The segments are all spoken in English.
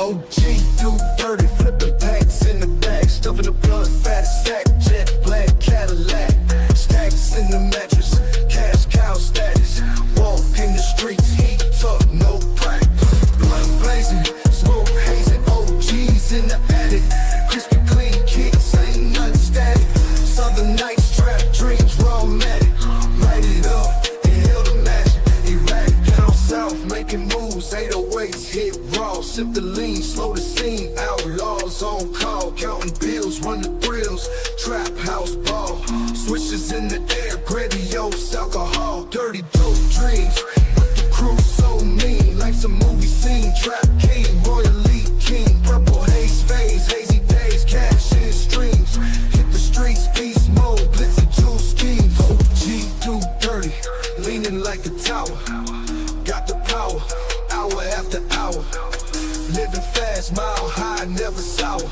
OGDoDirty, flipping packs in the bag, stuffing the blood, fat sack, jet black Cadillac, stacks in the mattress, cash cow status, walk in the streets, heat up, no crack, blood blazing, smoke hazing, OGs in the attic, crispy clean kicks, ain't nothing static, southern nights, trap dreams, raw matic, light it up, inhale the magic, erratic, down south, making moves, 808s, hit raw, sip the lean, slow the scene, outlaws on call, counting bills, run the thrills, trap house ball, switches in the air, grandiose alcohol, dirty dope dreams, but the crew so mean, life's a movie scene, trap king, royal elite king, purple haze phase, hazy days, cash in streams, hit the streets, beast mode, blitz and jewel schemes, OGDoDirty, leaning like a tower, got the power, hour after hour, living fast, mile high, never sour.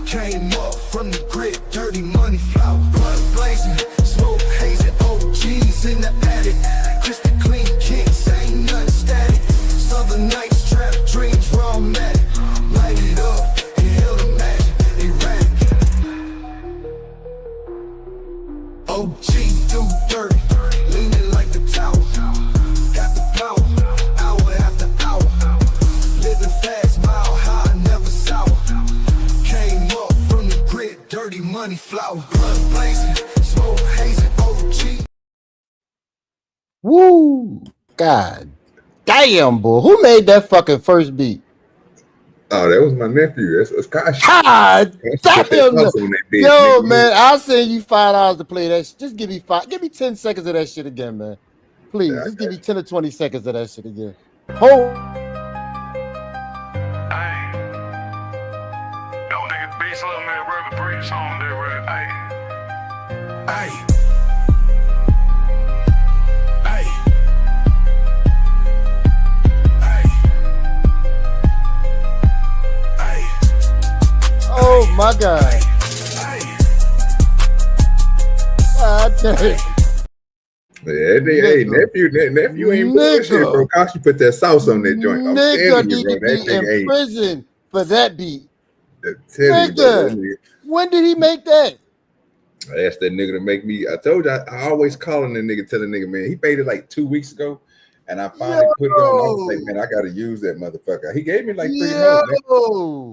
Came up from the grid, dirty money flower. Blood blazing, smoke hazing, OGs in the attic. Crispy clean kicks, ain't nothing static. Southern nights, trap dreams, raw matic. Light it up, inhale the magic, erratic. OGDoDirty, leaning like the tower. Got the power, hour after hour. Living fast, mile high, never sour. Came up from the grid, dirty money flower. Blood blazing, smoke hazing, OG. Woo! God damn, boy. Who made that fucking first beat? Oh, that was my nephew. That's CashApp. God damn. Yo, man, I'll send you $5 to play that. Just give me 10 seconds of that shit again, man. Please, just give me 10 or 20 seconds of that shit again. Hold. Oh my God. God damn. Yeah, hey, nephew ain't bullshit, bro. Cause you put that sauce on that joint. I'm Nigga telling you, bro. need to be in prison for that beat. Nigga, when did he make that? I asked that nigga to make me. I told you, I always calling the nigga, telling the nigga, man, he paid it like 2 weeks ago, and I finally put it on. I was like, man, I gotta use that motherfucker. He gave me like 3 months.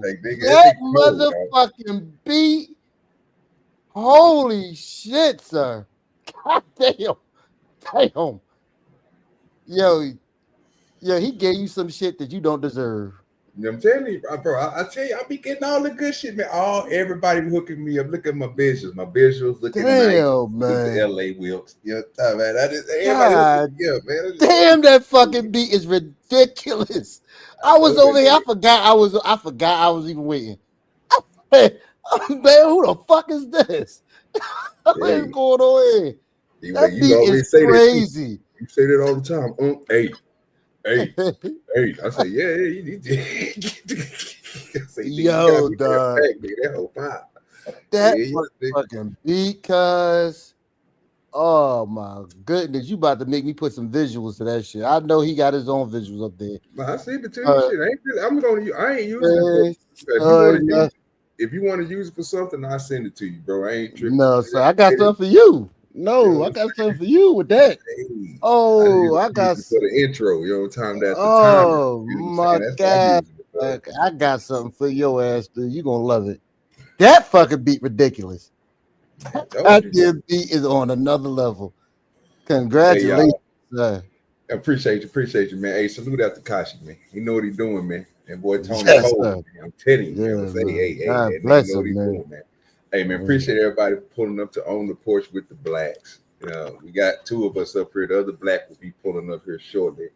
Like, nigga, that motherfucking beat. Holy shit, sir. God damn. Damn. Yo, he gave you some shit that you don't deserve. You know what I'm telling you, bro. I tell you, I be getting all the good shit, man. Everybody hooking me up. Look at my visuals. My visuals looking nice. Damn, With man. the LA Wilkes. You know, man. Everybody God hooking me up, man. damn, that fucking beat is ridiculous. I was over here. I forgot I was even waiting. Man, who the fuck is this? What is going on here? That beat is crazy. You say that all the time. Hey. I say, yeah, you need to. I say, yo, dog. That whole pop. That fucking beat, cuz. Oh my goodness, you about to make me put some visuals to that shit. I know he got his own visuals up there. I see the two shit. I ain't using it. If you want to use it for something, I'll send it to you, bro. I ain't tripping. No, sir. I got something for you. No, I got something for you with that. Hey, I got for the intro. You know, time that. Oh my God, I got something for your ass, dude. You gonna love it. That fucking beat ridiculous. That beat is on another level. Congratulations, sir. I appreciate you, man. Hey, salute out to Kashi, man. You know what he's doing, man. And boy, Tony Cole, I'm telling you, man. Hey, bless him, man. Doing, man. Hey, man, appreciate everybody pulling up to On the Porch with the Blacks. We got two of us up here. The other black will be pulling up here shortly.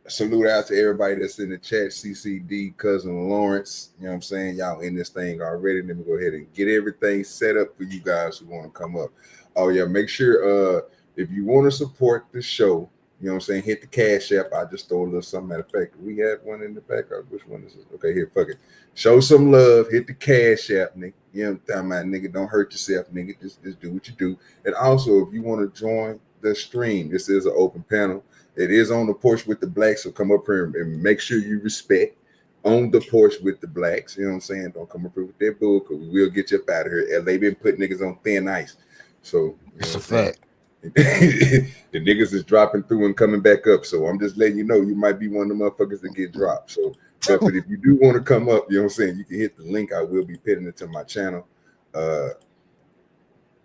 Salute out to everybody that's in the chat. CCD, cousin Lawrence. You know what I'm saying? Y'all in this thing already. Let me go ahead and get everything set up for you guys who want to come up. Oh, yeah, make sure if you want to support the show, you know what I'm saying, hit the Cash App. I just throw a little something. Matter of fact, we had one in the back. Which one is it? Okay, here, fuck it. Show some love. Hit the Cash App, nigga. You know what I'm talking about, nigga? Don't hurt yourself, nigga. Just do what you do. And also, if you want to join the stream, this is an open panel. It is On the Porch with the Blacks, so come up here and make sure you respect On the Porch with the Blacks. You know what I'm saying? Don't come up here with that bull, because we will get you up out of here. LA been putting niggas on thin ice. So, it's a fact. The niggas is dropping through and coming back up. So I'm just letting you know you might be one of the motherfuckers that get dropped. So, but if you do want to come up, you know what I'm saying, you can hit the link. I will be pinning it to my channel. I'm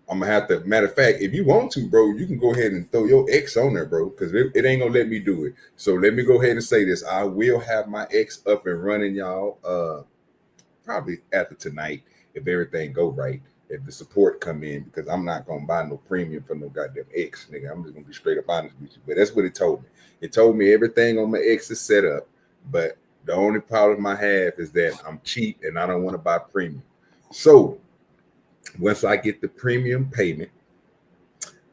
gonna have to. Matter of fact, if you want to, bro, you can go ahead and throw your X on there, bro, because it ain't gonna let me do it. So let me go ahead and say this: I will have my X up and running, y'all. Probably after tonight, if everything go right. If the support come in, because I'm not gonna buy no premium for no goddamn X, nigga. I'm just gonna be straight up honest with you. But that's what it told me. It told me everything on my X is set up, but the only problem I have is that I'm cheap and I don't want to buy premium. So once I get the premium payment,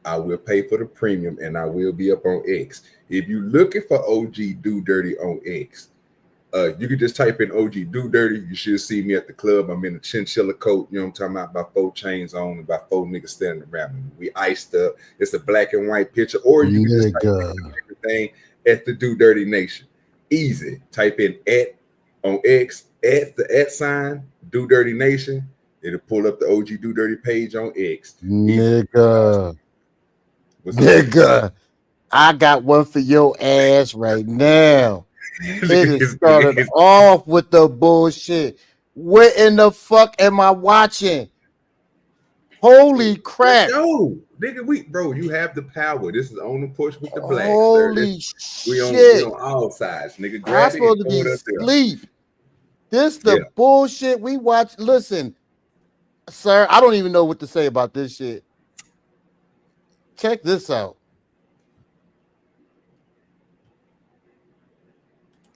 I will pay for the premium and I will be up on X. If you're looking for OGDoDirty on X, you can just type in OGDoDirty. You should see me at the club. I'm in a chinchilla coat. You know what I'm talking about? About 4 chains on and about 4 niggas standing around me. We iced up. It's a black and white picture. Or you can just type in everything at the DoDirty Nation. Easy. Type in on X, at the sign, DoDirty Nation. It'll pull up the OGDoDirty page on X. Nigga. I got one for your ass right now. It started off with the bullshit. What in the fuck am I watching? Holy crap. No, nigga, bro, you have the power. This is On the Porch with the Blacks. Holy shit. We on all sides, nigga. I'm supposed to be asleep. This the bullshit we watch. Listen, sir, I don't even know what to say about this shit. Check this out.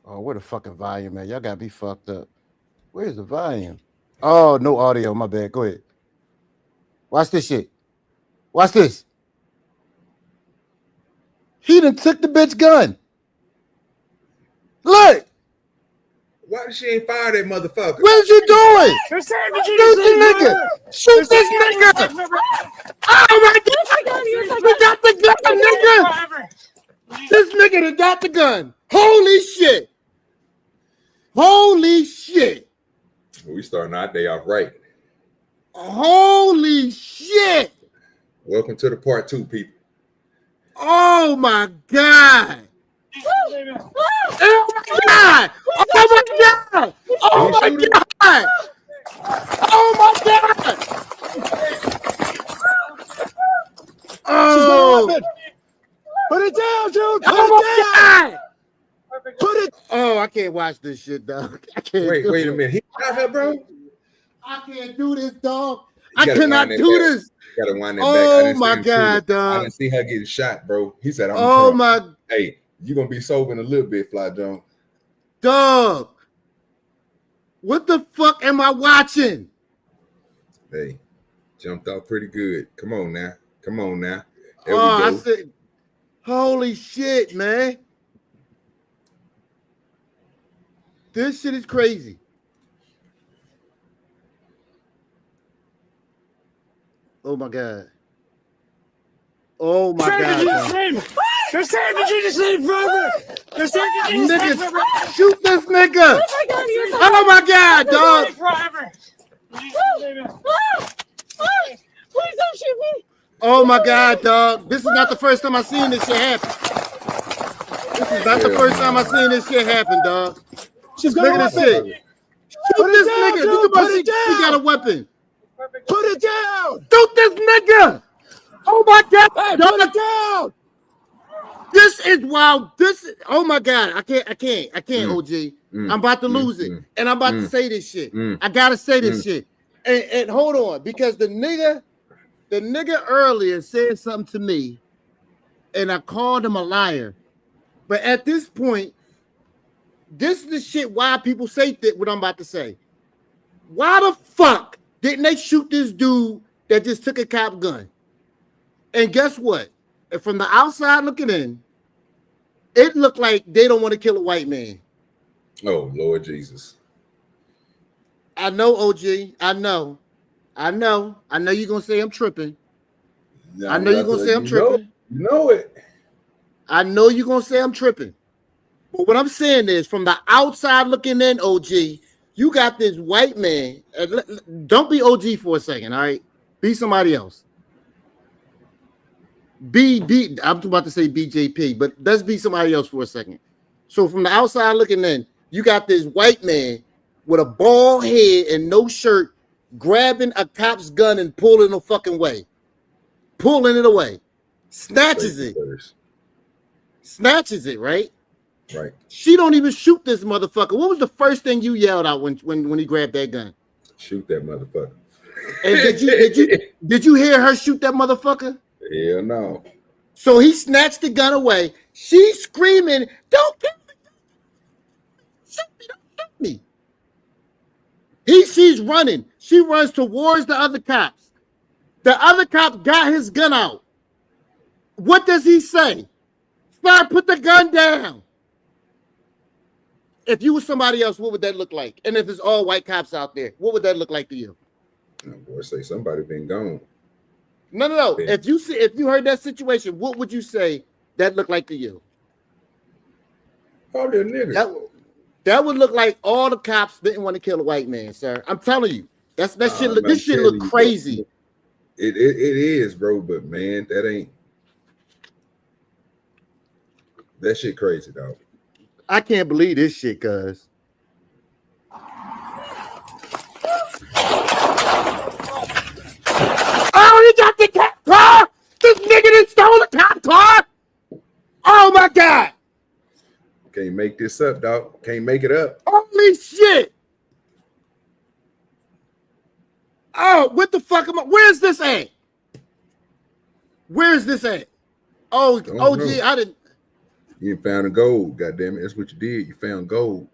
Oh, where the fucking volume at? Y'all gotta be fucked up. Where's the volume? Oh, no audio. My bad. Go ahead. Watch this shit. Watch this. He done took the bitch gun. Look. Why did she ain't fire that motherfucker? What is you doing? Shoot the nigga. Shoot this nigga. Oh my God. We got the gun, nigga. This nigga done got the gun. Holy shit. Holy shit. We starting our day off right. Holy shit. Welcome to the part 2, people. Oh my God. Oh my God. Oh my God. Oh my God. Oh my God. can't watch this shit, dog. I can't. Wait a minute. He got her, bro. I can't do this, dog. You I gotta cannot wind that do back. this. You gotta wind that back. Oh my God, I dog. didn't see her getting shot, bro. He said, I'm Oh drunk. my Hey, you gonna be sober in a little bit, Fly Jones. dog. What the fuck am I watching? Hey, jumped out pretty good. Come on now. There we Oh, go. I said, holy shit, man. This shit is crazy. Oh my God. Oh my God. dog. They're saying that you just leave forever. They're saying that you just leave forever. Nigga, shoot this nigga. Oh my God, dog. Forever. Please don't shoot me. Oh my God, dog. This is not the first time I've seen this shit happen. This is not the first time I've seen this shit happen, dog. She's Look at this shit. Shoot this nigga. dude. Look at Put my it shit. He got a weapon. Put it down. Shoot this nigga. Oh my God. Hey, dog. put it down. This is wild. Oh my God. I can't, OG. I'm about to lose it. And I'm about to say this shit. I gotta say this shit. And hold on, because the nigga earlier said something to me, and I called him a liar. But at this point, this is the shit why people say what I'm about to say. Why the fuck didn't they shoot this dude that just took a cop gun? And guess what? And from the outside looking in, it looked like they don't want to kill a white man. Oh, Lord Jesus. I know, OG. I know you're gonna say I'm tripping. No, I know you're gonna say I'm tripping. You know it. I know you're gonna say I'm tripping. But what I'm saying is, from the outside looking in, OG, you got this white man. Don't be OG for a second, all right? Be somebody else. I'm about to say BJP, but let's be somebody else for a second. So from the outside looking in, you got this white man with a bald head and no shirt grabbing a cop's gun and pulling it away. Snatches it, right? Right. She don't even shoot this motherfucker. What was the first thing you yelled out when he grabbed that gun? Shoot that motherfucker. And did you hear her shoot that motherfucker? Hell no. So he snatched the gun away. She's screaming, "Don't kill me! Shoot me! Don't shoot me!" She's running. She runs towards the other cops. The other cop got his gun out. What does he say? Sir, put the gun down. If you were somebody else, what would that look like? And if it's all white cops out there, what would that look like to you? Oh, boy, say somebody been gone. No. If you heard that situation, what would you say that looked like to you? Probably a nigga. That would look like all the cops didn't want to kill a white man, sir. I'm telling you. This shit look crazy. It is, bro, but man, that shit crazy, dog. I can't believe this shit, cuz. Oh, he got the cop car! This nigga done stole the cop car! Oh my God! Can't make this up, dog. Can't make it up. Holy shit! Oh, what the fuck am I? Where's this at? Oh, OG, I didn't. You found a gold, goddamn it. That's what you did. You found gold.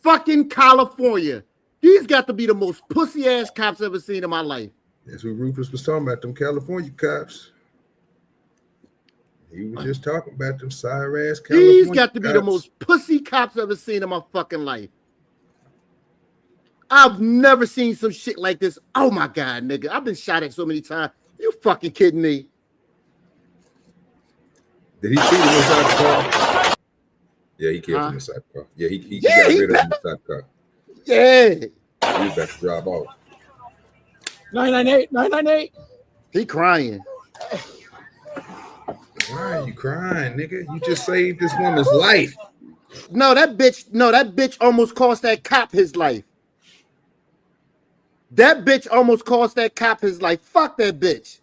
Fucking California. These got to be the most pussy ass cops I've ever seen in my life. That's what Rufus was talking about, them California cops. He was just talking about them sire ass California These got to be the most pussy cops I've ever seen in my fucking life. I've never seen some shit like this. Oh my God, nigga. I've been shot at so many times. You fucking kidding me? Did he shoot him inside the car? Yeah, he killed him inside the car. Yeah, he got rid of him inside the car. Yeah. He was about to drive off. 998. He crying. Why are you crying, nigga? You just saved this woman's life. No, that bitch almost cost that cop his life. That bitch almost cost that cop his life. Fuck that bitch.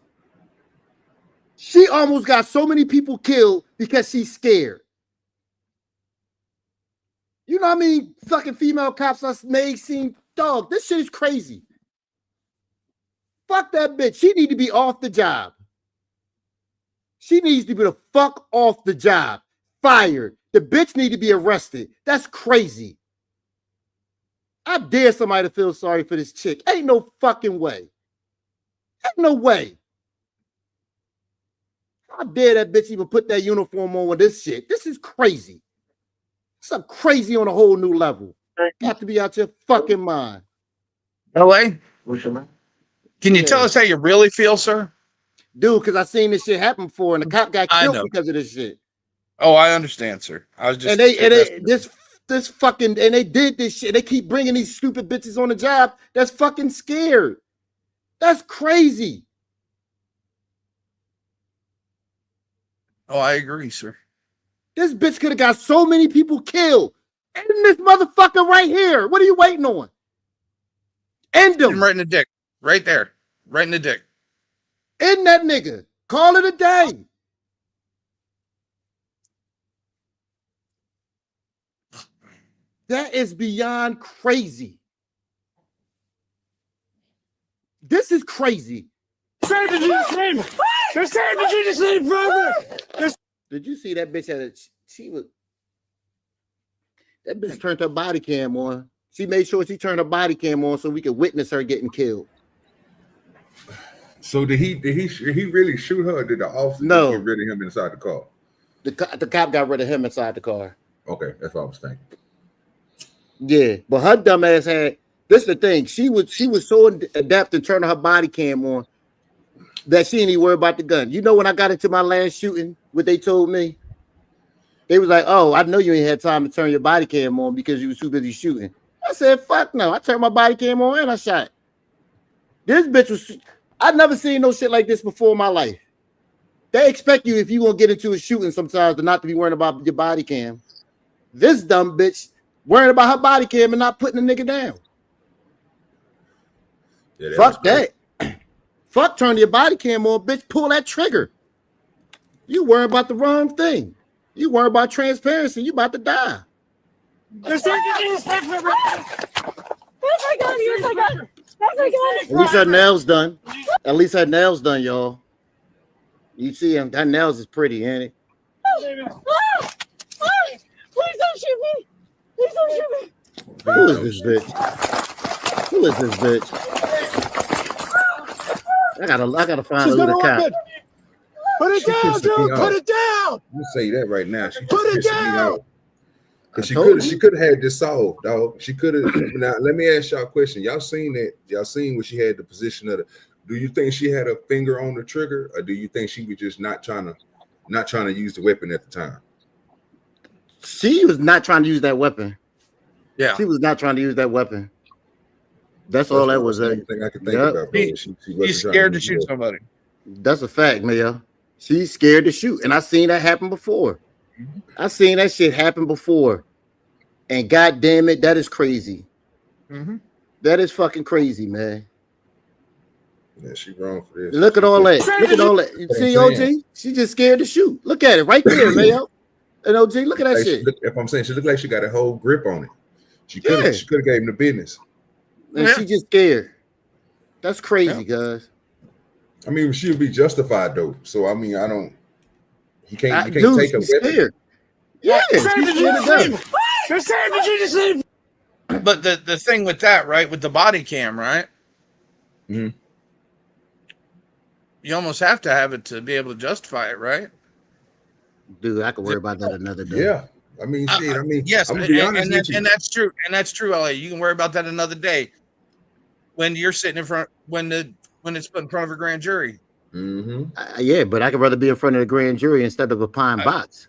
She almost got so many people killed because she's scared. know what I mean? Fucking female cops I made seem dog. This shit is crazy. Fuck that bitch. She need to be off the job. She needs to be the fuck off the job. Fired. The bitch need to be arrested. That's crazy. I dare somebody to feel sorry for this chick. Ain't no fucking way. Ain't no way. How dare that bitch even put that uniform on with this shit? This is crazy. It's crazy on a whole new level. Got to be out your fucking mind. LA? Can you tell us how you really feel, sir? Dude, because I seen this shit happen before and the cop got killed because of this shit. Oh, I understand, sir. I was just this fucking and they did this shit. They keep bringing these stupid bitches on the job that's fucking scared. That's crazy. Oh, I agree, sir. This bitch could have got so many people killed. End this motherfucker right here. What are you waiting on? End him. Right in the dick. Right there. Right in the dick. End that nigga. Call it a day. That is beyond crazy. This is crazy. Save the Jesus name. They're saving the Jesus name forever. Did you see that bitch that bitch turned her body cam on. She made sure she turned her body cam on so we could witness her getting killed. So did he really shoot her, or did the officer get rid of him inside the car? The cop got rid of him inside the car. Okay, that's what I was thinking. Yeah, but her dumb ass had this. Is the thing, she was so adept in turning her body cam on that she didn't even worry about the gun. You know, when I got into my last shooting, what they told me, they was like, "Oh, I know you ain't had time to turn your body cam on because you was too busy shooting." I said, "Fuck no!" I turned my body cam on and I shot. This bitch was. I'd never seen no shit like this before in my life. They expect you if you gonna get into a shooting sometimes to not to be worrying about your body cam. This dumb bitch worrying about her body cam and not putting the nigga down. Yeah, fuck that. Fuck turn your body cam on, bitch. Pull that trigger. You worry about the wrong thing. You worry about transparency. You about to die. They're saving the Jesus name forever. Yes, I got it. Yes, I got it. Yes, I got it. At least her nails done. At least her nails done, y'all. You see him? That nails is pretty, ain't it? Please don't shoot me. Please don't shoot me. Who is this bitch? Who is this bitch? I gotta find a little cop. Put it down, dude. Put it down. You say that right now. She put it down. Because she could have had this solved, dog. She could have. Now, let me ask y'all a question. Y'all seen that? Y'all seen where she had the position of the? Do you think she had a finger on the trigger, or do you think she was just not trying to use the weapon at the time? She was not trying to use that weapon. Yeah, she was not trying to use that weapon. That's all that was. Thing I could think about. She's scared to shoot somebody. That's a fact, Mayor. She's scared to shoot, and I seen that happen before. I seen that shit happen before, and god damn it, that is crazy. That is fucking crazy, man. Yeah, she wrong for this. Look at all that. Look at all that. You see, OG? She just scared to shoot. Look at it right there, Mayo. And OG, look at that shit. If I'm saying, she looked like she got a whole grip on it. She could have gave him the business. And she just scared. That's crazy, guys. I mean, she would be justified though. So I mean, you can't take a weapon. Scared. Yeah, They're saving the Jesus name. But the thing with that, right, with the body cam, right? Mm-hmm. You almost have to have it to be able to justify it, right? Dude, I could worry about that another day. Yeah. I mean, shit. I mean, yes, I'm gonna be honest with you. And that's true. And that's true, LA. You can worry about that another day when you're sitting in front when it's put in front of a grand jury. Yeah, but I could rather be in front of the grand jury instead of a pine box.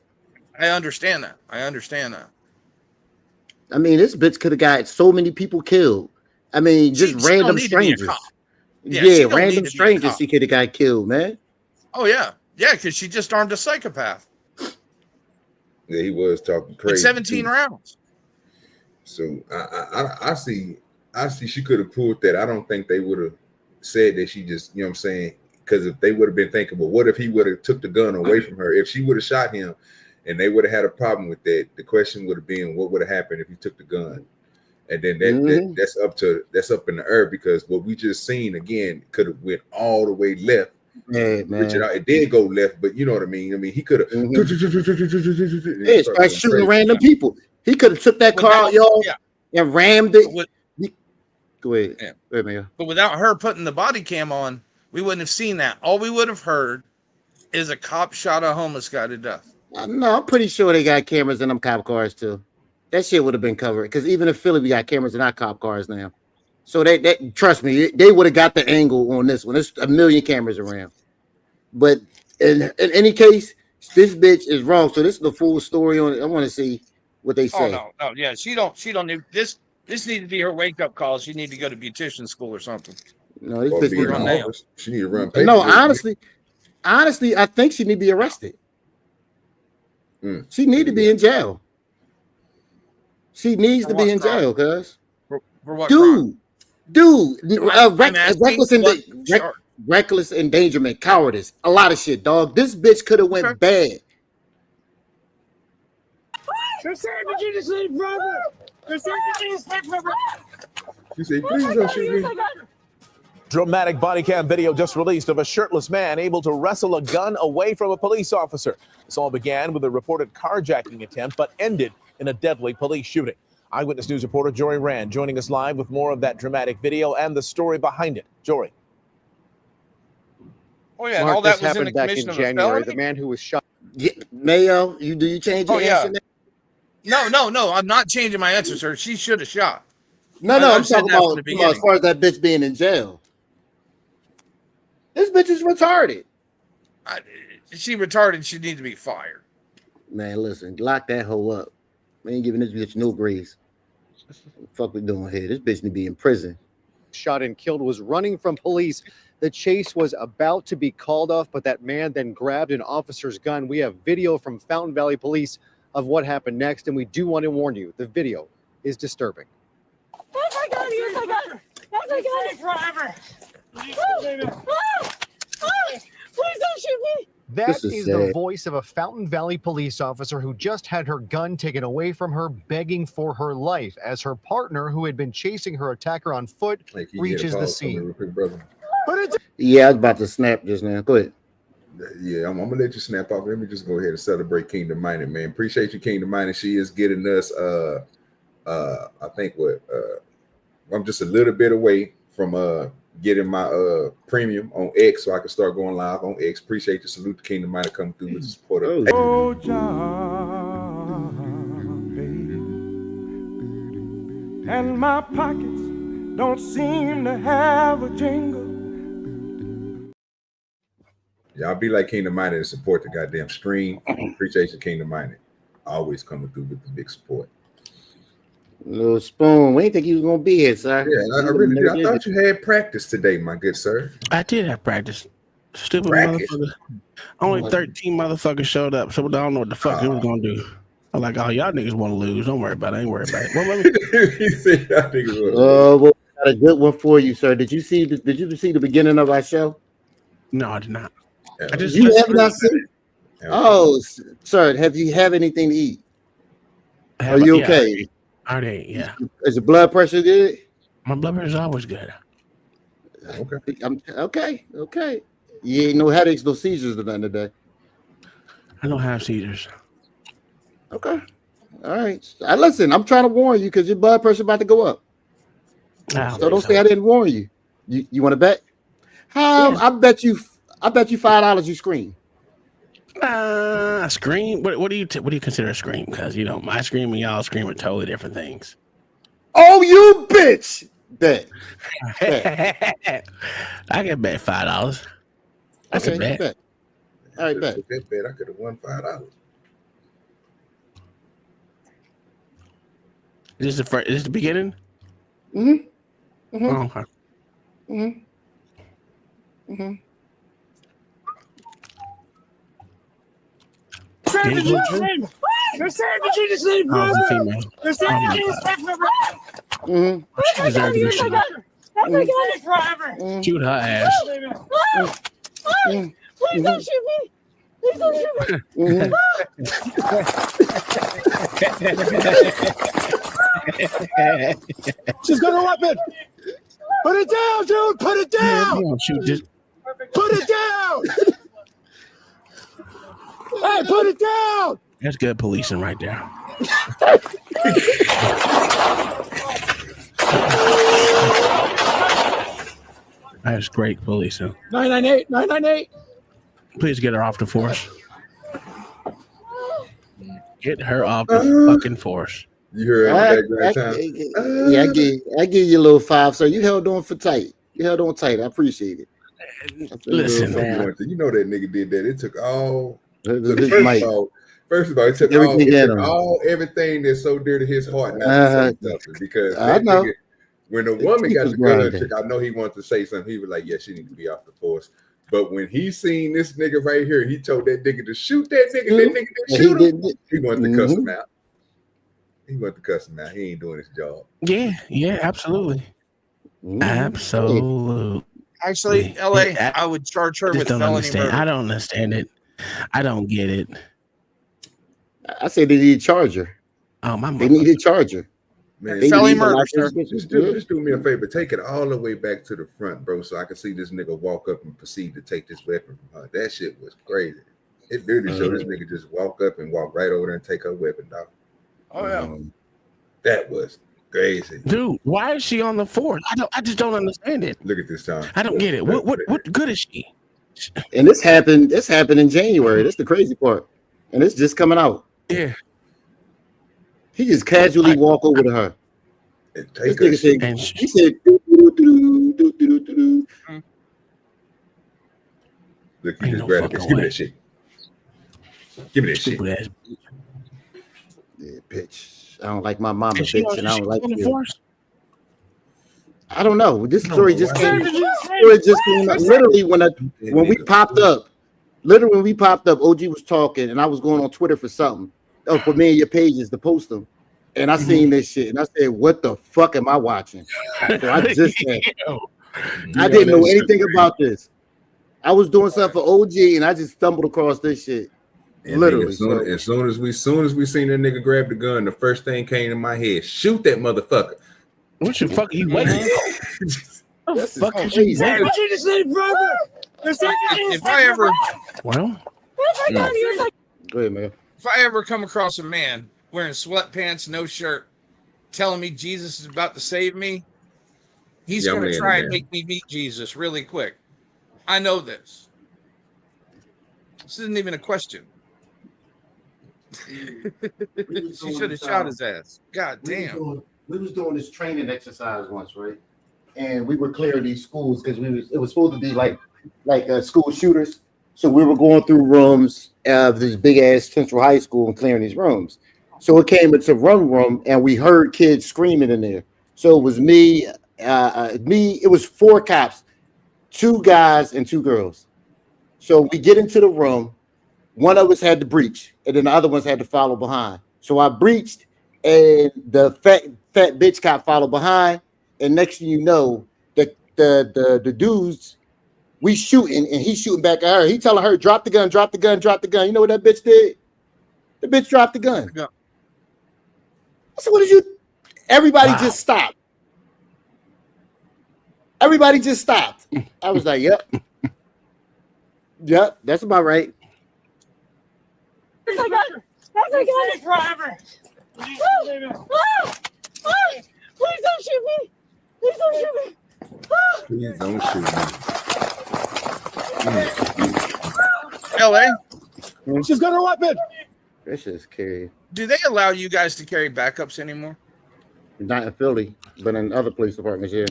I understand that. I mean, this bitch could have got so many people killed. I mean, just random strangers. Yeah, random strangers. She could have got killed, man. Oh yeah, because she just armed a psychopath. Yeah, he was talking crazy. With 17 rounds. So I see she could have pulled that. I don't think they would have said that she just, you know what I'm saying? Because if they would have been thinking, well, what if he would have took the gun away from her? If she would have shot him and they would have had a problem with that, the question would have been, what would have happened if you took the gun? And then that's up in the air, because what we just seen again could have went all the way left. Yeah, man. It did go left, but you know what I mean. I mean, he could have. Start shooting random people. He could have took that car out, y'all, and rammed it. Go ahead. Yeah. Go ahead, man. But without her putting the body cam on, we wouldn't have seen that. All we would have heard is a cop shot a homeless guy to death. No, I'm pretty sure they got cameras in them cop cars too. That shit would have been covered, because even in Philly, we got cameras in our cop cars now. So they trust me, they would have got the angle on this one. There's a million cameras around. But in any case, this bitch is wrong. So this is the full story on it. I want to see what they say. Oh no, yeah, she don't need this. This needs to be her wake up call. She need to go to beautician school or something. No, this bitch Be in run the office. She need to run. No, honestly, I think she need to be arrested. She need to be in jail. She needs to be in jail, cuz. For what? Dude, reckless reckless endangerment, cowardice, a lot of shit, dog. This bitch could have went bad. They're saying that you just leave forever. They're saying that you just leave forever. You say, please don't shoot me. Dramatic body cam video just released of a shirtless man able to wrestle a gun away from a police officer. This all began with a reported carjacking attempt, but ended in a deadly police shooting. Eyewitness News reporter Jory Rand joining us live with more of that dramatic video and the story behind it. Jory. Oh yeah, Mark, all that this was in the happened back commission in of a January. felony? The man who was shot. Yeah, Mayo, you change your answer now? No, I'm not changing my answer, sir. She should have shot. No, I'm talking about as far as that bitch being in jail. This bitch is retarded. She retarded. She needs to be fired. Man, listen, lock that hoe up. We ain't giving this bitch no grace. What the fuck we doing here? This bitch need to be in prison. Shot and killed was running from police. The chase was about to be called off, but that man then grabbed an officer's gun. We have video from Fountain Valley Police of what happened next, and we do want to warn you, the video is disturbing. That's my gun! Here's my gun! That's my gun! Forever. Please don't shoot me! That is the voice of a Fountain Valley police officer who just had her gun taken away from her, begging for her life, as her partner, who had been chasing her attacker on foot, reaches the scene. Yeah, I was about to snap just now. Go ahead. Yeah, I'm gonna let you snap off. Let me just go ahead and celebrate Kingdom Minded, man. Appreciate you, Kingdom Minded. She is getting us I think I'm just a little bit away from getting my premium on X, so I can start going live on X. Appreciate the salute to Kingdom Minded coming through with the support of Oh, John, baby. And my pockets don't seem to have a jingle. Y'all be like Kingdom Minded and support the goddamn stream. Appreciate you, Kingdom Minded. Always coming through with the big support. Little Spoon, we didn't think you was gonna be here, sir. Yeah, I really did. I thought you had practice today, my good sir. I did have practice. Stupid Practice? motherfucker. Only 13 motherfuckers showed up, so I don't know what the fuck it was gonna do. I'm like, oh, y'all niggas want to lose. Don't worry about it. I ain't worried about it. Well, He said, y'all niggas wanna lose. Well, we got a good one for you, sir. Did you see the beginning of our show? no, I did not. Yeah. You have not seen? Yeah. Oh, sir, have you have anything to eat? Are you okay? I already, yeah. Is your blood pressure good? My blood pressure is always good. Okay. Okay. You ain't no headaches, no seizures or nothing today. I don't have seizures. Okay. All right. Listen, I'm trying to warn you because your blood pressure about to go up. So don't say I didn't warn you. You want to bet? Yeah. I bet you $5 you scream. Scream? What do you consider a scream? Because my scream and y'all scream are totally different things. Oh, you bitch! Bet. I can bet $5. That's a bet. All right, bet. That bet I could have won $5. Is this the beginning? Mm-hmm. Mm-hmm. Oh, okay. Mm-hmm. Mm-hmm. They're saying that you just leave forever. They're saying that you just leave forever. Mm-hmm. She deserves to be shot. That's my gun! Forever. Shoot her ass. Please don't shoot me! Please don't shoot me. She's got a weapon. Put it down, dude. Put it down. You don't shoot just Put it down. Hey, put it down. that's good policing right there. That's great policing. 998, 998. Please get her off the force. Get her off the fucking force. You heard that great time. Yeah, I give you a little 5, so you held on for tight. You held on tight. I appreciate it. Listen, man. You know that nigga did that. It took all. This First mic. of all, it took everything that's so dear to his heart not to say something, because I know. nigga, when the woman He got was the gun, grinding. I know he wanted to say something. He was like, "Yeah, she needs to be off the force." But when he seen this nigga right here, he told that nigga to shoot that nigga. That nigga didn't shoot him. He wanted to cuss him out. He wanted to cuss him out. He ain't doing his job. Yeah, absolutely. Absolutely. Actually, LA, I would charge her I just with don't felony understand. murder. I don't understand it. I don't get it. I said they need a charger. Oh, my They need a charger. Man, They felony need to murder, lock sir. this bitch just do me a favor. Take it all the way back to the front, bro, so I can see this nigga walk up and proceed to take this weapon from her. That shit was crazy. It literally showed this nigga just walk up and walk right over there and take her weapon, dog. Oh yeah. That was crazy. Dude, why is she on the force? I just don't understand it. Look at this time. I don't get it. What good is she? And this happened in January. That's the crazy part. And it's just coming out. Yeah. He just casually walk over to her. And This take her nigga shit. said, he said, "Doo-doo-doo-doo-doo-doo-doo-doo." Look, you Ain't just no grabbed it. fucking Give me way. that shit. Give me that shit. Stupid ass. Yeah, bitch. I don't like my mama, Is she bitch, and I don't like on the you. force? I don't know. This story just came. Sir, did you say- Story just came up. Literally, when we popped up, OG was talking, and I was going on Twitter for something. Oh, for me and your pages to post them, and I seen this shit, and I said, "What the fuck am I watching?" So I just said, I didn't know anything about this. I was doing something for OG, and I just stumbled across this shit. And Literally. nigga, as soon as we seen that nigga grab the gun, the first thing came to my head: shoot that motherfucker. What the fuck are you waiting for? That's Fuck is crazy. you Say waiting what you just said, brother. If I ever Well, Go ahead, man. if I ever come across a man wearing sweatpants, no shirt, telling me Jesus is about to save me, he's Yeah, I'm going to laying try it and down. make me meet Jesus really quick. I know this. This isn't even a question. She should have shot his ass. God damn. We was doing this training exercise once, right? And we were clearing these schools because it was supposed to be like school shooters. So we were going through rooms of this big ass Central High School and clearing these rooms. So it came into one room and we heard kids screaming in there. So it was me. It was 4 cops, 2 guys and 2 girls. So we get into the room. One of us had to breach, and then the other ones had to follow behind. So I breached, and the fat bitch cop followed behind. And next thing you know, the dudes, we shooting, and he's shooting back at her. He telling her, drop the gun, drop the gun, drop the gun. You know what that bitch did? The bitch dropped the gun. Yeah. I said, what did you? Everybody just stopped. Everybody just stopped. I was like, yep. Yep, that's about right. That's my gun. That's my gun. Forever. Please don't shoot me. Please don't shoot me. Please don't shoot me. LA, She's got her weapon. That shit's scary. do they allow you guys to carry backups anymore? Not in Philly, but in other police departments, yeah.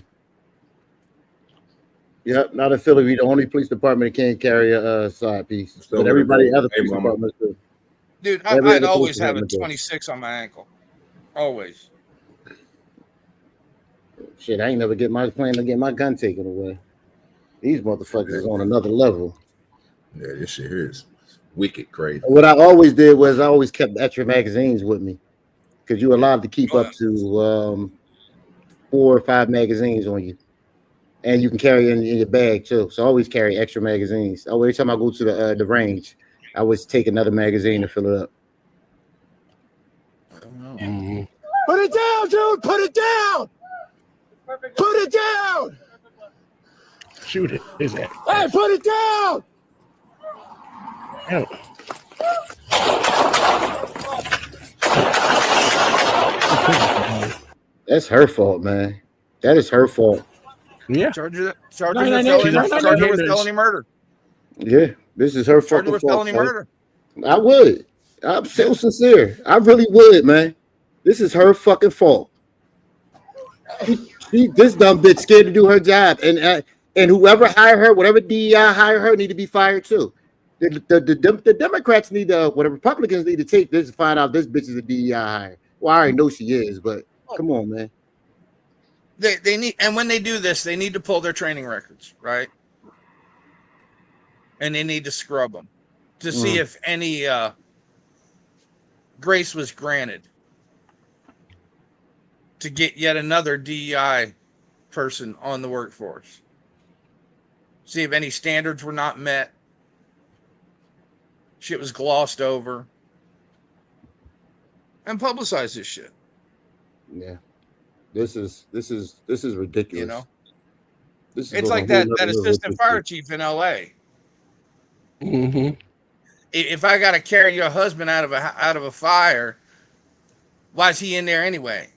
Yep, not in Philly. We the only police department that can't carry a side piece. So But everybody, other hey, police mama. departments do. Dude, Every I'd other always police have a department does. 26 on my ankle. Always. Shit, I ain't never plan to get my gun taken away. These motherfuckers is on another level. Yeah, this shit here is wicked crazy. What I always did was I always kept extra magazines with me, because you're allowed to keep up to 4 or 5 magazines on you, and you can carry it in your bag too. So I always carry extra magazines. Every time I go to the range, I would take another magazine to fill it up. I don't know. Mhm. Put it down, dude. Put it down. Put it down. Shoot it. Is that? Hey, put it down. Hell. That's her fault, man. That is her fault. Yeah. Charge her with felony murder. Yeah, this is her Charge her fucking with fault. felony man. murder. I would. I'm so sincere. I really would, man. This is her fucking fault. This dumb bitch scared to do her job, and whoever hired her, whatever DEI hire her, need to be fired too. The Democrats need to, what the Republicans need to take this to find out this bitch is a DEI hire. Well, I already know she is, but come on, man. They need, and when they do this, they need to pull their training records, right? And they need to scrub them to see if any grace was granted to get yet another DEI person on the workforce. See if any standards were not met. Shit was glossed over. And publicize this shit. Yeah. This is ridiculous. You know? This is It's like that assistant fire chief in LA. Mm-hmm. If I got to carry your husband out of a fire, why is he in there anyway?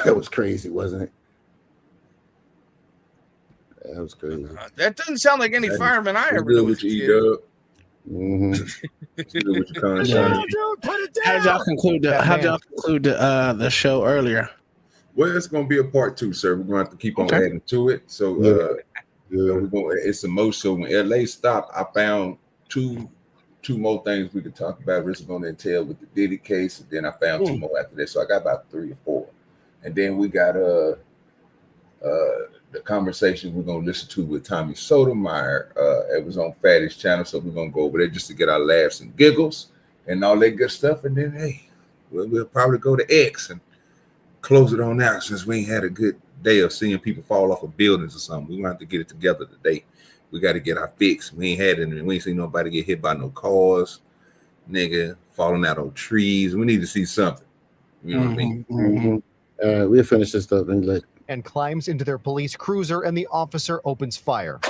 That was crazy, wasn't it? That was crazy. That doesn't sound like any fireman I ever Good knew. with your Mm-hmm. Good with your conscience. How did y'all conclude the show earlier? Well, it's gonna be a part 2, sir. We're gonna have to keep on adding to it. So we're going. It's the most. So when LA stopped, I found two more things we could talk about. We're going to entail with the Diddy case, and then I found 2 more after that. So I got about 3 or 4, and then we got the conversation we're gonna listen to with Tommy Sotomayor. It was on Fatty's channel, so we're gonna go over there just to get our laughs and giggles and all that good stuff. And then we'll probably go to X and close it on out since we ain't had a good day of seeing people fall off of buildings or something. We're gonna have to get it together today. We got to get our fix. We ain't had it, and we ain't seen nobody get hit by no cars, nigga, falling out on trees. We need to see something. You know what I mean? Mm-hmm. We'll finish this stuff and let. And climbs into their police cruiser, and the officer opens fire.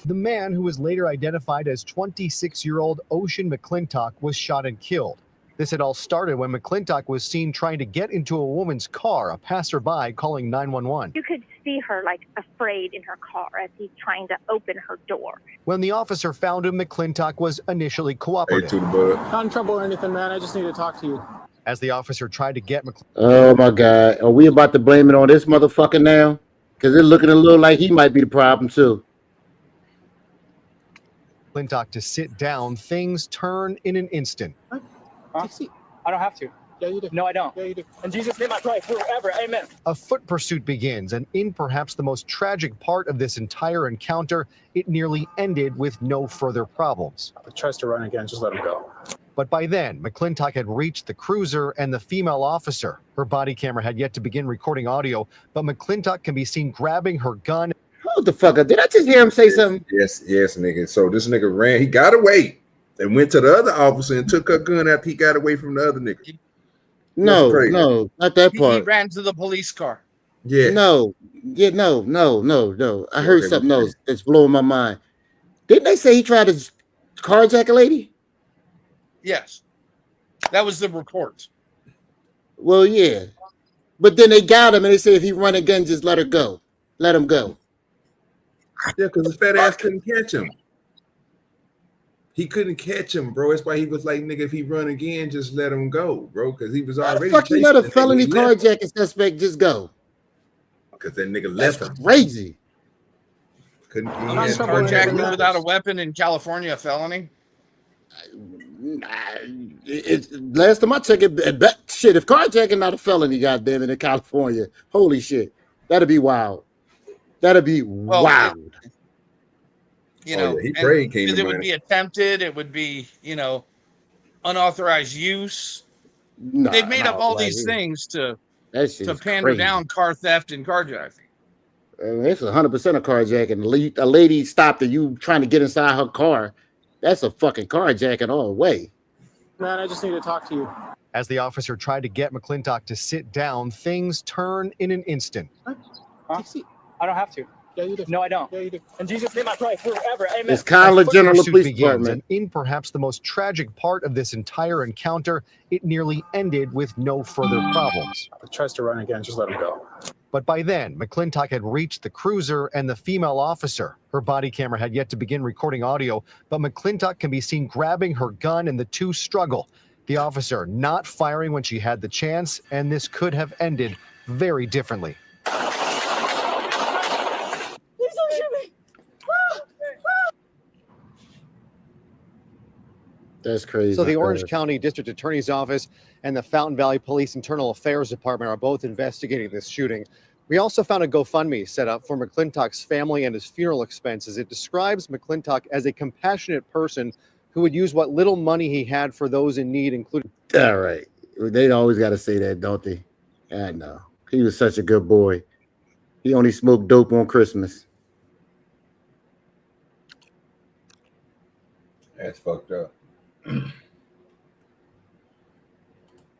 The man, who was later identified as 26-year-old Ocean McClintock, was shot and killed. This had all started when McClintock was seen trying to get into a woman's car, a passerby calling 911. You could see her like afraid in her car as he's trying to open her door. When the officer found him, McClintock was initially cooperative. Hey, to the bud. Not in trouble or anything, man. I just need to talk to you. As the officer tried to get Oh my God, are we about to blame it on this motherfucker now? Because it's looking a little like he might be the problem too. McClintock to sit down, things turn in an instant. Huh? I don't have to. Yeah, you do. No, I don't. Yeah, you do. In Jesus' name I pray forever. Amen. A foot pursuit begins, and in perhaps the most tragic part of this entire encounter, it nearly ended with no further problems. If he tries to run again, just let him go. But by then, McClintock had reached the cruiser and the female officer. Her body camera had yet to begin recording audio, but McClintock can be seen grabbing her gun. Hold the fuck up. Did I just hear him say something? Yes, nigga. So this nigga ran. He got away and went to the other officer and took her gun after he got away from the other nigga. No, not that part. He ran to the police car. Yeah. No. I heard something else that's blowing my mind. Didn't they say he tried to carjack a lady? Yes. That was the report. Well, yeah. But then they got him and they said if he run a gun, just let her go. Let him go. Yeah, because his fat ass couldn't catch him. He couldn't catch him, bro. That's why he was like, nigga, if he run again, just let him go, bro. Because he was already. How the fuck you let a felony carjacking suspect just go? Because that nigga left him. Crazy. Couldn't carjacking without a weapon in California a felony? Last time I checked it, shit, if carjacking not a felony, goddamn it, in California, holy shit, that'd be wild. That'd be wild. You know, he prayed, it would be attempted. It would be, unauthorized use. They've made up all these things to pander down car theft and carjacking. It's 100% a carjacking. A lady stopped and you trying to get inside her car. That's a fucking carjacking all the way. Man, I just need to talk to you. As the officer tried to get McClintock to sit down, things turn in an instant. Huh? I don't have to. Yeah, you do. No, I don't. Yeah, you do. And Jesus name I pray forever. Amen. It's Conley General Police Department. And in perhaps the most tragic part of this entire encounter, it nearly ended with no further problems. If he tries to run again, just let him go. But by then, McClintock had reached the cruiser and the female officer. Her body camera had yet to begin recording audio, but McClintock can be seen grabbing her gun and the two struggle. The officer not firing when she had the chance, and this could have ended very differently. Please don't shoot me. That's crazy. So the Orange County District Attorney's Office and the Fountain Valley Police Internal Affairs Department are both investigating this shooting. We also found a GoFundMe set up for McClintock's family and his funeral expenses. It describes McClintock as a compassionate person who would use what little money he had for those in need, including... All right. They always got to say that, don't they? I know. He was such a good boy. He only smoked dope on Christmas. That's fucked up. All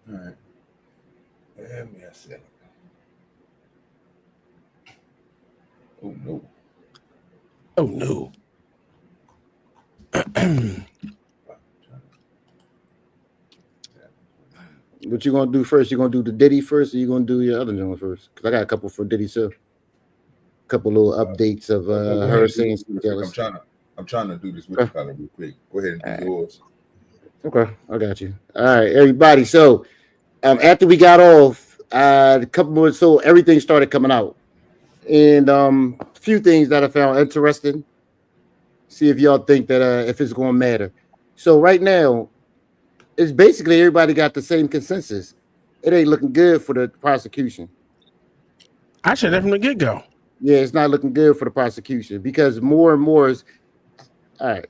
right. Let me a second. Oh no. Oh no. What you gonna do first? You gonna do the Diddy first, or you gonna do your other one first? Because I got a couple for Diddy too. A couple little updates of her saying she's jealous. I'm trying to do this with you real quick. Go ahead and do yours. Okay, I got you. All right, everybody. So after we got off, a couple more, so everything started coming out, and a few things that I found interesting. See if y'all think that if it's gonna matter. So right now, it's basically everybody got the same consensus. It ain't looking good for the prosecution. I said that from the get-go. Yeah, it's not looking good for the prosecution because more and more is all right.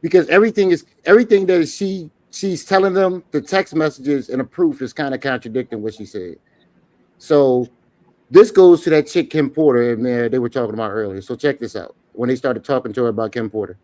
Because everything that she's telling them, the text messages and the proof is kind of contradicting what she said. So this goes to that chick Kim Porter and they were talking about earlier. So check this out. When they started talking to her about Kim Porter.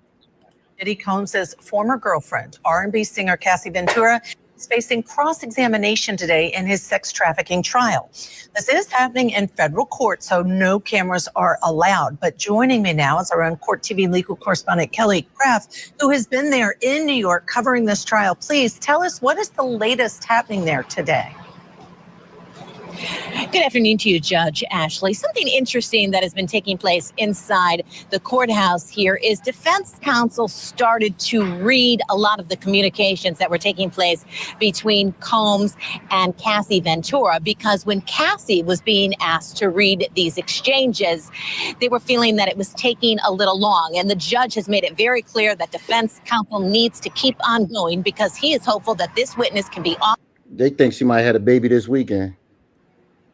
Diddy Combs' former girlfriend, R&B singer Cassie Ventura, is facing cross-examination today in his sex trafficking trial. This is happening in federal court, so no cameras are allowed. But joining me now is our own Court TV legal correspondent, Kelly Kraft, who has been there in New York covering this trial. Please tell us, what is the latest happening there today? Good afternoon to you, Judge Ashley. Something interesting that has been taking place inside the courthouse here is defense counsel started to read a lot of the communications that were taking place between Combs and Cassie Ventura, because when Cassie was being asked to read these exchanges, they were feeling that it was taking a little long. And the judge has made it very clear that defense counsel needs to keep on going because he is hopeful that this witness can be off. They think she might have had a baby this weekend.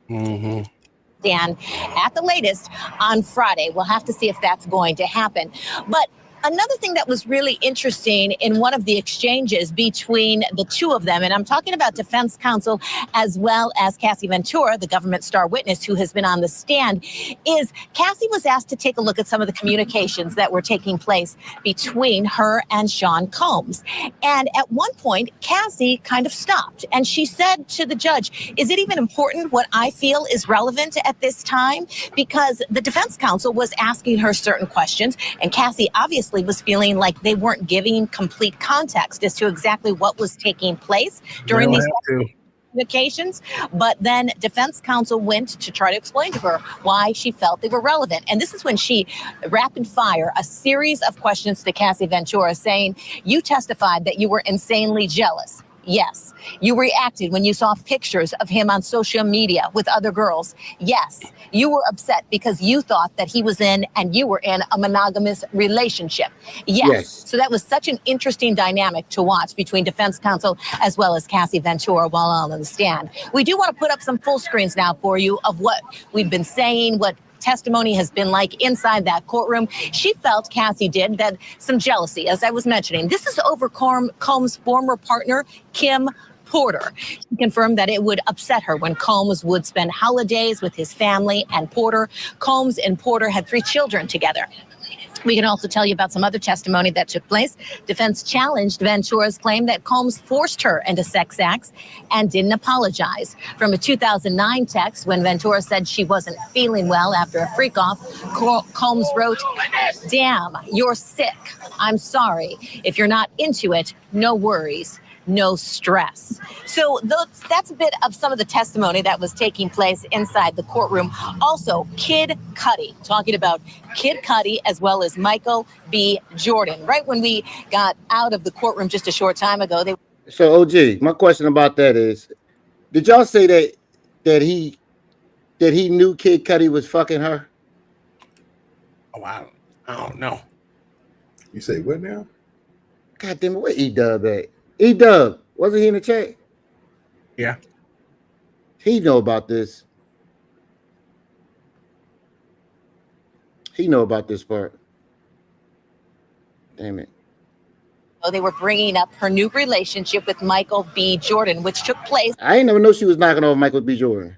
Dan, at the latest on Friday. We'll have to see if that's going to happen. But another thing that was really interesting in one of the exchanges between the two of them, and I'm talking about defense counsel as well as Cassie Ventura, the government star witness who has been on the stand, is Cassie was asked to take a look at some of the communications that were taking place between her and Sean Combs. And at one point, Cassie kind of stopped and she said to the judge, is it even important what I feel is relevant at this time? Because the defense counsel was asking her certain questions, and Cassie obviously was feeling like they weren't giving complete context as to exactly what was taking place during these communications. But then defense counsel went to try to explain to her why she felt they were relevant. And this is when she rapid fire a series of questions to Cassie Ventura saying, you testified that you were insanely jealous. Yes. You reacted when you saw pictures of him on social media with other girls. Yes. You were upset because you thought that he was in and you were in a monogamous relationship. Yes. So that was such an interesting dynamic to watch between defense counsel as well as Cassie Ventura while on the stand. We do want to put up some full screens now for you of what we've been saying, what testimony has been like inside that courtroom. She felt, Cassie did, that some jealousy, as I was mentioning. This is over Combs' former partner, Kim Porter. She confirmed that it would upset her when Combs would spend holidays with his family and Porter. Combs and Porter had 3 children together. We can also tell you about some other testimony that took place. Defense challenged Ventura's claim that Combs forced her into sex acts and didn't apologize. From a 2009 text when Ventura said she wasn't feeling well after a freak-off, Combs wrote, "Damn, you're sick. I'm sorry. If you're not into it, no worries. No stress." So that's a bit of some of the testimony that was taking place inside the courtroom. Also, Kid Cudi, talking about Kid Cudi as well as Michael B. Jordan. Right when we got out of the courtroom just a short time ago, So OG, my question about that is, did y'all say that he knew Kid Cudi was fucking her? Oh, I don't know. You say what now? God damn it, where E-Dub at? E-Dub, wasn't he in the chat? Yeah. He know about this. He know about this part. Damn it. they were bringing up her new relationship with Michael B. Jordan, which took place. I ain't never know she was knocking off Michael B. Jordan.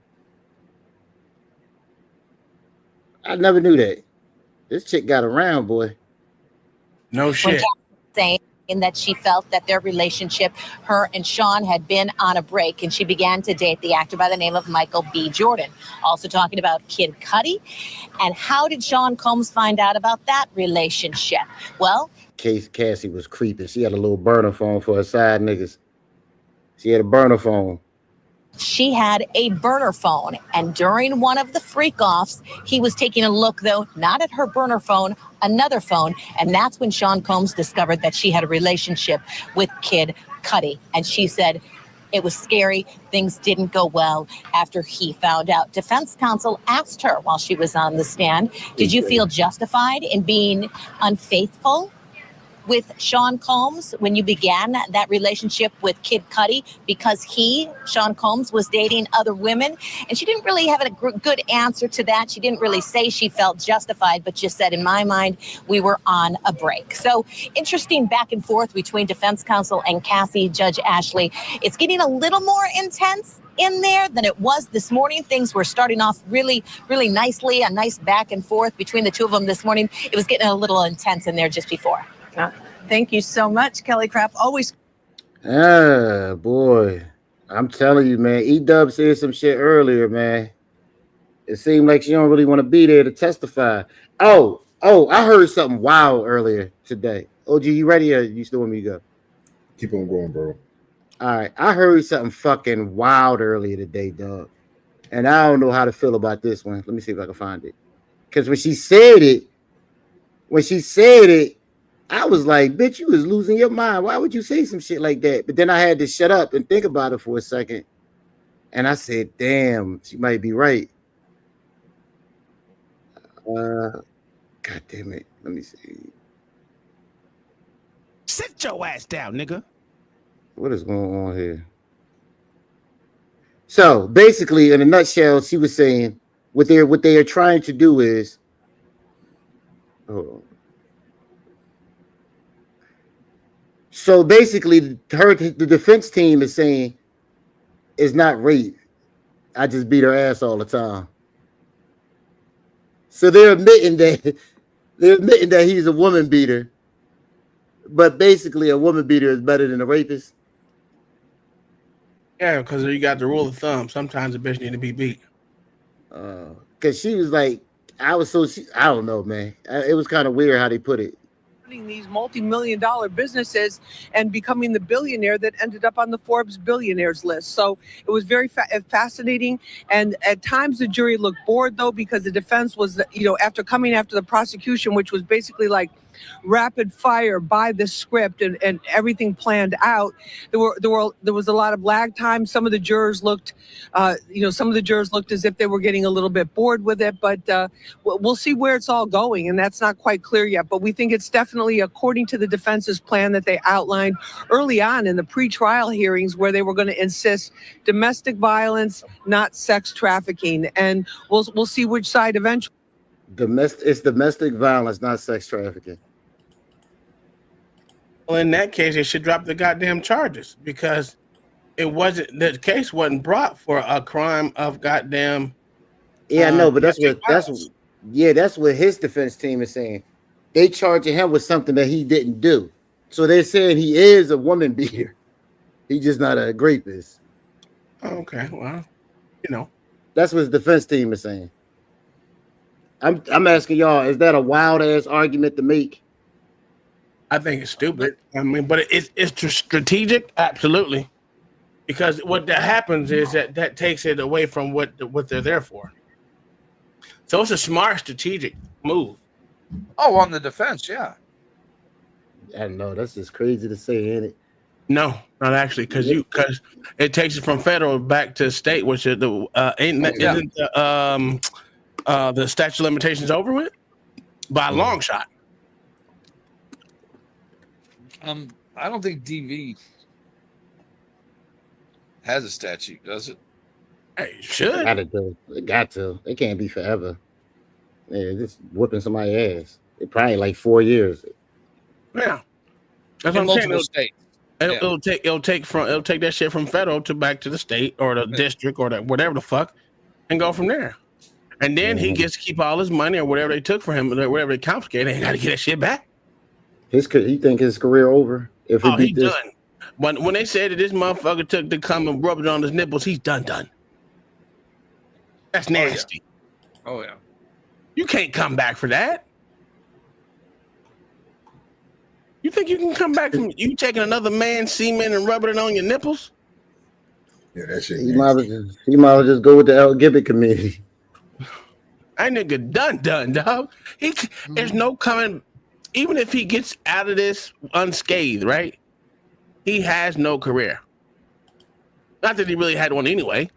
I never knew that. This chick got around, boy. No shit. Saying that she felt that their relationship, her and Sean, had been on a break, and she began to date the actor by the name of Michael B. Jordan. Also talking about Kid Cudi, and how did Sean Combs find out about that relationship? Well, Cassie was creeping. She had a little burner phone for her side niggas. She had a burner phone. She had a burner phone, and during one of the freak-offs, he was taking a look, though, not at her burner phone, another phone, and that's when Sean Combs discovered that she had a relationship with Kid Cudi, and she said it was scary. Things didn't go well after he found out. Defense counsel asked her while she was on the stand, did you feel justified in being unfaithful with Sean Combs when you began that relationship with Kid Cudi, because Sean Combs, was dating other women? And she didn't really have a good answer to that. She didn't really say she felt justified, but just said, in my mind, we were on a break. So interesting back and forth between defense counsel and Cassie, Judge Ashley. It's getting a little more intense in there than it was this morning. Things were starting off really, really nicely, a nice back and forth between the two of them this morning. It was getting a little intense in there just before. Thank you so much, Kelly Craft. Always. Ah, boy. I'm telling you, man. E-Dub said some shit earlier, man. It seemed like she don't really want to be there to testify. Oh, I heard something wild earlier today. OG, you ready or you still want me to go? Keep on going, bro. All right. I heard something fucking wild earlier today, dog. And I don't know how to feel about this one. Let me see if I can find it. Because when she said it, I was like, bitch, you was losing your mind. Why would you say some shit like that? But then I had to shut up and think about it for a second. And I said, damn, she might be right. God damn it. Let me see. Sit your ass down, nigga. What is going on here? So basically, in a nutshell, she was saying what they are trying to do is, hold on. So basically, the defense team is saying it's not rape. I just beat her ass all the time. So they're admitting that he's a woman beater, but basically a woman beater is better than a rapist. Yeah, because you got the rule of thumb. Sometimes a bitch need to be beat. Because she was like, I don't know, man. It was kind of weird how they put it. These multi-million-dollar businesses and becoming the billionaire that ended up on the Forbes billionaires list. So it was very fascinating. And at times the jury looked bored, though, because the defense was, after coming after the prosecution, which was basically like rapid fire by the script and everything planned out, there was a lot of lag time. Some of the jurors looked as if they were getting a little bit bored with it, but we'll see where it's all going, and that's not quite clear yet. But we think it's definitely according to the defense's plan that they outlined early on in the pre-trial hearings, where they were going to insist domestic violence, not sex trafficking, and we'll see which side eventually. It's domestic violence, not sex trafficking. Well, in that case, they should drop the goddamn charges, because it wasn't. The case wasn't brought for a crime of goddamn. Yeah, I know, but that's violence. what his defense team is saying. They charging him with something that he didn't do. So they're saying he is a woman beater. He's just not a rapist. Okay, well, that's what his defense team is saying. I'm asking y'all, is that a wild ass argument to make? I think it's stupid. I mean, but it's strategic, absolutely, because what that happens is that takes it away from what they're there for. So it's a smart strategic move. Oh, on the defense, yeah. I don't know. That's just crazy to say, ain't it? No, not actually, because it takes it from federal back to state, which is isn't the statute of limitations over with by a long shot. I don't think DV has a statute, does it? Hey, should. It got to. It can't be forever. Yeah, just whipping somebody's ass. It probably like 4 years. Yeah, that's what I'm saying. States. It'll take that shit from federal to back to the state or the district or whatever the fuck, and go from there. And then he gets to keep all his money or whatever they took for him, whatever they confiscated. They got to get that shit back. He think his career over if he beat this. Done. When they said that this motherfucker took to come and rub it on his nipples, he's done. That's nasty. Oh yeah. You can't come back for that. You think you can come back from you taking another man's semen and rubbing it on your nipples? Yeah, that shit. He might as well just go with the L. Gibbet committee. That nigga done, dog. There's no coming. Even if he gets out of this unscathed, right? He has no career. Not that he really had one anyway.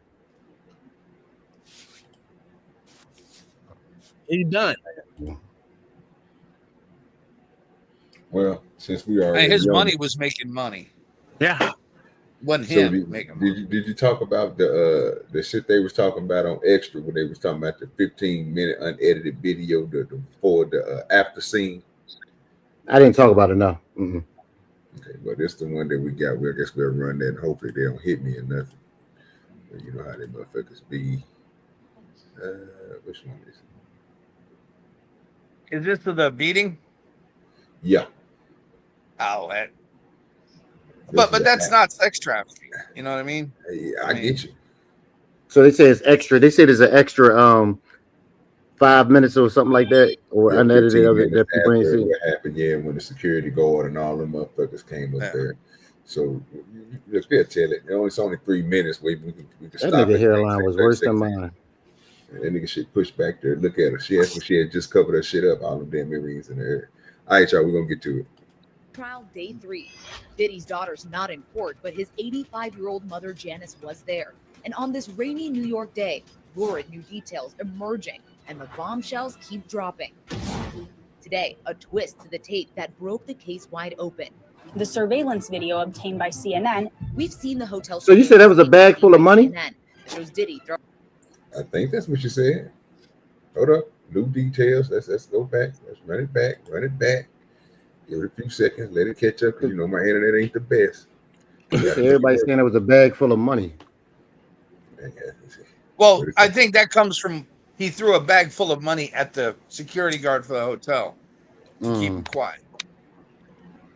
He's done. Well, since we are his money was making money. Yeah. Wasn't him making money. Did you talk about the shit they was talking about on Extra when they was talking about the 15-minute unedited video before the after scene? I didn't talk about it, no. Mm-mm. Okay, well, this is the one that we got. I guess we'll run that and hopefully they don't hit me or nothing. But you know how they motherfuckers be. Which one is it? Is this the beating? Yeah. Oh, but that's not sex trafficking. You know what I mean? I get you. So they say it's extra. They say there's an extra 5 minutes or something like that, or unedited of it that people ain't seen. What happened? Yeah, when the security guard and all them motherfuckers came up there. So they'll tell it. It's only 3 minutes. We can stop. That nigga hairline was worse than mine. And that nigga shit pushed back there. Look at her. She had just covered her shit up. All them damn earrings in her hair. All right, y'all. We're gonna get to it. Trial day 3. Diddy's daughter's not in court, but his 85-year-old mother Janice was there. And on this rainy New York day, lurid new details emerging, and the bombshells keep dropping. Today, a twist to the tape that broke the case wide open. The surveillance video obtained by CNN. We've seen the hotel. So you said that was a bag full of money? CNN. It shows Diddy throw. I think that's what you said. Hold up. New details. Let's go back. Let's run it back. Give it a few seconds. Let it catch up. Because you know my internet ain't the best. Everybody's saying it was a bag full of money. Well, I think that comes from he threw a bag full of money at the security guard for the hotel to keep him quiet.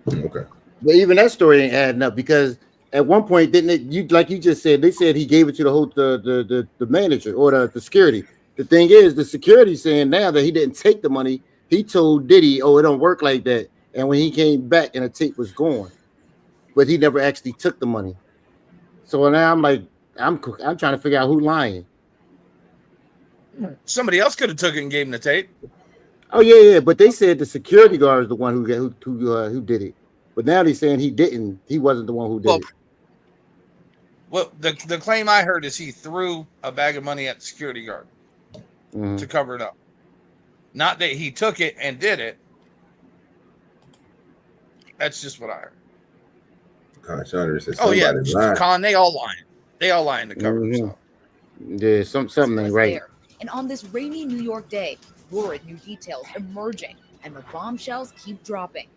Okay. But even that story ain't adding up because at one point, didn't it? You like you just said, they said he gave it to the manager or the security. The thing is, the security saying now that he didn't take the money. He told Diddy, "Oh, it don't work like that." And when he came back and the tape was gone, but he never actually took the money. So now I'm like, I'm trying to figure out who lying. Somebody else could have took it and gave him the tape. Oh yeah, but they said the security guard is the one who did it. But now they're saying he didn't. He wasn't the one who did it. Well, the claim I heard is he threw a bag of money at the security guard to cover it up. Not that he took it and did it. That's just what I heard. Oh yeah, Con, they all lying. They all lying to cover themselves. Yeah, something ain't right. And on this rainy New York day, lurid new details emerging, and the bombshells keep dropping.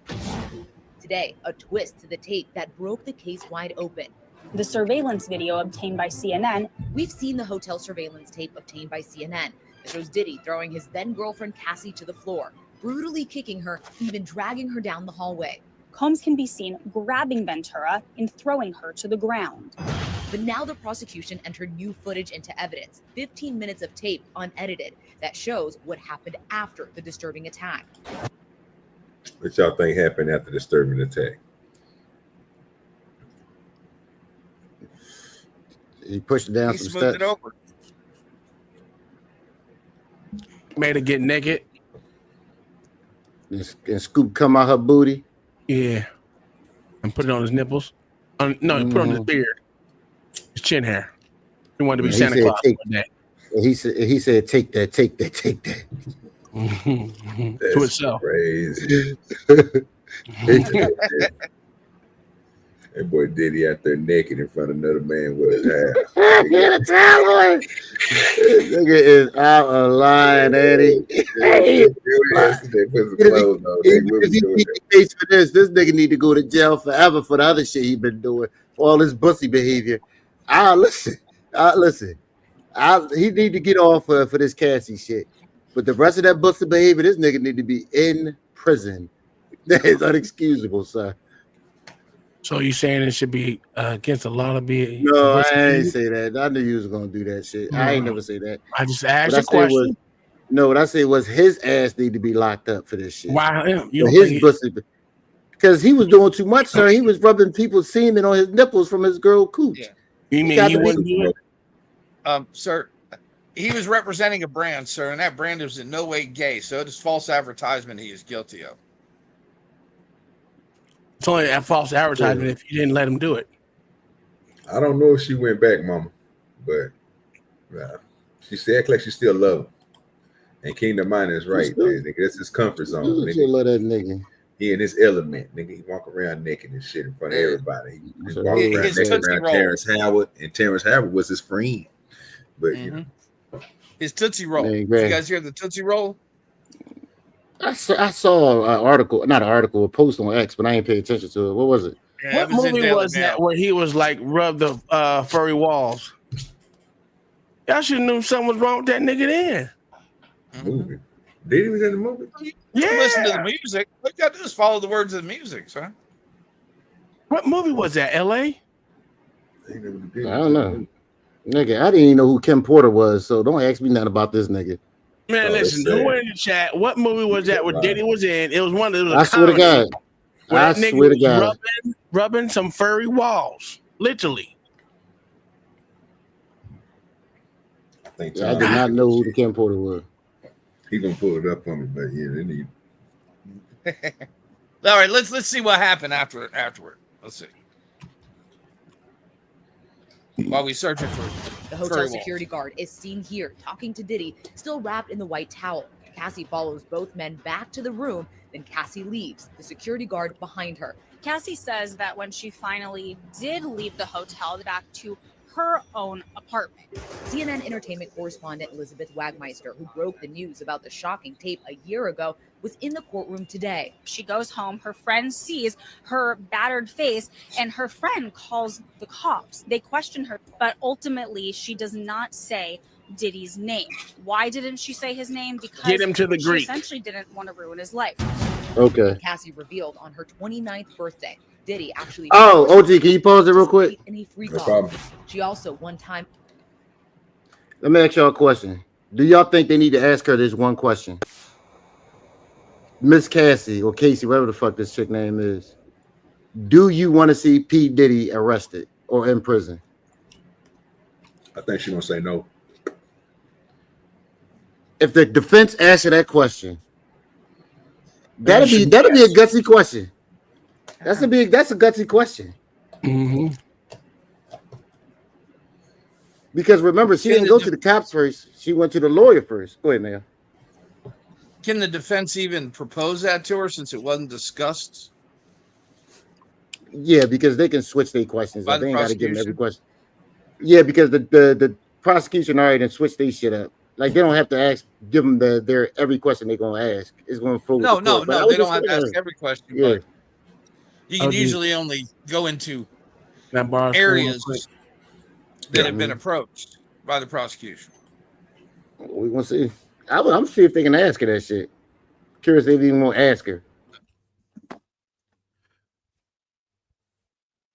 Today, a twist to the tape that broke the case wide open. The surveillance video obtained by CNN. We've seen the hotel surveillance tape obtained by CNN that shows Diddy throwing his then-girlfriend Cassie to the floor, brutally kicking her, even dragging her down the hallway. Combs can be seen grabbing Ventura and throwing her to the ground. But now the prosecution entered new footage into evidence, 15 minutes of tape unedited, that shows what happened after the disturbing attack. What y'all think happened after the disturbing attack? He pushed down some smoothed steps. it over. Made her get naked. And Scoop come out her booty. Yeah. And put it on his nipples. No, put it on his beard. His chin hair. He wanted to be Santa Claus one day. He said, take that. To itself. Crazy. That boy Diddy out there naked in front of another man with a towel. Get a towel on. This nigga is out of line, Eddie. If he beat the case for this nigga need to go to jail forever for the other shit he been doing, for all his bussy behavior. Listen. He need to get off for this Cassie shit. But the rest of that bussy behavior, this nigga need to be in prison. That is unexcusable, sir. So you saying it should be against the law to be? No, I ain't say that. I knew you was gonna do that shit. I ain't never say that. I just asked a question. What I said was his ass need to be locked up for this shit. Why? His pussy, because he was doing too much, sir. He was rubbing people's semen on his nipples from his girl cooch. Yeah. You mean he wouldn't do it? Sir, he was representing a brand, sir, and that brand is in no way gay. So it is false advertisement he is guilty of. It's only a false advertisement if you didn't let him do it. I don't know if she went back, mama, but she said like she still love him. And Kingdom Mind is right, man. Nigga, that's his comfort zone. Nigga. Love that nigga. He in his element, nigga. He walk around naked and shit in front of everybody. He walk around naked around Terrence Howard, and Terrence Howard was his friend. But you know, his Tootsie Roll. Man, you guys hear the Tootsie Roll? I saw an article, not an article, a post on X, but I ain't pay attention to it. What was it? Yeah, what movie was that where he was like rub the furry walls? Y'all should have knew something was wrong with that nigga then. Movie. Diddy was in the movie? Yeah. Listen to the music. What you got to do is follow the words of the music, son. What movie was that? L.A.? I don't know. Nigga, I didn't even know who Kim Porter was, so don't ask me nothing about this nigga. Man, listen, who in the chat? What movie was that where Diddy was in? It was one of those. I swear to God. I swear to God. Rubbing some furry walls. Literally. I did not know who the Kim Porter was. He gonna pull it up for me, but yeah, they need. All right, let's see what happened afterward. Let's see. While we searching for the hotel security guard is seen here talking to Diddy, still wrapped in the white towel. Cassie follows both men back to the room, then Cassie leaves, the security guard behind her. Cassie says that when she finally did leave the hotel back to her own apartment. CNN entertainment correspondent Elizabeth Wagmeister, who broke the news about the shocking tape a year ago, was in the courtroom today. She goes home, her friend sees her battered face, and her friend calls the cops. They question her, but ultimately she does not say Diddy's name. Why didn't she say his name? Because get him to the she Greek. Essentially didn't want to ruin his life. Okay. Cassie revealed on her 29th birthday, Diddy actually. Oh, OG, can you pause it real quick? No problem. She also one time. Let me ask y'all a question. Do y'all think they need to ask her this one question? Miss Cassie or Casey, whatever the fuck this chick name is. Do you want to see P. Diddy arrested or in prison? I think she's gonna say no. If the defense asks her that question, that'll be a gutsy question. That's a gutsy question. Mm-hmm. Because remember, she didn't go to the cops first. She went to the lawyer first. Go ahead, man. Can the defense even propose that to her since it wasn't discussed? Yeah, because they can switch their questions. By They the ain't got to give them every prosecution? question. Yeah, because the prosecution already done switched their shit up. Like they don't have to give them their every question they're gonna ask. It's going to flow. No, they don't have to ask every question. Yeah. But you can usually only go into areas that have been approached by the prosecution. We gonna see. I'm see if they can ask her that shit. Curious if they even want to ask her.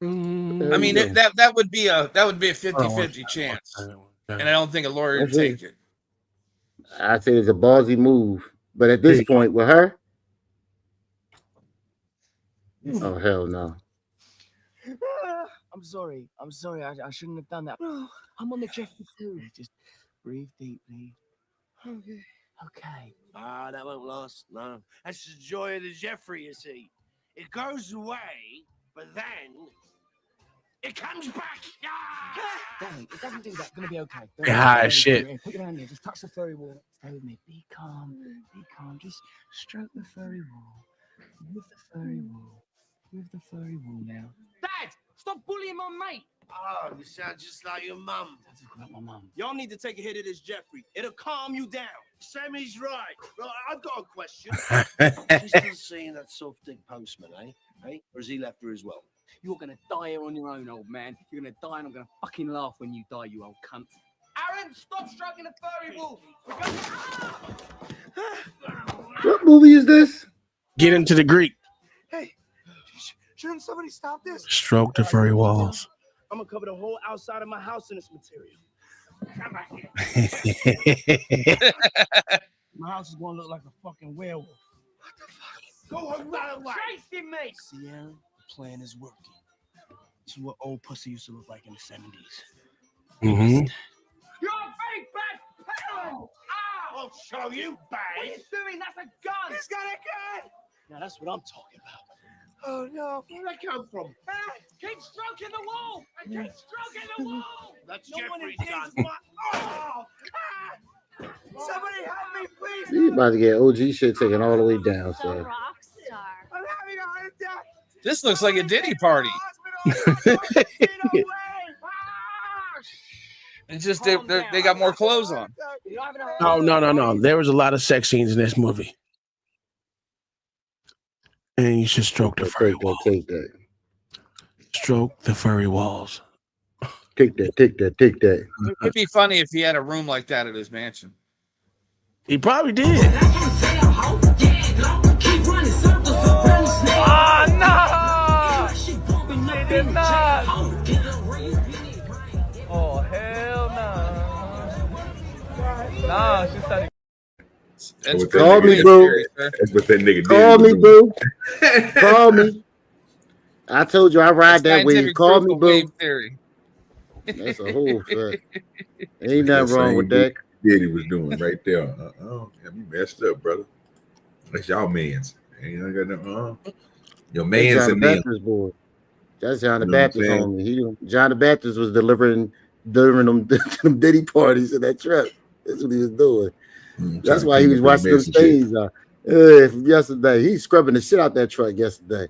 I mean, that would be a 50-50 chance, and I don't think a lawyer would take it. I say it's a ballsy move, but at this point with her, oh hell no. I'm sorry. I shouldn't have done that. I'm on the Jeffrey too. Just breathe deeply. Okay. Ah, that won't last. No. That's the joy of the Jeffrey, you see. It goes away, but then it comes back. Dang, it doesn't do that. It's gonna be okay. You're high as shit. Put your hand there. Just touch the furry wall. Stay with me. Be calm. Be calm. Just stroke the furry wall. Move the furry wall. Move the furry wall now. Dad, stop bullying my mate. Oh, you sound just like your mum. That's my mum. Y'all need to take a hit of this Jeffrey. It'll calm you down. Sammy's right. Well, I've got a question. She's still seeing that soft dick postman, eh? Or has he left her as well? You're gonna die here on your own, old man. You're gonna die, and I'm gonna fucking laugh when you die, you old cunt. Aaron, stop stroking the furry wall. What movie is this? Get into the Greek. Hey, shouldn't somebody stop this? Stroke the furry walls. I'm gonna cover the whole outside of my house in this material. Come back here. My house is gonna look like a fucking werewolf. What the fuck? Go home right away. Chasing me. See, Aaron, the plan is working. This is what old pussy used to look like in the 70s. Mm-hmm. You're a very bad parent. I'll show you bad. What are you doing? That's a gun. He's got a gun. Now that's what I'm talking about. Oh no, where'd that come from? Keep stroking the wall! I keep stroking the wall! That's no Jeffrey's gun. Somebody help me, please! You about to get OG shit taken all the way down, so. I'm having a heart attack! This looks like a Diddy party. It's just they got more clothes on. No. There was a lot of sex scenes in this movie. And you should stroke the furry walls. Take that. Stroke the furry walls. Take that. It'd be funny if he had a room like that at his mansion. He probably did. Oh no! They did not. Oh hell no! Nah, she's starting. Call me, boo. That's what that nigga did. Call me, boo. Call me. I told you I ride that wave. Call me, boo. That's a whole fact. Ain't nothing wrong with that. Diddy was doing right there. You messed up, brother. That's y'all man's. Ain't got no, your man's and them. That's John the Baptist homie. John the Baptist was delivering them Diddy parties in that truck. That's what he was doing. That's why he was watching those things from yesterday. He's scrubbing the shit out that truck yesterday.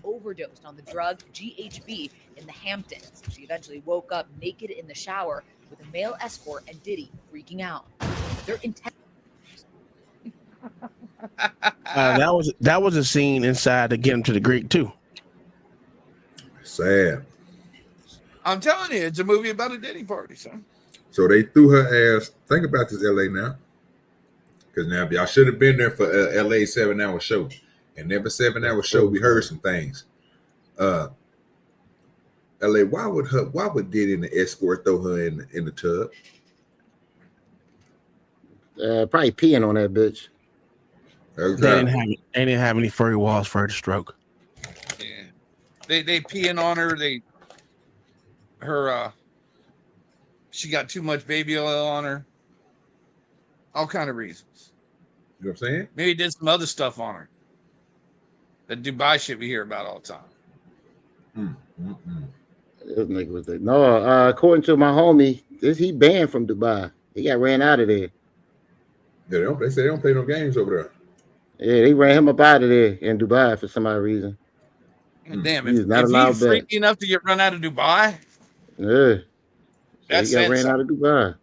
Overdosed on the drug GHB in the Hamptons. She eventually woke up naked in the shower with a male escort and Diddy freaking out. They're intense. That was a scene inside to get him to the Greek too. Sad. I'm telling you, it's a movie about a Diddy party, son. So they threw her ass. Think about this, LA now. Because now y'all should have been there for LA 7-hour show. And every 7-hour show, we heard some things. LA, why would Diddy and the escort throw her in the tub? Probably peeing on that bitch. They didn't have any furry walls for her to stroke. Yeah. They peeing on her, she got too much baby oil on her. All kind of reasons. You know what I'm saying? Maybe did some other stuff on her. That Dubai shit we hear about all the time. This nigga was there. No, according to my homie, he banned from Dubai. He got ran out of there. Yeah, they say they don't play no games over there. Yeah, they ran him up out of there in Dubai for some odd reason. Damn, He's not if allowed he's back. freaky enough to get run out of Dubai, Yeah. That's he got ran out of Dubai.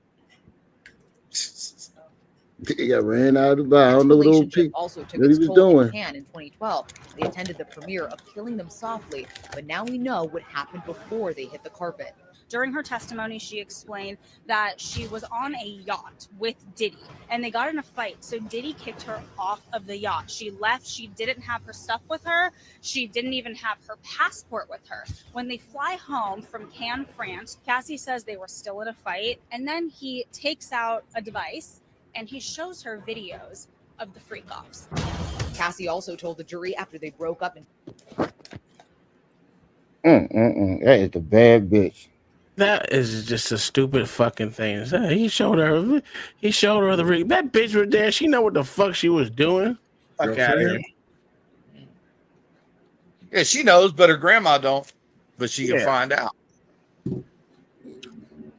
He got ran out of the bar. I don't know what those people Also took what he its was toll in doing. Cannes in 2012. They attended the premiere of Killing Them Softly, but now we know what happened before they hit the carpet. During her testimony, she explained that she was on a yacht with Diddy and they got in a fight. So Diddy kicked her off of the yacht. She left. She didn't have her stuff with her. She didn't even have her passport with her. When they fly home from Cannes, France, Cassie says they were still in a fight. And then he takes out a device and he shows her videos of the freak offs. Cassie also told the jury after they broke up. That is the bad bitch. That is just a stupid fucking thing. He showed her the ring. That bitch was there. She know what the fuck she was doing. Fuck out of here. Yeah, she knows, but her grandma don't. But she can find out.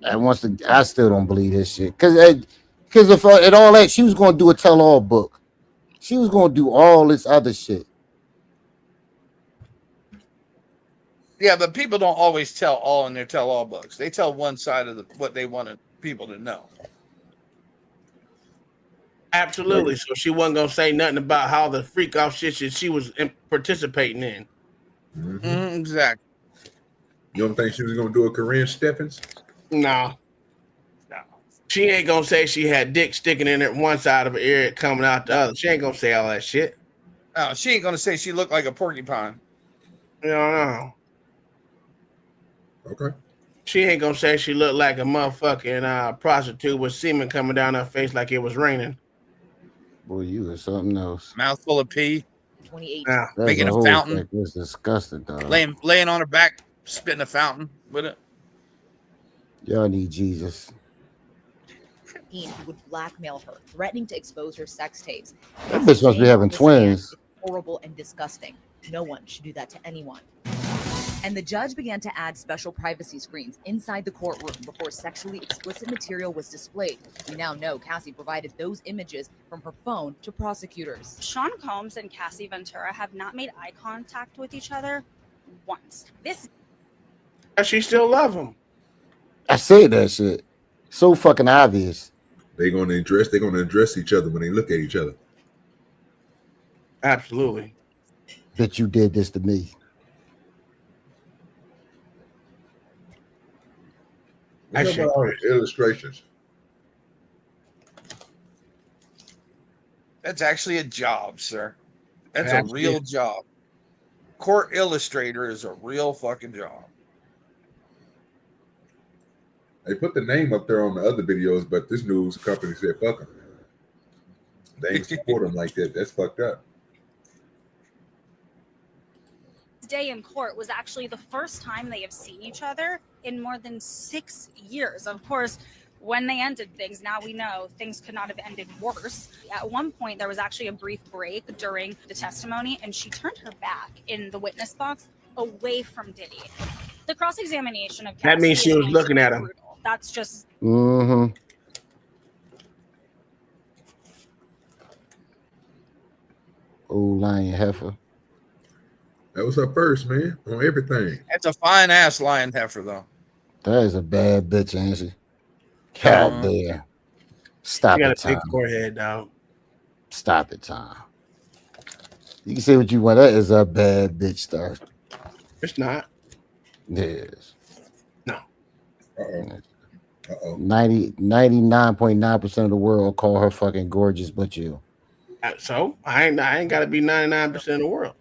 I still don't believe this shit. Because if at all that, she was going to do a tell-all book. She was going to do all this other shit. Yeah, but people don't always tell all in their tell-all books. They tell one side of what they wanted people to know. Absolutely. So she wasn't gonna say nothing about how the freak off shit she was participating in. Exactly. You don't think she was gonna do a Corinne Stephens? No. She ain't gonna say she had dick sticking in it one side of her ear coming out the other. She ain't gonna say all that shit. No, she ain't gonna say she looked like a porcupine. No. Okay. She ain't gonna say she looked like a motherfucking prostitute with semen coming down her face like it was raining. Boy, you or something else. Mouthful of pee. 28. Making a fountain. It's disgusting, dog. Laying on her back, spitting a fountain with it. Y'all need Jesus. He would blackmail her, threatening to expose her sex tapes. That bitch must be having twins. Horrible and disgusting. No one should do that to anyone. And the judge began to add special privacy screens inside the courtroom before sexually explicit material was displayed. We now know Cassie provided those images from her phone to prosecutors. Sean Combs and Cassie Ventura have not made eye contact with each other once. She still love him. I say that shit. So fucking obvious. They're gonna address each other when they look at each other. Absolutely. That you did this to me. What about all the illustrations? That's actually a job, sir. That's a real job. Court illustrator is a real fucking job. They put the name up there on the other videos, but this news company said fuck them. They ain't support them like that. That's fucked up. Day in court was actually the first time they have seen each other in more than 6 years. Of course, when they ended things, now we know things could not have ended worse. At one point, there was actually a brief break during the testimony, and she turned her back in the witness box away from Diddy. The cross-examination of Cassie that means she was looking at him. Brutal. That's just. Mm-hmm. Old lion heifer. That was her first, man, on everything. That's a fine ass lion heifer, though. That is a bad bitch, ain't she? God damn. Stop You got it, a big Tom. forehead, dog. Stop it, Tom. You can say what you want. That is a bad bitch stuff. It's not. It is. No. Uh-oh. 99.9% of the world call her fucking gorgeous, but you. So I ain't got to be 99% of the world.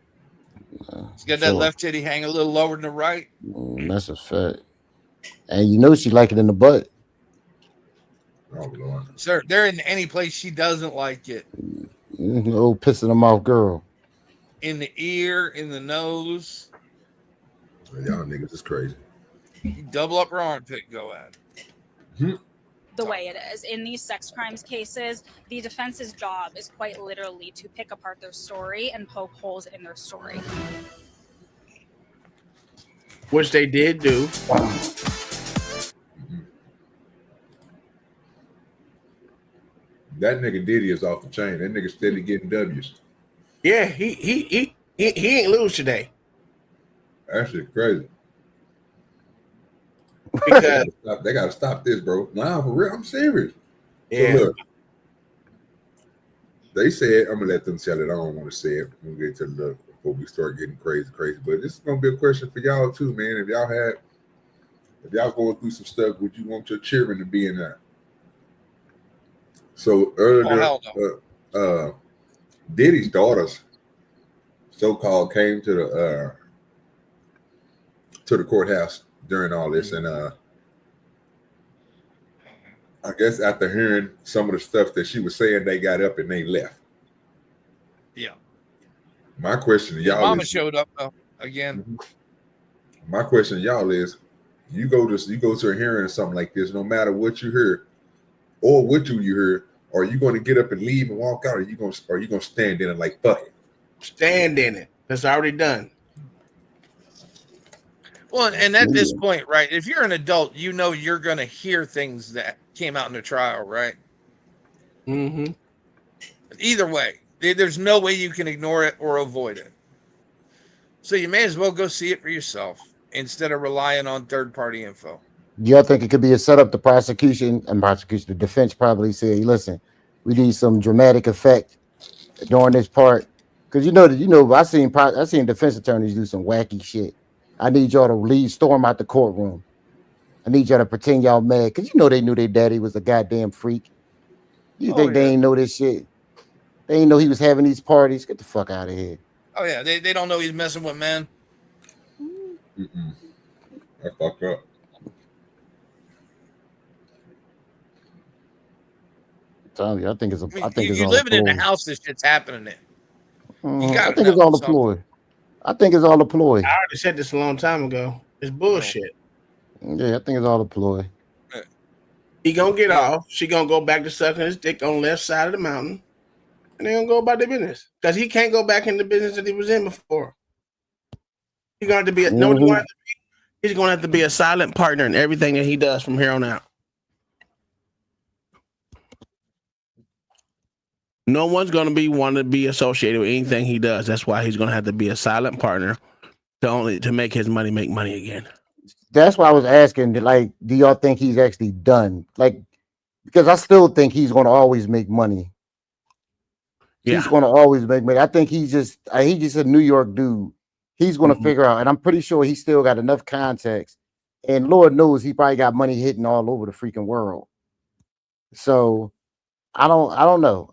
She's got that left titty hang a little lower than the right. That's a fact. And you know she like it in the butt. Oh, Lord. Sir, there isn't any place she doesn't like it. Old piss in the mouth girl. In the ear, in the nose. Y'all niggas is crazy. You double up her armpit, go at it. The way it is in these sex crimes cases, the defense's job is quite literally to pick apart their story and poke holes in their story. Which they did do. That nigga Diddy is off the chain. That nigga steady getting W's. Yeah, he ain't lose today. That shit crazy. Because they gotta stop this, bro. Nah, for real, I'm serious. Yeah. So look, They said, I'm gonna let them tell it. I don't want to say it. We'll get to the before we start getting crazy. But this is gonna be a question for y'all too, man. If y'all going through some stuff, would you want your children to be in that? So earlier, Diddy's daughters, so-called, came to the courthouse during all this, and I guess after hearing some of the stuff that she was saying, they got up and they left. Yeah. My question to y'all Mama is, showed up though again. My question to y'all is, you go to a hearing or something like this, no matter what you heard or what you heard, are you going to get up and leave and walk out, or are you going to stand in it like fuck it? Stand in it. That's already done. Well, and at this point, right, if you're an adult, you know you're going to hear things that came out in the trial, right? Mm-hmm. Either way, there's no way you can ignore it or avoid it. So you may as well go see it for yourself instead of relying on third-party info. Do y'all think it could be a setup? The the defense probably say, listen, we need some dramatic effect during this part. Because I seen defense attorneys do some wacky shit. I need y'all to storm out the courtroom. I need y'all to pretend y'all mad. Because they knew their daddy was a goddamn freak. You think they ain't know this shit? They ain't know he was having these parties. Get the fuck out of here. Oh, yeah. They don't know he's messing with men. I fucked up. I'm telling you, I think it's you're living in a house that shit's happening in. I think it's all a ploy. I think it's all a ploy. I already said this a long time ago. It's bullshit. Yeah, I think it's all a ploy. He gonna get off. She gonna go back to sucking his dick on the left side of the mountain, and they gonna go about their business because he can't go back in the business that he was in before. He's gonna have to be he's gonna have to be a silent partner in everything that he does from here on out. No one's going to want to be associated with anything he does. That's why he's going to have to be a silent partner to make his money make money again. That's why I was asking, like, do y'all think he's actually done? Like, because I still think he's going to always make money. Yeah. He's going to always make money. I think he's just a New York dude. He's going to figure out, and I'm pretty sure he still got enough contacts. And Lord knows he probably got money hitting all over the freaking world. So I don't know.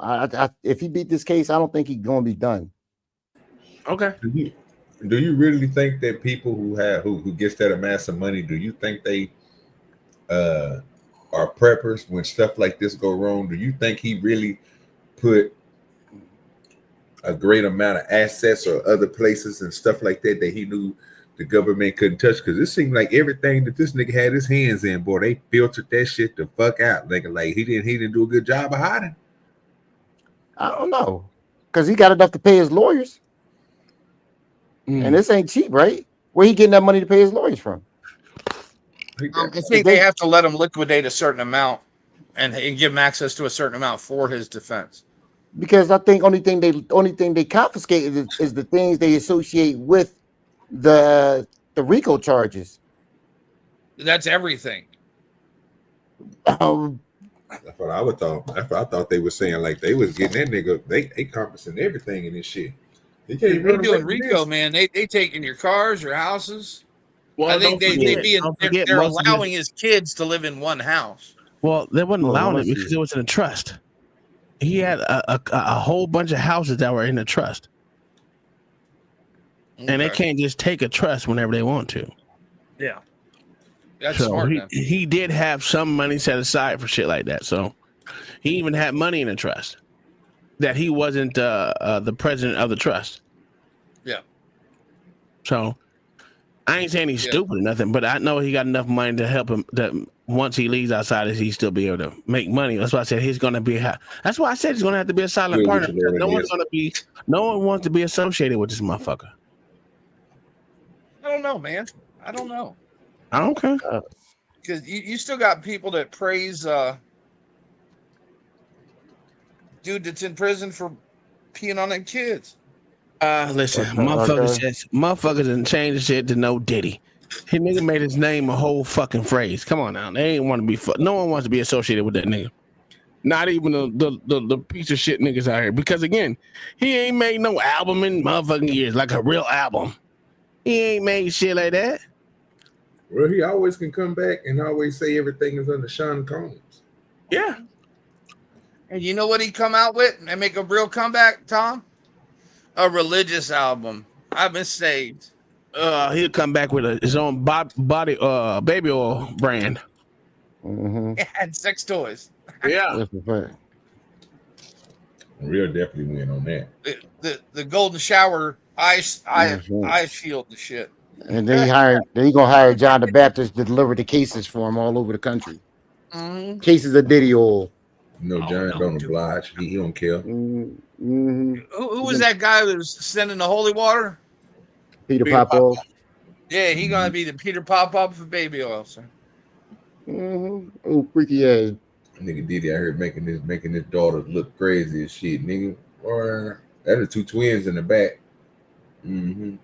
If he beat this case, I don't think he's going to be done. Okay. Do you really think that people who gets that amount of money, do you think they are preppers when stuff like this go wrong? Do you think he really put a great amount of assets or other places and stuff like that he knew the government couldn't touch? Because it seemed like everything that this nigga had his hands in, boy, they filtered that shit the fuck out. Like he didn't do a good job of hiding. I don't know, because he got enough to pay his lawyers, and this ain't cheap, right? Where he getting that money to pay his lawyers from? I think they have to let him liquidate a certain amount and give him access to a certain amount for his defense. Because I think only thing they confiscated is the things they associate with the RICO charges. That's everything. That's what I would thought. That's what I thought they were saying. Like they was getting that nigga. They confiscating everything in this shit. They can't They're doing RICO, man. They taking your cars, your houses. Well, I think they're allowing his kids to live in one house. Well, they wasn't allowing it because it was in a trust. He had a whole bunch of houses that were in the trust. Okay. And they can't just take a trust whenever they want to. Yeah. That's smart. He did have some money set aside for shit like that. So he even had money in a trust that he wasn't the president of the trust. Yeah. So I ain't saying he's stupid or nothing, but I know he got enough money to help him that once he leaves outside, he still be able to make money. That's why I said he's going to be. That's why I said he's going to have to be a silent partner. No one wants to be associated with this motherfucker. I don't know, man. I don't know. I don't care. Because you still got people that praise dude that's in prison for peeing on them kids. Listen, motherfuckers didn't change the shit to no Diddy. He nigga made his name a whole fucking phrase. Come on now. They ain't want to be no one wants to be associated with that nigga. Not even the piece of shit niggas out here. Because again, he ain't made no album in motherfucking years, like a real album. He ain't made shit like that. Well, he always can come back and always say everything is under Sean Combs. Yeah. And you know what he come out with and make a real comeback, Tom? A religious album. I've been saved. He'll come back with his own baby oil brand. Mm-hmm. And sex toys. Yeah. That's the fact. Real definitely win on that. The golden shower ice shield the shit. And then he gonna hire John the Baptist to deliver the cases for him all over the country. Mm-hmm. Cases of Diddy oil. No, John don't oblige. He don't care. Mm-hmm. Who was that guy that was sending the holy water? Peter Popoff. Yeah, he gonna be the Peter Popoff for baby oil, sir. Mm-hmm. Oh, freaky ass. Nigga Diddy out here making his daughter look crazy as shit, nigga. Or that are two twins in the back. Mm-hmm.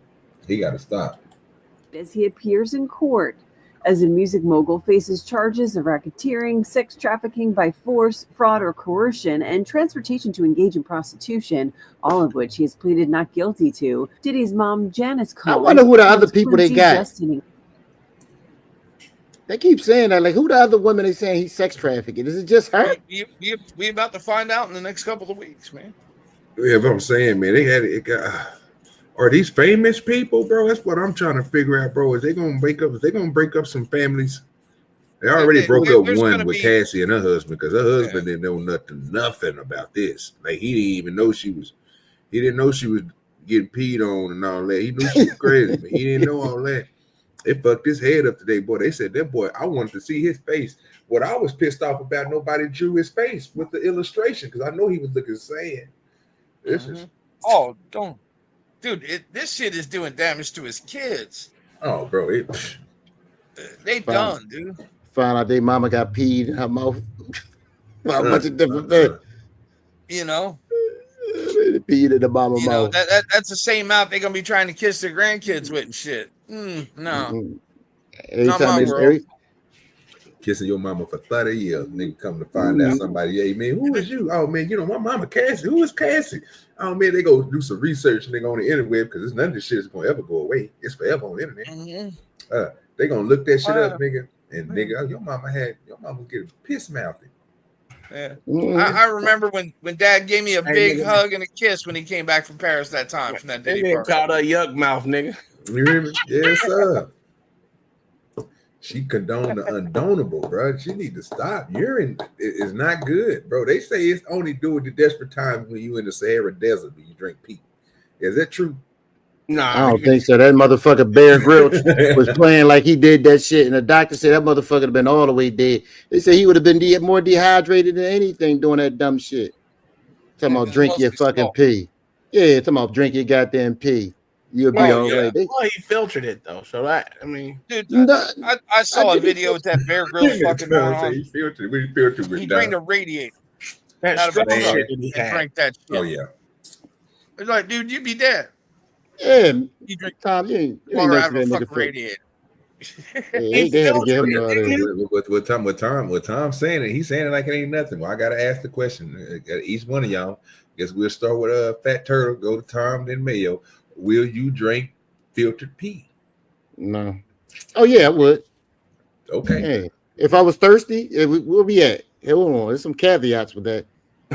He gotta stop. As he appears in court, as the music mogul faces charges of racketeering, sex trafficking by force, fraud, or coercion, and transportation to engage in prostitution, all of which he has pleaded not guilty to. Diddy's mom, Janice Combs, I wonder who the other people they got. Destiny. They keep saying that. Like, who the other women they saying he's sex trafficking? Is it just her? We about to find out in the next couple of weeks, man. Yeah, but I'm saying, man, are these famous people, bro? That's what I'm trying to figure out, bro. Is they gonna break up? Is they gonna break up some families? They already broke up one with Cassie and her husband because her husband didn't know nothing about this. Like he didn't even know she was. He didn't know she was getting peed on and all that. He knew she was crazy, but he didn't know all that. They fucked his head up today, boy. They said that boy. I wanted to see his face. What I was pissed off about, nobody drew his face with the illustration because I know he was looking sad. This is. Oh, don't. Dude, this shit is doing damage to his kids. Oh, bro, they done, dude. Found out their mama got peed in her mouth. A bunch of different things. You know, peed in the mama mouth. That's the same mouth they're gonna be trying to kiss their grandkids with and shit. No, Every time kissing your mama for 30 years, nigga come to find out somebody, hey man, who is you? Oh man, you know my mama Cassie. Who is Cassie? Oh man, they go do some research nigga on the internet because none of this shit is gonna ever go away. It's forever on the internet. Mm-hmm. They gonna look that shit up, nigga, and nigga, oh, your mama getting piss mouthy. Yeah, I remember when Dad gave me a big hug and a kiss when he came back from Paris that time from that Diddy party. Called her yuck mouth, nigga. You hear me? Yes, sir. She condoned the undonable, bro. She need to stop. Urine is not good, bro. They say it's only do it the desperate times when you in the Sahara Desert when you drink pee. Is that true? Nah, I don't think so. That motherfucker Bear Grylls was playing like he did that shit, and the doctor said that motherfucker would have been all the way dead. They said he would have been more dehydrated than anything doing that dumb shit. Talking about drink your fucking pee. Yeah, talking about drink your goddamn pee. You'll be all right. Well, he filtered it though, so that dude, I saw a video with that Bear Grylls fucking on. He filtered with he drained a radiator. That shit he drank that shit. Oh yeah. It's like, dude, you'd be dead. Yeah, you drink Tom, you ain't water next out to of a that fucking nigga. radiator. Yeah, they had to get him out of there. What Tom's saying it, he's saying it like it ain't nothing. Well, I gotta ask the question. Each one of y'all. Guess we'll start with Fat Turtle, go to Tom, then Mayo. Will you drink filtered pee? No. Oh yeah, I would. Okay. Hey, if I was thirsty, where we at? Hey, hold on. There's some caveats with that.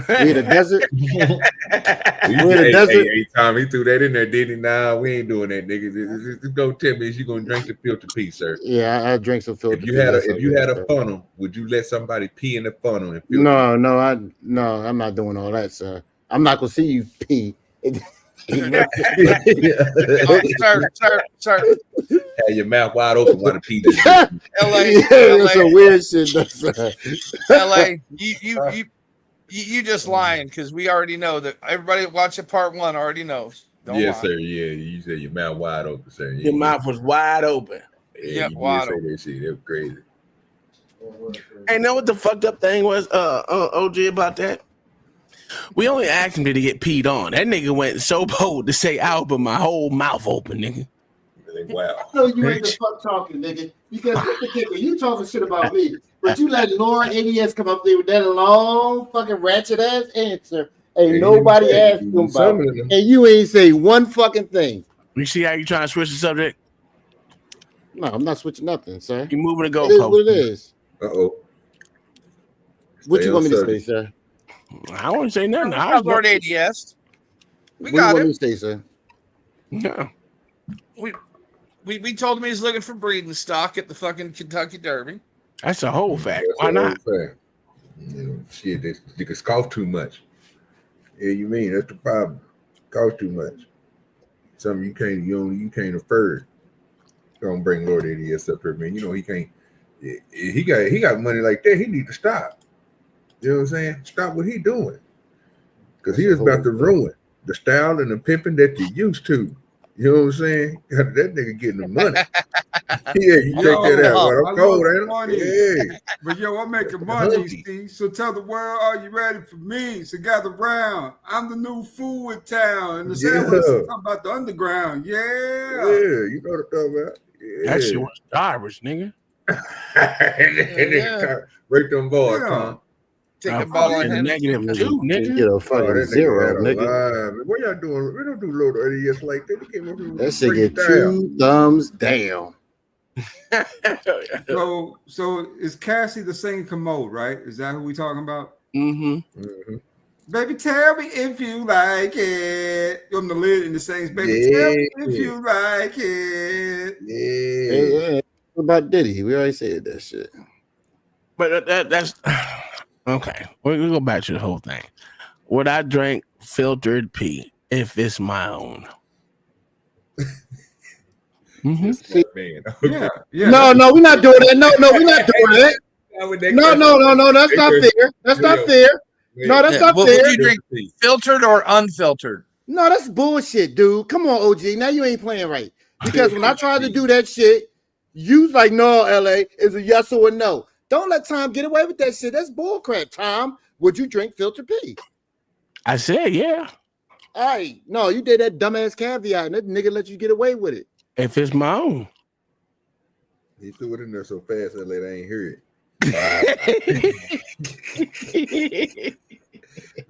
We in the desert. We in the desert. Hey, Tom, he threw that in there, didn't he? Nah, we ain't doing that, nigga. Just go tell me, is you gonna drink the filtered pee, sir? Yeah, I drink some filtered pee. If you had a funnel, would you let somebody pee in the funnel? And No, I'm not doing all that, sir. I'm not gonna see you pee. Sir. Have your mouth wide open while the pee is LA, that's some weird shit. LA, you just lying because we already know that everybody watching part 1 already knows. Yes, sir. Yeah, you said your mouth wide open, sir. Your mouth was wide open. Yeah, wide open. That shit. That was crazy. Hey, know what the fucked up thing was, OG, about that? We only asked him to get peed on. That nigga went so bold to say, "I opened my whole mouth open, nigga." Wow. No, you ain't the fuck talking, nigga. Because this the kicker. You talking shit about me, but you let Laura ADS come up there with that long fucking ratchet ass answer. Ain't nobody asked him about it. And you ain't say one fucking thing. You see how you trying to switch the subject? No, I'm not switching nothing, sir. You moving the It is goalpost. what it is. Uh-oh. What you want me to say, sir? I don't want to say nothing. I Lord ADS. We What got you want him. me to say, sir? Yeah. We told him he's looking for breeding stock at the fucking Kentucky Derby. That's a whole fact. That's Why a not? whole fact. You know, shit, they could cough too much. Yeah, you mean that's the problem. Cough too much. Something you can't afford. Don't bring Lord ADS up here, man. You know he can't. He got money like that. He need to stop. You know what I'm saying? Stop what he doing, because he is about to ruin the style and the pimping that you used to. You know what I'm saying? That nigga getting the money. Yeah, you take that out. Well, I'm cold, ain't it? Yeah. But yo, I'm making money, Steve. So tell the world, are you ready for me? So gather round. I'm the new fool in town. And the sandwich talking about the underground. Yeah. Yeah, you know what I'm talking about. Yeah. That shit was garbage, nigga. Break them bars, Tom. Take a ball on him. -2, nigga. Get a fucking zero, nigga. What y'all doing? We don't do Lord ADS like that. That shit get 2 thumbs down. So is Cassie the same commode, right? Is that who we talking about? Mm-hmm. Baby, tell me if you like it. I'm the lid in the same. Baby, tell me if you like it. Yeah. What about Diddy? We already said that shit. But that's okay. We go back to the whole thing. Would I drink filtered pee if it's my own? See, yeah. No, we're not doing that. No, we're not doing that. No, that's not fair. That's not fair. No, that's not fair. Would you drink filtered or unfiltered? No, that's bullshit, dude. Come on, OG. Now you ain't playing right. Because when I tried to do that shit, you was like, no, LA is a yes or a no. Don't let Tom get away with that shit. That's bullcrap, Tom. Would you drink filtered pee? I said, yeah. All right. No, you did that dumbass caveat, and that nigga let you get away with it. If it's my own. He threw it in there so fast that I ain't hear it.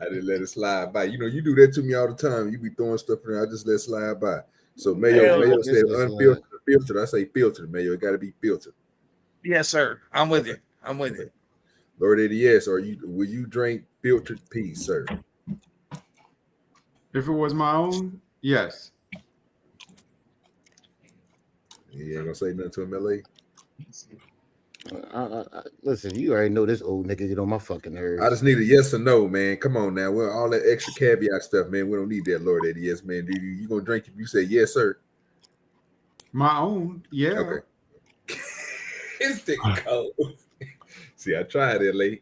I didn't let it slide by. You know, you do that to me all the time. You be throwing stuff in there. I just let it slide by. So Mayo said unfiltered, filtered. I say filtered, Mayo. It got to be filtered. Yes, sir. I'm with you. Lord ADS, will you drink filtered pee, sir? If it was my own, yes. You ain't gonna say nothing to him, LA? Listen, you already know this old nigga get on my fucking nerves. I just need a yes or no, man. Come on now. Well, all that extra caveat stuff, man. We don't need that, Lord ADS, man. You gonna drink if you say yes, sir? My own, yeah. Okay. It's the cold. See, I tried it, LA.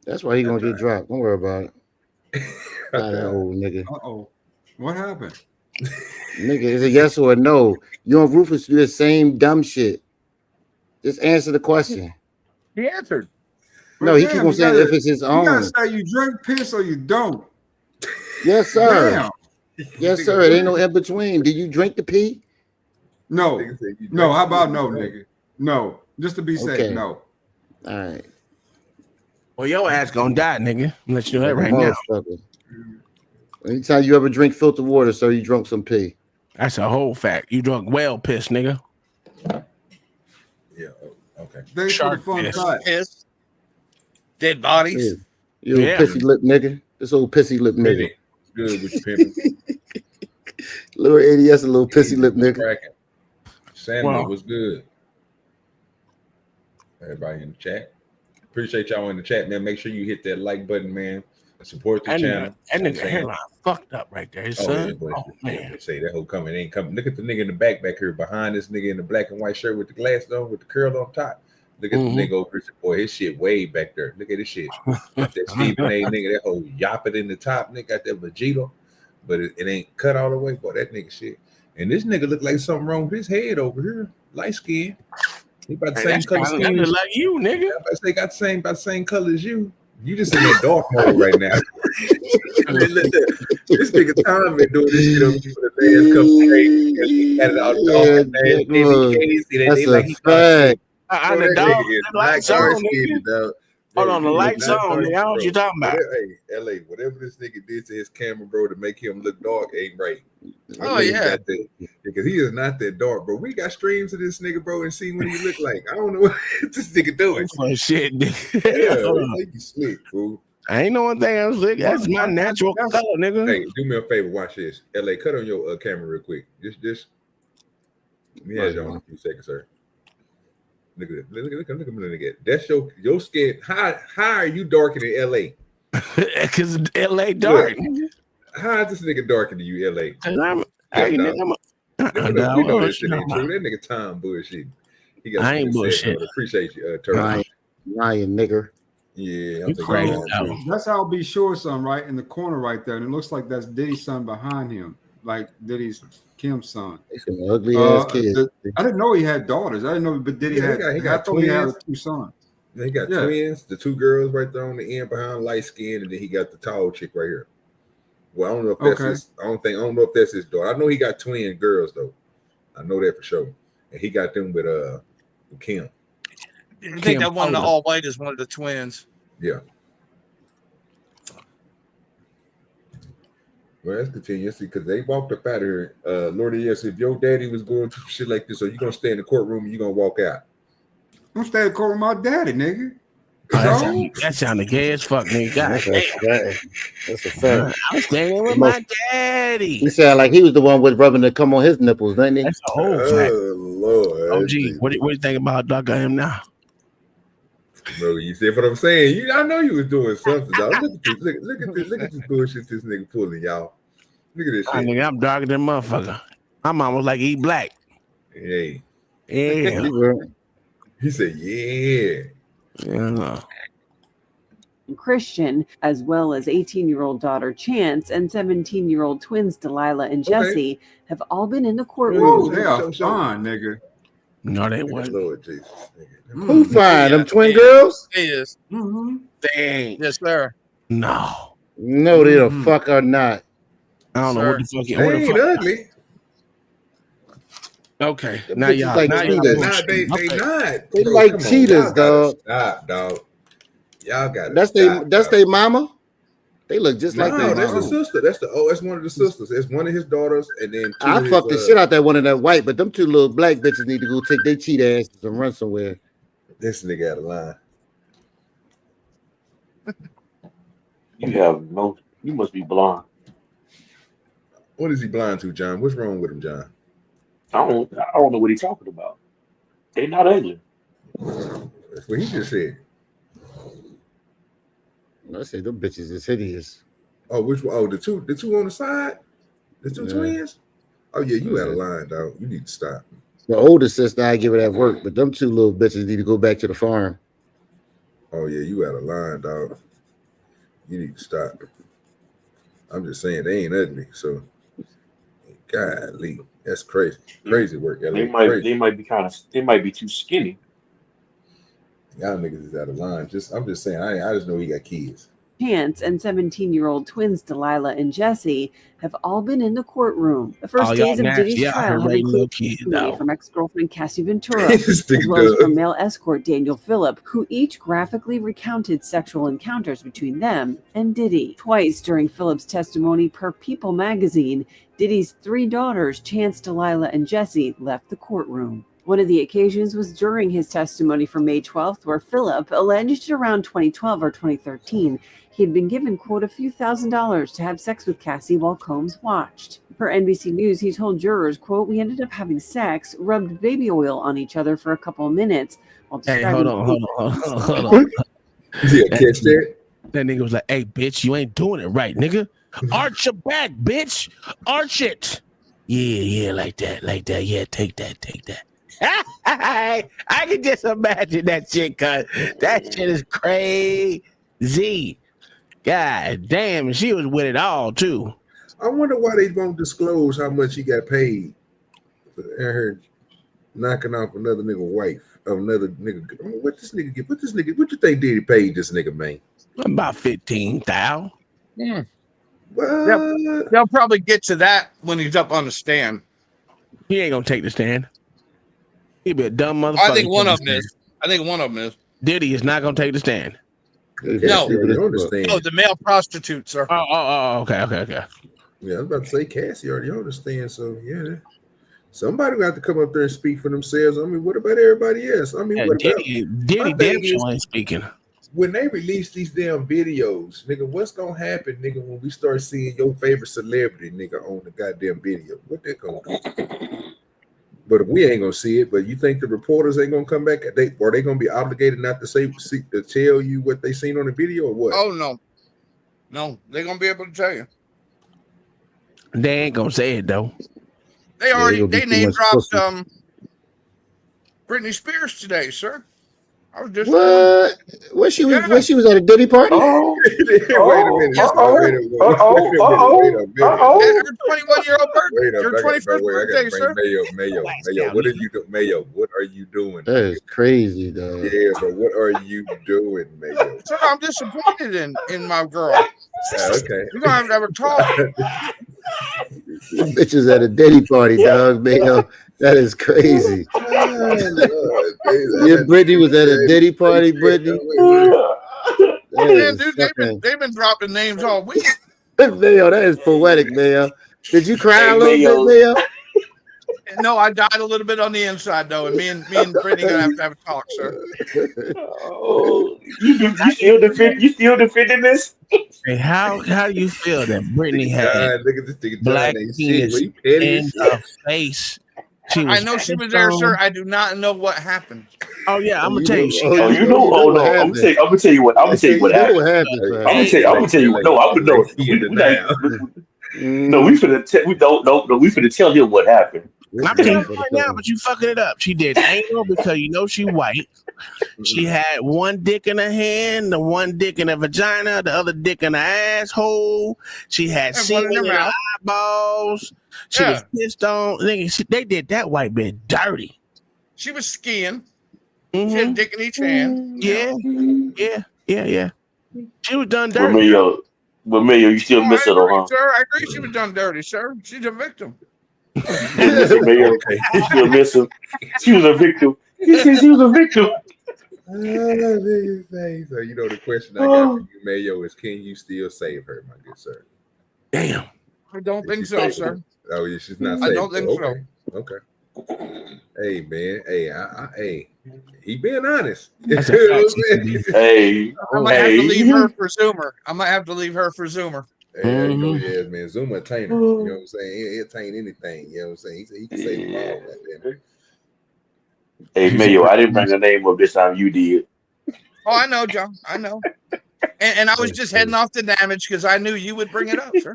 That's why he gonna get dropped. Don't worry about it. Not that old nigga. Uh-oh. What happened? Nigga, is a yes or a no? You and Rufus do the same dumb shit. Just answer the question. He answered. No, he keep on saying if it's his own. You gotta say you drink piss or you don't. Yes, sir. Damn. Yes, sir. It ain't no in between. Did you drink the pee? No. No, how about no, nigga? No. Just to be safe, Okay. no. All right. Well, your ass gonna die, nigga. I'm let you know that right now. Motherfucker. Anytime you ever drink filtered water, sir, you drunk some pee. That's a whole fact. You drunk whale piss, nigga. Yeah. Okay. Thanks for the fun fact. Piss. Dead bodies. You old pissy lip nigga. This old pissy lip nigga. Good with your pimping. Little ADS, a little pissy lip nigga. Sandwich was good. Everybody in the chat. Appreciate y'all in the chat, man. Make sure you hit that like button, man. Support the channel. That nigga hairline fucked up right there, son. Man. Say that whole coming ain't coming. Look at the nigga in the back here behind this nigga in the black and white shirt with the glasses on, with the curl on top. Look at the nigga over here. Boy, his shit way back there. Look at this shit. Got that Stephen A nigga, that whole yapping in the top. Nigga got that Vegeta, but it ain't cut all the way. Boy, that nigga shit. And this nigga look like something wrong with his head over here. Light skin. He about the same color skin. Like you, nigga. I say got the same color as you. You just in that dark mode right now. This nigga Tom been doing this shit over for the last couple of days. He had it all dark, man. That's a fact. And the dog, the lights on, skinny, dog. Hold on, the lights on, nigga. I don't know what you talking about. Hey, LA, whatever this nigga did to his camera, bro, to make him look dark ain't right. Oh, yeah. Because he is not that dark, bro. We got streams of this nigga, bro, and see what he look like. I don't know what this nigga doing. Oh, shit, nigga. Yeah, think you slick, fool. I ain't know one thing I'm slick. That's my natural color, nigga. Hey, do me a favor. Watch this. LA, cut on your camera real quick. Just. Let me have you on a few seconds, sir. Look at that. That's your skin. How are you darker than LA? Because LA dark. Look, how is this nigga darker than you, LA? We know this shit ain't true. That nigga Tom bullshit. I ain't bullshit. Appreciate you, Turtle. Lying nigger. Yeah, I'm crazy. That's how I'll be sure son right in the corner right there. And it looks like that's Diddy's son behind him. Like Diddy's Kim's son. Some ugly ass kids. I didn't know he had daughters. I didn't know, but Diddy had. I thought he had 2 sons. He got twins, the 2 girls right there on the end behind light skin, and then he got the tall chick right here. Well, I don't know if that's his. I don't know if that's his daughter. I know he got twin girls though. I know that for sure. And he got them with Kim. I think that one in the all white is one of the twins. Yeah. Well, let's continue. See, because they walked up out of here. Lordy, yes, if your daddy was going through shit like this, so you gonna stay in the courtroom and you gonna walk out? I'm staying in the court with my daddy, nigga. That sounded gay as fuck, nigga. That's a fact. I'm staying with my daddy. He sounded like he was the one with rubbing the cum on his nipples, didn't he? That's a whole fact. Oh, Lord. OG, what do you think about Doc him now? Bro, you see what I'm saying? I know you was doing something, dog. Look at this bullshit this nigga pulling, y'all. Look at this shit. Nigga, I'm darker than motherfucker. I'm almost like E Black. Hey. Yeah. He said, yeah. Yeah. Christian, as well as 18-year-old daughter Chance and 17-year-old twins Delilah and Jesse, have all been in the courtroom. They are fine, nigga. No, they weren't. Lord Jesus. Who fine? Them twin girls? He is. Dang. Yes, sir. No. No, they the fuck are not. I don't know what the fuck. They ain't ugly. Okay. Them Now bitches y'all. like Now cheetahs. y'all. They not. They Bro, like come on. cheetahs, Y'all gotta dog. Stop, dog. Y'all got That's their mama. They look just like their that's mama. the sister. That's one of the sisters. It's one of his daughters, and then I fucked the shit out that one of that white, but them 2 little black bitches need to go take their cheat asses and run somewhere. This nigga out of line. You must be blind. What is he blind to, John? What's wrong with him, John? I don't know what he's talking about. They not ugly. That's what he just said. I say them bitches is hideous. Oh, which one? Oh, the two on the side? The 2 twins? Oh yeah, you out of line, dog. You need to stop. The older sister, I give it at work, but them 2 little bitches need to go back to the farm. Oh yeah, you out of line, dog. You need to stop. I'm just saying they ain't ugly. So, golly, that's crazy. Crazy work. They might be too skinny. Y'all niggas is out of line. I'm just saying. I just know he got kids. Chance and 17-year-old twins Delilah and Jesse have all been in the courtroom. The first days of Diddy's trial have included testimony from ex-girlfriend Cassie Ventura, as well as from male escort Daniel Phillip, who each graphically recounted sexual encounters between them and Diddy. Twice during Phillip's testimony per People magazine, Diddy's 3 daughters, Chance, Delilah, and Jesse, left the courtroom. One of the occasions was during his testimony from May 12th, where Phillip alleged around 2012 or 2013 he had been given, quote, a few $1,000s to have sex with Cassie while Combs watched. Per NBC News, he told jurors, quote, we ended up having sex, rubbed baby oil on each other for a couple of minutes. While Hey, hold on. Yeah, catch that? That nigga was like, hey, bitch, you ain't doing it right, nigga. Arch your back, bitch. Arch it. Yeah, like that. Yeah, take that. I can just imagine that shit, cuz that shit is crazy. God damn, she was with it all too. I wonder why they won't disclose how much he got paid for her knocking off another nigga wife. another nigga. I mean, what this nigga get? What you think Diddy paid this nigga, man? About 15,000. Yeah. They'll probably get to that when he's up on the stand. He ain't gonna take the stand. He be a dumb motherfucker. I think one of them is. Diddy is not gonna take the stand. No, the male prostitute, sir. Oh, okay. Yeah, I was about to say Cassie already understands. So yeah, somebody got to come up there and speak for themselves. I mean, what about everybody else? I mean, what about Diddy damn sure ain't speaking. When they release these damn videos, nigga, what's gonna happen, nigga, when we start seeing your favorite celebrity, nigga, on the goddamn video? What they gonna do? But if we ain't gonna see it, but you think the reporters ain't gonna come back? Are they gonna be obligated not to to tell you what they seen on the video or what? Oh no, they're gonna be able to tell you. They ain't gonna say it though. They name dropped Britney Spears today, sir. I was just what? When she was at a Diddy party? Oh, wait a minute. Her 21-year-old birthday. Your 21st birthday, sir. Mayo, what are you doing? Mayo, what are you doing? That is crazy, though. Yeah, but what are you doing, Mayo? Sir, I'm disappointed in my girl. Okay. You're gonna have to talk. Bitches at a Diddy party, dog, Mayo. That is crazy. Yeah, Brittany was at a Diddy party, Brittany. Man, dude, they've been dropping names all week. Mayo, that is poetic, Mayo. Did you cry a little bit, Mayo? No, I died a little bit on the inside though, and me and Brittany gonna have a talk, sir. Oh, you still defending this? Hey, how do you feel that Brittany had black penis in her face? I know she was there, sir. I do not know what happened. Oh yeah, I'm gonna tell you. I'm gonna tell you what happened. I'm gonna tell you what. No, I would know. No, we finna tell him what happened. I'm telling you right now, but you fucking it up. She did anal because you know she white. She had one dick in her hand, the one dick in her vagina, the other dick in her asshole. She had semen in her eyeballs. She was pissed on. They did that white bitch dirty. She was skiing. She had a dick in each hand. Yeah. She was done dirty. But Mayo, you still miss her though, huh? Sir, I agree she was done dirty, sir. She's a victim. Mayo, you still miss her. She was a victim. He said she was a victim. So you know the question I got for you, Mayo, is can you still save her, my good sir? Damn. I don't think so, sir. Oh, yeah, she's not. I don't think so. Okay. Hey man, hey, he being honest. Hey, I might have to leave her for Zoomer. There you go, yeah, man. Zoomer tainer. You know what I'm saying? He'll taint anything. You know what I'm saying? He can save them all. Goddamn. Hey Mayo, I didn't bring the name up this time. You did. Oh, I know, John. I know. And I was just heading off the damage because I knew you would bring it up, sir.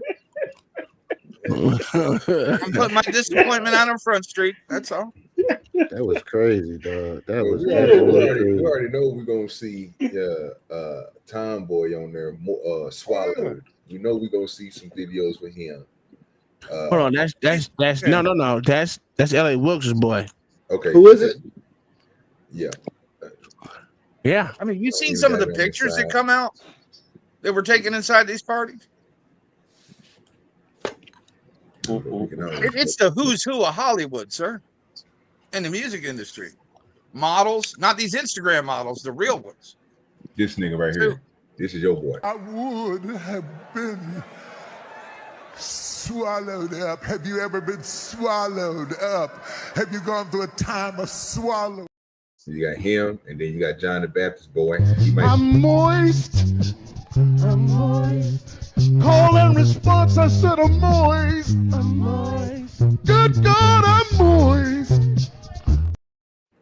I'm putting my disappointment out on Front Street. That's all. That was crazy, dog. That was we already know we're gonna see Tomboy on there swallowed. You know we're gonna see some videos with him. Hold on, that's no. That's L.A. Wilkes' boy. Okay. Who is it? Yeah. I mean, you seen some of the pictures that come out that were taken inside these parties? It's the who's who of Hollywood, sir, in the music industry. Models, not these Instagram models, the real ones. This nigga right here. This is your boy. I would have been swallowed up. Have you ever been swallowed up? Have you gone through a time of swallow? You got him, and then you got John the Baptist boy. I'm moist. I'm moist. Call and response, I said I'm moist. I'm moist. Good God, I'm moist.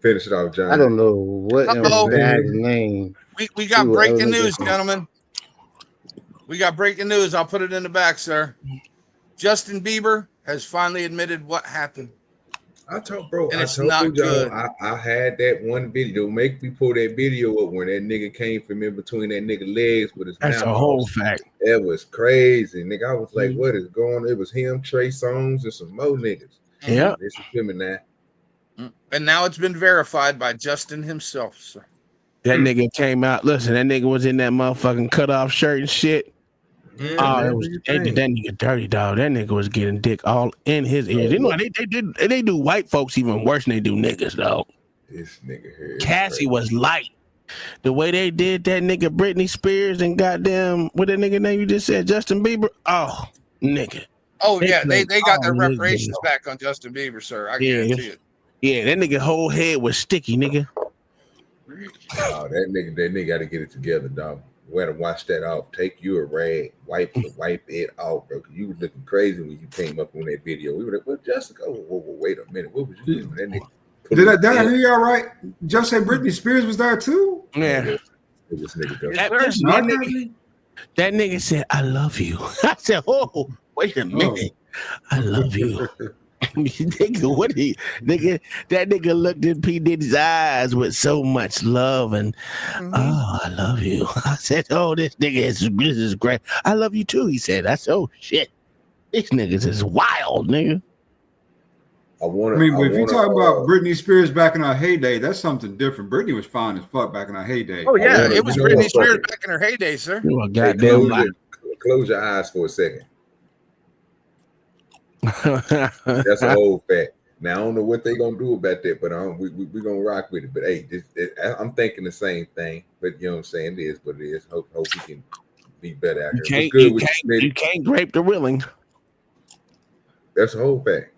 Finish it off, John. I don't know what his name. We got breaking news, gentlemen. We got breaking news. I'll put it in the back, sir. Justin Bieber has finally admitted what happened. I told bro, and it's I told not y'all, good. I had that one video. Make me pull that video up when that nigga came from in between that nigga legs with his That's mouth. a whole fact. It was crazy, nigga. I was like, what is going on? It was him, Trey Songz, and some more niggas. Yeah. This is him and that. And now it's been verified by Justin himself, sir. That nigga came out. Listen, that nigga was in that motherfucking cut off shirt and shit. They did that nigga dirty, dog. That nigga was getting dick all in his ears. You know they do white folks even worse than they do niggas, dog. This nigga here. Cassie was light. The way they did that nigga Britney Spears and goddamn what that nigga name you just said, Justin Bieber. Oh, nigga. Oh yeah, they got their reparations back on Justin Bieber, sir. I guarantee it. Yeah, that nigga whole head was sticky, nigga. Oh, that nigga got to get it together, dog. We had to wash that off. Take you a rag, wipe it off, bro. You was looking crazy when you came up on that video. We were like, well, Jessica, wait a minute. What was you doing? That nigga. Did I hear you all right? Just say Britney Spears was there too? Yeah. That nigga said, I love you. I said, oh, wait a minute. I love you. Nigga, that nigga looked in P. Diddy's eyes with so much love and oh, I love you. I said, oh, this is great. I love you too. He said, oh shit. These niggas is wild, nigga. But if you talk about Britney Spears back in her heyday, that's something different. Britney was fine as fuck back in her heyday. Oh yeah, it was Britney Spears back in her heyday, sir. Close your eyes for a second. That's an old fact. Now I don't know what they gonna do about that, but we gonna rock with it. But hey, I'm thinking the same thing. But you know what I'm saying? It is what it is. Hope we can be better out here. You can't grape the willing. That's a whole fact.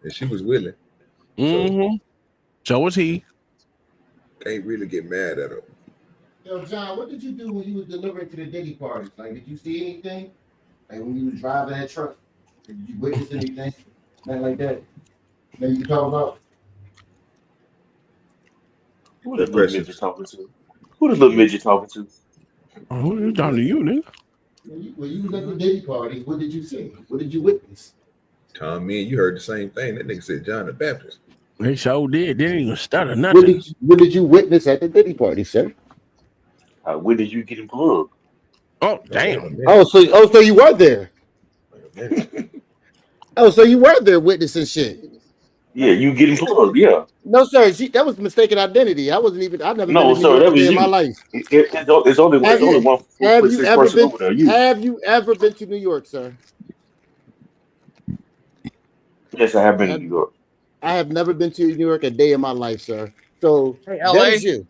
And she was willing. So was he. Can't really get mad at her. Yo, John, what did you do when you was delivering to the Diddy parties? Like, did you see anything? Like when you was driving that truck, did you witness anything? Nothing like that. That you talking about? Who that little midget talking to? Who the little midget talking to? Who you talking to you, nigga? When you was at the Diddy parties, what did you see? What did you witness? Tom, me and you heard the same thing. That nigga said John the Baptist. They sure did. Didn't even stutter nothing. What did you witness at the Diddy party, sir? When did you get him plugged? Oh, damn. So you were there. So you were there witnessing shit. Yeah, you get him plugged, yeah. No, sir. That was mistaken identity. I wasn't even. I've never no, been sir, that was in you. my life. It's only one. Have you ever been to New York, sir? Yes, I have been to New York. I have never been to New York a day in my life, sir. So hey, LA? That is you.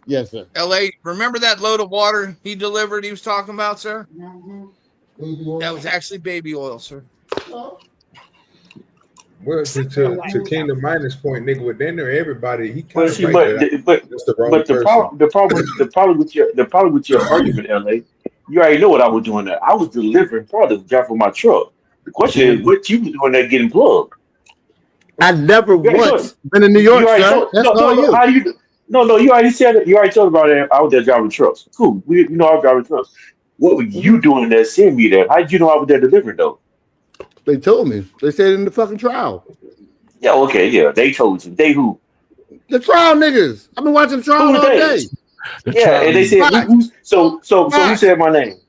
Yes, sir. LA, remember that load of water he delivered he was talking about, sir? That was actually baby oil, sir. Well, to Kingdom Minus point, nigga, within there, everybody he kind of the problem with your argument, LA, you already know what I was doing there. I was delivering product driving for my truck. The question is, what you doing there getting plugged? I never once been in New York, sir. That's all you. How do you? No, you already said it. You already told about it. I was there driving trucks. Cool. I was driving trucks. What were you doing there? Seeing me there? How did you know I was there delivering though? They told me. They said it in the fucking trial. Yeah. Okay. Yeah. They told you. They who? The trial niggas. I've been watching trial all day. Yeah, and they said so who said my name?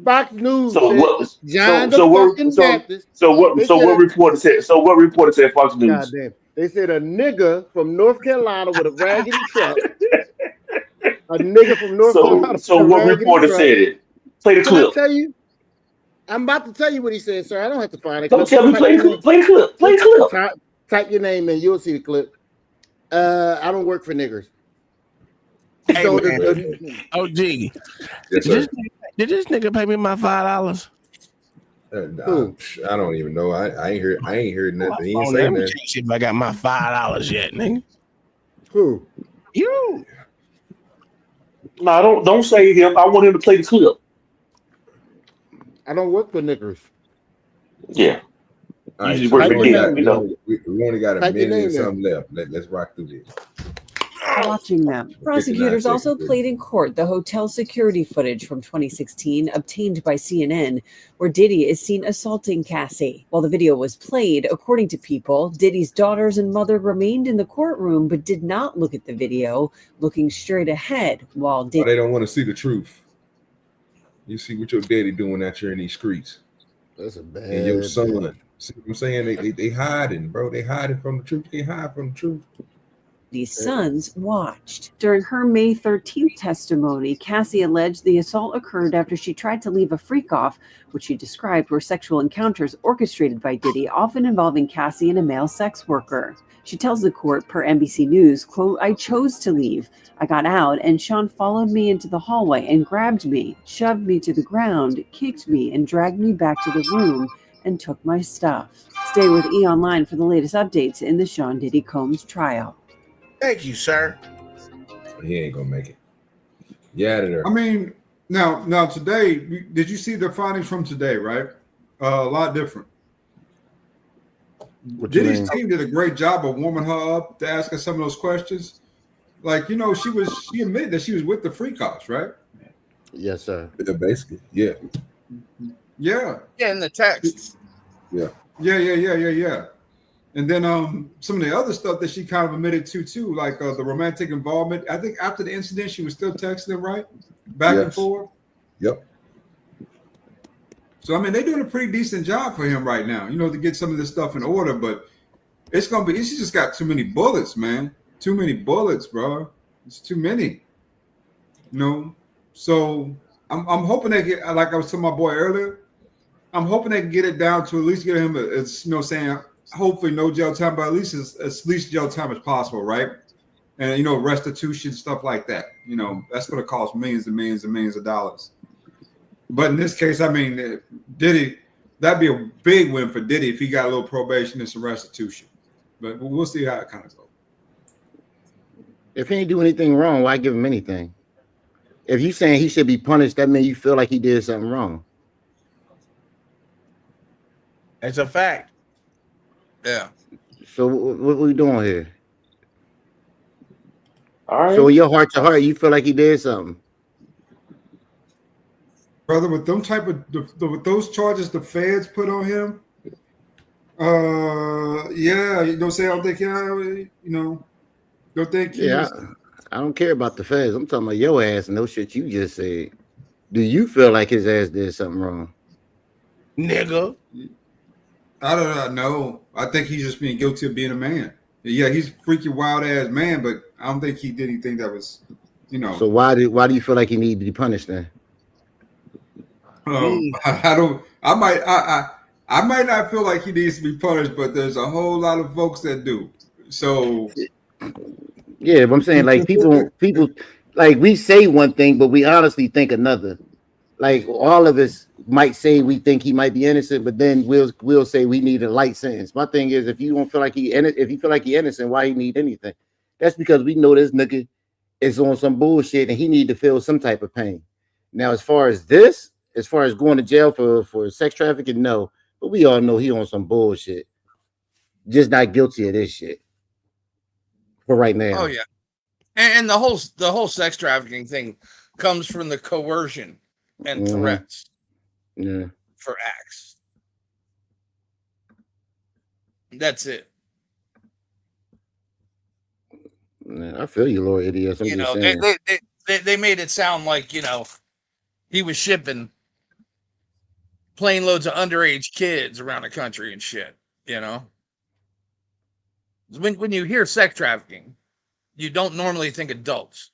Fox News. So what? John Baptist. So what reporter said? So what reporter said Fox News? God damn. They said a nigga from North Carolina with a raggedy truck. A nigga from North Carolina. So what reporter said it? Play the clip. I tell you? I'm about to tell you what he said, sir. I don't have to find it. Don't tell me. Play the clip. Play the clip. Type your name in. You'll see the clip. I don't work for niggers. Hey, so OG, did this nigga pay me my $5? I don't even know. I ain't heard nothing. He ain't saying that. See if I got my $5 yet, nigga. Who? You. No, don't say him. I want him to play the clip. I don't work for niggers. Yeah. All right, so we only got a minute and something left. Let's rock through this. Watching them. Prosecutors also played in court the hotel security footage from 2016 obtained by CNN, where Diddy is seen assaulting Cassie. While the video was played, according to People, Diddy's daughters and mother remained in the courtroom but did not look at the video, looking straight ahead while Diddy... They don't want to see the truth. You see what your daddy doing out here in these streets. That's a bad... And your son See what I'm saying? They hiding, bro. They hiding from the truth. They hide from the truth. These sons watched. During her May 13th testimony, Cassie alleged the assault occurred after she tried to leave a freak off, which she described were sexual encounters orchestrated by Diddy, often involving Cassie and a male sex worker. She tells the court, per NBC News, quote, "I chose to leave. I got out and Sean followed me into the hallway and grabbed me, shoved me to the ground, kicked me, and dragged me back to the room and took my stuff." Stay with E! Online for the latest updates in the Sean Diddy Combs trial. Thank you, sir. He ain't gonna make it. Yeah, out of there. I mean, now today, did you see the findings from today? Right, a lot different. Diddy's team did a great job of warming her up to ask her some of those questions. Like, you know, she admitted that she was with the freak house, right? Yes, sir. Yeah, basically, yeah. Yeah. Yeah, in the text. Yeah. Yeah. And then some of the other stuff that she kind of admitted to too, like the romantic involvement. I think after the incident, she was still texting him, right? Back and forth. Yep. So I mean, they're doing a pretty decent job for him right now, you know, to get some of this stuff in order. But it's just got too many bullets, man. Too many bullets, bro. It's too many. You know. So I'm hoping they get, like I was telling my boy earlier, I'm hoping they can get it down to at least get him saying hopefully no jail time, but at least jail time as possible, right? And you know, restitution, stuff like that. You know, that's going to cost millions and millions and millions of dollars. But in this case, I mean, Diddy, that'd be a big win for Diddy if he got a little probation and some restitution. But we'll see how it kind of goes. If he ain't do anything wrong, why give him anything? If you saying he should be punished, that means you feel like he did something wrong. It's a fact. Yeah. So what we doing here? All right. So in your heart to heart, you feel like he did something. Brother, with them with those charges the feds put on him, yeah, you don't say I don't think don't think I don't care about the feds. I'm talking about your ass and those shit you just said. Do you feel like his ass did something wrong? Nigga. I don't know. I think he's just being guilty of being a man. Yeah, he's a freaky wild ass man, but I don't think he did anything that was, you know. So why do you feel like he needed to be punished then? I might not feel like he needs to be punished, but there's a whole lot of folks that do. So yeah, but I'm saying like people like we say one thing, but we honestly think another. Like all of us might say we think he might be innocent, but then we'll say we need a light sentence. My thing is, if you don't feel like if you feel like he innocent, why he need anything? That's because we know this nigga is on some bullshit and he need to feel some type of pain. Now, as far as going to jail for sex trafficking, no, but we all know he on some bullshit. Just not guilty of this shit for right now. Oh yeah, and the whole sex trafficking thing comes from the coercion and threats for acts. That's it. Man, I feel you, Lord Idiot. You know, they made it sound like, you know, he was shipping plane loads of underage kids around the country and shit. You know, when you hear sex trafficking, you don't normally think adults.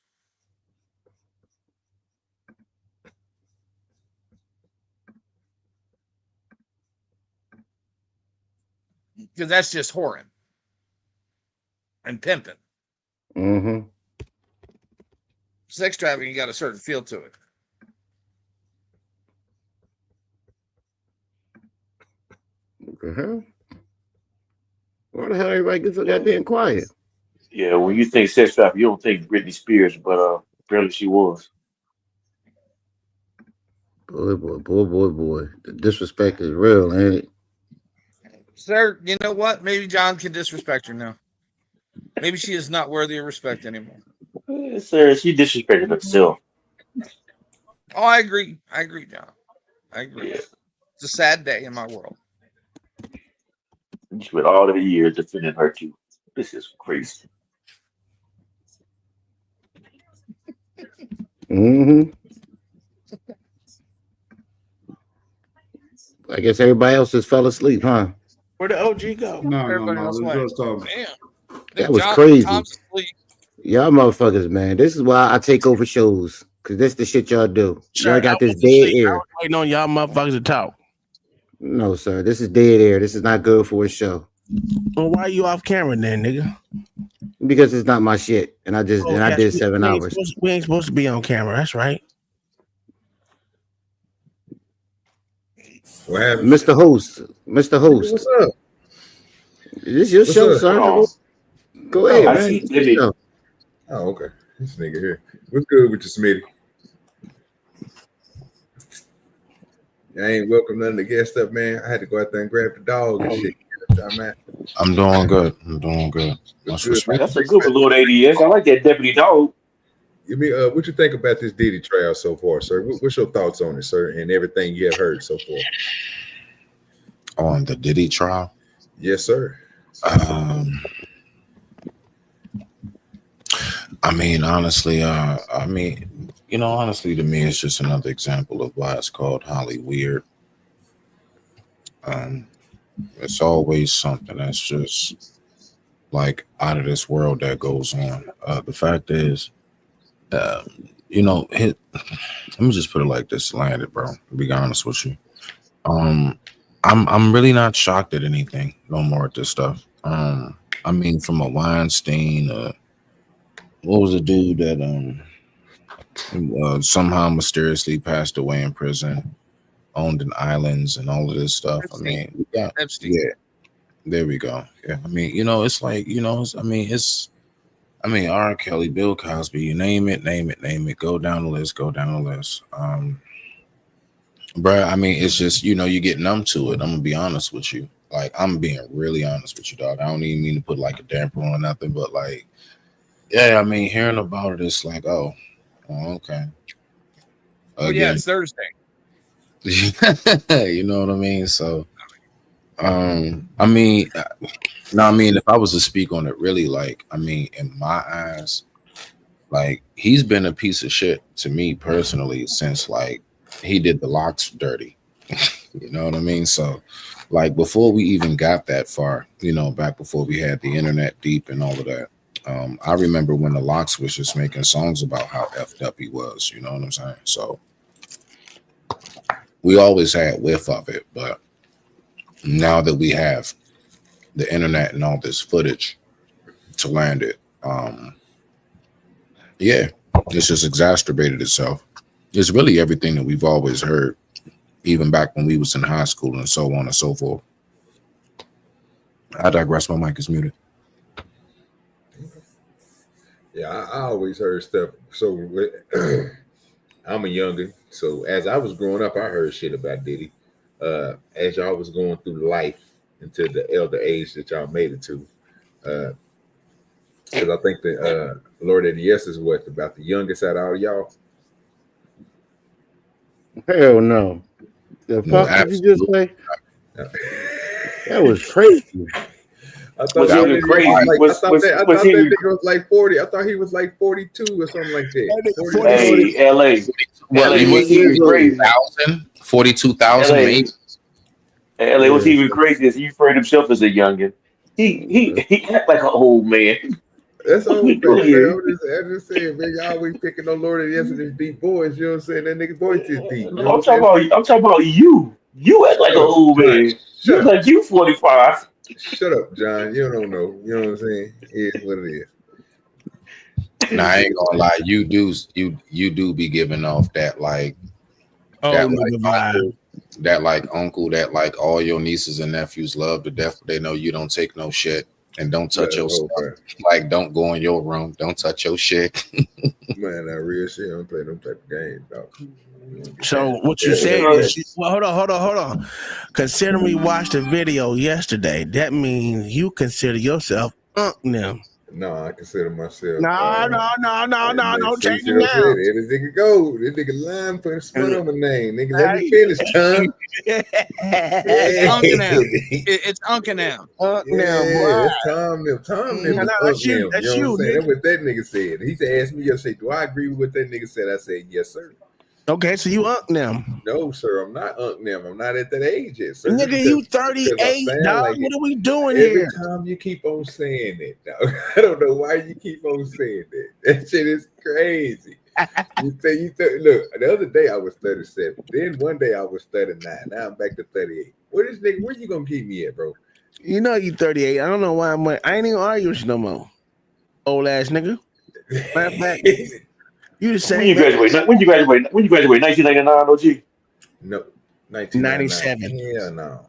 Because that's just whoring and pimping. Mm-hmm. Sex trafficking got a certain feel to it. What the hell? Why the hell everybody gets so goddamn quiet? Yeah, when you think sex trafficking, you don't think Britney Spears, but apparently she was. Boy. The disrespect is real, ain't it? Sir, you know what? Maybe John can disrespect her now. Maybe she is not worthy of respect anymore. Sir, she disrespected herself. Oh, I agree, John. I agree. Yeah. It's a sad day in my world. You spent all the years defending her too. This is crazy. Mm-hmm. I guess everybody else just fell asleep, huh? Where'd the OG go? No, Everybody else went. Let's talk. Damn. That was crazy. Y'all Tom's motherfuckers, man. This is why I take over shows. Cause this the shit y'all do. Y'all got this dead I air. was waiting on y'all motherfuckers to talk. No, sir. This is dead air. This is not good for a show. Well, why are you off camera then, nigga? Because it's not my shit. And I did 7 hours. We ain't supposed to be on camera. That's right. What happened? Mr. Host. Mr. Host. What's up? This your What's show, up? son. Oh. Go ahead, I man. see It's your Diddy. show. Oh, okay. This nigga here. What's good with you, Smitty? I ain't welcome none of the guests up, man. I had to go out there and grab the dog and shit. I'm doing good. I'm doing good. What's Much good, respect. That's a good one, Lord ADS. I like that deputy dog. Give me what you think about this Diddy trial so far, sir? What's your thoughts on it, sir, and everything you have heard so far? On the Diddy trial? Yes, sir. I mean, honestly, honestly, to me, it's just another example of why it's called Holly Weird. It's always something that's just like out of this world that goes on. The fact is, let me just put it like this, landed, bro. To be honest with you, I'm really not shocked at anything no more at this stuff. I mean, from a Weinstein, what was the dude that somehow mysteriously passed away in prison, owned in islands and all of this stuff. Epstein. Epstein. Yeah, there we go. Yeah, I mean, it's like, R. Kelly, Bill Cosby, you name it, go down the list. Bruh, I mean, it's just, you get numb to it. I'm gonna be honest with you. Like, I'm being really honest with you, dog. I don't even mean to put like a damper on nothing, but like, yeah, I mean, hearing about it, it's like, oh, okay. Oh, yeah, it's Thursday. You know what I mean? So, if I was to speak on it really, like, I mean, in my eyes, like, he's been a piece of shit to me personally since, like, he did the locks dirty. You know what I mean? So, like, before we even got that far, back before we had the internet deep and all of that, I remember when the Locks was just making songs about how effed up he was, you know what I'm saying? So we always had whiff of it, but now that we have the internet and all this footage to land it, it's just exacerbated itself. It's really everything that we've always heard, even back when we was in high school and so on and so forth. I digress. My mic is muted. Yeah, I always heard stuff. So I'm a youngin'. So as I was growing up, I heard shit about Diddy. As y'all was going through life until the elder age that y'all made it to. Because I think that Lord ADS is what, about the youngest out of all y'all? Hell no. The fuck did you just say? That was crazy. I thought that nigga was like 40. I thought he was like 42 or something like that. Hey, LA, what's even crazy? 42,000, maybe. LA, what's even crazy is he framed himself as a youngin'. He act like an old man. That's all I'm just saying, man. Y'all always picking on Lord and yes, and deep boys. You know what I'm saying? That nigga voice is deep. You know I'm talking about you. You act like an old man. You like you 45. Shut up, John. You don't know. You know what I'm saying? It is what it is. Nah, I ain't gonna lie. You do be giving off that like uncle that like all your nieces and nephews love to death, but they know you don't take no shit and don't touch your stuff. Like, don't go in your room. Don't touch your shit. Man, that real shit. I don't play them type of games, dog. So what you said is, well, hold on. Considering we watched the video yesterday, that means you consider yourself now. No, I consider myself. No, don't change it now. There this nigga go. This nigga lying, putting smut on my name. Nigga, let me finish, Tom. It's Uncle now. It's Tom now. Tom now. That's you. You know what I'm saying? That's what that nigga said. He asked me yesterday, do I agree with what that nigga said? I said, yes, sir. Okay, so you up now? No, sir, I'm not them. I'm not at that age yet, sir. Nigga, you 38, dog. Like what are we doing every here? time you keep on saying that, dog. I don't know why you keep on saying that. That shit is crazy. Look, the other day I was 37. Then one day I was 39. Now I'm back to 38. Where you gonna keep me at, bro? You know you 38. I don't know why I ain't even argue with you no more. Old ass nigga. Matter of fact, you the same. When you graduate? When you graduate? 1999, OG? No, 1997. 97. Hell no.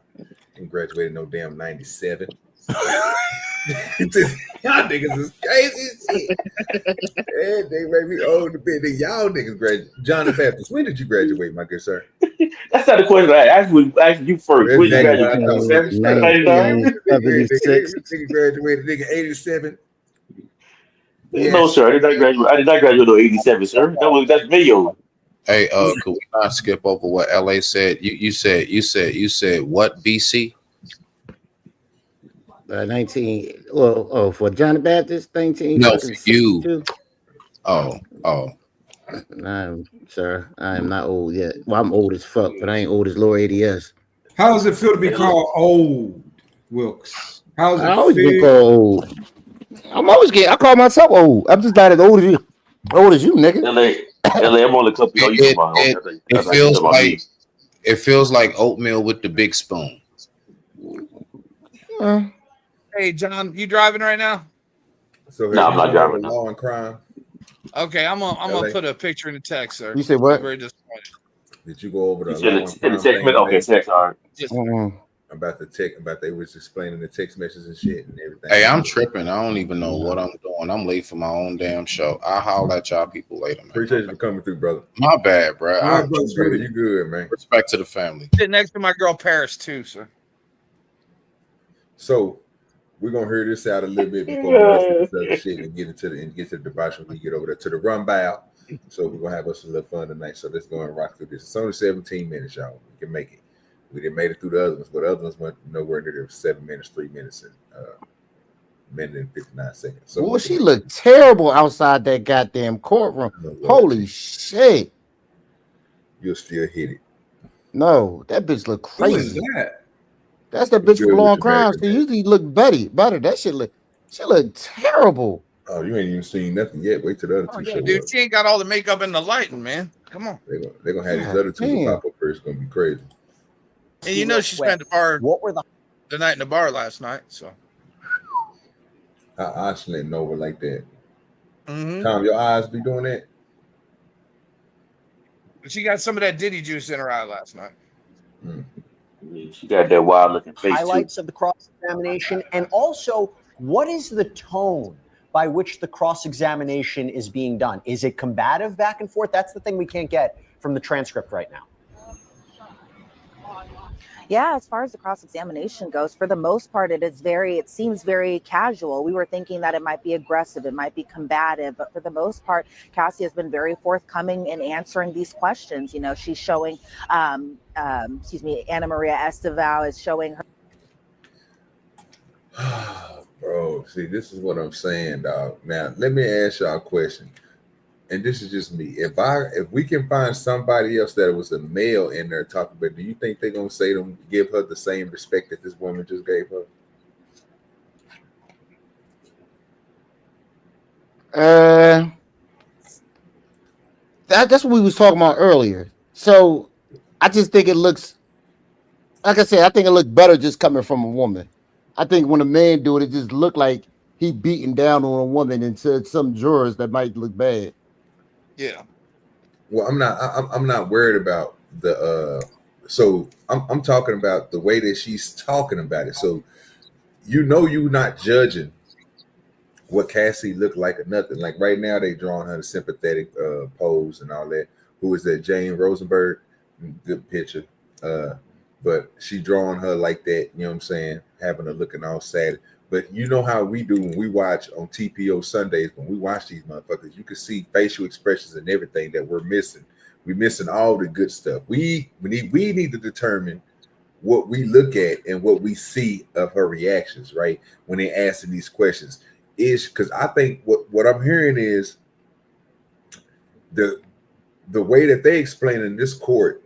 Ain't graduated no damn 97. Y'all niggas is crazy as shit. Yeah, they made me old a bit. Y'all niggas graduate. John the Baptist, when did you graduate, my good sir? That's not the question I asked you first. When you graduate? 1976. Nigga graduated, nigga 87. Yes. No, sir. I did not graduate in 87, sir. That's Mayo. Hey, could we not skip over what LA said? You said what BC? 19. Well, for John the Baptist, 19. No, for you. Oh. Sir, I am not old yet. Well, I'm old as fuck, but I ain't old as low ADS. How does it feel to be called old, Wilkes? How does it I always feel? been called old. I call myself old. I'm just not as old as you. Old as you, nigga. LA, I'm on the cup. It feels like oatmeal with the big spoon. Hey, John, you driving right now? So no, I'm not driving. Law and crime. Okay, I'm gonna put a picture in the text, sir. You said what? I'm very disappointed. Did you go over the in the text message? Okay, text. All right. About they was explaining the text messages and shit and everything. Hey, I'm tripping. I don't even know what I'm doing. I'm late for my own damn show. I'll holler at y'all people later, man. Appreciate you for coming through, brother. My bad, bro. You good, man. Respect to the family. Sit next to my girl Paris too, sir. So we're gonna hear this out a little bit before we listen to this other shit and get to the debauch when we get over there to the run out. So we're gonna have us a little fun tonight. So let's go and rock through this. It's only 17 minutes, y'all. We can make it. We didn't made it through the other ones, but the other ones went nowhere near 7 minutes, 3 minutes, and minute and 59 seconds. So well, she looked terrible outside that goddamn courtroom. Holy shit. You'll still hit it. No, that bitch look crazy. Who is that? That's that bitch from Law and Crime. She usually look better. That shit look terrible. Oh, you ain't even seen nothing yet. Wait till the other two show Dude, up. she ain't got all the makeup and the lighting, man. Come on. They're gonna have these other two pop up first. It's gonna be crazy. And you know she spent the night in the bar last night, so I oscillating over like that. Mm-hmm. Tom, your eyes be doing that? But she got some of that Diddy juice in her eye last night. She got that wild looking face. Highlights of the cross-examination, and also what is the tone by which the cross-examination is being done? Is it combative back and forth? That's the thing we can't get from the transcript right now. Yeah, as far as the cross-examination goes, for the most part, it seems very casual. We were thinking that it might be aggressive, it might be combative, but for the most part, Cassie has been very forthcoming in answering these questions. You know, she's showing, Ana Maria Estevao is showing her. Bro, see, this is what I'm saying, dog. Now, let me ask y'all a question. And this is just me. If we can find somebody else that was a male in there talking about, do you think they're gonna give her the same respect that this woman just gave her? That's what we was talking about earlier. So I just think it looks, like I said, I think it looked better just coming from a woman. I think when a man do it, it just looked like he beating down on a woman into some jurors that might look bad. Yeah. Well, I'm not worried about the so I'm talking about the way that she's talking about it. So you're not judging what Cassie looked like or nothing. Like right now they drawing her the sympathetic pose and all that. Who is that? Jane Rosenberg? Good picture. But she drawing her like that, you know what I'm saying? Having her looking all sad. But you know how we do when we watch on TPO Sundays, when we watch these motherfuckers, you can see facial expressions and everything that we're missing. We're missing all the good stuff. We need to determine what we look at and what we see of her reactions, right? When they're asking these questions. Is because I think what I'm hearing is the the way that they explain in this court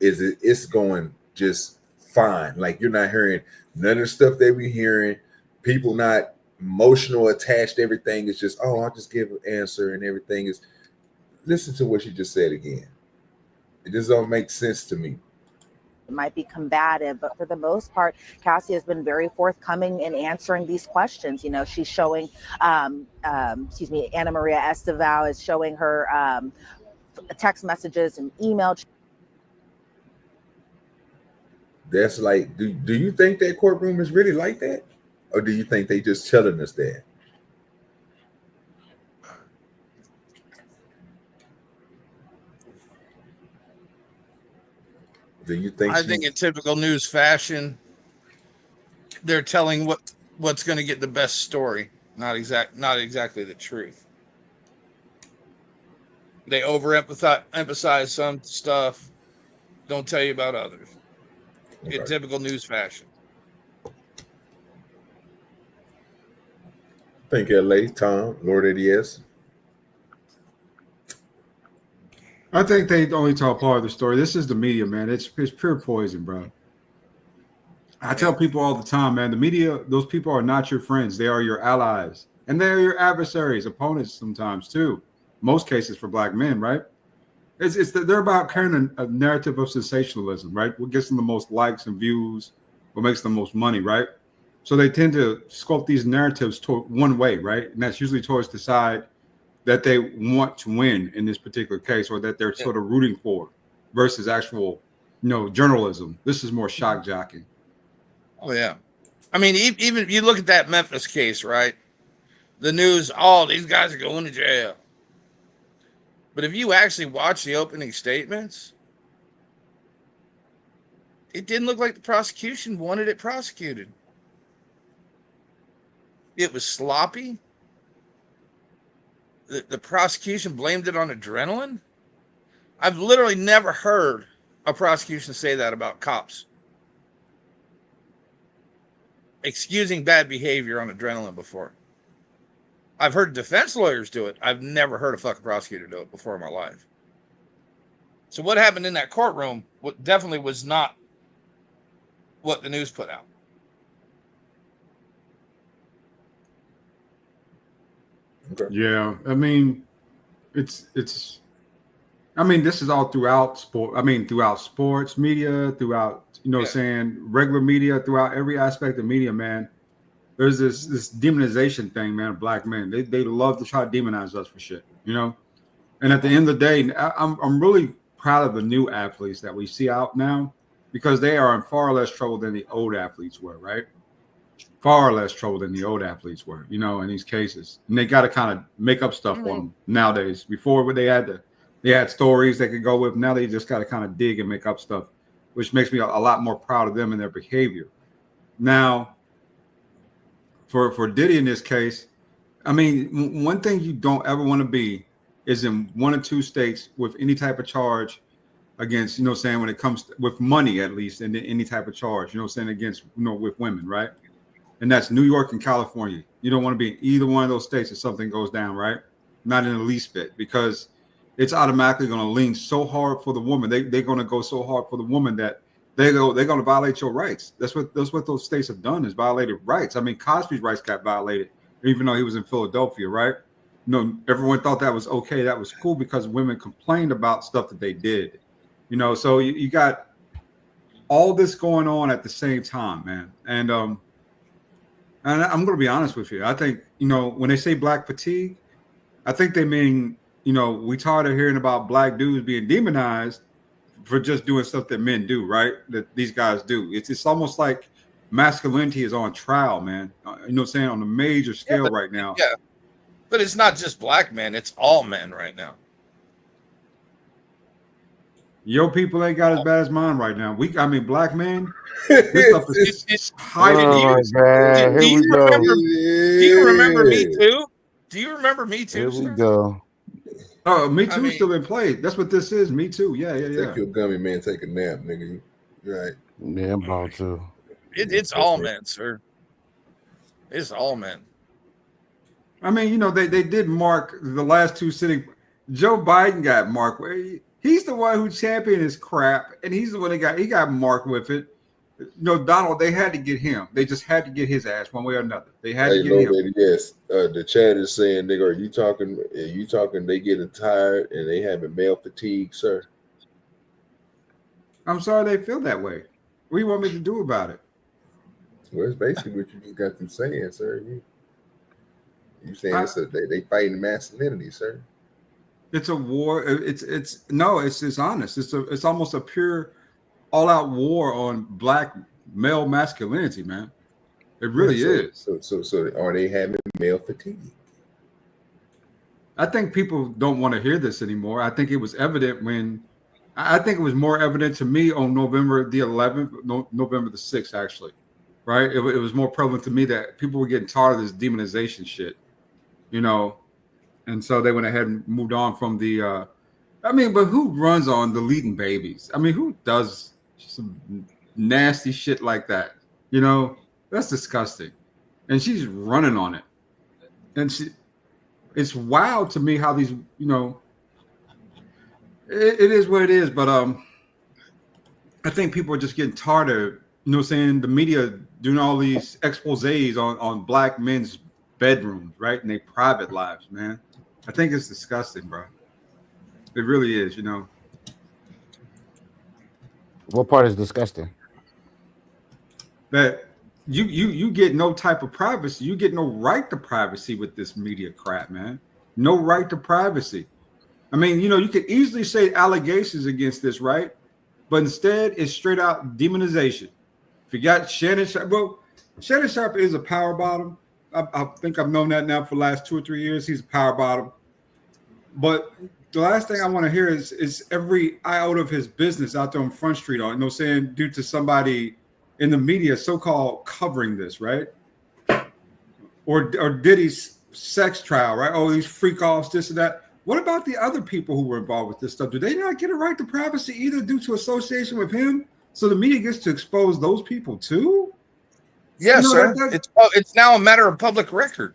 is it's going just fine. Like you're not hearing none of the stuff that we hearing. People not emotional attached. Everything is just, oh, I'll just give an answer and everything is. Listen to what she just said again. It just don't make sense to me. It might be combative, but for the most part, Cassie has been very forthcoming in answering these questions. You know, she's showing, Anna Maria Estevao is showing her text messages and email. That's like, do you think that courtroom is really like that? Or do you think they just telling us that? Do you think? I think in typical news fashion, they're telling what's going to get the best story, not exactly the truth. They emphasize some stuff, don't tell you about others. In typical news fashion. Think LA, Tom, Lord ADS. I think they only tell part of the story. This is the media, man. It's pure poison, bro. I tell people all the time, man, the media, those people are not your friends. They are your allies. And they're your adversaries, opponents sometimes too. Most cases for black men, right? They're about carrying a narrative of sensationalism, right? What gets them the most likes and views, what makes them the most money, right? So they tend to sculpt these narratives toward one way, right? And that's usually towards the side that they want to win in this particular case, or that they're sort of rooting for, versus actual, journalism. This is more shock jocking. Oh yeah, I mean, even if you look at that Memphis case, right? The news, oh, these guys are going to jail. But if you actually watch the opening statements, it didn't look like the prosecution wanted it prosecuted. It was sloppy. The prosecution blamed it on adrenaline. I've literally never heard a prosecution say that about cops. Excusing bad behavior on adrenaline before. I've heard defense lawyers do it. I've never heard a fucking prosecutor do it before in my life. So what happened in that courtroom definitely was not what the news put out. Okay. Yeah, I mean, this is all throughout sport. I mean, throughout sports media, throughout, saying regular media, throughout every aspect of media, man. There's this demonization thing, man, of black men. They love to try to demonize us for shit, And at the end of the day, I'm really proud of the new athletes that we see out now, because they are in far less trouble than the old athletes were, right? Far less trouble than the old athletes were, in these cases. And they got to kind of make up stuff on them nowadays. Before, they had stories they could go with. Now they just got to kind of dig and make up stuff, which makes me a lot more proud of them and their behavior. Now, for Diddy in this case, I mean, one thing you don't ever want to be is in one or two states with any type of charge against, when it comes with money, at least, and any type of charge, against, with women, right? And that's New York and California. You don't want to be in either one of those states if something goes down, right? Not in the least bit, because it's automatically going to lean so hard for the woman. They're going to go so hard for the woman that they're going to violate your rights. That's what those states have done, is violated rights. I mean, Cosby's rights got violated, even though he was in Philadelphia, right? Everyone thought that was okay. That was cool because women complained about stuff that they did. So you got all this going on at the same time, man. And I'm going to be honest with you. I think, when they say black fatigue, I think they mean, we tired of hearing about black dudes being demonized for just doing stuff that men do, right? That these guys do. It's almost like masculinity is on trial, man. On a major scale right now. Yeah. But it's not just black men. It's all men right now. Your people ain't got as bad as mine right now. Black men, this stuff is high. Man, here we go. Do you remember Me Too? Do you remember Me Too? Here we go. Oh, Me Too still in play. That's what this is. Me Too. Yeah. Take your gummy, man. Take a nap, nigga. Right. Yeah, I'm about to. It's all men, sir. It's all men. I mean, they did mark the last two sitting. Joe Biden got marked. He's the one who championed his crap, and he's the one that got marked with it. No, Donald, they had to get him. They just had to get his ass one way or another. They had to get him. Baby, yes. The chat is saying, nigga, are you talking? They getting tired and they having male fatigue, sir. I'm sorry they feel that way. What do you want me to do about it? Well, it's basically what you just got them saying, sir. You saying they fighting masculinity, sir. It's a war. It's honest. It's almost a pure all-out war on black male masculinity, man. It really is. So are they having male fatigue? I think people don't want to hear this anymore. I think it was evident I think it was more evident to me on November the 11th, November the 6th, actually, right? It was more prevalent to me that people were getting tired of this demonization shit, and so they went ahead and moved on from the, but who runs on deleting babies? I mean, who does some nasty shit like that? That's disgusting. And she's running on it. And it's wild to me how these, it is what it is, but I think people are just getting tired of, saying the media doing all these exposés on black men's bedrooms, right? And their private lives, man. I think it's disgusting, bro. It really is, What part is disgusting? That you get no type of privacy. You get no right to privacy with this media crap, man. No right to privacy. I mean, you could easily say allegations against this, right? But instead, it's straight out demonization. If you got Shannon Sharpe, Shannon Sharpe is a power bottom. I think I've known that now for the last 2 or 3 years. He's a power bottom. But the last thing I want to hear is every iota of his business out there on Front Street, saying due to somebody in the media so-called covering this, right? Or Diddy's sex trial, right? Oh, these freak offs, this and that. What about the other people who were involved with this stuff? Do they not get a right to privacy either due to association with him? So the media gets to expose those people too? Yes, sir. It's now a matter of public record.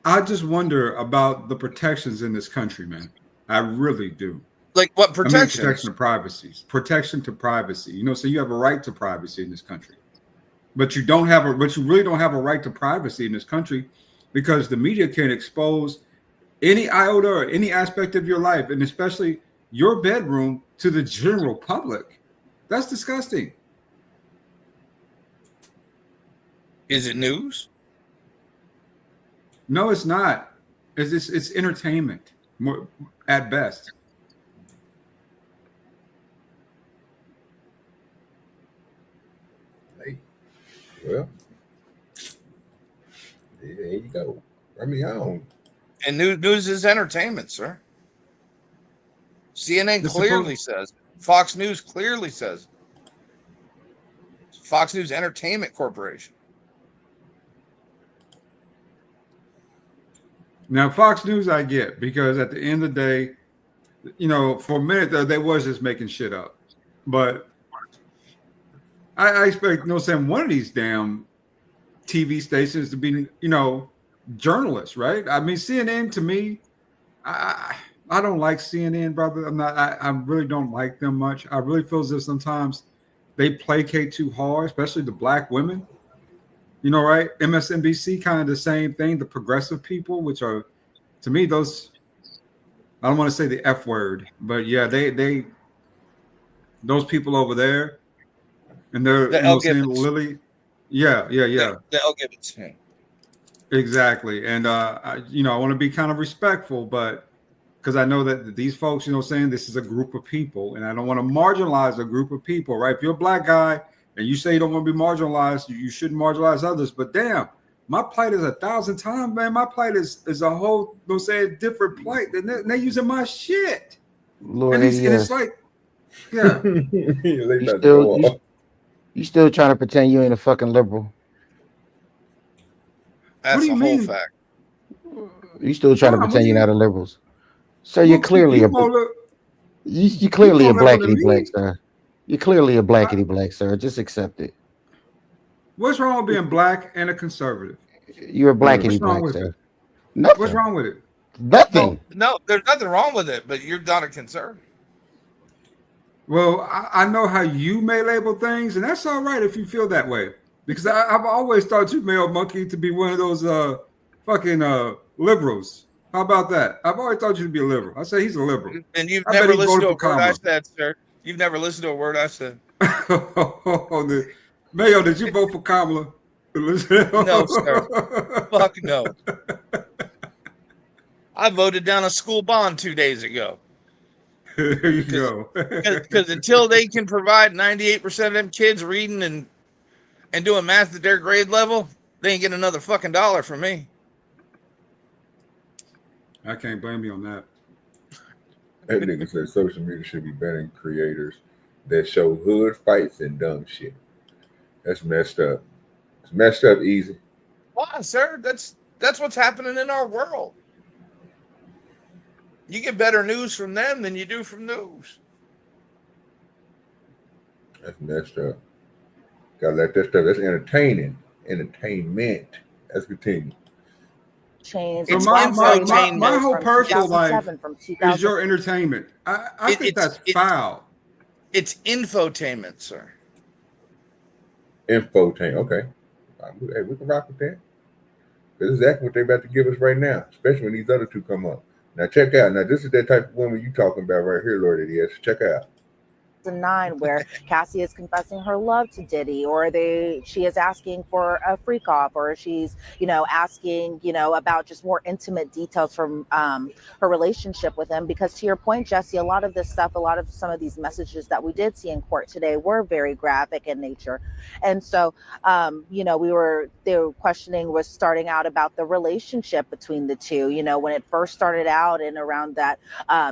I just wonder about the protections in this country, man. I really do. Like what protections? Protection of privacy. Protection to privacy. So you have a right to privacy in this country. But you really don't have a right to privacy in this country because the media can expose any iota or any aspect of your life, and especially your bedroom, to the general public. That's disgusting. Is it news? No, it's not. It's entertainment, more at best. Well, there you go. I mean, I don't. And news is entertainment, sir. CNN clearly says. Fox News clearly says. Fox News Entertainment Corporation. Now, Fox News, I get, because at the end of the day, for a minute they was just making shit up, but I expect, one of these damn TV stations to be, journalists, right? I mean, CNN to me, I don't like CNN, brother. I really don't like them much. I really feel as if sometimes they placate too hard, especially the black women. Right? MSNBC, kind of the same thing. The progressive people, which are, to me, those, I don't want to say the F word, but yeah, they those people over there, and they're saying Lily. Yeah. The LGBT. Exactly. And I want to be kind of respectful, but because I know that these folks, saying this is a group of people, and I don't want to marginalize a group of people, right? If you're a black guy and you say you don't want to be marginalized, you shouldn't marginalize others. But damn, my plight is 1,000 times, man. My plight is a whole, different plight. They're using my shit. Lord, and it's like, yeah. You still trying to pretend you ain't a fucking liberal. That's the whole fact. You still trying to pretend you're not a liberal. Sir, you're clearly you're clearly a blackity black, sir. You're clearly a blackity black, sir. Just accept it. What's wrong with being black and a conservative? You're a blackity black, sir. Nothing. What's wrong with it? Nothing. No, there's nothing wrong with it, but you're not a concern. Well, I know how you may label things, and that's all right if you feel that way. Because I've always thought you, Male Monkey, to be one of those fucking liberals. How about that? I've always thought you to be a liberal. I say he's a liberal. And you've I bet never he listened to voted a word I for said, sir. You've never listened to a word I said. Kamala. Mayo, did you vote for Kamala? No, sir. Fuck no. I voted down a school bond 2 days ago. There you go. Because until they can provide 98% of them kids reading and doing math at their grade level, they ain't getting another fucking dollar from me. I can't blame you on that. That nigga said social media should be banning creators that show hood fights and dumb shit. That's messed up. It's messed up easy. Why, sir? That's what's happening in our world. You get better news from them than you do from news. That's messed up. Gotta let that stuff. That's entertaining. Entertainment. Let's continue. Chains. So my whole personal life is your entertainment. I think that's foul. It's infotainment, sir. Infotainment. Okay. Hey, we can rock with that. This is exactly what they're about to give us right now, especially when these other two come up. Now check out. Now this is that type of woman you talking about right here, Lord Idiot. Check out. 2009, where Cassie is confessing her love to Diddy, or she is asking for a freak off, or she's asking about just more intimate details from her relationship with him. Because to your point, Jesse, a lot of this stuff, some of these messages that we did see in court today were very graphic in nature, and so the questioning was starting out about the relationship between the two. When it first started out and around that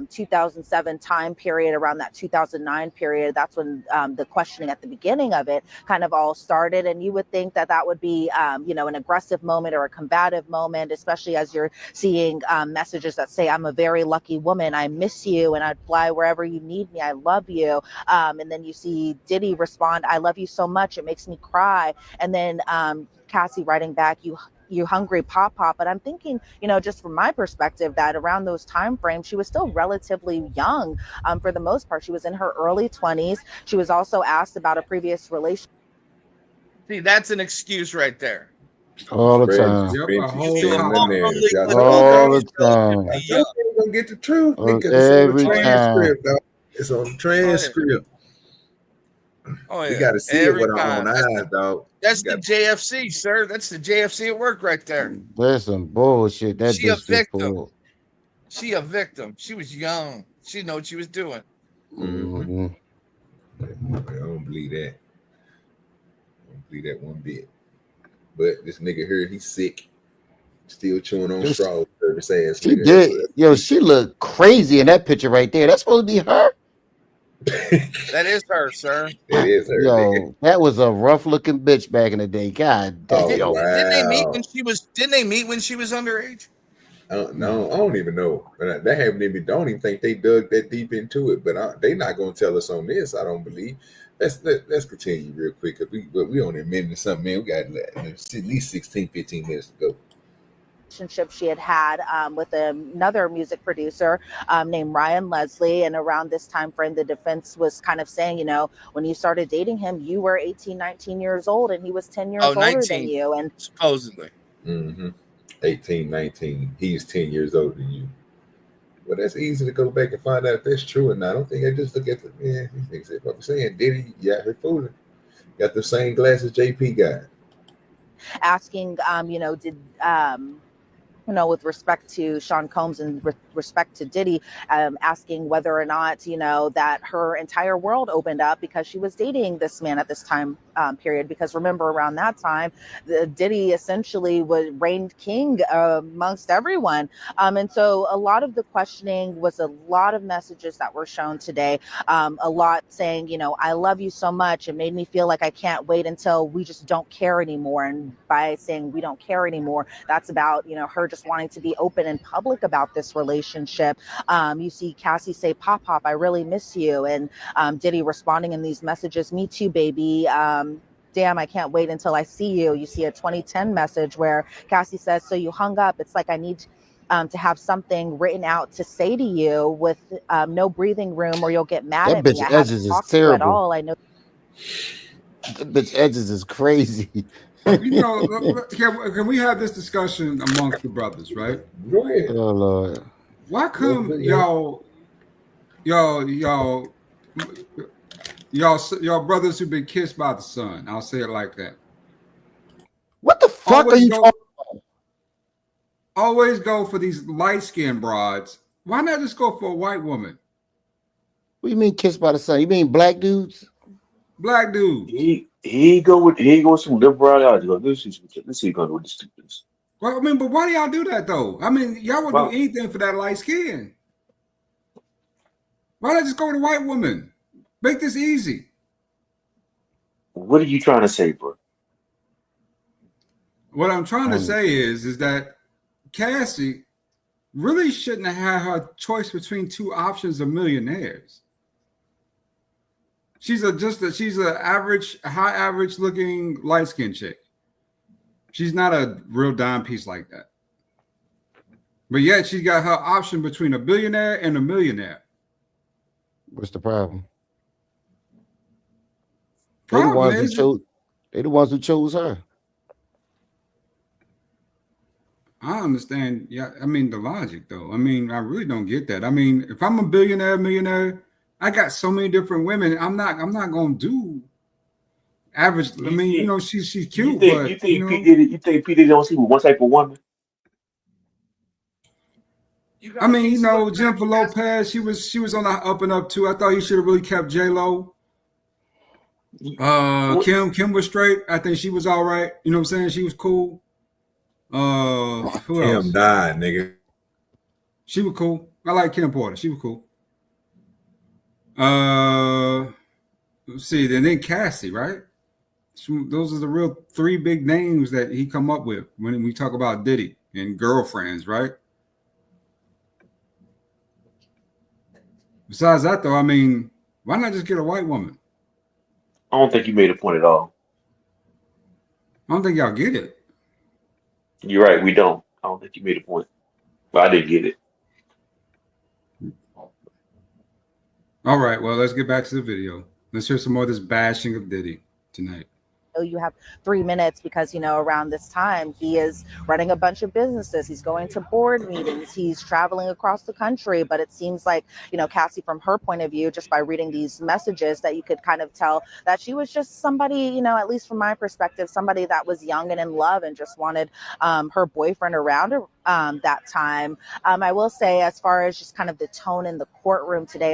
2007 time period, around that 2009 period, that's when the questioning at the beginning of it kind of all started. And you would think that would be, an aggressive moment or a combative moment, especially as you're seeing messages that say, I'm a very lucky woman. I miss you and I'd fly wherever you need me. I love you. And then you see Diddy respond, I love you so much. It makes me cry. And then Cassie writing back, you hungry pop. But I'm thinking, just from my perspective, that around those time frames, she was still relatively young. For the most part, she was in her early 20s. She was also asked about a previous relationship. See, that's an excuse right there. All the time. All the time. You're gonna get the truth because Every it's on the transcript, dog. It's on the transcript. Oh, yeah. You got to see it with our own eyes, dog. That's the JFC, sir. That's the JFC at work right there. There's some bullshit. That She a bitch victim. pulled. She a victim. She was young. She didn't know what she was doing. Mm-hmm. I don't believe that. I don't believe that one bit. But this nigga here, he's sick. Still chewing on straws. She did. Yo, she looked crazy in that picture right there. That's supposed to be her. That is her, sir. It is her. Yo, that was a rough looking bitch back in the day. God damn. Didn't they meet when she was? Didn't they meet when she was underage? No, I don't even know. But that haven't even. Don't even think they dug that deep into it. But they not gonna tell us on this. I don't believe. Let's continue real quick because we only a minute or something. Man, we got at least 16, 15 minutes to go. Relationship she had with another music producer named Ryan Leslie. And around this time frame, the defense was kind of saying, when you started dating him, you were 18, 19 years old and he was 10 years older 19, than you. And supposedly. 18, 19. He's 10 years older than you. Well, that's easy to go back and find out if that's true or not. I don't think I just look at these niggas. If I'm saying Diddy, you're fooling. Got the same glasses JP got. asking, with respect to Sean Combs and respect to Diddy, asking whether or not, that her entire world opened up because she was dating this man at this time period. Because remember, around that time, Diddy essentially reigned king amongst everyone. And so a lot of the questioning was a lot of messages that were shown today. A lot saying, I love you so much. It made me feel like I can't wait until we just don't care anymore. And by saying we don't care anymore, that's about, her just wanting to be open and public about this relationship. You see Cassie say, Pop, I really miss you. And Diddy responding in these messages, me too, baby. damn, I can't wait until I see you. You see a 2010 message where Cassie says, so you hung up. It's like I need to have something written out to say to you with no breathing room or you'll get mad That at me. bitch I haven't Edges is talked to you at terrible. all. I know. That bitch Edges is crazy. You know, can we have this discussion amongst the brothers, right? Go ahead. Oh Lord. Why come y'all brothers who've been kissed by the sun? I'll say it like that. What the fuck are you talking about? Always go for these light-skinned broads. Why not just go for a white woman? What do you mean kissed by the sun? You mean black dudes? Black dudes. He go with some liberality. Let's see go with the stupidness. Well, I mean, but why do y'all do that though? I mean, y'all would do anything for that light skin. Why not just go with a white woman? Make this easy. What are you trying to say, bro? What I'm trying to say is that Cassie really shouldn't have had her choice between two options of millionaires. She's a high average looking light skinned chick. She's not a real dime piece like that. But yet she's got her option between a billionaire and a millionaire. What's the problem? They Problem the ones who chose her. I understand. Yeah, I mean the logic though. I mean, I really don't get that. I mean, if I'm a millionaire, I got so many different women. I'm not gonna do average. I mean, you know, she's cute, You think P. Diddy don't see with one type of woman? I mean, you know, Jennifer Lopez, she was on the up and up too. I thought he should have really kept J-Lo. Kim was straight. I think she was all right. You know what I'm saying? She was cool. Who else? Kim died, nigga. She was cool. I like Kim Porter. She was cool. Let's see. Then Cassie, right? Those are the real three big names that he come up with when we talk about Diddy and girlfriends, right? Besides that, though, I mean, why not just get a white woman? I don't think you made a point at all. I don't think y'all get it. You're right. We don't. I don't think you made a point. But I didn't get it. All right. Well, let's get back to the video. Let's hear some more of this bashing of Diddy tonight. You have 3 minutes because, you know, around this time, he is running a bunch of businesses. He's going to board meetings. He's traveling across the country. But it seems like, you know, Cassie, from her point of view, just by reading these messages, that you could kind of tell that she was just somebody, you know, at least from my perspective, somebody that was young and in love and just wanted her boyfriend around her that time. I will say, as far as just kind of the tone in the courtroom today,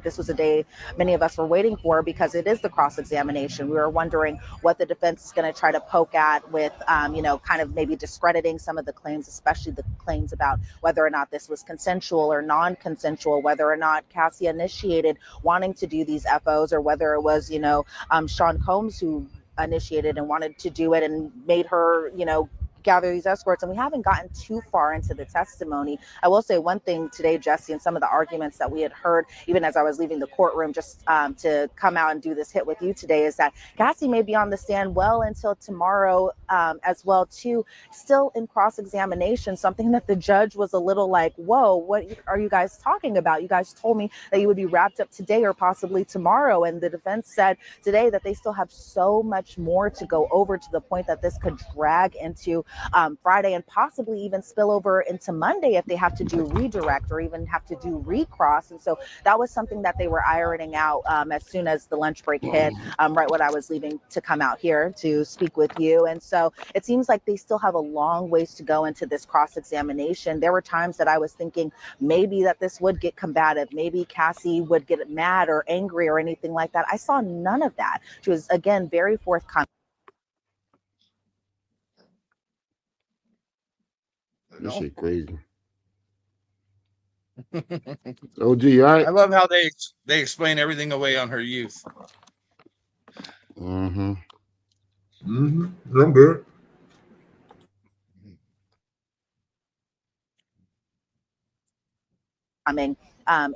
this was a day many of us were waiting for, because it is the cross-examination. We were wondering what the defense is going to try to poke at with, you know, kind of maybe discrediting some of the claims, especially the claims about whether or not this was consensual or non-consensual, whether or not Cassie initiated wanting to do these FOs, or whether it was, you know, Sean Combs who initiated and wanted to do it and made her, you know, gather these escorts. And we haven't gotten too far into the testimony. I will say one thing today, Jesse, and some of the arguments that we had heard, even as I was leaving the courtroom just to come out and do this hit with you today, is that Cassie may be on the stand well until tomorrow as well too, still in cross-examination, something that the judge was a little like, whoa, what are you guys talking about? You guys told me that you would be wrapped up today or possibly tomorrow. And the defense said today that they still have so much more to go over, to the point that this could drag into Friday and possibly even spill over into Monday if they have to do redirect or even have to do recross. And so that was something that they were ironing out as soon as the lunch break hit, right when I was leaving to come out here to speak with you. And so it seems like they still have a long ways to go into this cross-examination. There were times that I was thinking maybe that this would get combative, maybe Cassie would get mad or angry or anything like that. I saw none of that. She was, again, very forthcoming. This shit crazy. OG, all right? I love how they explain everything away on her youth. I'm good.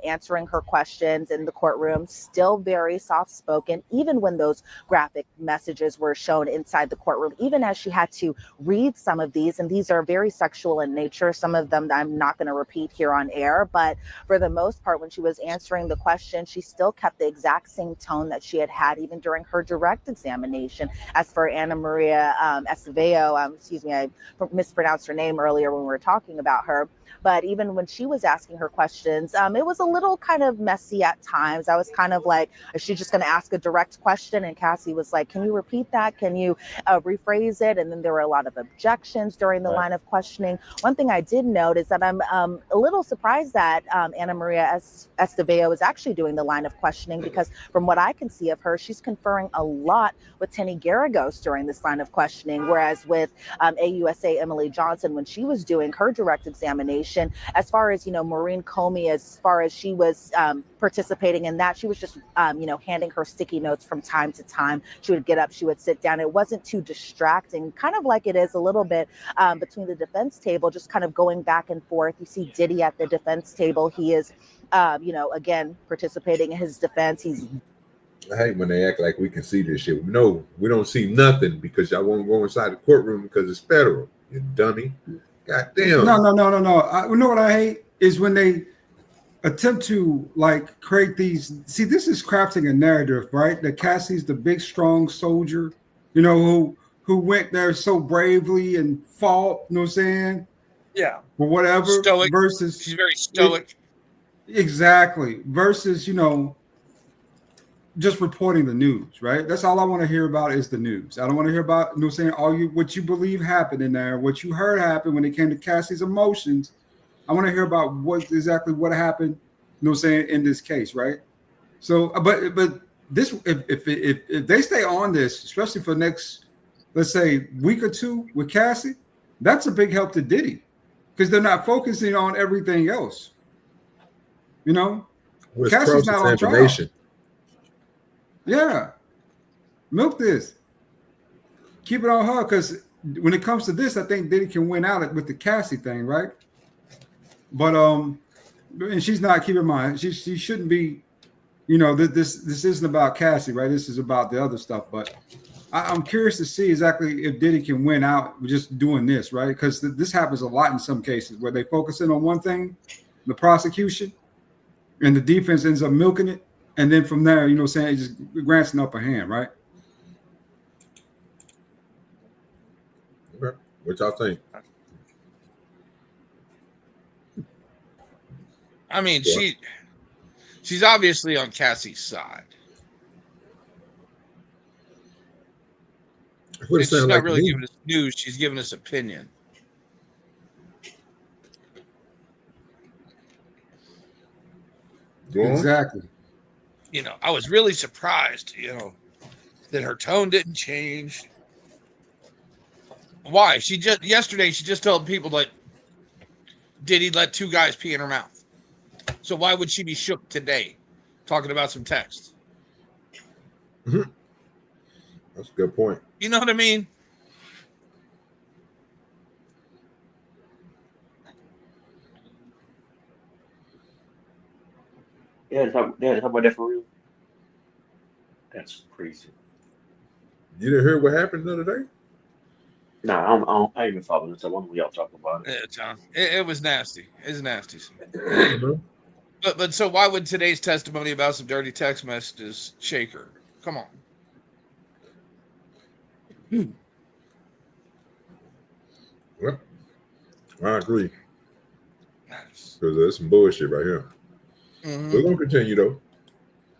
answering her questions in the courtroom, still very soft-spoken, even when those graphic messages were shown inside the courtroom, even as she had to read some of these, and these are very sexual in nature. Some of them I'm not going to repeat here on air, but for the most part, when she was answering the question, she still kept the exact same tone that she had even during her direct examination. As for Ana Maria Estevao, excuse me, I mispronounced her name earlier when we were talking about her, but even when she was asking her questions, it was a little kind of messy at times. I was kind of like, is she just going to ask a direct question? And Cassie was like, can you repeat that? Can you rephrase it? And then there were a lot of objections during the line of questioning. One thing I did note is that I'm a little surprised that Ana Maria Estevao is actually doing the line of questioning, because from what I can see of her, she's conferring a lot with Tenny Garagos during this line of questioning, whereas with AUSA Emily Johnson, when she was doing her direct examination, as far as, Maureen Comey, as far as she was participating in that, she was just, handing her sticky notes from time to time. She would get up, she would sit down. It wasn't too distracting, kind of like it is a little bit between the defense table, just kind of going back and forth. You see Diddy at the defense table. He is, again, participating in his defense. I hate when they act like we can see this shit. No, we don't see nothing because y'all won't go inside the courtroom because it's federal. You dummy. God damn. No. You know what I hate is when they attempt to create these. See, this is crafting a narrative, right? That Cassie's the big, strong soldier, who went there so bravely and fought. You know what I'm saying? Yeah. Or whatever. Stoic. Versus she's very stoic. Exactly. Versus, just reporting the news, right? That's all I want to hear about is the news. I don't want to hear about, what you believe happened in there, what you heard happened when it came to Cassie's emotions. I want to hear about what happened, in this case, right? So, but this, if they stay on this, especially for the next, let's say, week or two with Cassie, that's a big help to Diddy, because they're not focusing on everything else. Cassie's not on trial. Yeah, milk this. Keep it on her, because when it comes to this, I think Diddy can win out with the Cassie thing, right? But and she's not. Keep in mind, she shouldn't be. This isn't about Cassie, right? This is about the other stuff. But I'm curious to see exactly if Diddy can win out just doing this, right? Because this happens a lot in some cases where they focus in on one thing, the prosecution, and the defense ends up milking it. And then from there, it just grants an upper hand, right? Okay. What y'all think? I mean, she's obviously on Cassie's side. She's not really giving us news. She's giving us opinion. Exactly. I was really surprised, that her tone didn't change. Why? Yesterday she just told people that Diddy let two guys pee in her mouth. So why would she be shook today, talking about some text? Mm-hmm. That's a good point. You know what I mean? Yeah, talk about that for real. That's crazy. You didn't hear what happened the other day? No, I ain't even following this. I wonder what y'all talking about. Yeah, John. It was nasty. It's nasty. But so why would today's testimony about some dirty text messages shake her? Come on. Well, I agree. Because there's some bullshit right here. Mm-hmm. We're going to continue, though.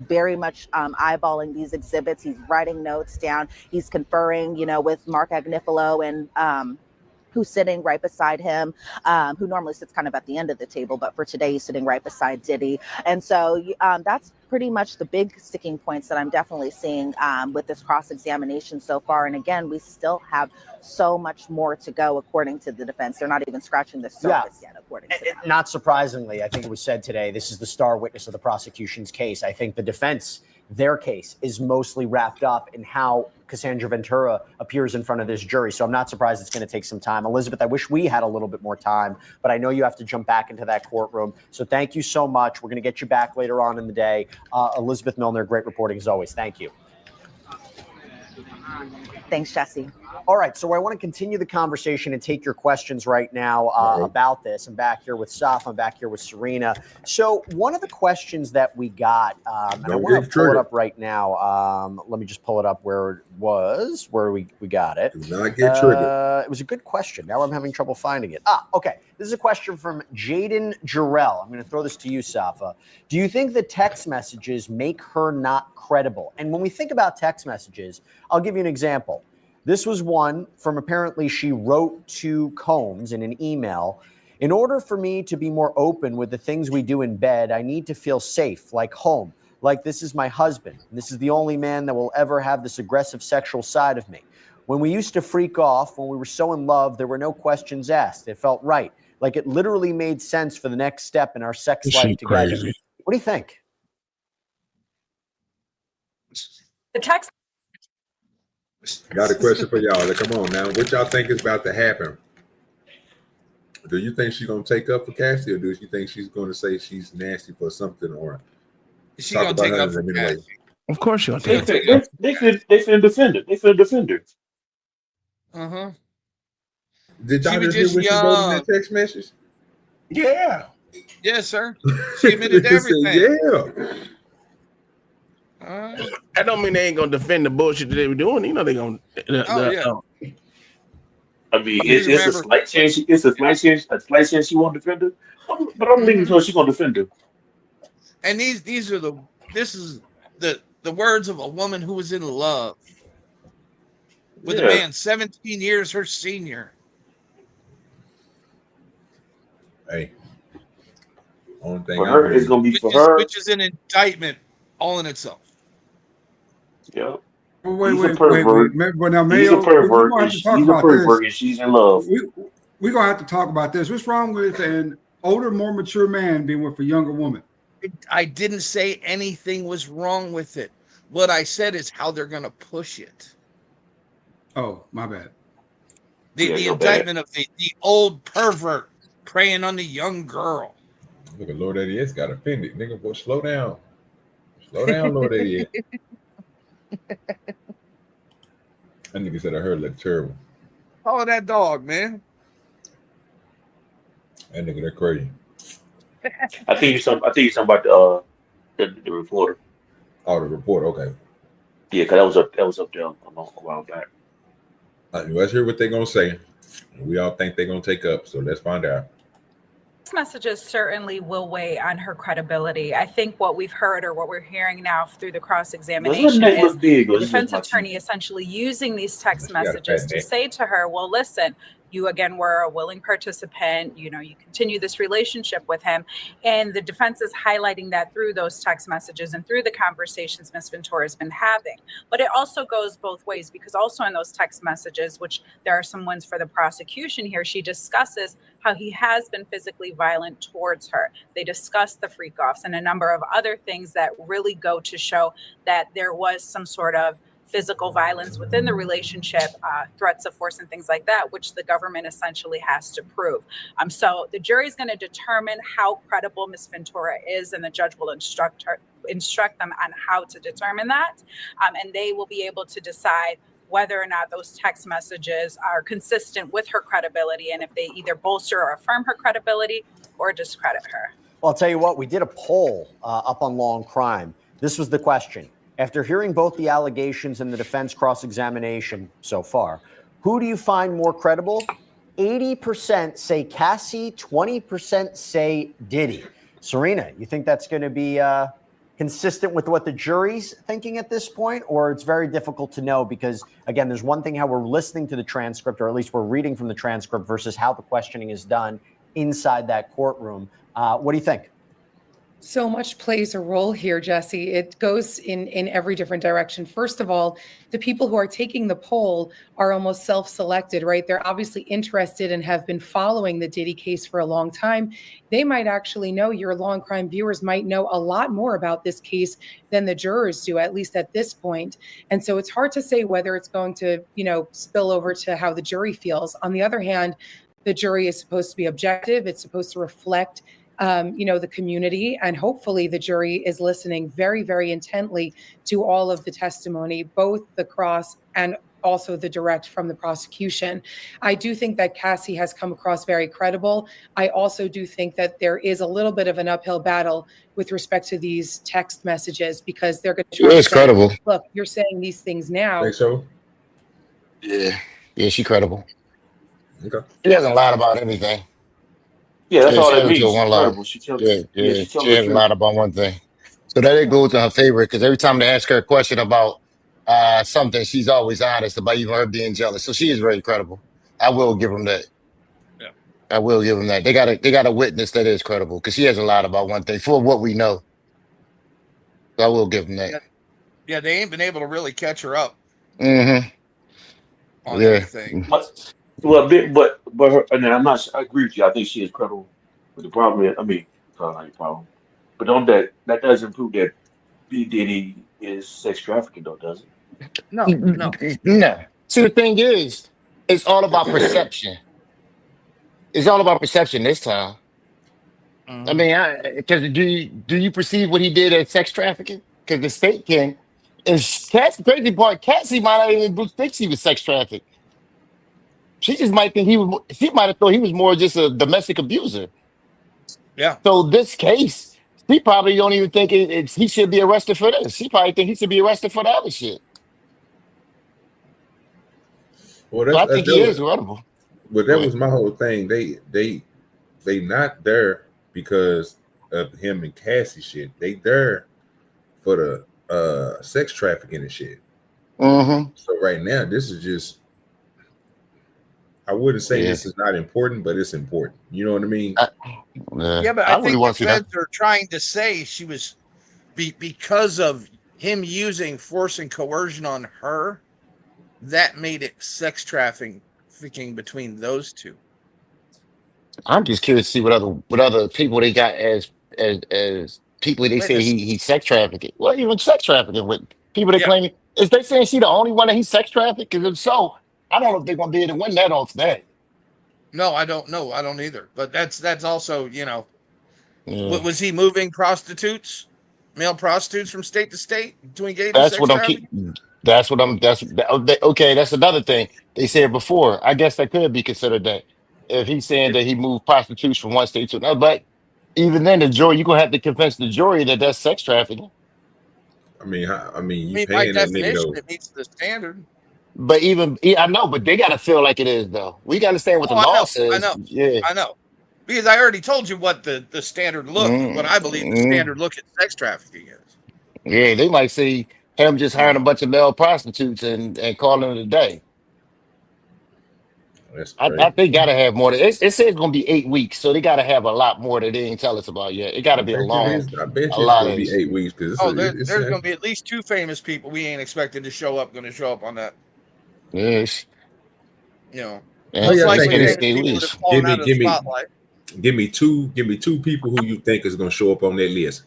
Very much eyeballing these exhibits. He's writing notes down. He's conferring, with Mark Agnifilo and who's sitting right beside him, who normally sits kind of at the end of the table, but for today he's sitting right beside Diddy. And so that's pretty much the big sticking points that I'm definitely seeing with this cross-examination so far. And again, we still have so much more to go, according to the defense. They're not even scratching the surface yet, according to them. Not surprisingly, I think it was said today, this is the star witness of the prosecution's case. I think the defense their case is mostly wrapped up in how Cassandra Ventura appears in front of this jury. So I'm not surprised it's going to take some time. Elizabeth, I wish we had a little bit more time, but I know you have to jump back into that courtroom. So thank you so much. We're going to get you back later on in the day. Elizabeth Milner, great reporting as always. Thank you. Thanks, Jesse. All right, so I want to continue the conversation and take your questions right now about this. I'm back here with Saf. I'm back here with Serena. So one of the questions that we got, and I want to pull it up right now. Let me just pull it up where it was, where we got it. Do not get triggered. It was a good question. Now I'm having trouble finding it. Okay. This is a question from Jaden Jarrell. I'm going to throw this to you, Safa. Do you think the text messages make her not credible? And when we think about text messages, I'll give you an example. This was one from apparently she wrote to Combs in an email. In order for me to be more open with the things we do in bed, I need to feel safe, like home, like this is my husband. And this is the only man that will ever have this aggressive sexual side of me. When we used to freak off, when we were so in love, there were no questions asked. It felt right. Like it literally made sense for the next step in our sex life together. Crazy. What do you think? The text. Got a question for y'all. Come on now. What y'all think is about to happen? Do you think she's going to take up for Cassie, or do you think she's going to say she's nasty for something, or She's going to take up for Cassie? Of course she'll They take it. finna defend it. They finna defend her. Uh-huh. Did y'all She was just hear just when she wrote in young. that text message? Yeah. Yes, sir. She admitted to She said, everything. yeah. That don't mean they ain't gonna defend the bullshit that they were doing. You know they gonna. I mean, it's a slight chance. It's a slight chance. A slight chance she won't defend her. But I'm leaning towards she's gonna defend her. And this is the words of a woman who was in love with a man 17 years her senior. Hey, only thing For her, it's gonna be for her. Which is an indictment all in itself. Yeah. Well, wait. But now, Mayo, he's a pervert. we're gonna have to talk He's a about pervert, this. and she's in love. We're gonna have to talk about this. What's wrong with an older, more mature man being with a younger woman? I didn't say anything was wrong with it. What I said is how they're going to push it. Oh, my bad. The indictment of the old pervert preying on the young girl. Look at Lord Eddie S got offended. Nigga, boy, slow down. Slow down, Lord Eddie S. That nigga said I heard look terrible. Follow that dog, man. That nigga, they're crazy. I think you're talking about the reporter. Oh, the reporter. Okay. Yeah, because that was up there a while back. Let's hear what they're gonna say. We all think they're gonna take up, so let's find out. Messages certainly will weigh on her credibility. I think what we've heard or what we're hearing now through the cross-examination is the defense attorney essentially using these text messages to say to her, well, listen, you again were a willing participant, you continue this relationship with him. And the defense is highlighting that through those text messages and through the conversations Ms. Ventura has been having. But it also goes both ways, because also in those text messages, which there are some ones for the prosecution here, she discusses how he has been physically violent towards her. They discuss the freak offs and a number of other things that really go to show that there was some sort of physical violence within the relationship, threats of force and things like that, which the government essentially has to prove. So the jury is going to determine how credible Ms. Ventura is, and the judge will instruct them on how to determine that. And they will be able to decide whether or not those text messages are consistent with her credibility, and if they either bolster or affirm her credibility or discredit her. Well, I'll tell you what, we did a poll up on Law and Crime. This was the question. After hearing both the allegations and the defense cross-examination so far, who do you find more credible? 80% say Cassie, 20% say Diddy. Serena, you think that's going to be consistent with what the jury's thinking at this point, or it's very difficult to know because, again, there's one thing how we're listening to the transcript, or at least we're reading from the transcript, versus how the questioning is done inside that courtroom. What do you think? So much plays a role here, Jesse. It goes in every different direction. First of all, the people who are taking the poll are almost self-selected, right? They're obviously interested and have been following the Diddy case for a long time. They might actually know, your Law and Crime viewers might know a lot more about this case than the jurors do, at least at this point. And so it's hard to say whether it's going to, spill over to how the jury feels. On the other hand, the jury is supposed to be objective. It's supposed to reflect the community, and hopefully the jury is listening very, very intently to all of the testimony, both the cross and also the direct from the prosecution. I do think that Cassie has come across very credible. I also do think that there is a little bit of an uphill battle with respect to these text messages, because they're going to try to say, credible. look, you're saying these things now. Think so? Yeah, she credible. Okay. She hasn't lied about anything. Yeah, that's all she that hasn't means. told She's one lie. credible. She tells She the hasn't truth. lied about one thing. So that it goes in her favor, because every time they ask her a question about something, she's always honest about even her being jealous. So she is very credible. I will give them that. Yeah. I will give them that. They got a witness that is credible, because she hasn't lied about one thing for what we know. So I will give them that. Yeah, they ain't been able to really catch her up Mm-hmm. on anything. But her, and I agree with you. I think she is credible. But the problem is, probably not your problem. But that doesn't prove that B Diddy is sex trafficking, though, does it? No. No. See, the thing is, it's all about perception. It's all about perception this time. I mean, because do you perceive what he did as sex trafficking? Because the state can. And the crazy part, Cassie might not even think she was sex trafficked. She just might think she might have thought he was more just a domestic abuser. Yeah. So this case, she probably don't even think he should be arrested for this. She probably think he should be arrested for the other shit. Well, So I think he is credible. But that was my whole thing. They not there because of him and Cassie shit. They there for the sex trafficking and shit. Mm-hmm. So right now, this is just. I wouldn't say this is not important, but it's important. You know what I mean? Yeah, but I think the feds are trying to say she was because of him using force and coercion on her. That made it sex trafficking between those two. I'm just curious to see what other people they got as people they say he's sex trafficking. Well, even sex trafficking with people that claim is they saying she the only one that he's sex trafficked? Because if so, I don't know if they're gonna be able to win that off that. No, I don't know. I don't either. But that's also, was he moving prostitutes, male prostitutes from state to state to engage in sex trafficking? Okay, that's another thing. They said before. I guess that could be considered that. If he's saying that he moved prostitutes from one state to another, but even then the jury, you're gonna have to convince the jury that that's sex trafficking. I mean, you by paying that nigga definition, though. it meets the standard. But I know, but they gotta feel like it is though. We gotta understand what the law says. I know. Because I already told you what the standard look, what I believe the standard look at sex trafficking is. Yeah, they might say him just hiring a bunch of male prostitutes and calling it a day. I think they gotta have more. It says it's gonna be 8 weeks, so they gotta have a lot more that they ain't tell us about yet. It gotta be a lot. I bet you it's gonna be 8 weeks because there's gonna be at least 2 famous people we ain't expected to show up on that. Yes. Most likely famous people would have fallen out of the spotlight. Give me two people who you think is gonna show up on that list.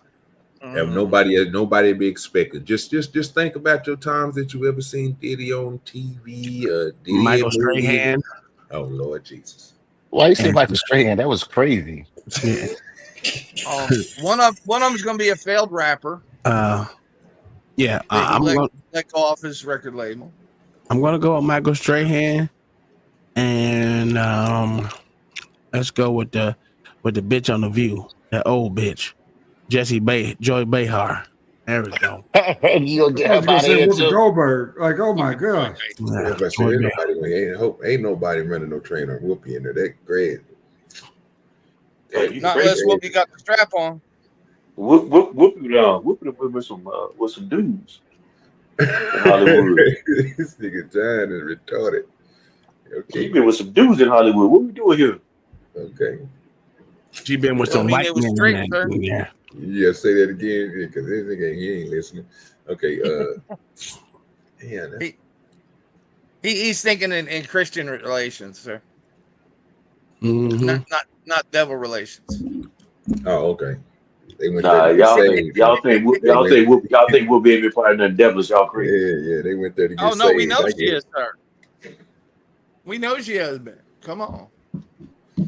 Have nobody be expected. Just think about your times that you ever seen Diddy on TV. Diddy Michael Strahan. Oh Lord Jesus! Why you say Michael Strahan? That was crazy. One of them is going to be a failed rapper. I'm going to let go off his record label. I'm going to go with Michael Strahan, and let's go with the bitch on the View, that old bitch, Joy Behar. There we go. You'll get her out of here too. Goldberg. Like, oh my gosh. Ain't nobody running no train on Whoopi in there. That great. Not unless Whoopi got the strap on. Whoopi with some dudes. Hollywood. This nigga John is retarded. Okay. She been with some dudes in Hollywood. What we doing here? Okay. She been with some white men. You gotta say that again because this nigga he ain't listening. Okay, yeah, he's thinking in Christian relations, sir. Mm-hmm. Not devil relations. Oh, okay. They went Nah, there to get y'all saved. think we'll be able to find nothing devilish. Y'all crazy. Yeah, they went there to Oh get no, we saved. know I she get is, it. sir. We know she has been. Come on.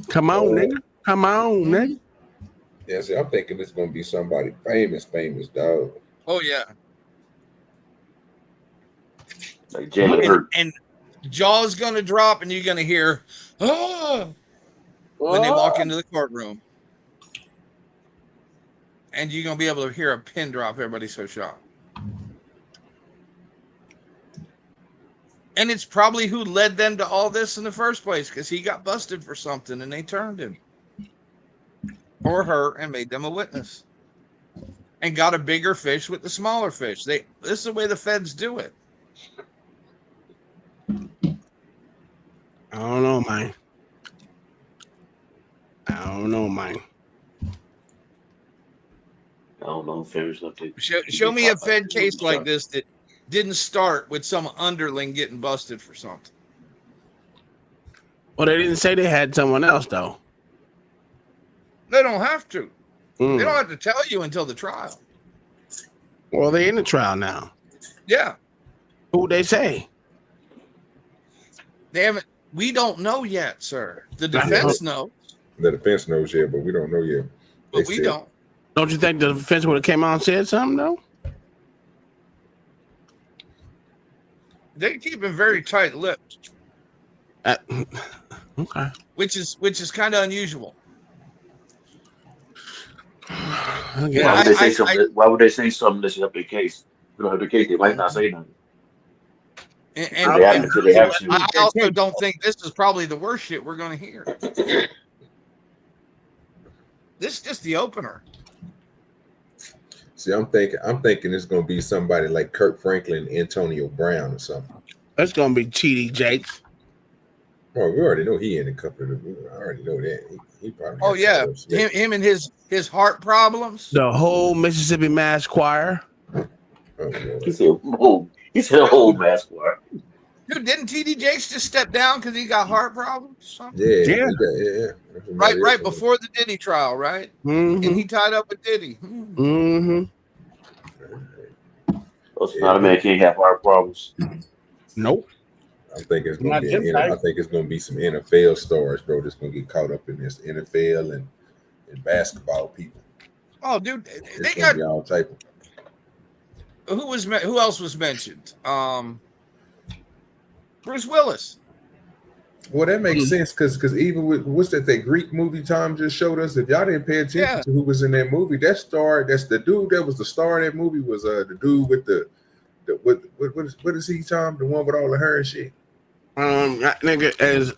Come on, nigga. Come on, nigga. Yeah, see, I'm thinking it's gonna be somebody famous, dog. Oh yeah. Like Jalen Hurts. And jaw's gonna drop, and you're gonna hear, oh, when they walk into the courtroom, and you're gonna be able to hear a pin drop. Everybody's so shocked. And it's probably who led them to all this in the first place, because he got busted for something and they turned him or her and made them a witness and got a bigger fish with the smaller fish. This is the way the feds do it. I don't know, man. I don't know, man. I don't know. Famous enough to Show me a Fed case like this that didn't start with some underling getting busted for something. Well, they didn't say they had someone else, though. They don't have to. Mm. They don't have to tell you until the trial. Well, they're in the trial now. Yeah. Who they say? They haven't. We don't know yet, sir. The defense knows. The defense knows yet, but we don't know yet. But we don't. Don't you think the defense would have came out and said something, though? They keep him very tight-lipped. Okay. Which is kind of unusual. Okay. Why would they say something that's up their case? If they don't have the case, they might not say nothing. And I also don't think this is probably the worst shit we're going to hear. This is just the opener. See, I'm thinking it's gonna be somebody like Kirk Franklin, Antonio Brown, or something. That's gonna be T.D. Jakes. Oh, we already know he in a couple of them. I already know that. He probably. Oh yeah, him and his heart problems. The whole Mississippi Mass Choir. He said a whole mass choir. Dude, didn't T.D. Jakes just step down because he got heart problems? Yeah. Right before the Diddy trial, right? Mm-hmm. And he tied up with Diddy. Mm-hmm. Not a man can't have heart problems. Nope. I think it's gonna be some NFL stars, bro. That's gonna get caught up in this NFL and basketball people. Oh, dude, They got be all type of. Who else was mentioned? Bruce Willis. Well, that makes sense because even with what's that Greek movie Tom just showed us? If y'all didn't pay attention to who was in that movie, that's the dude that was the star of that movie was the dude with the what is he, Tom? The one with all the hair and shit. That nigga is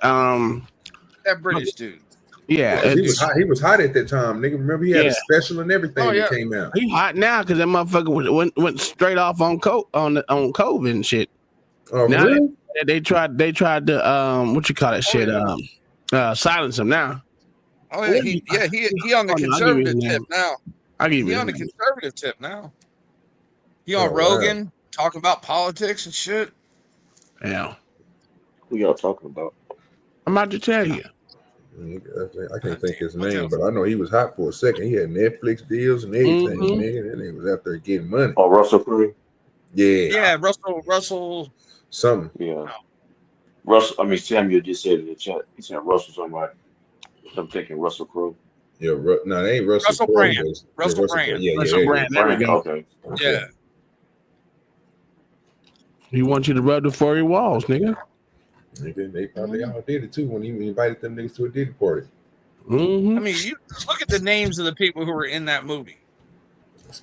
that British dude. Yeah, he was hot at that time, nigga. Remember he had a special and everything that came out. He hot now because that motherfucker went straight off on COVID and shit. Oh, now really? They tried to what you call that shit silence him now. Oh yeah, he on the conservative tip now. He on the conservative tip now. He on Rogan talking about politics and shit. Yeah. Who y'all talking about? I'm about to tell you. I can't think his name, but I know he was hot for a second. He had Netflix deals and everything, nigga. And he was out there getting money. Oh, Russell Crowe? Yeah, Russell. Something. Yeah. Samuel just said in the chat. He said Russell somebody. I'm thinking Russell Crowe. Yeah, no, it ain't Russell Crowe. Brand. Russell Brand. Yeah, Russell Brand. There we go. Okay. Yeah. He wants you to rub the 4 walls, nigga. They probably all did it too when he invited them niggas to a Diddy party. Mm-hmm. I mean, you look at the names of the people who were in that movie.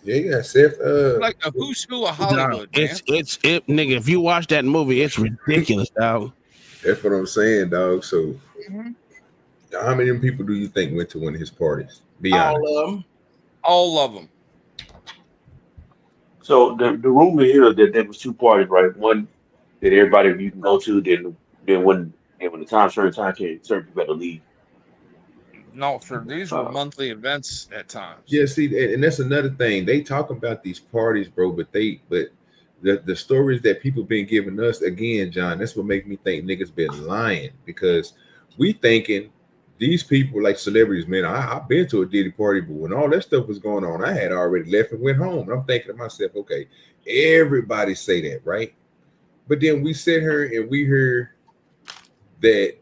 Yeah, you got Seth. Like the who's who of Hollywood. It's nigga. If you watch that movie, it's ridiculous, dog. That's what I'm saying, dog. So, how many of them people do you think went to one of his parties? Be honest. All of them. So the rumor here that there was 2 parties, right? One that everybody you can go to, then when the certain time came, certain people had to leave. No, sir. These were monthly events at times. Yeah, see, and that's another thing. They talk about these parties, bro, but the stories that people been giving us, again, John, that's what makes me think niggas been lying, because we thinking these people like celebrities, man. I've been to a Diddy party, but when all that stuff was going on, I had already left and went home. And I'm thinking to myself, okay, everybody say that, right? But then we sit here and we hear that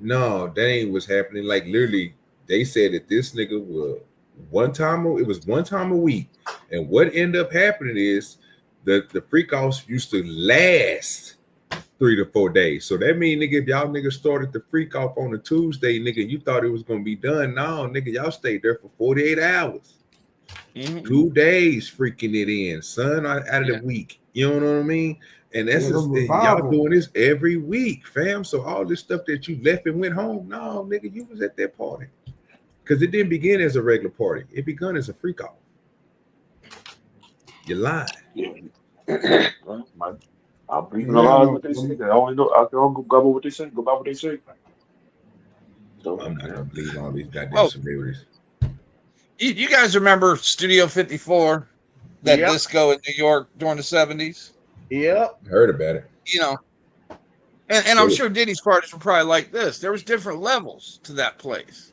no, that ain't what's happening. Like literally, they said that this nigga was one time a week, and what ended up happening is the freak offs used to last 3 to 4 days. So that means, nigga, if y'all niggas started the freak off on a Tuesday, nigga, you thought it was gonna be done. No, nigga, y'all stayed there for 48 hours. 2 days freaking it in, son, out of the week. You know what I mean? And that's y'all doing this every week, fam. So all this stuff that you left and went home, no, nigga, you was at that party. Because it didn't begin as a regular party. It begun as a freak off. You lied. I'm breathing a lot of what they say. I only know I can only go by what they say. Go by what they say. So I'm not gonna believe all these goddamn celebrities. You guys remember Studio 54, that disco in New York during the 70s? Yep. Heard about it. You know, and I'm sure Diddy's parties were probably like this. There was different levels to that place.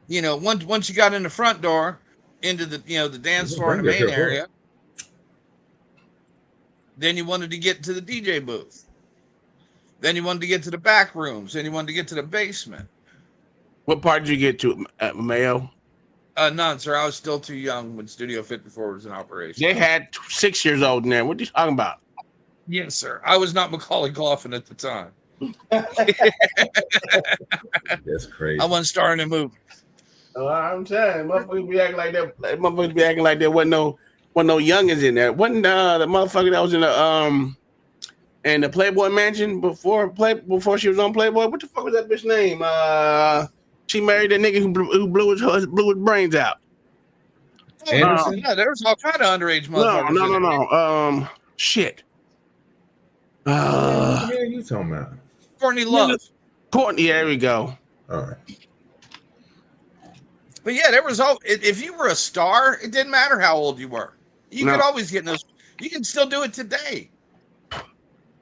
You know, once you got in the front door into the the dance floor in the main area, then you wanted to get to the DJ booth. Then you wanted to get to the back rooms. Then you wanted to get to the basement. What part did you get to, Mayo? None, sir. I was still too young when Studio 54 was in operation. They had 6 years old in there. What are you talking about? Yes, sir. I was not Macaulay Culkin at the time. That's crazy. I wasn't starring in movies. I'm saying, motherfuckers be acting like that. Motherfuckers be acting like there wasn't no youngins in there. Wasn't the motherfucker that was in the Playboy Mansion before she was on Playboy? What the fuck was that bitch name? She married that nigga who blew his brains out. Yeah, there was all kind of underage motherfuckers. No. Shit. What the hell are you talking about? Courtney Love. Courtney, there we go. All right. But yeah, there was if you were a star, it didn't matter how old you were. You could always get in those. You can still do it today.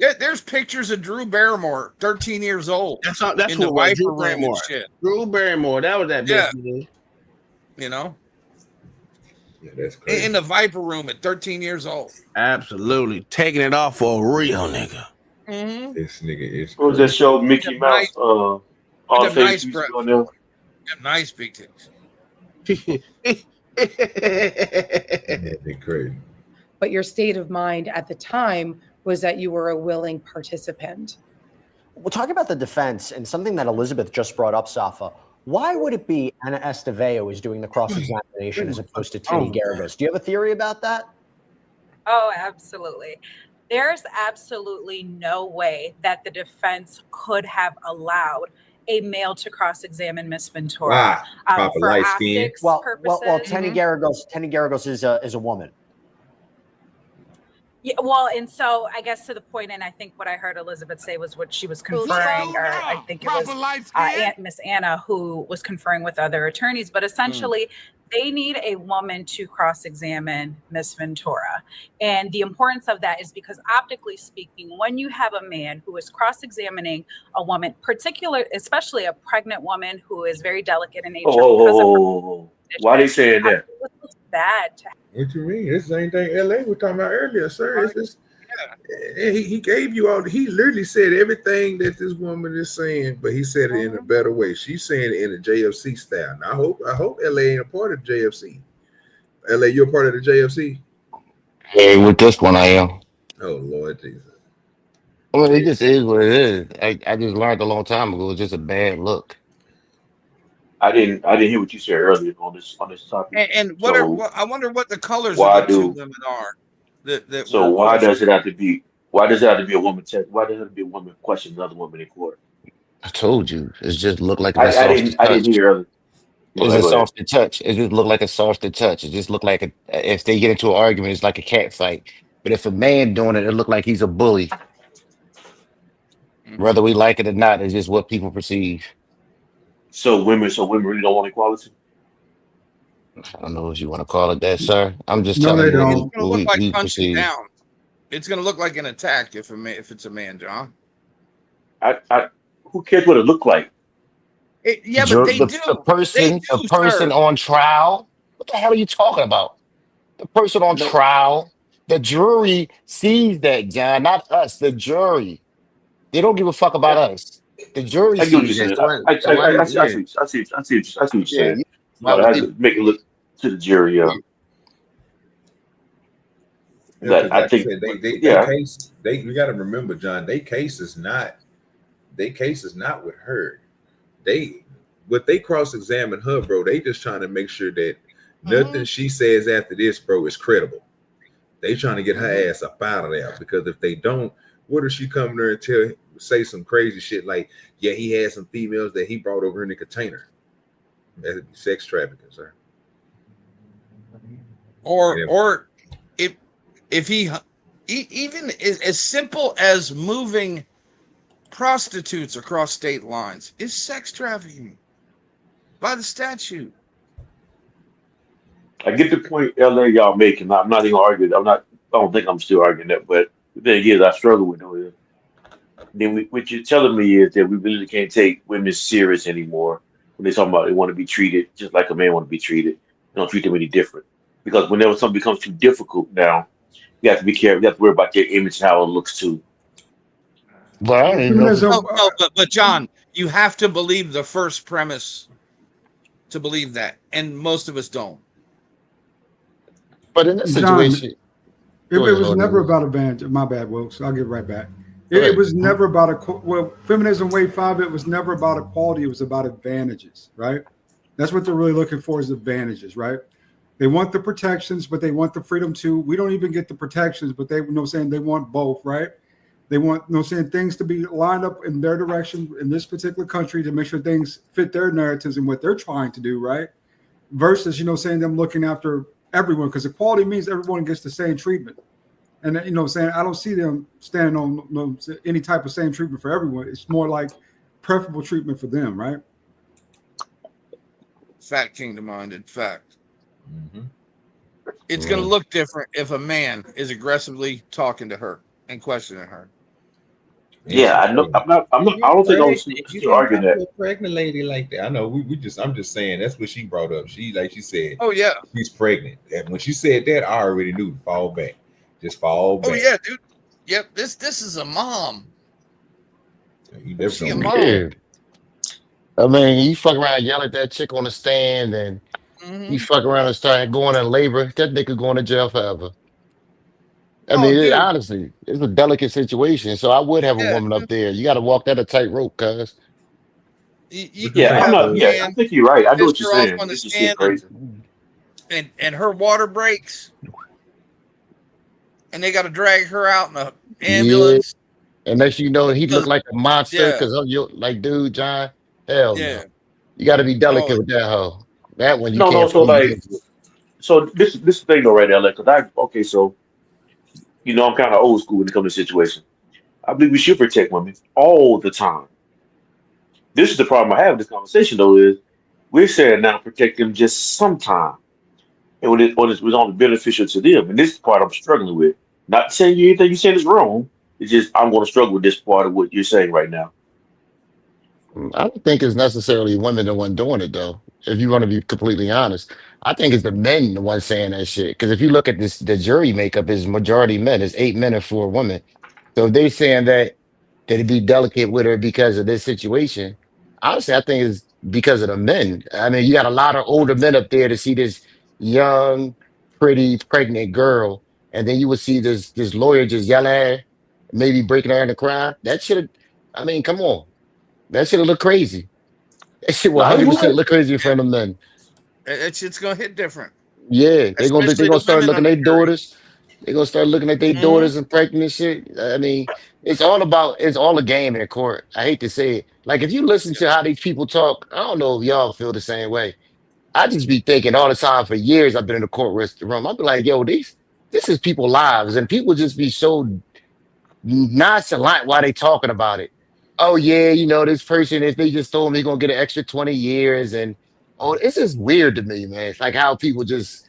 Yeah, there's pictures of Drew Barrymore, 13 years old. That's in the what Viper room and shit. Drew Barrymore, that was that bitch. You know? Yeah, that's crazy. In the Viper room at 13 years old. Absolutely. Taking it off for a real nigga. Mm-hmm. This nigga is what was that show, Mickey Mouse? All nice breath. Nice big titties. That'd be crazy. But your state of mind at the time was that you were a willing participant. We'll talk about the defense and something that Elizabeth just brought up, Safa. Why would it be Anna Esteveo is doing the cross-examination as opposed to Tini Garagos? Do you have a theory about that? Oh, absolutely. There's absolutely no way that the defense could have allowed a male to cross-examine Miss Ventura for optics purposes. Well, Tini Garagos is a woman. Yeah, well, and so I guess to the point, and I think what I heard Elizabeth say was what she was conferring, or I think it was Miss Anna who was conferring with other attorneys, but essentially they need a woman to cross-examine Miss Ventura. And the importance of that is because optically speaking, when you have a man who is cross-examining a woman, especially a pregnant woman who is very delicate in nature. Why are they saying that? It's bad to What you mean? This is the same thing LA was talking about earlier, sir. It's just, he gave you all. He literally said everything that this woman is saying, but he said it in a better way. She's saying it in a JFC style. Now, I hope LA ain't a part of JFC. LA, you're a part of the JFC? Hey, with this one I am. Oh Lord Jesus. Well, it just is what it is. I just learned a long time ago. It's just a bad look. I didn't hear what you said earlier on this topic. And I wonder what the colors of the two women are. Why does it have to be a woman test? Why does it have to be a woman question another woman in court? I told you. It just looked like I didn't hear earlier. It's a softer touch. It just looked like a softer touch. It just looked like if they get into an argument, it's like a cat fight. But if a man doing it, it looked like he's a bully. Whether we like it or not, it's just what people perceive. So women really don't want equality. I don't know if you want to call it that, sir. I'm just No, telling they you It's don't. going to look like we punching perceive. down. It's going to look like an attack if it's a man, John. I who cares what it look like? Yeah, but they do. The They person, do, sir. on trial. What the hell are you talking about? The person on No, trial. The jury sees that, John, not us. The jury. They don't give a fuck about us. The jury I get what you're sees Okay, it. saying. so why I you see, yeah, I see what you're yeah, saying. yeah. Why But would I have they to make it look to the jury. Yeah, But because I like I think, said, they yeah, case they we got to remember, John. They case is not with her. They what they cross examine her, bro. They just trying to make sure that nothing she says after this, bro, is credible. They trying to get her ass up out of there because if they don't, what if she come there and say some crazy shit like, yeah, he had some females that he brought over in the container. That'd be sex trafficking, sir. Or And or if even as simple as moving prostitutes across state lines is sex trafficking by the statute. I get the point LA y'all making. I'm not even arguing. I don't think I'm still arguing that. But the thing is, I struggle with it. Then what you're telling me is that we really can't take women serious anymore when they talking about they want to be treated just like a man want to be treated. They don't treat them any different because whenever something becomes too difficult now, you have to be careful. You have to worry about their image and how it looks too. But I don't even know. No, but John, you have to believe the first premise to believe that, and most of us don't. But in this John, situation, it go ahead, was never Lord. about advantage. My bad, Wilkes. I'll get right back. Go It ahead. was never about feminism wave 5. It was never about equality. It was about advantages, right? That's what they're really looking for is advantages, right? They want the protections, but they want the freedom too. We don't even get the protections, but they saying they want both, right? They want saying things to be lined up in their direction in this particular country to make sure things fit their narratives and what they're trying to do, right? Versus saying them looking after everyone, because equality means everyone gets the same treatment. And saying I don't see them standing on any type of same treatment for everyone. It's more like preferable treatment for them, right? Fact kingdom minded fact. It's going to look different if a man is aggressively talking to her and questioning her. Yeah, I know. I don't think I'm You still can't arguing talk that. to a pregnant lady like that. I know. I'm just saying that's what she brought up. She said, oh yeah, she's pregnant. And when she said that, I already knew to fall back. Just fall back. Oh yeah, dude. Yep, this is a mom. She a mom. Yeah. I mean, you fuck around, yell at that chick on the stand, and you fuck around and start going in labor. That nigga going to jail forever. I Oh, mean, dude. honestly, it's a delicate situation. So I would have a woman up there. You got to walk that a tightrope, cuz. You Yeah, I'm have a not. Yeah, I man think you're right. I know piss what you're her off saying. on the It's just getting stand crazy. and her water breaks, and they got to drag her out in an ambulance. Yeah. And next thing you know, he looked like a monster Yeah. because you like, dude, John, hell Yeah. no. You got to be delicate Oh, with that hoe. That one you No, no. can't So fully like, deal with. so this thing though, right, LA? Because okay, so I'm kind of old school when it comes to situation. I believe we should protect women all the time. This is the problem I have with this conversation though is we're saying now protect them just sometime, and when it was only beneficial to them. And this is the part I'm struggling with. Not saying anything you saying is wrong. It's just I'm going to struggle with this part of what you're saying right now. I don't think it's necessarily women the one doing it though. If you want to be completely honest, I think it's the men the one saying that shit. Because if you look at the jury makeup, is majority men. It's 8 men and 4 women. So if they saying that it be delicate with her because of this situation, honestly, I think it's because of the men. I mean, you got a lot of older men up there to see this young, pretty, pregnant girl, and then you would see this lawyer just yell at her, maybe breaking her in the crowd. That should, I mean, come on. That shit look crazy. That shit will No, it 100% would. look crazy in front of men. it's gonna hit different, Yeah, they especially gonna the start women looking on at the their jury. daughters. They gonna start looking at their daughters and pregnant and shit. I mean, it's all a game in court. I hate to say it. Like if you listen to how these people talk, I don't know if y'all feel the same way. I just be thinking all the time for years I've been in the courtroom. I'd be like, yo, this is people's lives, and people just be so nonchalant while they talking about it. oh yeah, you know, this person, if they just told me they're gonna get an extra 20 years, and oh, it's just weird to me, man. It's like how people just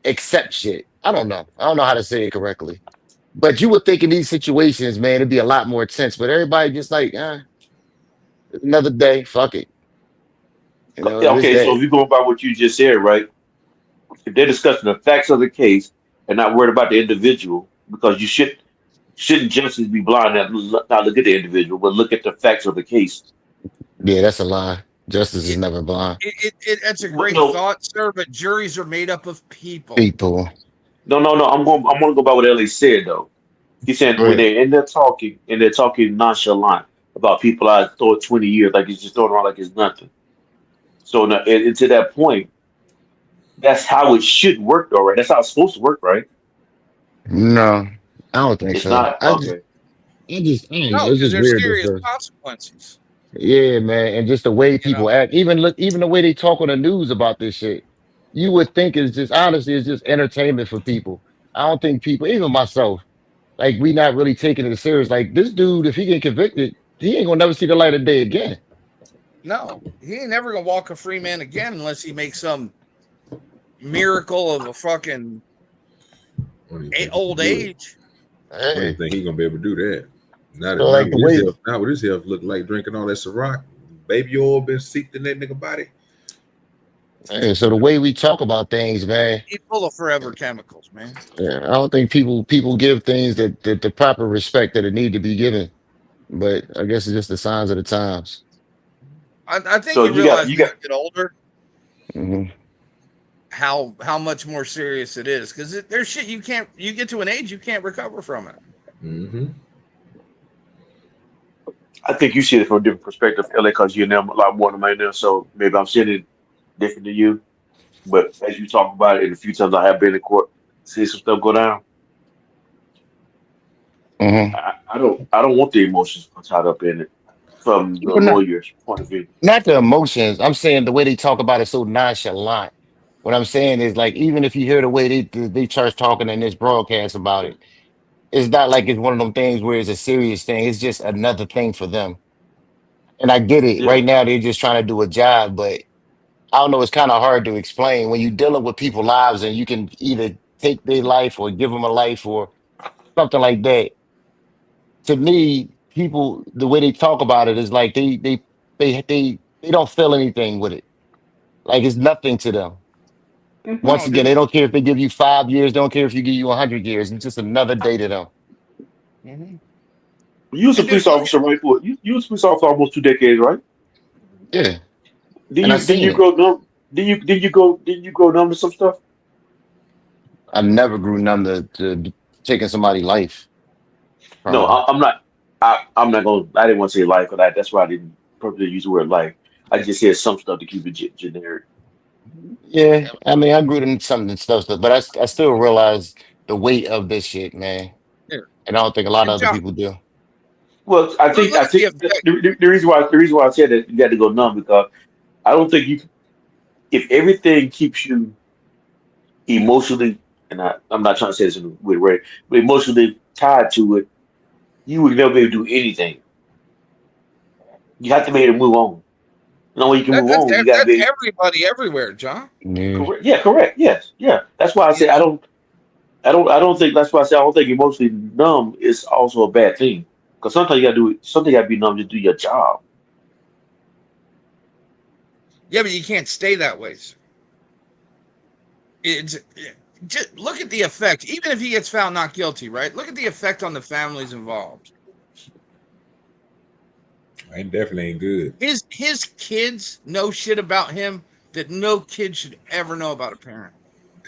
accept shit. I don't know. I don't know how to say it correctly. But you would think in these situations, man, it'd be a lot more tense. But everybody just like, another day, fuck it. You know, this Okay, so day. if you go by what you just said, right? If they're discussing the facts of the case and not worried about the individual, because you shouldn't justice be blind and not look at the individual, but look at the facts of the case. Yeah, that's a lie. Justice is never blind. It's a great No, thought, sir, but juries are made up of people. People. no. I'm gonna go by what Ellie said though. He's saying when Right. they're in there talking and they're talking nonchalant about people I thought 20 years, like he's just throwing around like it's nothing. So now, and to that point, that's how it should work, though, right? That's how it's supposed to work, right? No, I don't think It's so. not okay. I don't know. No, It's because just there's weird. serious consequences. Yeah, man, and just the way You know, people act, even the way they talk on the news about this shit, you would think it's just honestly, it's just entertainment for people. I don't think people, even myself, like we not really taking it serious. Like this dude, if he get convicted, he ain't gonna never see the light of day again. no, he ain't never gonna walk a free man again unless he makes some miracle of a fucking old age. I don't think he's gonna be able to do that. Not, So not, like the with his way, health, not with his health look like drinking all that Ciroc, baby oil been seeped in that nigga body. hey, so the way we talk about things, man. He's full of forever chemicals, man. Yeah, I don't think people give things that the proper respect that it need to be given. But I guess it's just the signs of the times. I think So you realize you when got you get older hmm how much more serious it is because there's shit you get to an age you can't recover from it. Mm-hmm. I think you see it from a different perspective, LA, because you're now a lot more than I know. So maybe I'm seeing it different than you. But as you talk about it, and a few times I have been in court, see some stuff go down. hmm I don't want the emotions tied up in it from the Well, not lawyer's point of view. not the emotions. I'm saying the way they talk about it so nonchalant. What I'm saying is like even if you hear the way they start talking in this broadcast about it, it's not like it's one of them things where it's a serious thing. It's just another thing for them. And I get it. Yeah. Right now they're just trying to do a job, but I don't know. It's kind of hard to explain when you're dealing with people's lives and you can either take their life or give them a life or something like that. To me, people the way they talk about it is like they don't feel anything with it. Like it's nothing to them. Once No, again, dude. they don't care if they give you 5 years, don't care if you give you 100 years. It's just another day to them. Mm-hmm. You was a And dude, police officer, right? You was a police officer almost 2 decades, right? Yeah, Did and I you did seen you it. grow numb? Did you grow numb to some stuff? I never grew numb to taking somebody's life from No, them. I'm not. I'm not going. I didn't want to say life, but that's why I didn't purposely use the word life. I just said some stuff to keep it generic. Yeah, I mean, I grew to some stuff, but I still realize the weight of this shit, man. here. And I don't think a lot of And other John, people do. Well, I think look I at the think effect. the reason why I said that you got to go numb because I don't think you if everything keeps you emotionally and I'm not trying to say this in a weird way, but emotionally tied to it, you would never be able to do anything. You have to be able to move on. The only way you can move on, you got to That's be everybody everywhere, John. Yeah. correct. Yeah, correct. Yes, yeah. That's why I You say know, I don't think that's why I say I don't think emotionally numb is also a bad thing. Because sometimes you gotta do something you gotta be numb to do your job. yeah, but you can't stay that way. It's just look at the effect. Even if he gets found not guilty, right? Look at the effect on the families involved. I definitely ain't good. His kids know shit about him that no kid should ever know about a parent.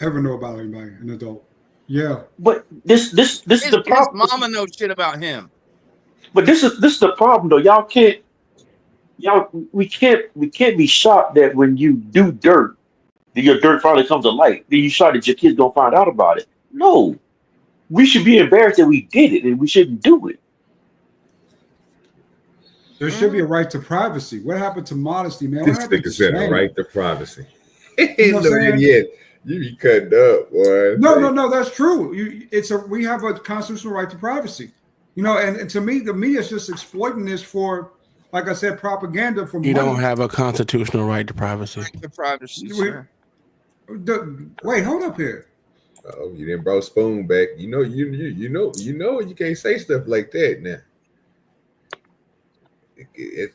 Ever know about anybody, an adult? Yeah. But this is the His problem. mama knows shit about him. But this is the problem though. We can't be shocked that when you do dirt, that your dirt finally comes to light. Then you shocked that your kids don't find out about it. No. We should be embarrassed that we did it and we shouldn't do it. There should be a right to privacy. What happened to modesty, man? What This happened nigga to said a shame? right to privacy. You know what I'm saying? Yeah, you be cutting up, boy. No, that's true. We have a constitutional right to privacy. You know, and to me, the media is just exploiting this for like I said, propaganda for You money. don't have a constitutional right to privacy. The privacy, sir. Wait, hold up here. Oh, you didn't brought Spoon back. You know, you can't say stuff like that now.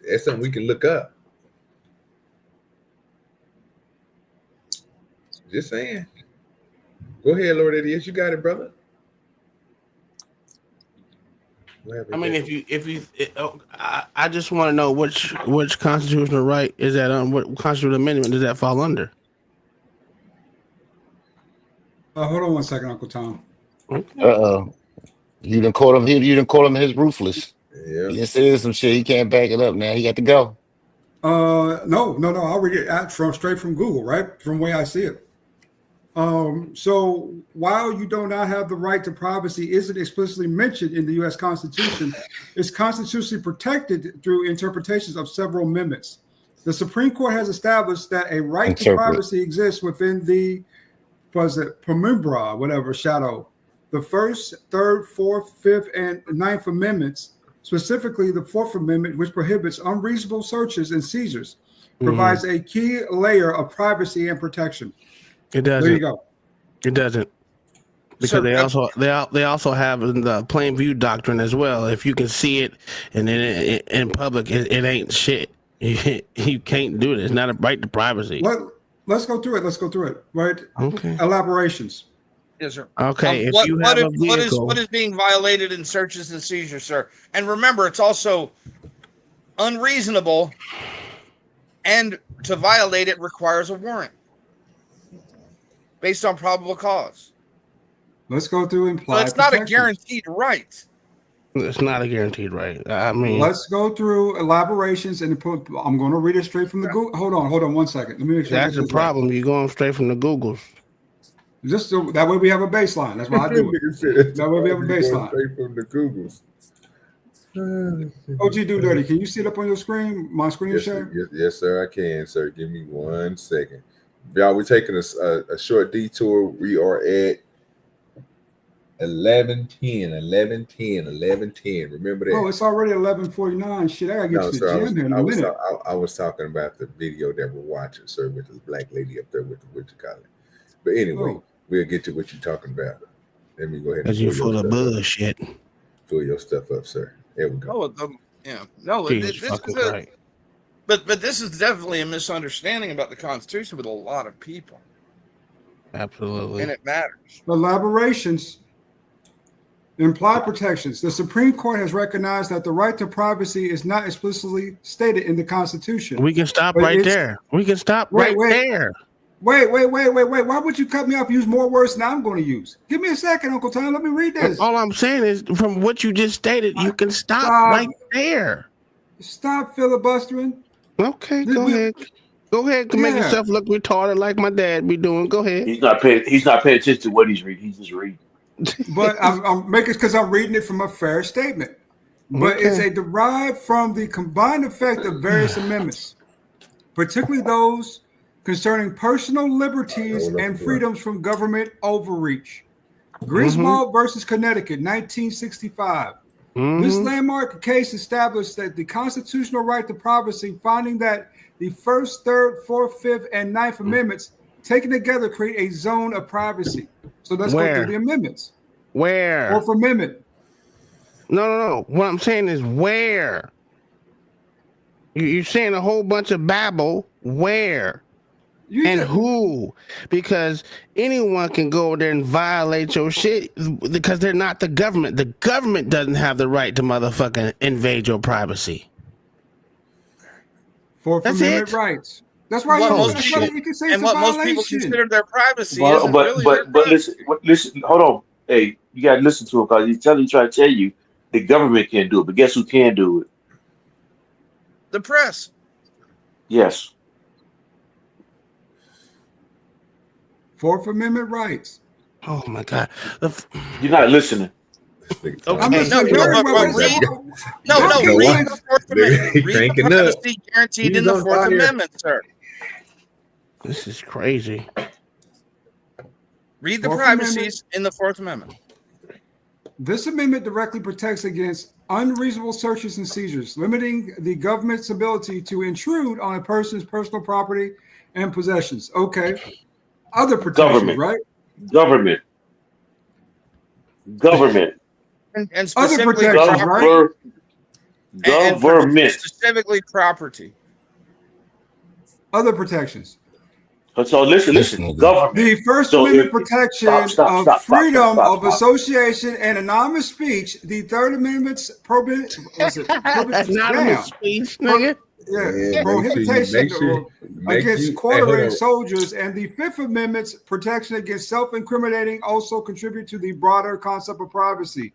That's something we can look up. Just saying. Go ahead, Lord Idiot. You got it, brother. I mean, I just want to know which constitutional right is that what constitutional amendment does that fall under? Hold on one second, Uncle Tom. You done call him. You done call him his ruthless. Yeah. He said some shit. He can't back it up now. He got to go. No. I'll read it straight from Google, right? From the way I see it. So while you do not have the right to privacy isn't explicitly mentioned in the U.S. Constitution, it's constitutionally protected through interpretations of several amendments. The Supreme Court has established that a right to privacy exists within the penumbra, whatever, shadow. The First, Third, Fourth, Fifth, and Ninth Amendments, specifically the Fourth Amendment, which prohibits unreasonable searches and seizures, provides a key layer of privacy and protection. It doesn't. There you go. It doesn't, because they also have the plain view doctrine as well. If you can see it and then in public, it ain't shit. You can't do it. It's not a right to privacy. Let's go through it. Right? Okay. Elaborations. Yes, sir. Okay. What is being violated in searches and seizures, sir? And remember, it's also unreasonable, and to violate it requires a warrant based on probable cause. Let's go through implied. So it's not a guaranteed right. It's not a guaranteed right. I mean, let's go through elaborations and I'm going to read it straight from the Google. Hold on 1 second. Let me make sure. That's the problem. You're going straight from the Googles. Just so that way we have a baseline. That's why I do it. That way we have a baseline. Straight from the Googles. OGDoDirty, can you see it up on your screen? My screen share? Yes, sir, I can, sir. Give me 1 second. Y'all, we're taking a short detour. We are at 11:10. Remember that? Oh, it's already 11:49. Shit, I gotta get to the gym here in a minute. I was talking about the video that we're watching, sir, with the black lady up there with the what you call it. But anyway, we'll get to what you're talking about. Let me go ahead. Because you're full of bullshit. Pull your stuff up, sir. There we go. This is but this is definitely a misunderstanding about the Constitution with a lot of people. Absolutely. And it matters. Elaborations. Implied protections. The Supreme Court has recognized that the right to privacy is not explicitly stated in the Constitution. We can stop right there. We can stop right there. Wait. Why would you cut me off? Use more words than I'm going to use. Give me a second, Uncle Tom. Let me read this. All I'm saying is, from what you just stated, you can stop right there. Stop filibustering. Okay, go ahead. Go ahead. Make yourself look retarded like my dad be doing. Go ahead. He's not paying attention to what he's reading. He's just reading. But I'm making it because I'm reading it from a fair statement. But it's a derived from the combined effect of various amendments, particularly those concerning personal liberties and freedoms from government overreach. Griswold versus Connecticut, 1965. This landmark case established that the constitutional right to privacy, finding that the First, Third, Fourth, Fifth, and Ninth Amendments taken together create a zone of privacy. So let's go through the amendments. Where? Fourth Amendment. No. What I'm saying is where? You're saying a whole bunch of babble. Where? And who? Because anyone can go over there and violate your shit because they're not the government. The government doesn't have the right to motherfucking invade your privacy. Fourth Amendment rights. That's why you can say it's a what violation. most people consider their privacy but listen, hold on. Hey, you gotta listen to him because he's trying to tell you the government can't do it. But guess who can do it? The press. Yes. Fourth Amendment rights. Oh my God. You're not listening. Read the Fourth Amendment. Read the privacy guaranteed in the Fourth Amendment, sir. This is crazy. Read the privacies in the Fourth Amendment. This amendment directly protects against unreasonable searches and seizures, limiting the government's ability to intrude on a person's personal property and possessions. Okay. Other protections, right? Government. And specifically Other protections, right? Government. Specifically property. Other protections. So listen. Government. The First Amendment protection of freedom of association and anonymous speech. The Third Amendment's prohibition Anonymous speech, nigga. Prohibition against quartering soldiers, and the Fifth Amendment's protection against self-incriminating also contribute to the broader concept of privacy.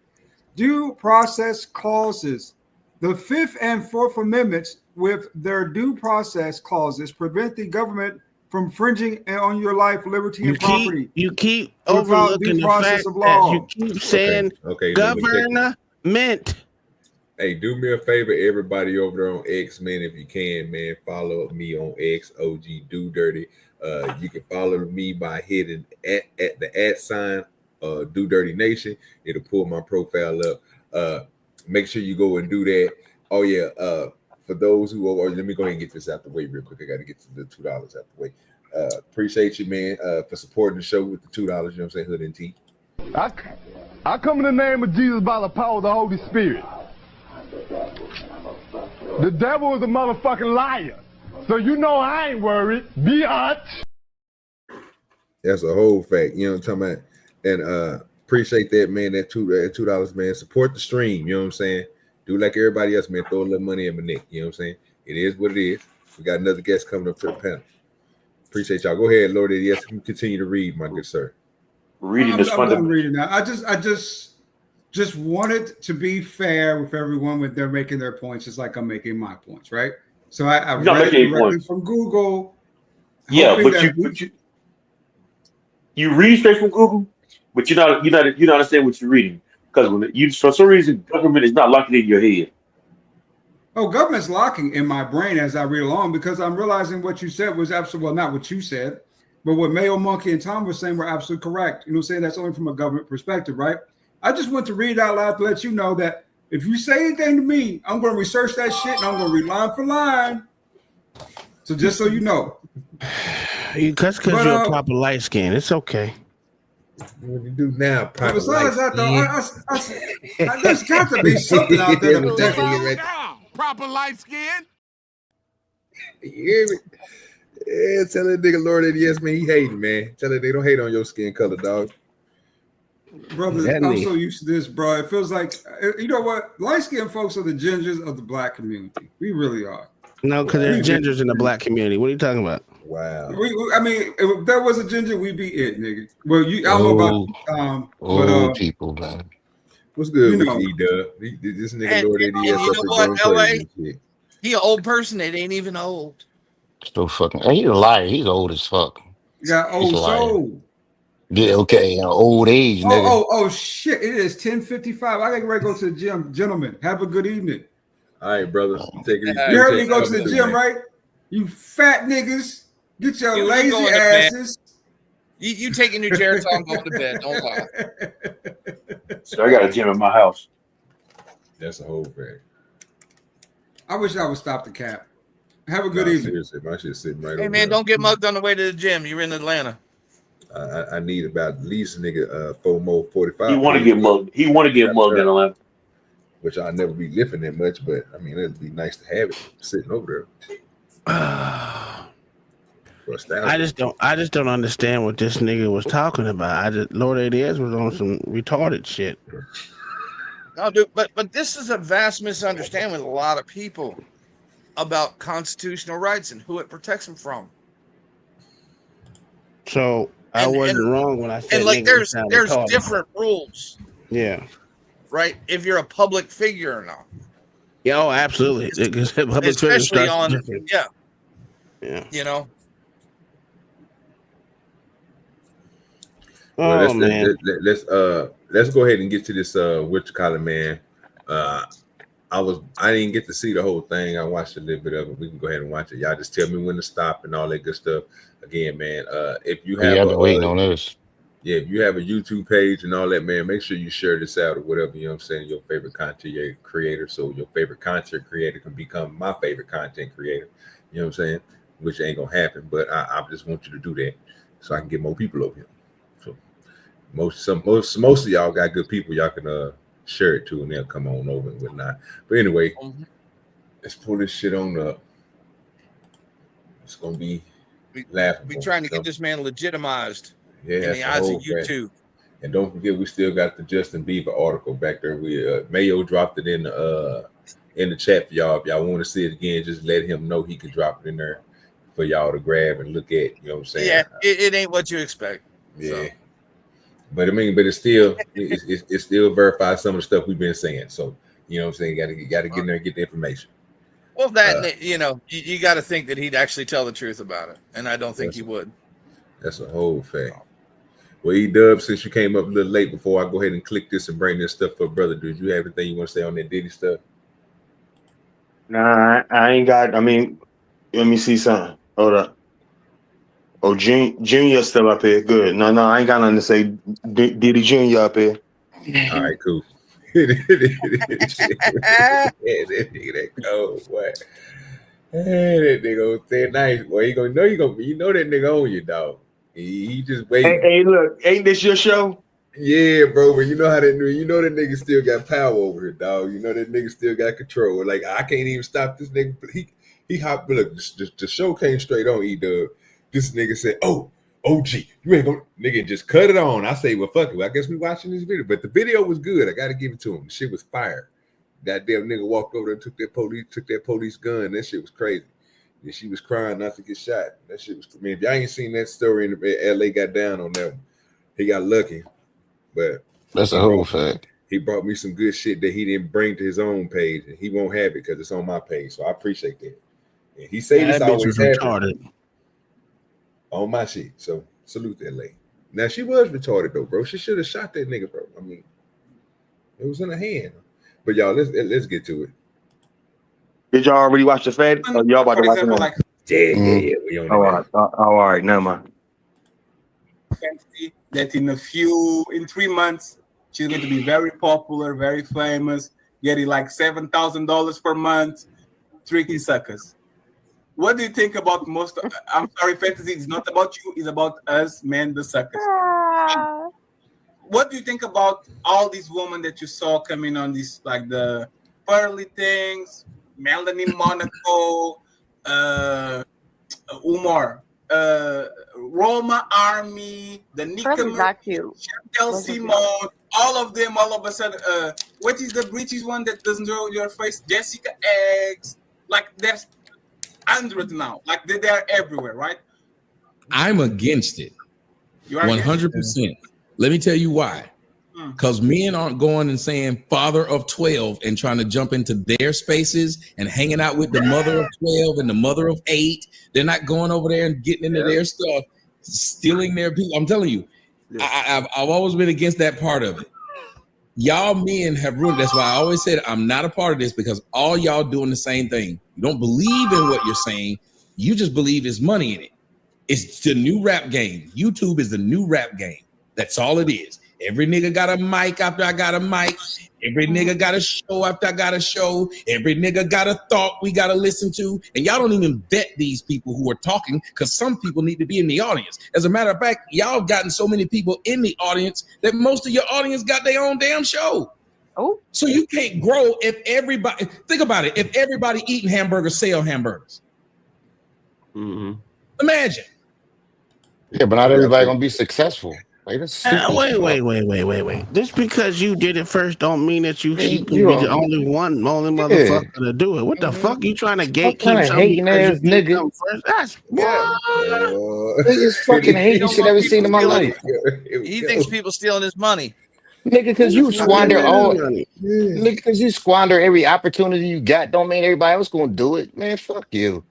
Due process clauses. The Fifth and Fourth Amendments, with their due process clauses, prevent the government from infringing on your life, liberty, and property. You keep overlooking the fact that you keep saying government. Hey, do me a favor, everybody over there on X, man, if you can, man, follow me on X, OGDoDirty. You can follow me by hitting at the @ DoDirty Nation. It'll pull my profile up. Make sure you go and do that. Oh yeah, for those who are, let me go ahead and get this out the way real quick. I got to get to the $2 out the way. Appreciate you, man, for supporting the show with the $2. You know what I'm saying? Hood and Tea. I come in the name of Jesus by the power of the Holy Spirit. The devil is a motherfucking liar. So you know I ain't worried. Biatch. That's a whole fact. You know what I'm talking about? And appreciate that, man. That $2, man. Support the stream. You know what I'm saying? Do like everybody else, man. Throw a little money in my neck. You know what I'm saying? It is what it is. We got another guest coming up to the panel. Appreciate y'all. Go ahead, Lord. Yes, continue to read, my good sir. Reading is fundamental. I'm reading now. I just wanted to be fair with everyone when they're making their points, just like I'm making my points, right? So I read it directly from Google. Yeah, but you read straight from Google, but you don't understand what you're reading, because when you, for some reason, government is not locking in your head. Oh, government's locking in my brain as I read along, because I'm realizing what you said was absolutely, well, not what you said, but what Mayo Monkey and Tom were saying were absolutely correct. You know what I'm saying? That's only from a government perspective, right? I just want to read out loud to let you know that if you say anything to me, I'm going to research that shit and I'm going to read line for line. So just so you know. Because you're a proper light skin. It's okay. What you do now, proper besides light that, skin? though, there's got to be something out there to protect me. Proper light skin. You hear me? Yeah, tell that nigga Lord that yes, man, he hating, man. Tell that they don't hate on your skin color, dog. Brother, I'm so used to this, bro. It feels like, you know what? Light-skinned folks are the gingers of the black community. We really are. No, because there's gingers in the black community. What are you talking about? Wow. I mean, if there was a ginger, we'd be it, nigga. Well, I don't know about old people, man. What's good with know. you, This nigga And Lord you know what, LA? He an old person that ain't even old. Still fucking. He's a liar. He's old as fuck. You got old soul. Yeah, okay, old age, nigga. Oh, shit! It is 10:55. I gotta go to the gym, gentlemen. Have a good evening. All right, brother. Take it easy. You heard me go to the gym, right? You fat niggas, get your lazy asses. You taking your chair time, going to bed. Don't lie. So I got a gym in my house. That's a whole fact. I wish I would stop the cap. Have a good evening. Seriously, my shit's sitting right Hey over man, there. don't get mugged on the way to the gym. You're in Atlanta. I need about at least nigga 4 more 45. He want to get mugged. He want to get mugged in Atlanta. Which I'll never be lifting that much, but I mean it'd be nice to have it sitting over there. I just don't understand what this nigga was talking about. Lord ADS was on some retarded shit. No, dude, but this is a vast misunderstanding with a lot of people about constitutional rights and who it protects them from. So I wasn't wrong when I said. And like, there's different rules. Yeah. Right. If you're a public figure or not. Yeah. Oh, absolutely. Especially on. Yeah. Yeah. You know. Well, let's go ahead and get to this what you call it, man. I didn't get to see the whole thing. I watched a little bit of it. We can go ahead and watch it. Y'all just tell me when to stop and all that good stuff. Again, man, if you have I've been waiting on this. Yeah, if you have a YouTube page and all that, man, make sure you share this out or whatever, you know what I'm saying, your favorite content creator, so your favorite content creator can become my favorite content creator, you know what I'm saying, which ain't gonna happen, but I just want you to do that so I can get more people over here. So most of y'all got good people y'all can share it to, and they'll come on over and whatnot. But anyway, let's pull this shit on up. It's gonna be laughable. We trying to get this man legitimized. Yeah, in the eyes of YouTube. And don't forget, we still got the Justin Bieber article back there. We Mayo dropped it in the chat for y'all. If y'all want to see it again, just let him know he can drop it in there for y'all to grab and look at. You know what I'm saying? Yeah, it ain't what you expect. Yeah, so. but I mean, but it's still it still verifies some of the stuff we've been saying. So you know what I'm saying? You got to get in there and get the information. Well, that you know, you got to think that he'd actually tell the truth about it, and I don't think he would. That's a whole fact. Well, E-Dub, since you came up a little late, before I go ahead and click this and bring this stuff up, brother, do you have anything you want to say on that Diddy stuff? Nah, I ain't got. I mean, let me see something. Hold up. Oh, Junior still up here. Good. No, I ain't got nothing to say. Diddy Junior up here. All right, cool. That cold, boy. That nigga on thin nice. Boy, you know that nigga on you, dog. He just waiting. Hey, look, ain't this your show? Yeah, bro, but you know how that nigga still got power over here, dog. You know that nigga still got control. Like, I can't even stop this nigga. He hopped. Look, the show came straight on E-Dub. This nigga said, "Oh, OG, you ain't gonna nigga just cut it on." I say, "Well, fuck it. I guess we watching this video." But the video was good. I gotta give it to him. The shit was fire. That damn nigga walked over there and took that police gun. That shit was crazy. And she was crying not to get shot. That shit was. I mean, if y'all ain't seen that story in the LA got down on that one, he got lucky. But that's a whole fact. He brought me some good shit that he didn't bring to his own page, and he won't have it because it's on my page. So I appreciate that. And he say this always retarded on my shit. So salute that lady. Now she was retarded though, bro. She should have shot that nigga, bro. I mean, it was in her hand. But y'all, let's get to it. Did y'all already watch the Fed? Or y'all about to watch it? Yeah. We on all right, never mind. That in 3 months she's going to be very popular, very famous, getting like $7,000 per month, tricking suckers. What do you think about most? I'm sorry, fantasy is not about you; it's about us men, the suckers. What do you think about all these women that you saw coming on these, like the pearly things, Melanie Monaco, Umar, Roma Army, the Nika Chantel Simone, all of them all of a sudden. What is the British one that doesn't show your face? Jessica Eggs. Like there's hundreds now. Like they're everywhere, right? I'm against it. 100%. Let me tell you why. Because men aren't going and saying father of 12 and trying to jump into their spaces and hanging out with the mother of 12 and the mother of 8. They're not going over there and getting into their stuff, stealing their people. I'm telling you, I've always been against that part of it. Y'all men have ruined. That's why I always said I'm not a part of this, because all y'all doing the same thing. You don't believe in what you're saying. You just believe there's money in it. It's the new rap game. YouTube is the new rap game. That's all it is. Every nigga got a mic after I got a mic. Every nigga got a show after I got a show. Every nigga got a thought we got to listen to. And y'all don't even vet these people who are talking, because some people need to be in the audience. As a matter of fact, y'all gotten so many people in the audience that most of your audience got their own damn show. Oh, so you can't grow if everybody, think about it, if everybody eating hamburgers sell hamburgers. Imagine. Yeah, but not everybody gonna be successful. Like, Wait. Just because you did it first don't mean that you can be the only motherfucker to do it. What the fuck you trying to gatekeep something because you did come first? That's biggest fucking hate shit I've ever seen in my life. He thinks people stealing his money. Nigga, because you squander every opportunity you got, don't mean everybody else gonna do it. Man, fuck you.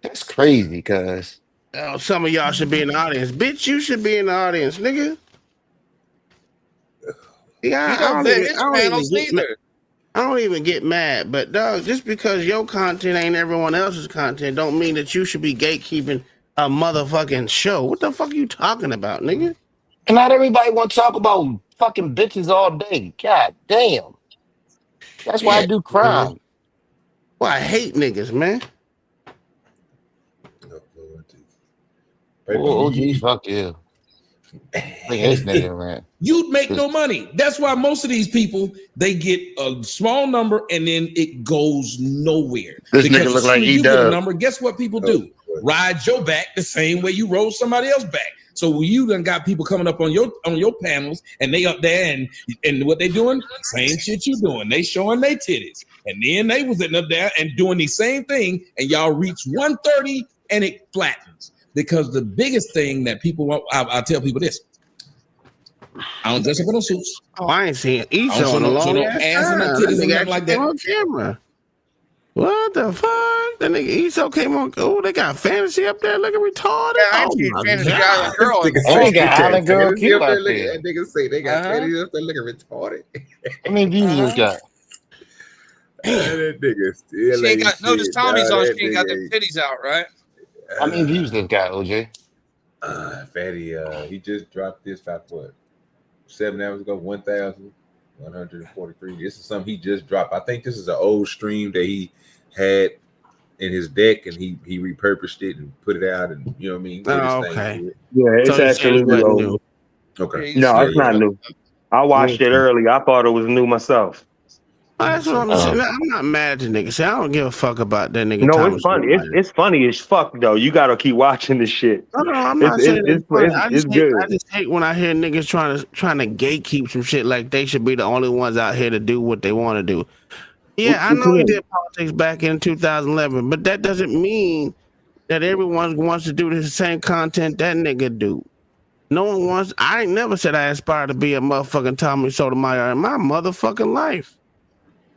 That's crazy, cuz. Oh, some of y'all should be in the audience. Bitch, you should be in the audience, nigga. Yeah, I don't even get mad, but dog, just because your content ain't everyone else's content don't mean that you should be gatekeeping a motherfucking show. What the fuck are you talking about, nigga? And not everybody want to talk about fucking bitches all day. God damn. That's why I Yeah, do man. crime. Well, I hate niggas, man. Oh, You- OG, fuck you. Look at this nigga, man. You'd make no money. That's why most of these people, they get a small number and then it goes nowhere. This Because nigga as look soon like as you get a E-Dub. number, guess what people do? Ride your back the same way you rode somebody else back. So when you done got people coming up on your panels and they up there and what they doing? Same shit you doing. They showing their titties. And then they was sitting up there and doing the same thing, and y'all reach 130 and it flattens. Because the biggest thing that people want, I'll tell people this. I don't dress up in no suits. Oh, I ain't seen I Esau don't show in a no long ass ass and no time. titties That or nigga nothing like actually came that. on camera. What the fuck? That nigga Esau came on. Oh, they got fantasy up there looking retarded. Yeah, I ain't Oh seen my fantasy god. island girl. And they got Island Girl Fantasy cute up there out looking, there. and niggas say they got fantasy up there looking retarded. How many views this got? That nigga still She ain't got. Notice shit, Tommy's dog. on. That She ain't got them nigga titties out, right? How many views this got, OJ? Fatty, he just dropped this about what 7 hours ago, 1,143. This is something he just dropped. I think this is an old stream that he had in his deck, and he repurposed it and put it out, and you know what I mean. Did his thing to it. Yeah, it's So he's saying absolutely it's old. new. Okay. No, it's not new. I watched it early. I thought it was new myself. That's what I'm saying. I'm not mad at the nigga. See, I don't give a fuck about that nigga. No, Thomas it's funny. Sotomayor. It's funny as fuck though. You gotta keep watching this shit. No, I'm It's not saying it's funny. it's I good. just hate when I hear niggas trying to gatekeep some shit like they should be the only ones out here to do what they want to do. Yeah, I What know you he mean? did politics back in 2011, but that doesn't mean that everyone wants to do the same content that nigga do. No one wants. I ain't never said I aspire to be a motherfucking Tommy Sotomayor in my motherfucking life.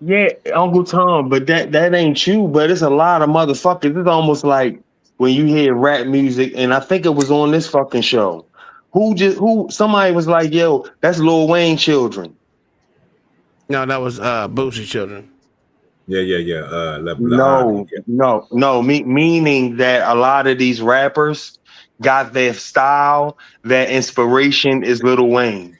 Yeah, Uncle Tom, but that ain't you. But it's a lot of motherfuckers. It's almost like when you hear rap music, and I think it was on this fucking show. Somebody was like, "Yo, that's Lil Wayne children." No, that was Boosie children. Yeah. No. Meaning that a lot of these rappers got their style, their inspiration is Lil Wayne.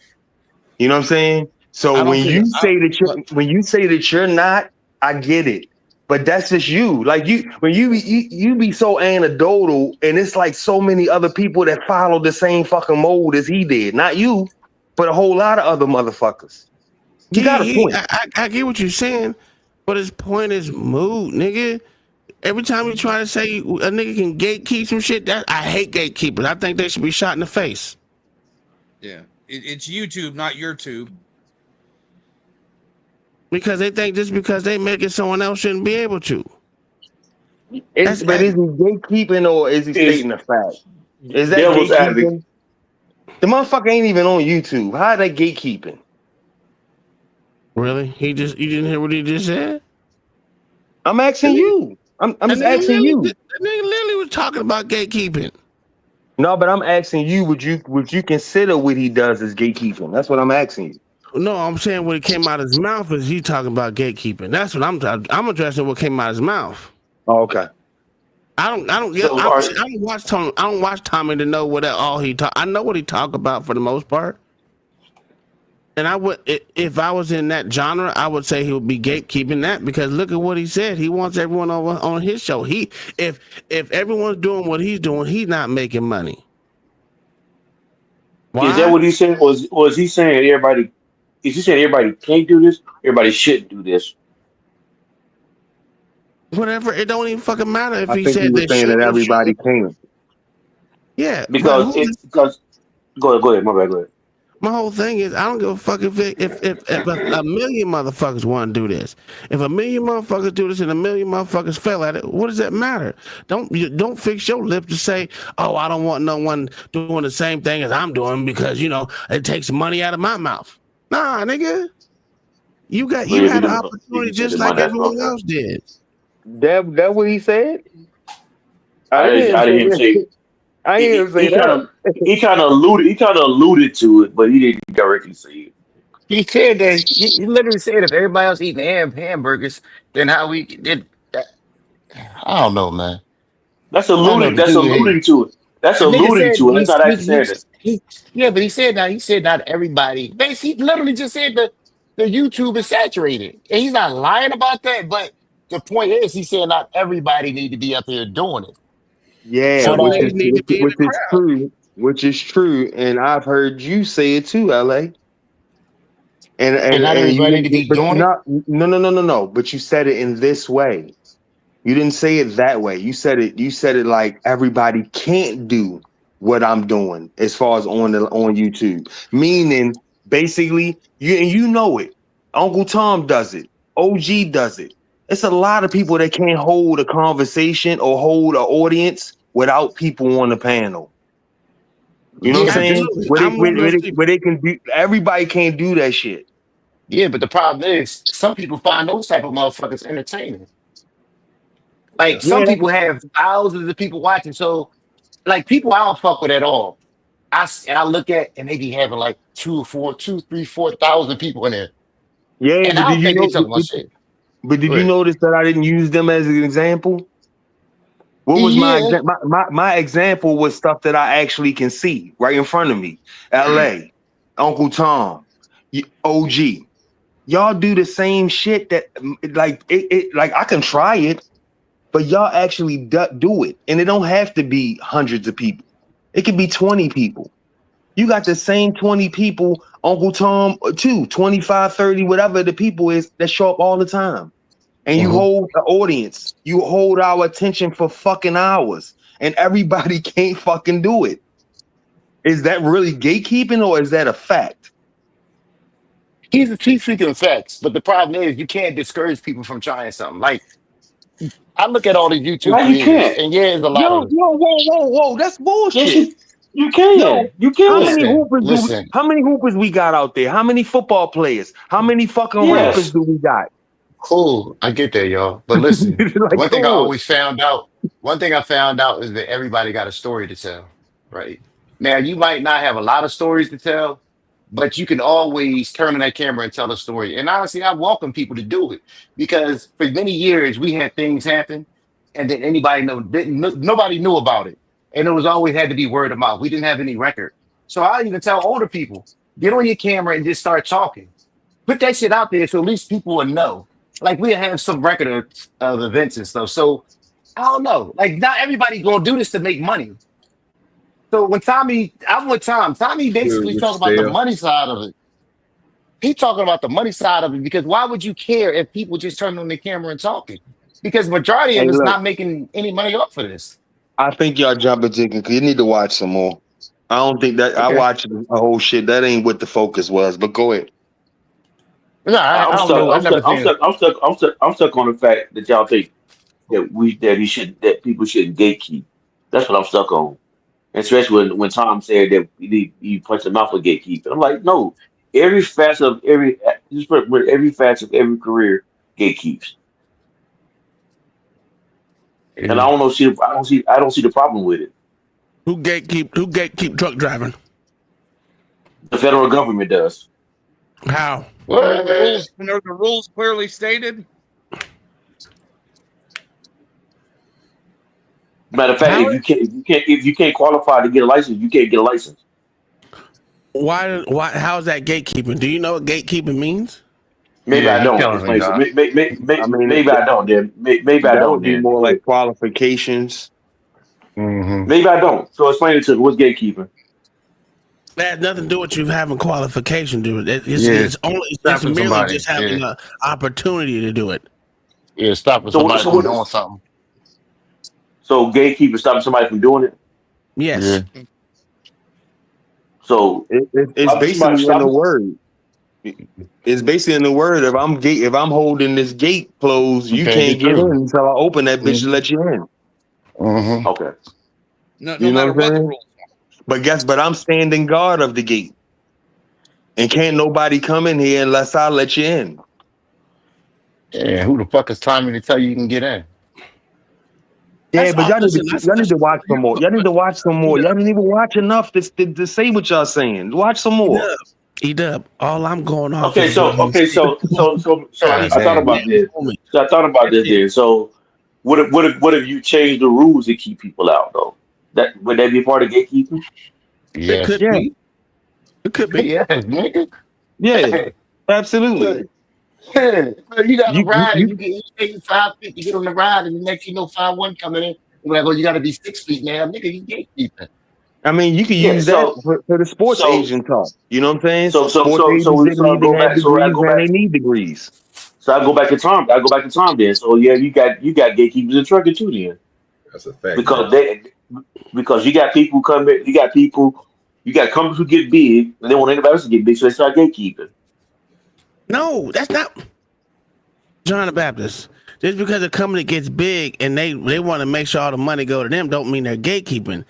You know what I'm saying? So when you say that you're not, I get it. But that's just you. Like when you be so anecdotal, and it's like so many other people that follow the same fucking mold as he did. Not you, but a whole lot of other motherfuckers. You got a point. I get what you're saying, but his point is mood, nigga. Every time you try to say a nigga can gatekeep some shit, I hate gatekeepers. I think they should be shot in the face. Yeah, it's YouTube, not your tube. Because they think just because they make it, someone else shouldn't be able to. But is he gatekeeping or is he stating a fact? Is that gatekeeping? The motherfucker ain't even on YouTube. How are they gatekeeping? Really? You didn't hear what he just said? I'm asking you. I'm just asking you. That nigga literally was talking about gatekeeping. No, but I'm asking you, would you consider what he does as gatekeeping? That's what I'm asking you. No, I'm saying what came out of his mouth is he talking about gatekeeping. That's what I'm addressing. What came out of his mouth. Oh, okay. I don't watch Tommy. I don't watch Tommy to know what all he talk. I know what he talk about for the most part. And I would, if I was in that genre, I would say he would be gatekeeping that because look at what he said. He wants everyone over on his show. If everyone's doing what he's doing, he's not making money. Why? Is that what he said? Was he saying everybody? Is he saying everybody can't do this? Everybody shouldn't do this. Whatever. It don't even fucking matter if I he think said he was saying that everybody can. Yeah, because go ahead. My bad. Go ahead. My whole thing is I don't give a fuck if a million motherfuckers want to do this. If a million motherfuckers do this and a million motherfuckers fail at it, what does that matter? Don't fix your lip to say, oh, I don't want no one doing the same thing as I'm doing because it takes money out of my mouth. Nah, nigga, you had an opportunity just like everyone else did. That what he said? I didn't hear him say. I didn't even say that. He kind of alluded to it, but he didn't directly say it. He said that he literally said if everybody else eating hamburgers, then how we did that? I don't know, man. That's alluding to it. That's alluding to it. That's not actually saying it. Yeah, but he said not everybody. Basically, he literally just said that the YouTube is saturated, and he's not lying about that. But the point is, he said not everybody need to be up here doing it. Yeah, So which like, is true. Which is true, and I've heard you say it too, LA. and not And you everybody need to didn't, be but doing it. no. But you said it in this way. You didn't say it that way. You said it like everybody can't do what I'm doing as far as on YouTube. Meaning, basically, you know it. Uncle Tom does it. OG does it. It's a lot of people that can't hold a conversation or hold an audience without people on the panel. You know what I'm saying? Where they can do, everybody can't do that shit. Yeah, but the problem is, some people find those type of motherfuckers entertaining. Like some Yeah. people have thousands of people watching. So, like people I don't fuck with at all. I look at and they be having like 4,000 people in there, Yeah, and but I don't think they talking about shit. But did Go you ahead. notice that I didn't use them as an example? What was my Yeah. my example was stuff that I actually can see right in front of me. LA, Uncle Tom, OG. Y'all do the same shit that like like I can try it, but y'all actually do it. And it don't have to be hundreds of people. It could be 20 people. You got the same 20 people, Uncle Tom, too, 25, 30, whatever the people is that show up all the time. And you hold the audience, you hold our attention for fucking hours, and everybody can't fucking do it. Is that really gatekeeping or is that a fact? He's speaking facts, but the problem is you can't discourage people from trying something. Like I look at all the YouTube Why you creators, can't? and yeah, there's a lot of Yo, them. whoa, that's Yes, bullshit. you can. Yo, You how can. many hoopers Listen. how many hoopers we got out there? How many football players? How many fucking rappers Yes. do we got? Cool, I get that, y'all. But listen, Like, one come thing I on. always found out, one thing I found out is that everybody got a story to tell, right? Now, you might not have a lot of stories to tell, but you can always turn on that camera and tell a story. And honestly, I welcome people to do it because for many years we had things happen and then nobody knew about it. And it was always had to be word of mouth. We didn't have any record. So I even tell older people, get on your camera and just start talking. Put that shit out there so at least people will know. Like we have some record of events and stuff. So I don't know. Like not everybody gonna do this to make money. So when I'm with Tom. Tommy basically With talking about the Steph. money side of it. He talking about the money side of it because why would you care if people just turn on their camera and talking? Because majority of Hey, us look, not making any money off of this. I think y'all jumping chicken because you need to watch some more. I don't think that I Okay. watched the whole shit. That ain't what the focus was, but go ahead. No, I I'm don't stuck. know. I I'm never stuck. I'm seen it. stuck. I'm stuck. I'm stuck. I'm stuck on the fact that y'all think that people shouldn't gatekeep. That's what I'm stuck on. And especially when Tom said that he punched him out for gatekeeping. I'm like, no. Every facet of every facet of every career gatekeeps. And I don't see the problem with it. Who gatekeep truck driving? The federal government does. How? When are the rules clearly stated? Matter of fact, if you can't qualify to get a license, you can't get a license. Why? How is that gatekeeping? Do you know what gatekeeping means? Maybe Yeah, I he don't. telling me, Explain to Doc. I mean, maybe I don't. Then maybe I that don't. would be Then more like qualifications. maybe I don't. So explain it to me. What's gatekeeping? That has nothing to do with you having qualification, dude. Yeah, It's stopping merely somebody. just having Yeah, the opportunity to do it. yeah, stopping So somebody so from what doing is something. so gatekeeping stopping somebody from doing it? Yes. Yeah. So It's stopping somebody basically in the stopping. word. It's basically in the word. If I'm holding this gate closed, You you can't can't get get in through. until I open that bitch to Mm-hmm. let you in. Mm-hmm. Okay. No You know matter what I'm what the saying? rules. But I'm standing guard of the gate. And can't nobody come in here unless I let you in. Yeah, who the fuck is timing to tell you can get in? Yeah, but y'all Listen. need to watch some more. Y'all need to watch some more. Y'all didn't even watch enough to say what y'all saying. Watch some more. E-Dub, all I'm going off Okay. is what you God I thought damn. about this. told me. So I thought about That's this. it. Then so what if you change the rules to keep people out though? Would that be part of gatekeeping? It could be. It could be. Yeah, nigga. Yeah, absolutely. Yeah. You got a ride and You you get 5 feet to get on the ride, and the next you know 5'1" coming in. You're like, oh, you got to be 6 feet now, nigga. You gatekeeping. I mean, you can Yeah. use that for the sports agent talk. You know what I'm saying? So Sports agents didn't I need go to have back. So I degrees, go now back. they need degrees. So I go back to Tom. I go back to Tom then. So yeah, you got gatekeepers in trucking too then. That's a fact. Because you got people coming. You got companies who get big and they want anybody else to get big, so they start gatekeeping. No, that's not John the Baptist. Just because a company gets big and they want to make sure all the money go to them, don't mean they're gatekeeping.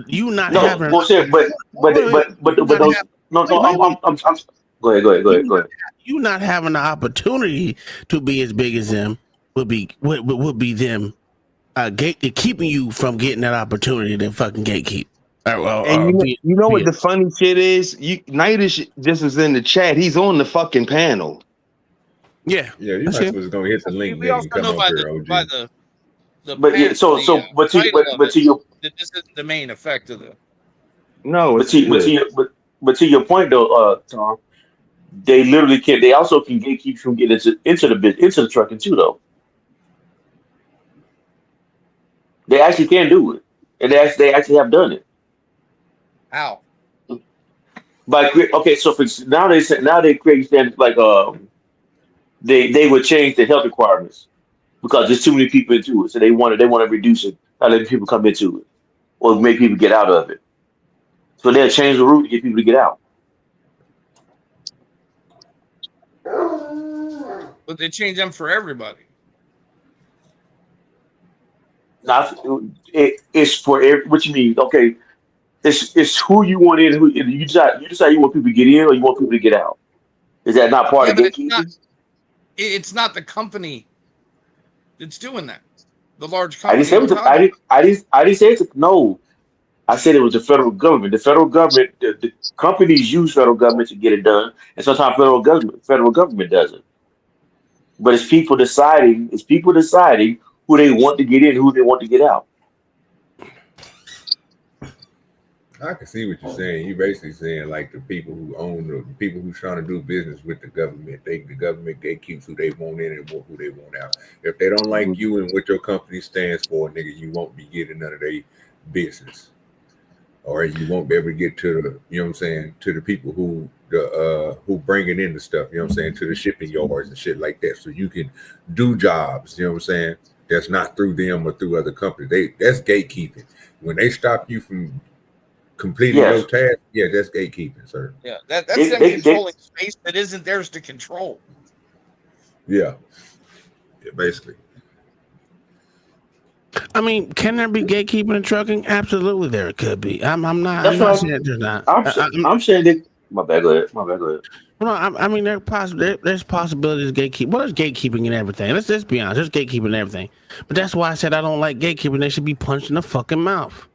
You not having. Go ahead. You not having the opportunity to be as big as them would be them keeping you from getting that opportunity to fucking gatekeep. And you know what the funny shit is? Nightish just was in the chat. He's on the fucking panel. Yeah, you might as well go hit the link. We also know by the but yeah, so to your this is the main effect of the. No, but to your point though, Tom, they literally can. They also can gatekeep from getting into the trucking too, though. They actually can do it, and they actually have done it. How? So now they create standards like they would change the health requirements because there's too many people into it, so they want to reduce it, not let people come into it or make people get out of it. So they'll change the route to get people to get out. But they change them for everybody. It's for what you mean. Okay, it's who you want in. You decide you want people to get in or you want people to get out. Is that not part of gatekeeping? It's not the company that's doing that. The large company. I didn't say it. No, I said it was the federal government. The federal government, the companies use federal government to get it done, and sometimes federal government does it. But it's people deciding. Who they want to get in, who they want to get out. I can see what you're saying. You're basically saying like the people who own the people who's trying to do business with the government. The government gatekeeps who they want in and who they want out. If they don't like you and what your company stands for, nigga, you won't be getting none of their business, or you won't be able to get to the, you know what I'm saying, to the people who bringing in the stuff. You know what I'm saying, to the shipping yards and shit like that, so you can do jobs. You know what I'm saying. That's not through them or through other companies. That's gatekeeping. When they stop you from completing your task, that's gatekeeping, sir. Yeah, that's them controlling space that isn't theirs to control. Yeah, basically. I mean, can there be gatekeeping in trucking? Absolutely, there could be. I'm not saying there's not. I'm saying that. My bad. Go ahead. No, I mean, there's possibilities of gatekeeping. Well, there's gatekeeping and everything. Let's just be honest. There's gatekeeping and everything. But that's why I said I don't like gatekeeping. They should be punched in the fucking mouth.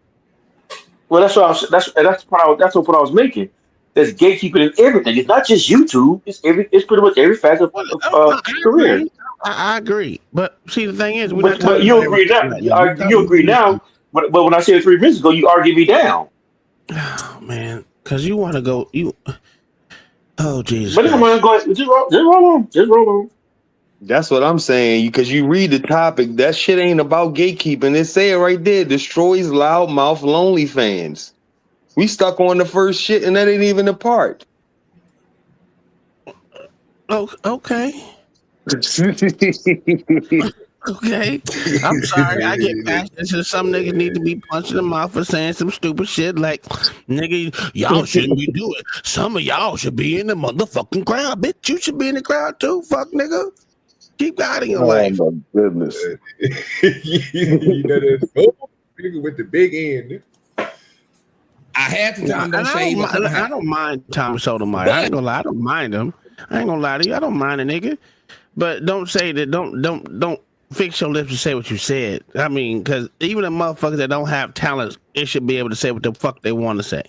Well, that's what I was making. There's gatekeeping in everything. It's not just YouTube. It's pretty much every facet of career. I agree. But see, the thing is, but you agree now. You agree now. But when I said 3 minutes ago, you argued me down. Oh man, because you want to go Oh Jesus! But I'm gonna go. Just roll on. That's what I'm saying. Because you read the topic, that shit ain't about gatekeeping. It say it right there. Destroys loudmouth lonely fans. We stuck on the first shit, and that ain't even a part. Oh, okay. Okay, I'm sorry. I get passionate. So some niggas need to be punched in the mouth for saying some stupid shit like, nigga, y'all shouldn't be doing it. Some of y'all should be in the motherfucking crowd. Bitch, you should be in the crowd too. Fuck, nigga. Keep God in your life. Oh, my goodness. You know that nigga with the big end. I had to tell him don't shave. I don't mind Tommy Sotomayor. I ain't gonna lie. I don't mind him. I ain't gonna lie to you. I don't mind a nigga. But don't say that. Don't fix your lips to say what you said. I mean, because even the motherfuckers that don't have talent, it should be able to say what the fuck they want to say.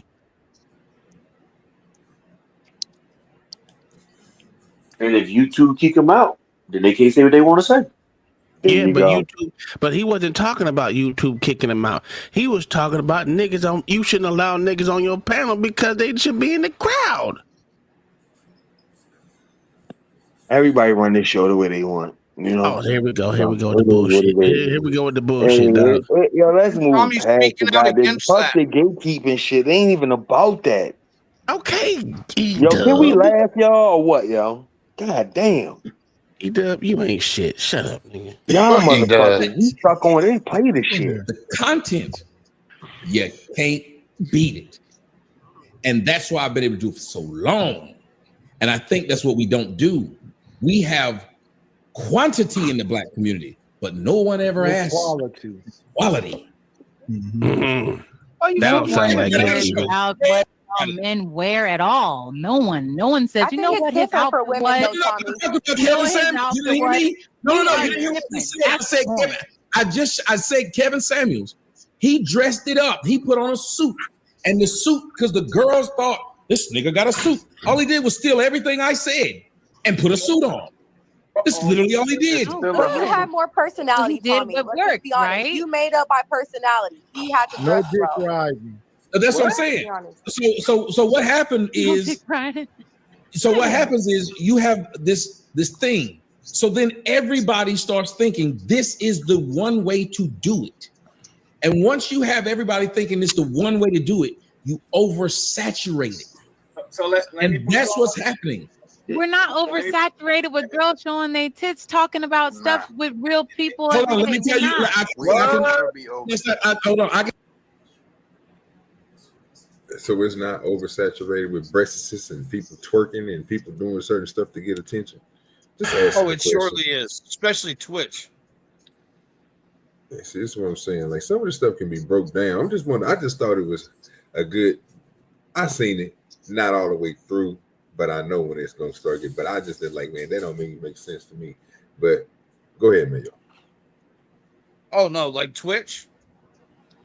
And if you two kick them out, then they can't say what they want to say. Yeah, but YouTube, but he wasn't talking about YouTube kicking him out. He was talking about niggas on. You shouldn't allow niggas on your panel because they should be in the crowd. Everybody run this show the way they want. You know. Oh, here we go. Here we go with the bullshit. Here we go with the bullshit, dog. Yo, let's move Tommy's past the speaking out goddamn against fuck that. the gatekeeping shit. It ain't even about that. Okay, Yo, can we laugh, y'all, or what, yo? God damn. E-Dub, you ain't shit. Shut up, nigga. Y'all motherfuckers, you stuck on it. Play the shit. The content, you can't beat it. And that's why I've been able to do it for so long. And I think that's what we don't do. We have quantity in the black community, but no one ever asks quality. Mm-hmm. That don't sound like cares it. about what men wear at all. No one says, you know what his outfit was. Kevin Samuels. You didn't hear me? No, you didn't hear what I said. I said Kevin Samuels. He dressed it up. He put on a suit. And the suit, because the girls thought this nigga got a suit. All he did was steal everything I said and put a suit on. That's literally all he did. But you had more personality, Tommy. Let's just be honest. right? You made up by personality. He had to dress well. That's what I'm saying. So what happened is what happens is you have this thing. So then everybody starts thinking this is the one way to do it. And once you have everybody thinking it's the one way to do it, you oversaturate it. So let me that's what's happening. We're not oversaturated with girls showing their tits, talking about stuff with real people. Hold on, let me tell you. Hold on. So it's not oversaturated with breasts and people twerking and people doing certain stuff to get attention. Just ask Oh, it surely is, especially Twitch. Yeah, see, this is what I'm saying. Like some of the stuff can be broke down. I just thought it was a good. I seen it, not all the way through, but I know when it's gonna start getting. But I just did like, man, that don't make sense to me. But go ahead, man. Oh no, like Twitch,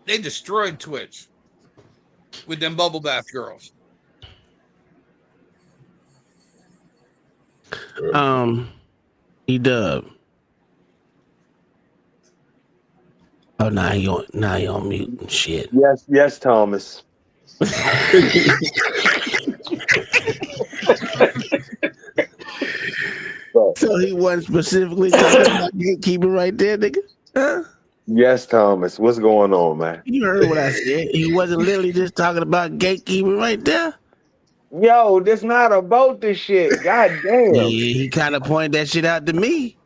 they destroyed Twitch with them bubble bath girls. E-Dub. Oh, now he on mute and shit. Yes, Thomas. So he wasn't specifically talking about gatekeeping right there, nigga? Huh? Yes, Thomas. What's going on, man? You heard what I said. He wasn't literally just talking about gatekeeping right there. Yo, this not about this shit. God damn. Yeah, he kind of pointed that shit out to me.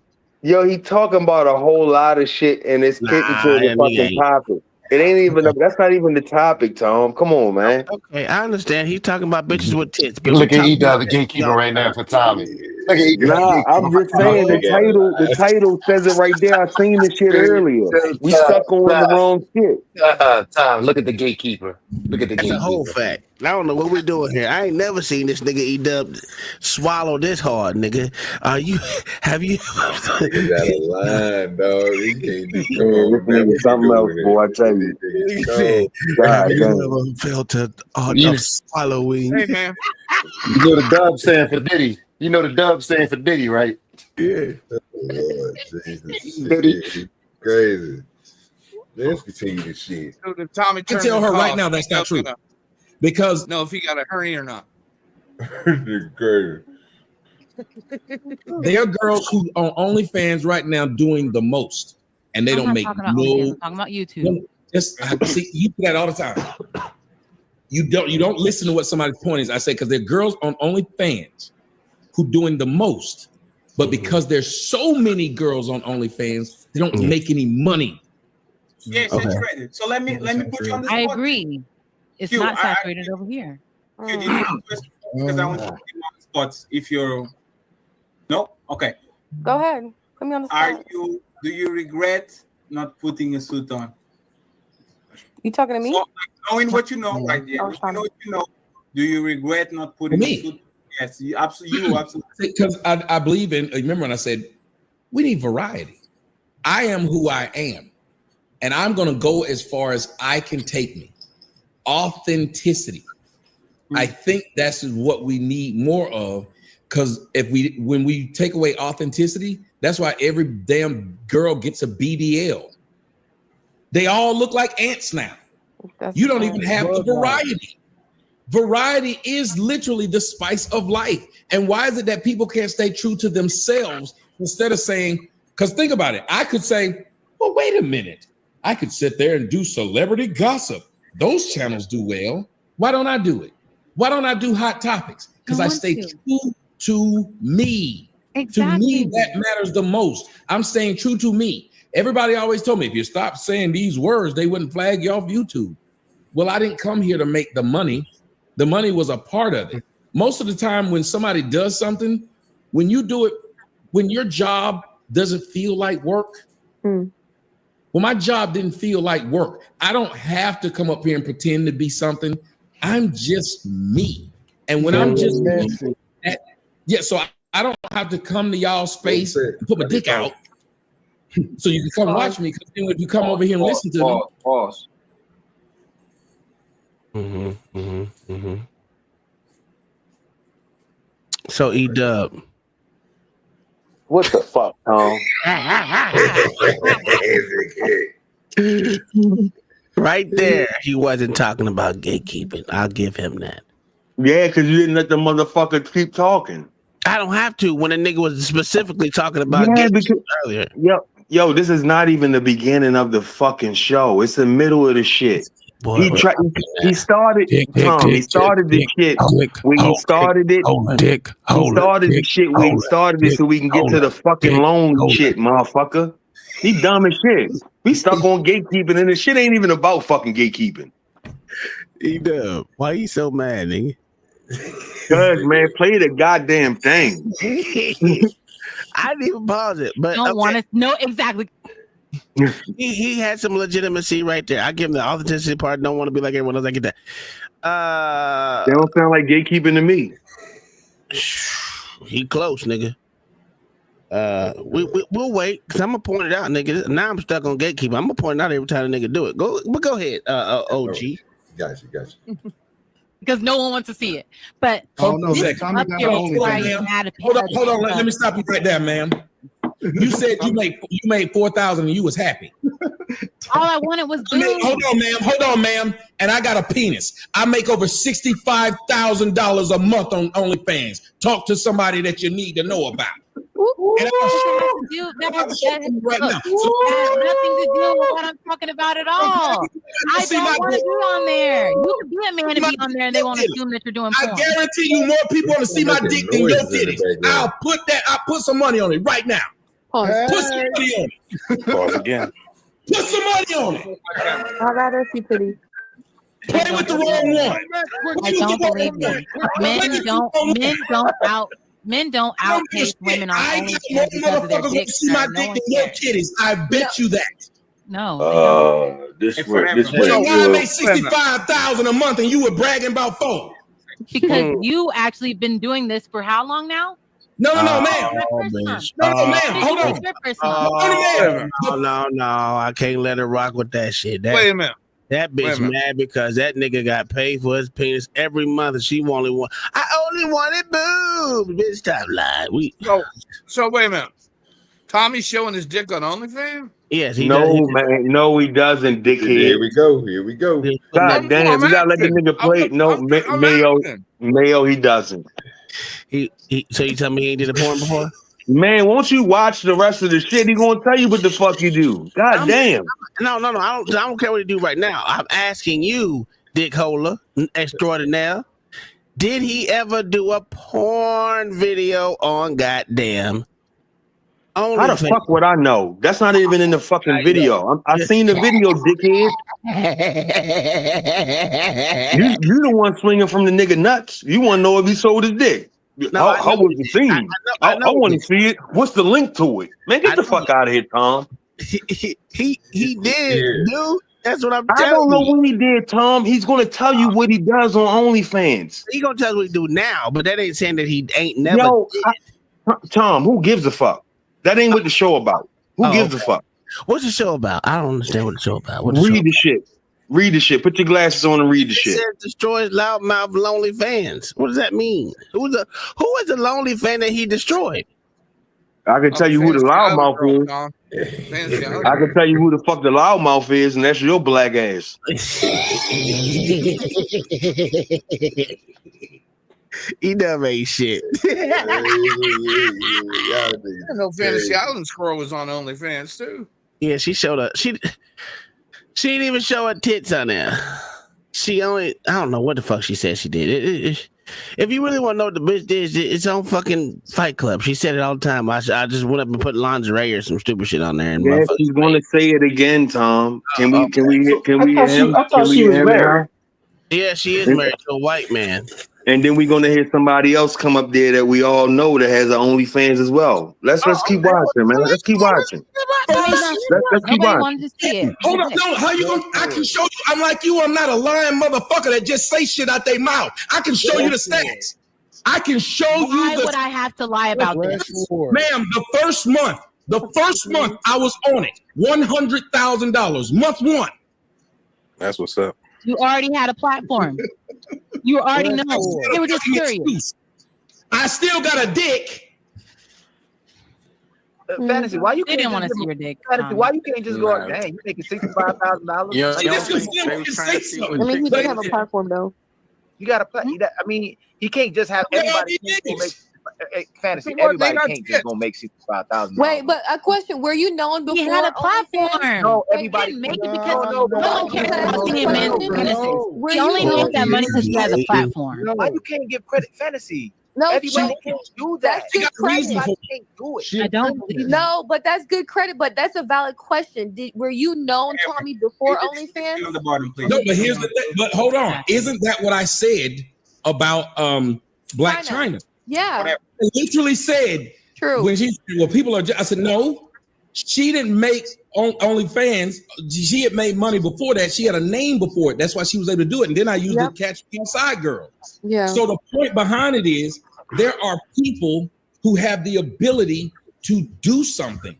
Yo, he talking about a whole lot of shit and it's getting to the fucking topic. It ain't even that's not even the topic, Tom. Come on, man. Okay, I understand. He's talking about bitches with tits. Look at E-Dub, the gatekeeper right now for Tommy. Look at E-Dub. Nah, I'm just saying the title says it right there. I seen this shit earlier. We stuck on the wrong shit. Tom, look at the gatekeeper. Look at the That's gatekeeper. a whole fact. I don't know what we're doing here. I ain't never seen this nigga E-Dub swallow this hard, nigga. Have you? You got a line, dog. You can't be doing something else, boy. I tell you. Have you ever felt a art of swallowing? Hey man, You know the dub stand for Diddy. You know the dub stand for Diddy, right? Yeah. Lord, Jesus. Crazy. Let's continue this shit. so if Tommy I can turned tell the her right cough, now that's not that's true. gonna Because know if he got a hernia or not. Crazy. there are girls who on OnlyFans right now doing the most, and they I'm don't not make talking about no. OnlyFans, I'm talking about YouTube. I see you do that all the time. You don't listen to what somebody's point is. I say because there are girls on OnlyFans who doing the most, but because there's so many girls on OnlyFans, they don't make any money. Yeah, saturated. So let me put you on the spot. I agree. It's Q, not saturated over here. Because I want to put you on the spot. If you're no, okay. Go ahead. Put me on the spot. Do you regret not putting a suit on? You talking to me? So, like, knowing what you know right there, you know what you know. Do you regret not putting a suit? Yes, you absolutely. Because I believe in. Remember when I said we need variety. I am who I am, and I'm going to go as far as I can take me. Authenticity. I think that's what we need more of. Because when we take away authenticity, That's why every damn girl gets a BBL. They all look like ants now. You don't even have a variety. Variety is literally the spice of life. And why is it that people can't stay true to themselves instead of saying, because think about it, I could say, well, wait a minute. I could sit there and do celebrity gossip. Those channels do well. Why don't I do it? Why don't I do hot topics? Because I stay true to me. Exactly. To me, that matters the most. I'm staying true to me. Everybody always told me if you stop saying these words, they wouldn't flag you off YouTube. Well, I didn't come here to make the money. The money was a part of it. Most of the time when somebody does something, when you do it, when your job doesn't feel like work, well, my job didn't feel like work. I don't have to come up here and pretend to be something. I'm just me. And when I'm just me, so I don't have to come to y'all space and put my dick out so you can come watch me. Because then when you come over here and listen to me. Pause. So E-Dub. What the fuck, Tom? Right there, he wasn't talking about gatekeeping. I'll give him that. Yeah, because you didn't let the motherfucker keep talking. I don't have to when a nigga was specifically talking about gatekeeping earlier. Yo, this is not even the beginning of the fucking show. It's the middle of the shit. Boy, he started this shit where he started it. He started it so we can get to the fucking loan shit, motherfucker. He dumb as shit. We stuck on gatekeeping, and the shit ain't even about fucking gatekeeping. E-Dub, why you so mad, nigga? Cause man, play the goddamn thing. I didn't even pause it, but don't want to know exactly. He had some legitimacy right there. I give him the authenticity part. Don't want to be like everyone else. I get that. They don't sound like gatekeeping to me. He close, nigga. We'll wait because I'm gonna point it out, nigga. Now I'm stuck on gatekeeping. I'm gonna point it out every time the nigga do it. Go ahead, OG. Gotcha. Because no one wants to see it. But hold on. Let me stop you right there, ma'am. You said you made 4,000 and you was happy. All I wanted was booze. Hold on, ma'am. And I got a penis. I make over $65,000 a month on OnlyFans. Talk to somebody that you need to know about. That has nothing to do with what I'm talking about at all. I don't want to be on there. You can be a man and be on there, and they won't assume that you're doing porn. I guarantee you more people want to see my dick than your titties. I'll put some money on it right now. Put some money on it. Pause again. Put some money on it. I'd rather see titties. Play with the wrong one. I don't believe you. Men don't outpace women on OnlyFans because of their dicks. See my dick and your titties. I bet you that. No. This why I make $65,000 a month and you were bragging about 4? Because you actually been doing this for how long now? No, ma'am. Hold on. No, I can't let her rock with that shit. Wait a minute. That bitch mad because that nigga got paid for his penis every month and she only wanted boobs. Bitch, stop lying. So wait a minute. Tommy's showing his dick on OnlyFans? Yes, he does. Man. No, he doesn't, dickhead. Here we go. God damn, we gotta let the nigga play. Mayo, he doesn't. So you tell me he ain't did a porn before? Man, won't you watch the rest of the shit? He gonna tell you what the fuck you do. God damn. No. I don't care what he do right now. I'm asking you, Dick Holer extraordinaire. Did he ever do a porn video on goddamn OnlyFans? How the fuck would I know? That's not even in the fucking video. I seen the video, dickhead. You the one swinging from the nigga nuts. You want to know if he sold his dick. How was the scene? I want to see it. What's the link to it? Man, get the fuck out of here, Tom. He did, dude. That's what I'm telling you. I don't know what he did, Tom. He's going to tell you what he does on OnlyFans. He going to tell us what he do now, but that ain't saying that he ain't never did. Tom, who gives a fuck? That ain't what the show about. Who gives a fuck? What's the show about? I don't understand what the show about. Read the shit. Read the shit. Put your glasses on and read the shit. It says destroys loudmouth lonely fans. What does that mean? Who is the lonely fan that he destroyed? I can tell you who the loudmouth is. I can tell you who the fuck the loudmouth is, and that's your black ass. He done made shit. I know Fantasy Island Squirrel was on OnlyFans too. Yeah, she showed up. She didn't even show her tits on there. She only, I don't know what the fuck she said she did. If you really want to know what the bitch did, it's on fucking Fight Club. She said it all the time. I just went up and put lingerie or some stupid shit on there. And yeah, she's gonna say it again, Tom. Can we hear him? I thought she was married. Yeah, she is married to a white man. And then we're gonna hear somebody else come up there that we all know that has an OnlyFans as well. Let's keep watching, man. Let's keep watching. Let's keep watching. Wanted to see it. Hold up, no, how you gonna? I can show you. I'm like you. I'm not a lying motherfucker that just say shit out their mouth. I can show you the stats. I can show you. Why would I have to lie about this, ma'am? The first month I was on it. $100,000. Month one. That's what's up. You already had a platform. You already know. They were just curious. I still got a dick. Fantasy, why you They didn't want to see your dick. Fantasy, why you can't just go, dang, you making $65,000? Yeah, I mean, he did have a platform though. You got to play. I mean, he can't just have everybody make Fantasy. Everybody can't just go make $65,000. Wait, but a question: were you known before? He had a platform. No, everybody make it because no one cares about seeing men. He only makes that money because he has a platform. Why you can't give credit, Fantasy? No, everybody can't do that. That's good credit. Can't do it. I don't believe No, but that's good credit. But that's a valid question. Were you known, Tommy, before OnlyFans? No, but here's the thing. But hold on, isn't that what I said about Black China? Yeah, I literally said true. When she said, well, people are. I said no. She didn't make OnlyFans. She had made money before that. She had a name before it. That's why she was able to do it. And then I used the Catch Inside Girl. Yeah. So the point behind it is there are people who have the ability to do something.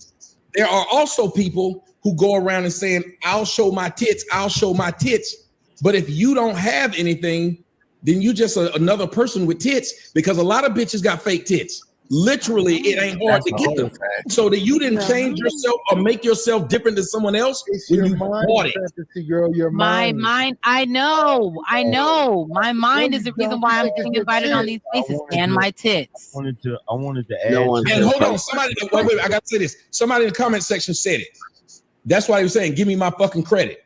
There are also people who go around and saying, I'll show my tits. I'll show my tits. But if you don't have anything, then you just another person with tits, because a lot of bitches got fake tits. Literally, it ain't hard to get them. So that you didn't change yourself or make yourself different than someone else when you bought it. Girl, your my mind. I know. My mind is the reason why I'm getting invited on these places and my tits. I wanted to add. And hold on, somebody. Wait, I got to say this. Somebody in the comment section said it. That's why he was saying, "Give me my fucking credit."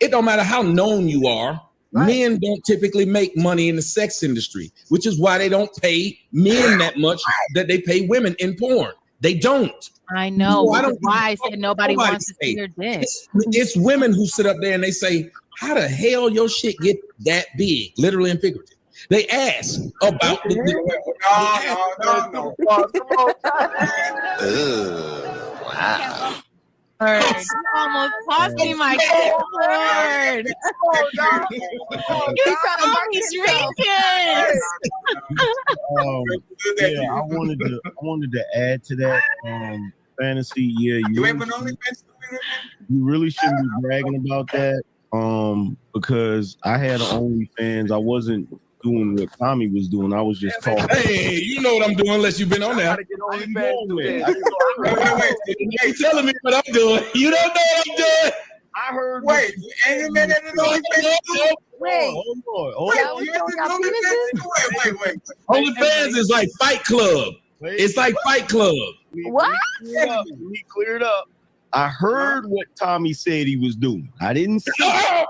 It don't matter how known you are. Right. Men don't typically make money in the sex industry, which is why they don't pay men that much that they pay women in porn. They don't. I know. So that's why I said nobody wants to see your dick. It's women who sit up there and they say, how the hell your shit get that big? Literally and figuratively. They ask about Wow. You almost cost me my keyboard. You saw me shrinking. Yeah, I wanted to add to that. Fantasy, yeah, you really shouldn't be bragging about that. Because I had an OnlyFans. I wasn't doing what Tommy was doing. I was just talking. Hey, you know what I'm doing unless you've been on there. Wait. You telling me what I'm doing. You don't know what I'm doing. I heard. Wait, OnlyFans is like Fight Club. It's like Fight Club. What? Let me clear it up. I heard what Tommy said he was doing. I didn't see it.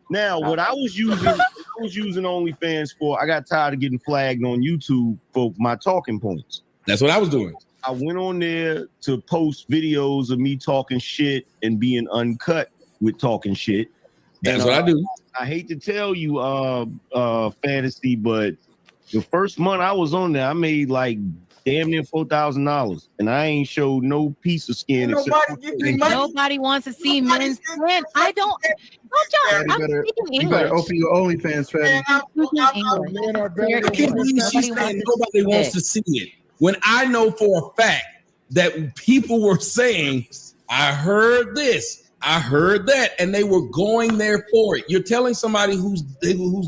Now, what I was using OnlyFans for, I got tired of getting flagged on YouTube for my talking points. That's what I was doing. I went on there to post videos of me talking shit and being uncut with talking shit. That's what I do. I hate to tell you, Fantasy, but the first month I was on there, I made like damn near $4,000, and I ain't showed no piece of skin. Nobody wants to see men's skin. I don't. I'm speaking English. You better open your OnlyFans, Fantasy. Nobody wants to see it. When I know for a fact that people were saying, I heard this, I heard that, and they were going there for it. You're telling somebody who's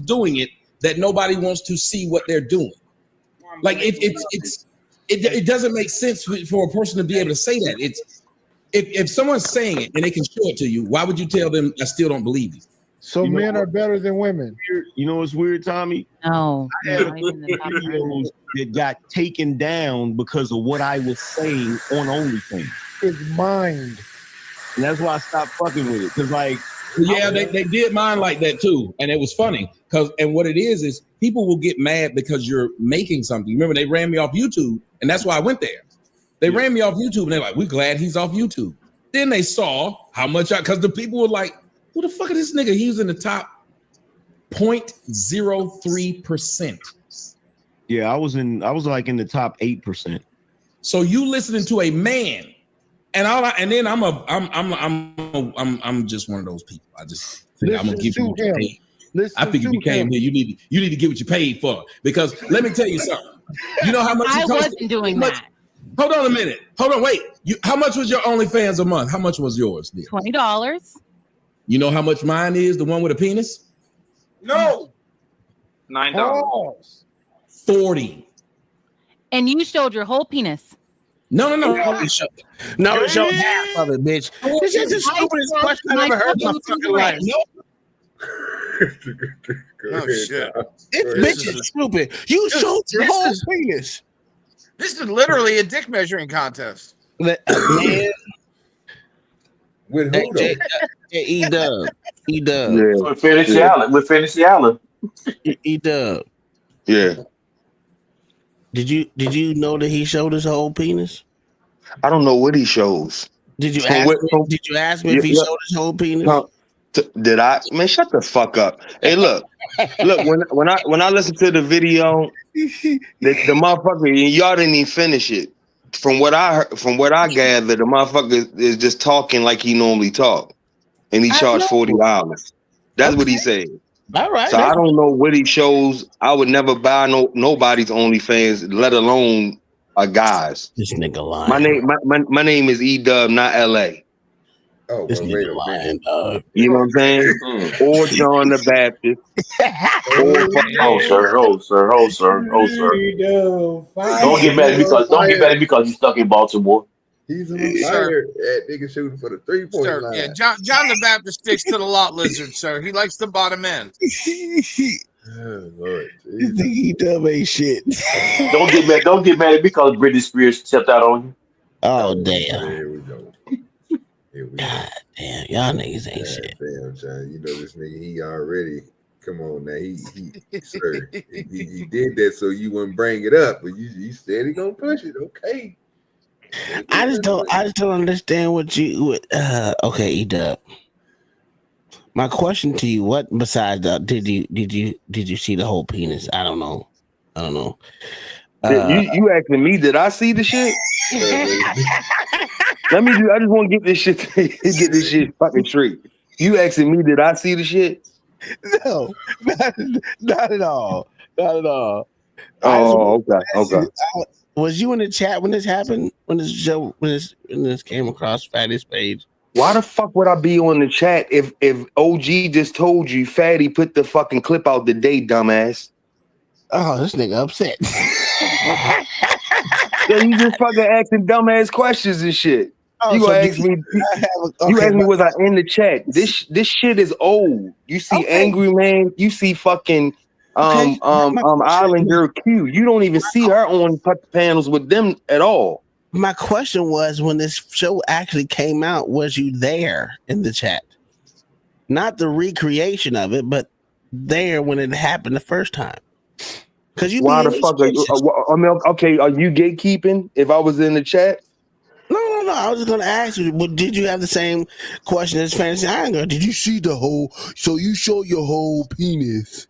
doing it that nobody wants to see what they're doing. Like it's it doesn't make sense for a person to be able to say that. It's if someone's saying it and they can show it to you, why would you tell them I still don't believe you? So men are better than women. You know what's weird, Tommy? No. I have videos that got taken down because of what I was saying on OnlyFans. It's mind. And that's why I stopped fucking with it. Because like, yeah, they did mine like that too. And it was funny. And what it is people will get mad because you're making something. Remember, they ran me off YouTube, and that's why I went there. They ran me off YouTube, and they're like, we're glad he's off YouTube. Then they saw how much because the people were like, who the fuck is this nigga? He was in the top 0.03%. Yeah, I was like in the top 8%. So you listening to a man, and then I'm just one of those people. I just think I'm gonna give you what you paid. I think if you came here, you need to get what you paid for. Because let me tell you something. You know how much I wasn't doing that. Hold on a minute. Hold on, wait. How much was your OnlyFans a month? How much was yours? Dear? $20. You know how much mine is? The one with a penis? No. $9. 40. And you showed your whole penis. No. It showed half of it, bitch. This is the stupidest question I've ever heard in my fucking life. Oh shit! This bitch is stupid. You showed your whole penis. This is literally a dick measuring contest. Man. With who though? E-Dub. Yeah. We're finishing Allen. E-Dub. Yeah. Did you know that he showed his whole penis? I don't know what he shows. Did you ask me if he showed his whole penis? Did I? Man, shut the fuck up. Hey, look. When I listened to the video, the motherfucker, y'all didn't even finish it. From what I heard, from what I gathered, the motherfucker is just talking like he normally talk, and he charged $40. That's what he said. All right. So I don't know what he shows. I would never buy nobody's OnlyFans, let alone a guy's. This nigga lying. My name is E-Dub, not LA. Oh, this nigga lying, dog. You know what I'm saying? Or John the Baptist. Oh, sir. Don't get mad because he's stuck in Baltimore. He's a liar at nigga shooting for the 3-point line. Yeah, John the Baptist sticks to the lot lizard, sir. He likes the bottom end. Oh, Lord, this nigga E-Dub ain't shit. Don't get mad because Britney Spears stepped out on you. Oh damn. Here we go. God damn, y'all niggas ain't shit. Damn, John. You know this nigga, he already, come on now. He sir, he did that so you wouldn't bring it up, but you said he gonna push it. Okay. I just don't understand what okay, E-Dub. My question to you, what besides did you see the whole penis? I don't know. You asking me, did I see the shit? I just want to get this shit fucking straight. You asking me, did I see the shit? No, not at all. Not at all. Oh, okay. Was you in the chat when this happened? When this came across Fatty's page? Why the fuck would I be on the chat if OG just told you Fatty put the fucking clip out the day, dumbass? Oh, this nigga upset. Yeah, you just fucking asking dumbass questions and shit. You gonna ask me? You ask me, was I in the chat? This shit is old. You see Angry Man. You see fucking Islander Q. You don't even see her on panels with them at all. My question was, when this show actually came out, was you there in the chat? Not the recreation of it, but there when it happened the first time. Because you. Why the fuck are you? Okay, are you gatekeeping? If I was in the chat. No. I was just gonna ask you. But did you have the same question as Fantasy Anger? Did you see the whole? So you showed your whole penis.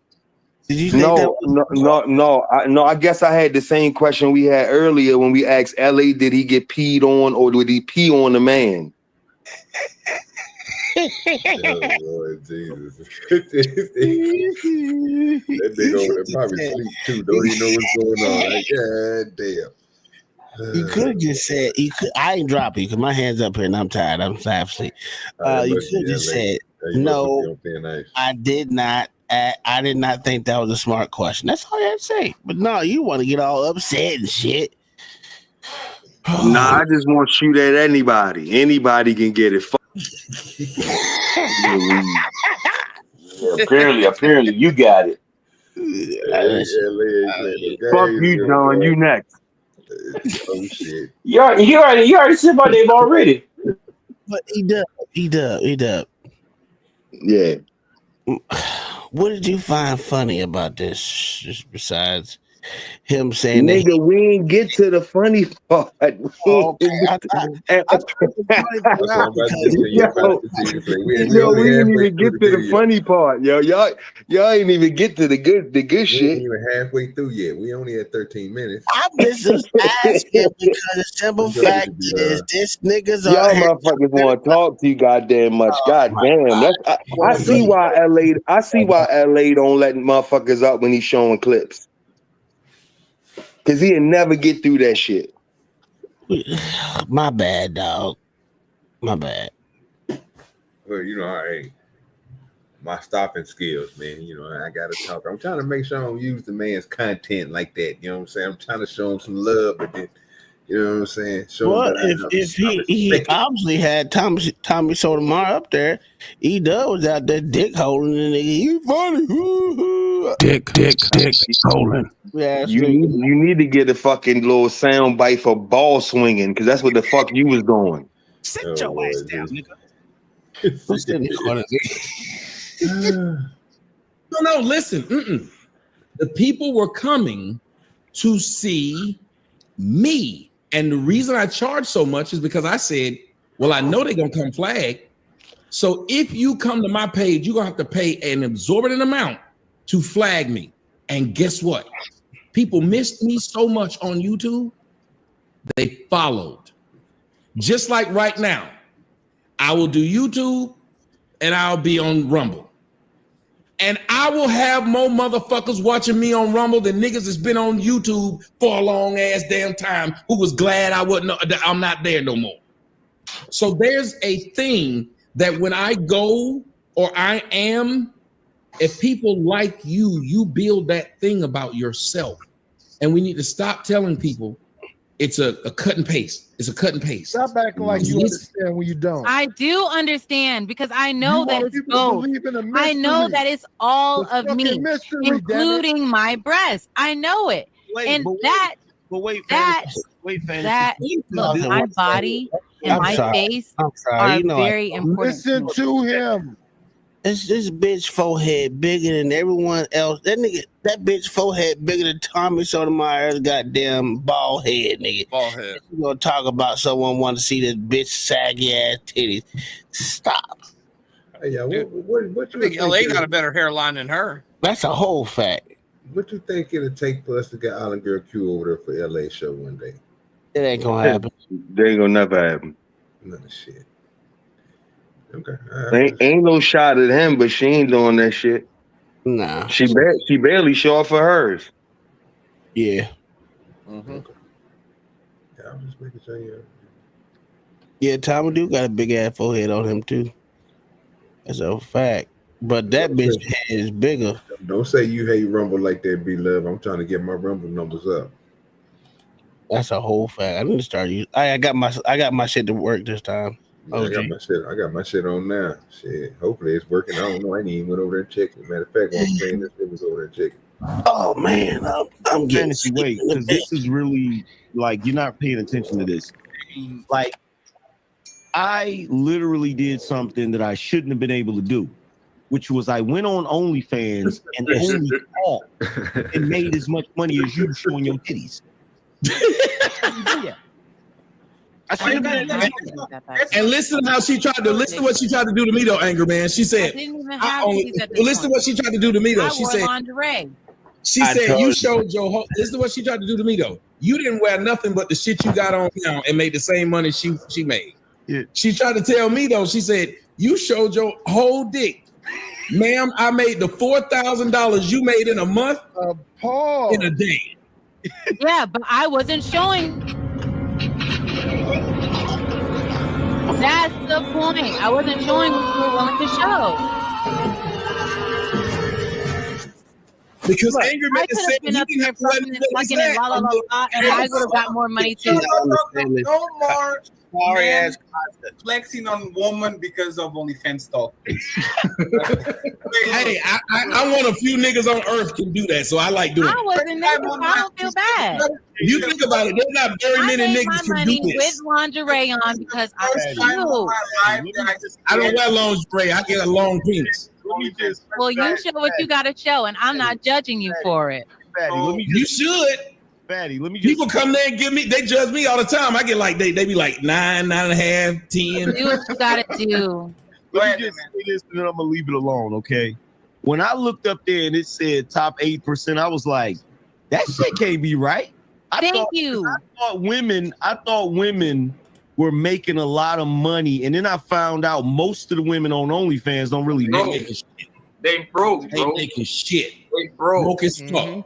Did you? No. I guess I had the same question we had earlier when we asked LA, did he get peed on or did he pee on the man? Oh, Lord Jesus. That nigga over there probably sleep too. Don't even know what's going on. Like, God damn. You could have just said, I ain't drop you because my hand's up here and I'm tired. I'm half asleep. You could have just said, no, I did not. I did not think that was a smart question. That's all I had to say. But no, you want to get all upset and shit. Nah, I just want to shoot at anybody. Anybody can get it. Apparently, you got it. Fuck you, John. You next. Oh shit! You already said my name already. But he dub. Yeah. What did you find funny about this? Just besides him saying Nigga, that we ain't get to the funny part. Oh, okay. We didn't even get to the funny part, yo. Y'all ain't even get to the good shit. We ain't even halfway through yet. We only at 13 minutes. I'm just asking because the simple fact is this niggas Y'all are motherfuckers want to talk to you goddamn much. Goddamn. I see why LA don't let motherfuckers up when he's showing clips. Cause he'll never get through that shit. My bad, dog. My bad. Well, you know, hey, my stopping skills, man. You know, I gotta talk. I'm trying to make sure I don't use the man's content like that. You know what I'm saying? I'm trying to show him some love, but then, you know what I'm saying? Well, if he obviously had Tommy Sotomayor up there, E-Dub was out there dick holding the nigga. You funny. Dick holding. Yeah, you need to get a fucking little sound bite for ball swinging, because that's what the fuck you was doing. Sit your ass down, nigga. What's in the corner? No, listen. The people were coming to see me. And the reason I charge so much is because I said, well, I know they're going to come flag. So if you come to my page, you're going to have to pay an exorbitant amount to flag me. And guess what? People missed me so much on YouTube, they followed. Just like right now, I will do YouTube and I'll be on Rumble. And I will have more motherfuckers watching me on Rumble than niggas that's been on YouTube for a long ass damn time who was glad I'm not there no more. So there's a thing that when I go or I am, if people like you, you build that thing about yourself. And we need to stop telling people it's a cut and paste. It's a cut and paste. Stop acting like you understand when you don't. I do understand because I know that it's both. I know that it's all of me, including my breasts. I know it. My body and my face are very important. Listen to him. It's this bitch forehead bigger than everyone else. That bitch forehead bigger than Tommy Sotomayor's goddamn bald head, nigga. Bald head. You gonna talk about someone want to see this bitch saggy ass titties? Stop. Hey, yeah, what you think LA got a better hairline than her? That's a whole fact. What you think it'll take for us to get Island Girl Q over there for LA show one day? It ain't gonna happen. They ain't gonna never happen. No shit. Okay. Ain't no shot at him, but she ain't doing that shit. Nah. She barely show off for hers. Yeah. Mm-hmm. Yeah, I'm just making sure. Yeah, Tommy do got a big ass forehead on him too. That's a fact. But that bitch head is bigger. Don't say you hate Rumble like that, B-Love. I'm trying to get my Rumble numbers up. That's a whole fact. I need to start using. I got my shit to work this time. Yeah, I got my shit on now. Shit. Hopefully it's working. I don't know. I ain't even went over there and checked it. Matter of fact, I'm playing this, it was over there and checked it. Oh man, I'm getting fantasy weight, because this is really like you're not paying attention to this. Like, I literally did something that I shouldn't have been able to do, which was I went on OnlyFans and only talked and made as much money as you showing your titties. And listen how she tried to listen to what she tried to do to me though, Anger Man. She said, listen to what she tried to do to me though. She said, lingerie. She said you showed your whole. Listen to what she tried to do to me though. You didn't wear nothing but the shit you got on now and made the same money she made. Yeah. She tried to tell me though. She said you showed your whole dick, ma'am. I made the $4,000 you made in a month in a day. Yeah, but I wasn't showing. That's the point. I wasn't showing what you were willing to show. Because Angry Man I could said have been he up didn't here have to let fucking me and fucking and la la la la, and I would have got more money too. No more Sorry men ass concept. flexing on woman because of OnlyFans talk. Hey, I want a few niggas on earth can do that, so I like doing I it. wasn't there, so I don't feel bad. You think about it, there's not very I many made my niggas can money do with this. lingerie on because I'm cute. I don't wear lingerie. I get a long penis. Well, you show what you got to show, and I'm not judging you for it. Fatty, let me You should. Fatty, let me just. People come there and give me. They judge me all the time. I get like they be like 9, 9.5, 10. Do what you got to do. Let me just say this, and then I'm gonna leave it alone. Okay. When I looked up there and it said top 8%, I was like, that shit can't be right. I thought women were making a lot of money, and then I found out most of the women on OnlyFans don't really make shit. They broke, They making shit. They broke as fuck.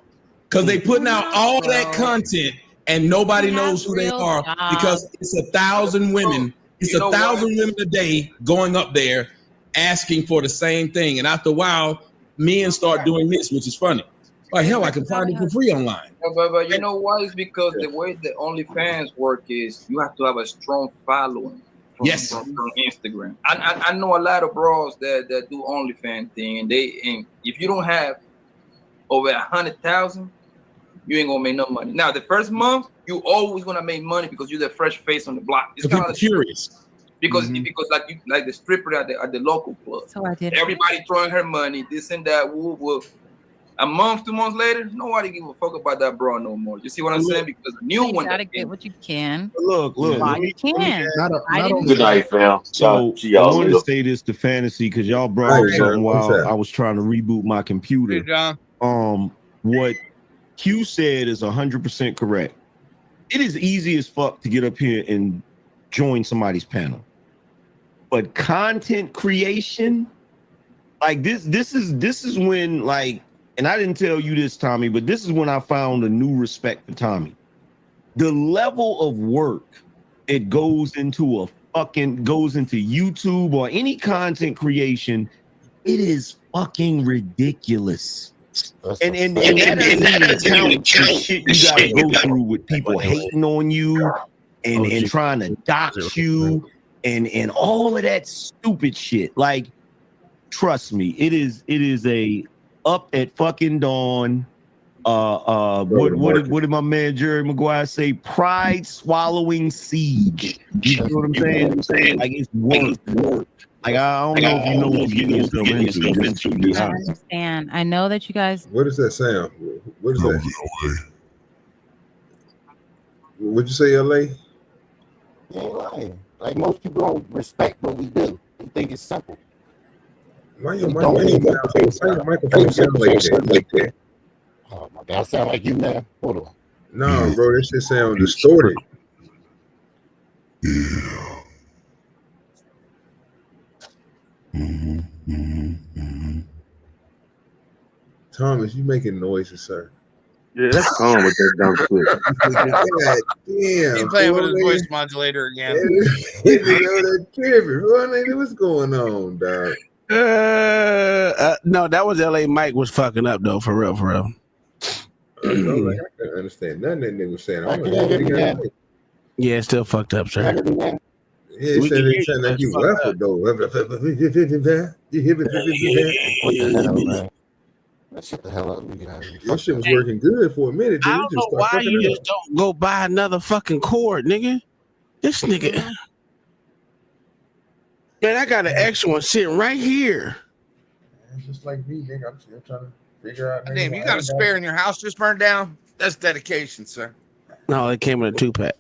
Because they putting out all that content and nobody knows who they are because it's 1,000 women. It's 1,000 women a day going up there asking for the same thing. And after a while, men start doing this, which is funny. Like, hell, I can find it for free online. But you know why? It's because the way the OnlyFans work is you have to have a strong following from Instagram. I know a lot of bros that do OnlyFans thing, and if you don't have over 100,000, you ain't gonna make no money. Now, the first month, you always gonna make money because you're the fresh face on the block. It's kind of curious. Because like the stripper at the local club. So I did. Everybody throwing her money, this and that. Woo. A month, 2 months later, nobody give a fuck about that bro no more. You see what I'm saying? Because the new one. You gotta get what you can. Look. While you can. Good night, fam. So See I y'all want to later. say this to fantasy because y'all brought up something while I was trying to reboot my computer. Hey, John. What Q said is 100% correct. It is easy as fuck to get up here and join somebody's panel, but content creation, like this is when, like, and I didn't tell you this, Tommy, but this is when I found a new respect for Tommy. The level of work it goes into YouTube or any content creation, it is fucking ridiculous. And that doesn't even count the shit you gotta go through with people hating on you and trying to dox you and all of that stupid shit. Like, trust me, it is a up at fucking dawn. What did my man Jerry Maguire say? Pride swallowing siege. You know what I'm saying? Like, it's work. Like, I don't know if you know what you're getting yourself into. I understand. I know that you guys. What is that sound? What is that? What'd you say, LA? Like, most people don't respect what we do. They think it's simple. Why your microphone sound like that? Oh my God, I sound like you, man. Hold on. No, bro, that shit sound distorted. Thomas, you making noises, sir. Yeah, that's calm with that dumb shit. God damn. He's playing with his voice modulator again. What's going on, dog? No, that was LA Mike was fucking up though, for real. I can't understand nothing that nigga was saying. Yeah, it's still fucked up, sir. Yeah, it sounded like you waffled though. Shut the hell up. Your shit was working good for a minute. I don't know why you just don't go buy another fucking cord, nigga. This nigga. Man, I got an extra one sitting right here. It's just like me, nigga. I'm still trying to figure out. Damn, you got a spare in your house just burned down? That's dedication, sir. No, it came in a 2-pack.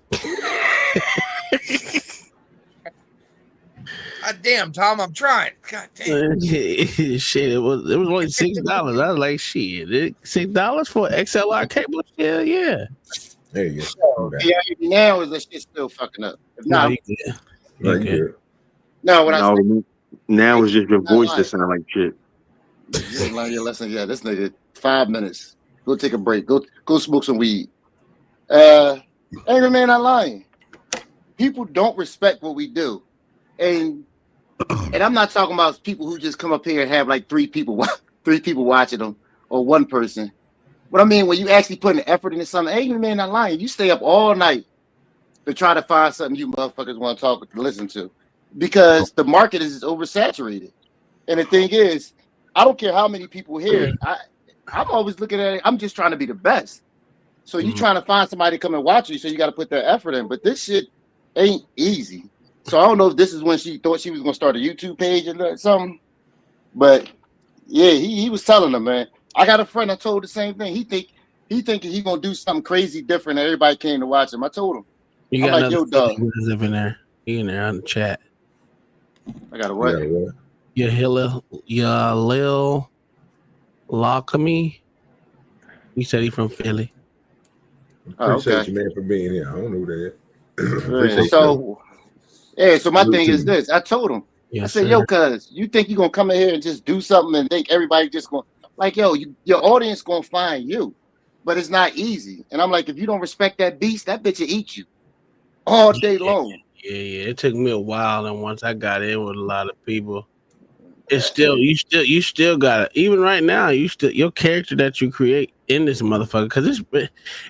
God damn, Tom, I'm trying. God damn. Shit, it was only $6. I was like, shit, $6 for XLR cable? Hell yeah. There you go. Yeah, now is the shit still fucking up? If not, Now it's just your voice that sound like shit. Listen, this nigga, 5 minutes. Go take a break. Go smoke some weed. Angry Man not lying. People don't respect what we do. And I'm not talking about people who just come up here and have like three people watching them, or one person. But I mean, when you actually put an effort into something, ain't you man not lying. You stay up all night to try to find something you motherfuckers want to talk to listen to, because the market is oversaturated. And the thing is, I don't care how many people here. I'm always looking at it. I'm just trying to be the best. So you trying to find somebody to come and watch you, so you got to put that effort in. But this shit ain't easy. So I don't know if this is when she thought she was gonna start a YouTube page or something. But yeah, he was telling them, man. I got a friend I told the same thing. He thinking he gonna do something crazy different, and everybody came to watch him. I told him, You I'm got like, yo, another dog. up in there. He in there on the chat. I got a what? Your Lil Lockamy. He said he from Philly. Appreciate you, man, for being here. I don't know who that is. So my thing is this. I told him, I said, yo, cuz you think you're gonna come in here and just do something and think everybody just gonna like, yo, your audience gonna find you, but it's not easy. And I'm like, if you don't respect that beast, that bitch will eat you all day long. Yeah. It took me a while, and once I got in with a lot of people, it's still you still got it. Even right now, your character that you create in this motherfucker, because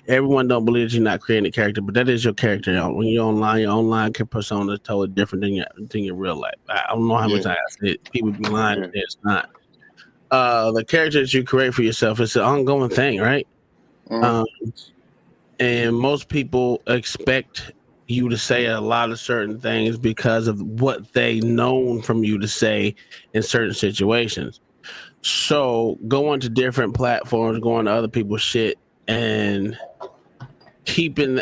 everyone don't believe that you're not creating a character, but that is your character. When you're online, your online persona is totally different than your real life. I don't know how much I said people be lying. It's not. The character that you create for yourself is an ongoing thing, right? And most people expect you to say a lot of certain things because of what they known from you to say in certain situations. So going to different platforms, going to other people's shit, and keeping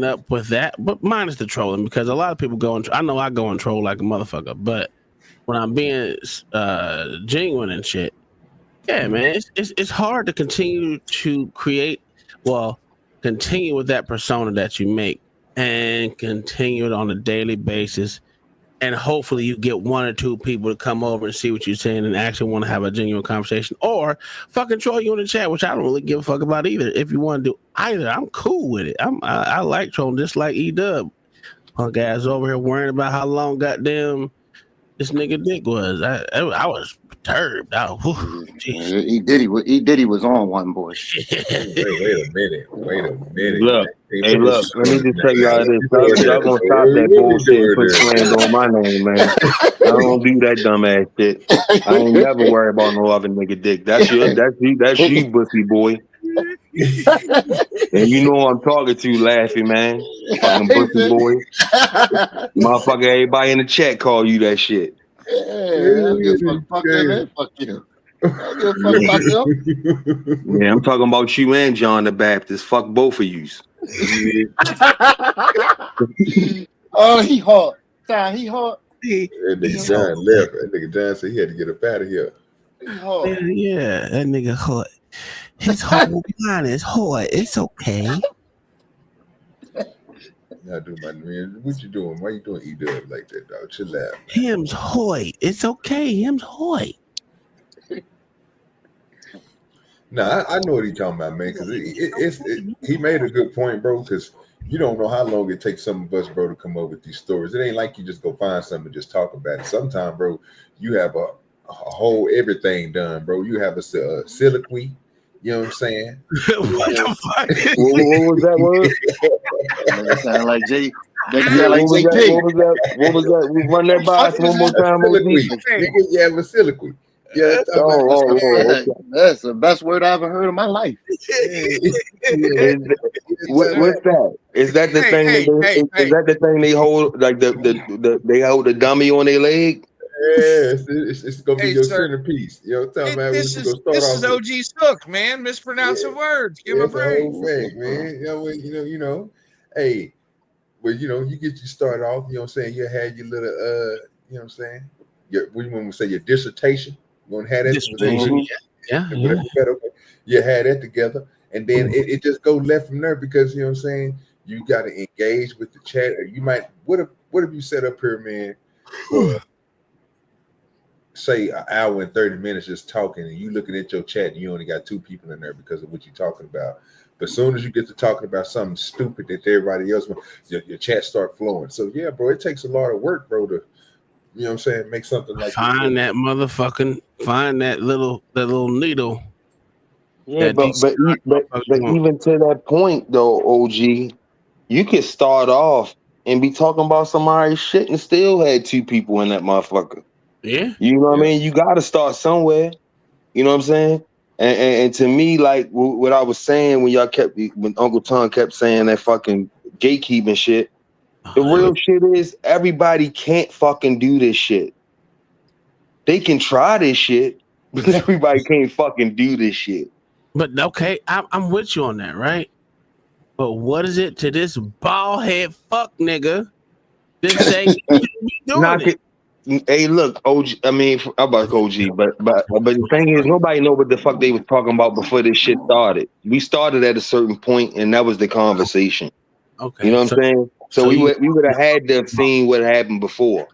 up with that, but minus the trolling, because a lot of people go and I know I go and troll like a motherfucker, but when I'm being genuine and shit, yeah, man, it's hard to continue to continue with that persona that you make and continue it on a daily basis. And hopefully you get one or two people to come over and see what you're saying and actually want to have a genuine conversation, or fucking troll you in the chat, which I don't really give a fuck about either. If you want to do either, I'm cool with it. I like trolling, just like E-Dub. Punk ass over here worrying about how long goddamn this nigga dick was. I was perturbed. E Diddy was on one, boy. Wait a minute. Look, hey, look. Let me just tell y'all this. Y'all gonna stop that bullshit and put slang on my name, man. I don't do that dumbass shit. I ain't never worry about no other nigga dick. That's you, pussy boy. And you know who I'm talking to, laughing, man. Fucking pussy boy. Motherfucker, everybody in the chat call you that shit. Yeah, I give a fuck that man. Fuck you. I don't give a fuck about them. Yeah, I'm talking about you and John the Baptist. Fuck both of yous. Oh, he hard. He hard. That nigga John left. That nigga John said he had to get up out of here. Yeah, that nigga hot. His whole line is hot. It's okay. Now do my man. What you doing? Why you doing E-Dub like that, dog? Chill out. Him's hoy. It's okay. Him's hoy. Nah, I know what he's talking about, man. Because he made a good point, bro. Because you don't know how long it takes some of us, bro, to come up with these stories. It ain't like you just go find something and just talk about it. Sometimes, bro, you have a whole everything done, bro. You have a soliloquy. You know what I'm saying? What the fuck? What was that word? That sound like J. What was that? We run that by us one more time. You have a soliloquy. Yeah, that's the best word I ever heard in my life. What's that? Is that the thing? Is that the thing they hold? Like they hold the dummy on their leg? Yes, it's gonna be your centerpiece. You know what I'm talking about? This is OG Sook, man. Mispronouncing words. Give him a break. Fact, man. You know. Hey, well, you get you started off. You know what I'm saying? You had your little, you know what I'm saying? What do you want to say? Your dissertation. You want to have that dissertation? Yeah. You had that together, and then it just go left from there because you know what I'm saying. You got to engage with the chat. Or you might. What if you set up here, man? For, say an hour and 30 minutes just talking, and you looking at your chat, and you only got 2 people in there because of what you're talking about. But as soon as you get to talking about something stupid that everybody else wants, your chat start flowing. So yeah, bro, it takes a lot of work, bro, to you know what I'm saying, make something like find that little needle Yeah, but even to that point though, OG, you could start off and be talking about somebody's shit and still had two people in that motherfucker. Yeah. You know what I mean? You got to start somewhere. You know what I'm saying? And to me, like what I was saying when Uncle Tom kept saying that fucking gatekeeping shit, the real shit is everybody can't fucking do this shit. They can try this shit, but everybody can't fucking do this shit. But okay, I'm with you on that, right? But what is it to this bald head fuck nigga that say you shouldn't be doing it? Hey, look, OG. I mean, I'm about OG, but the thing is, nobody know what the fuck they was talking about before this shit started. We started at a certain point, and that was the conversation. Okay, you know what I'm saying? So we would have had to have seen what happened before,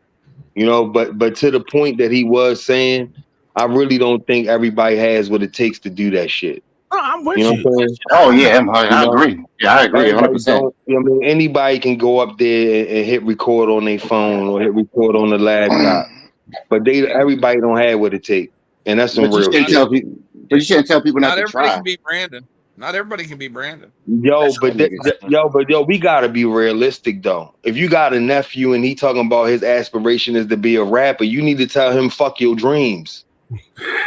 you know. But to the point that he was saying, I really don't think everybody has what it takes to do that shit. Oh, I'm with You know you. what I'm saying? Oh yeah, I You know? agree. Yeah, I agree, Everybody 100%. don't. I mean, anybody can go up there and hit record on their phone or hit record on the laptop, but everybody don't have what it takes, and that's some But you real shouldn't shit. tell people. But you shouldn't tell people not Not to everybody try. can be Brandon. Not everybody can be Brandon. Yo, we gotta be realistic though. If you got a nephew and he talking about his aspiration is to be a rapper, you need to tell him fuck your dreams.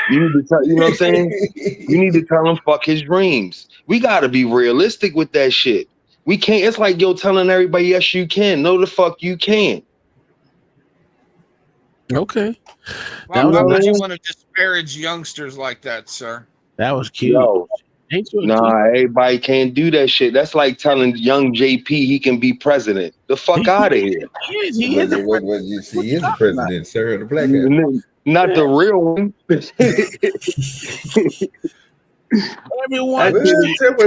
You need to tell, you know what I'm saying? You need to tell him fuck his dreams. We gotta be realistic with that shit. We can't. It's like telling everybody yes you can. No, the fuck you can. Okay. Why would you want to disparage youngsters like that, sir? That was cute. Yo, nah, everybody can't do that shit. That's like telling young JP he can be president. The fuck out of here. He is the president, sir, of the Black House. Not the real one.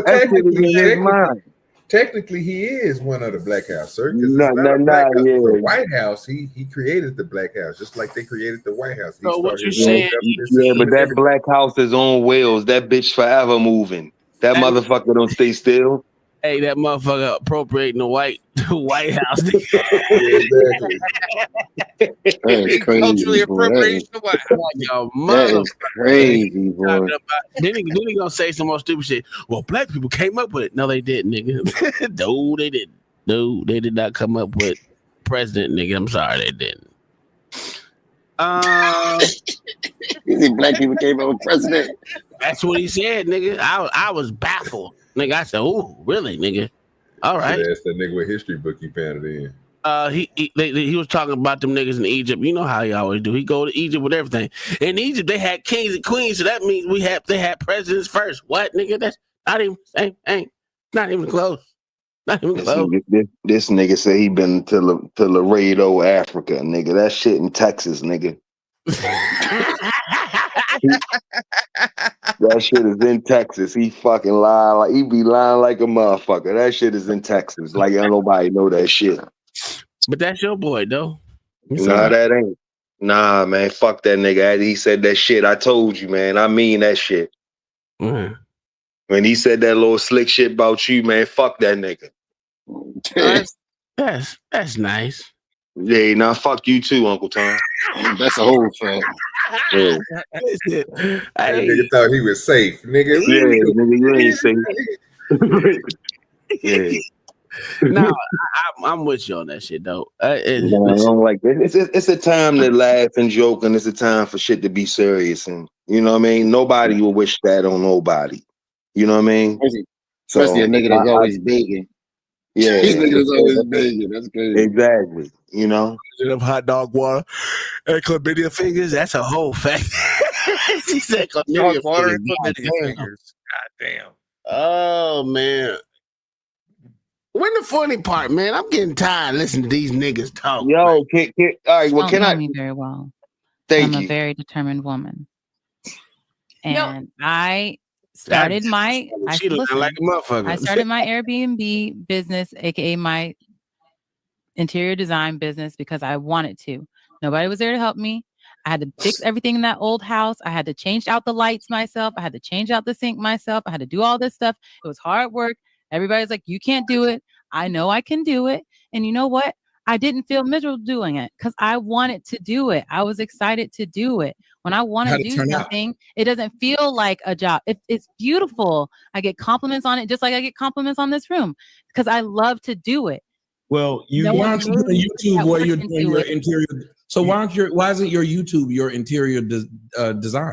Everyone. Technically, he is one of the Black House, sir. Because Nah, it's not a Black House. yeah. The White House, he created the Black House, just like they created the White House. So what you saying? Yeah, but that Black House is on wheels. That bitch forever moving. That motherfucker don't stay still. Hey, that motherfucker appropriating the White House. Exactly. That's crazy. Culturally appropriation of what? That is crazy, boy. Then he gonna say some more stupid shit. Well, black people came up with it. No, they didn't, nigga. No, they didn't. No, they did not come up with president, nigga. I'm sorry, they didn't. You think black people came up with president? That's what he said, nigga. I was baffled, nigga. I said, "Oh, really, nigga? All right." That's the nigga with history book he found it in. He was talking about them niggas in Egypt. You know how he always do. He go to Egypt with everything. In Egypt, they had kings and queens, so that means they had presidents first. What, nigga? That's not even same. Ain't not even close. Not even close. This nigga say he been to Laredo, Africa, nigga. That shit in Texas, nigga. That shit is in Texas. He fucking lying like he be lying like a motherfucker. That shit is in Texas. Like nobody know that shit. But that's your boy, though. Nah, that ain't. Nah, man. Fuck that nigga. He said that shit. I told you, man. I mean that shit. Mm. When he said that little slick shit about you, man, fuck that nigga. That's nice. Yeah, now fuck you too, Uncle Tom. That's a whole fact. Yeah. That nigga thought he was safe, nigga. Yeah, nigga, you ain't safe. Yeah. No, I'm with you on that shit though. I don't like it. It's a time to laugh and joke, and it's a time for shit to be serious. And you know what I mean. Nobody will wish that on nobody. You know what I mean. Especially a nigga that's always begging. Yeah, these niggas always begging. That's crazy. Exactly. You know, of hot dog water and chlamydia fingers. That's a whole fact. She said chlamydia water fingers. and chlamydia fingers. God damn. Oh man. When the funny part, man, I'm getting tired listening to these niggas talk. Yo, all right. Well, Don't know me very well. Thank I'm you. a very determined woman, and I started my. She looking like a motherfucker. I started my Airbnb business, aka my interior design business, because I wanted to. Nobody was there to help me. I had to fix everything in that old house. I had to change out the lights myself. I had to change out the sink myself. I had to do all this stuff. It was hard work. Everybody's like, you can't do it. I know I can do it. And you know what? I didn't feel miserable doing it because I wanted to do it. I was excited to do it. When I want to do something, it doesn't feel like a job. It's beautiful. I get compliments on it just like I get compliments on this room because I love to do it. Well, why aren't you doing YouTube where you're doing your interior? So why isn't your YouTube your interior design?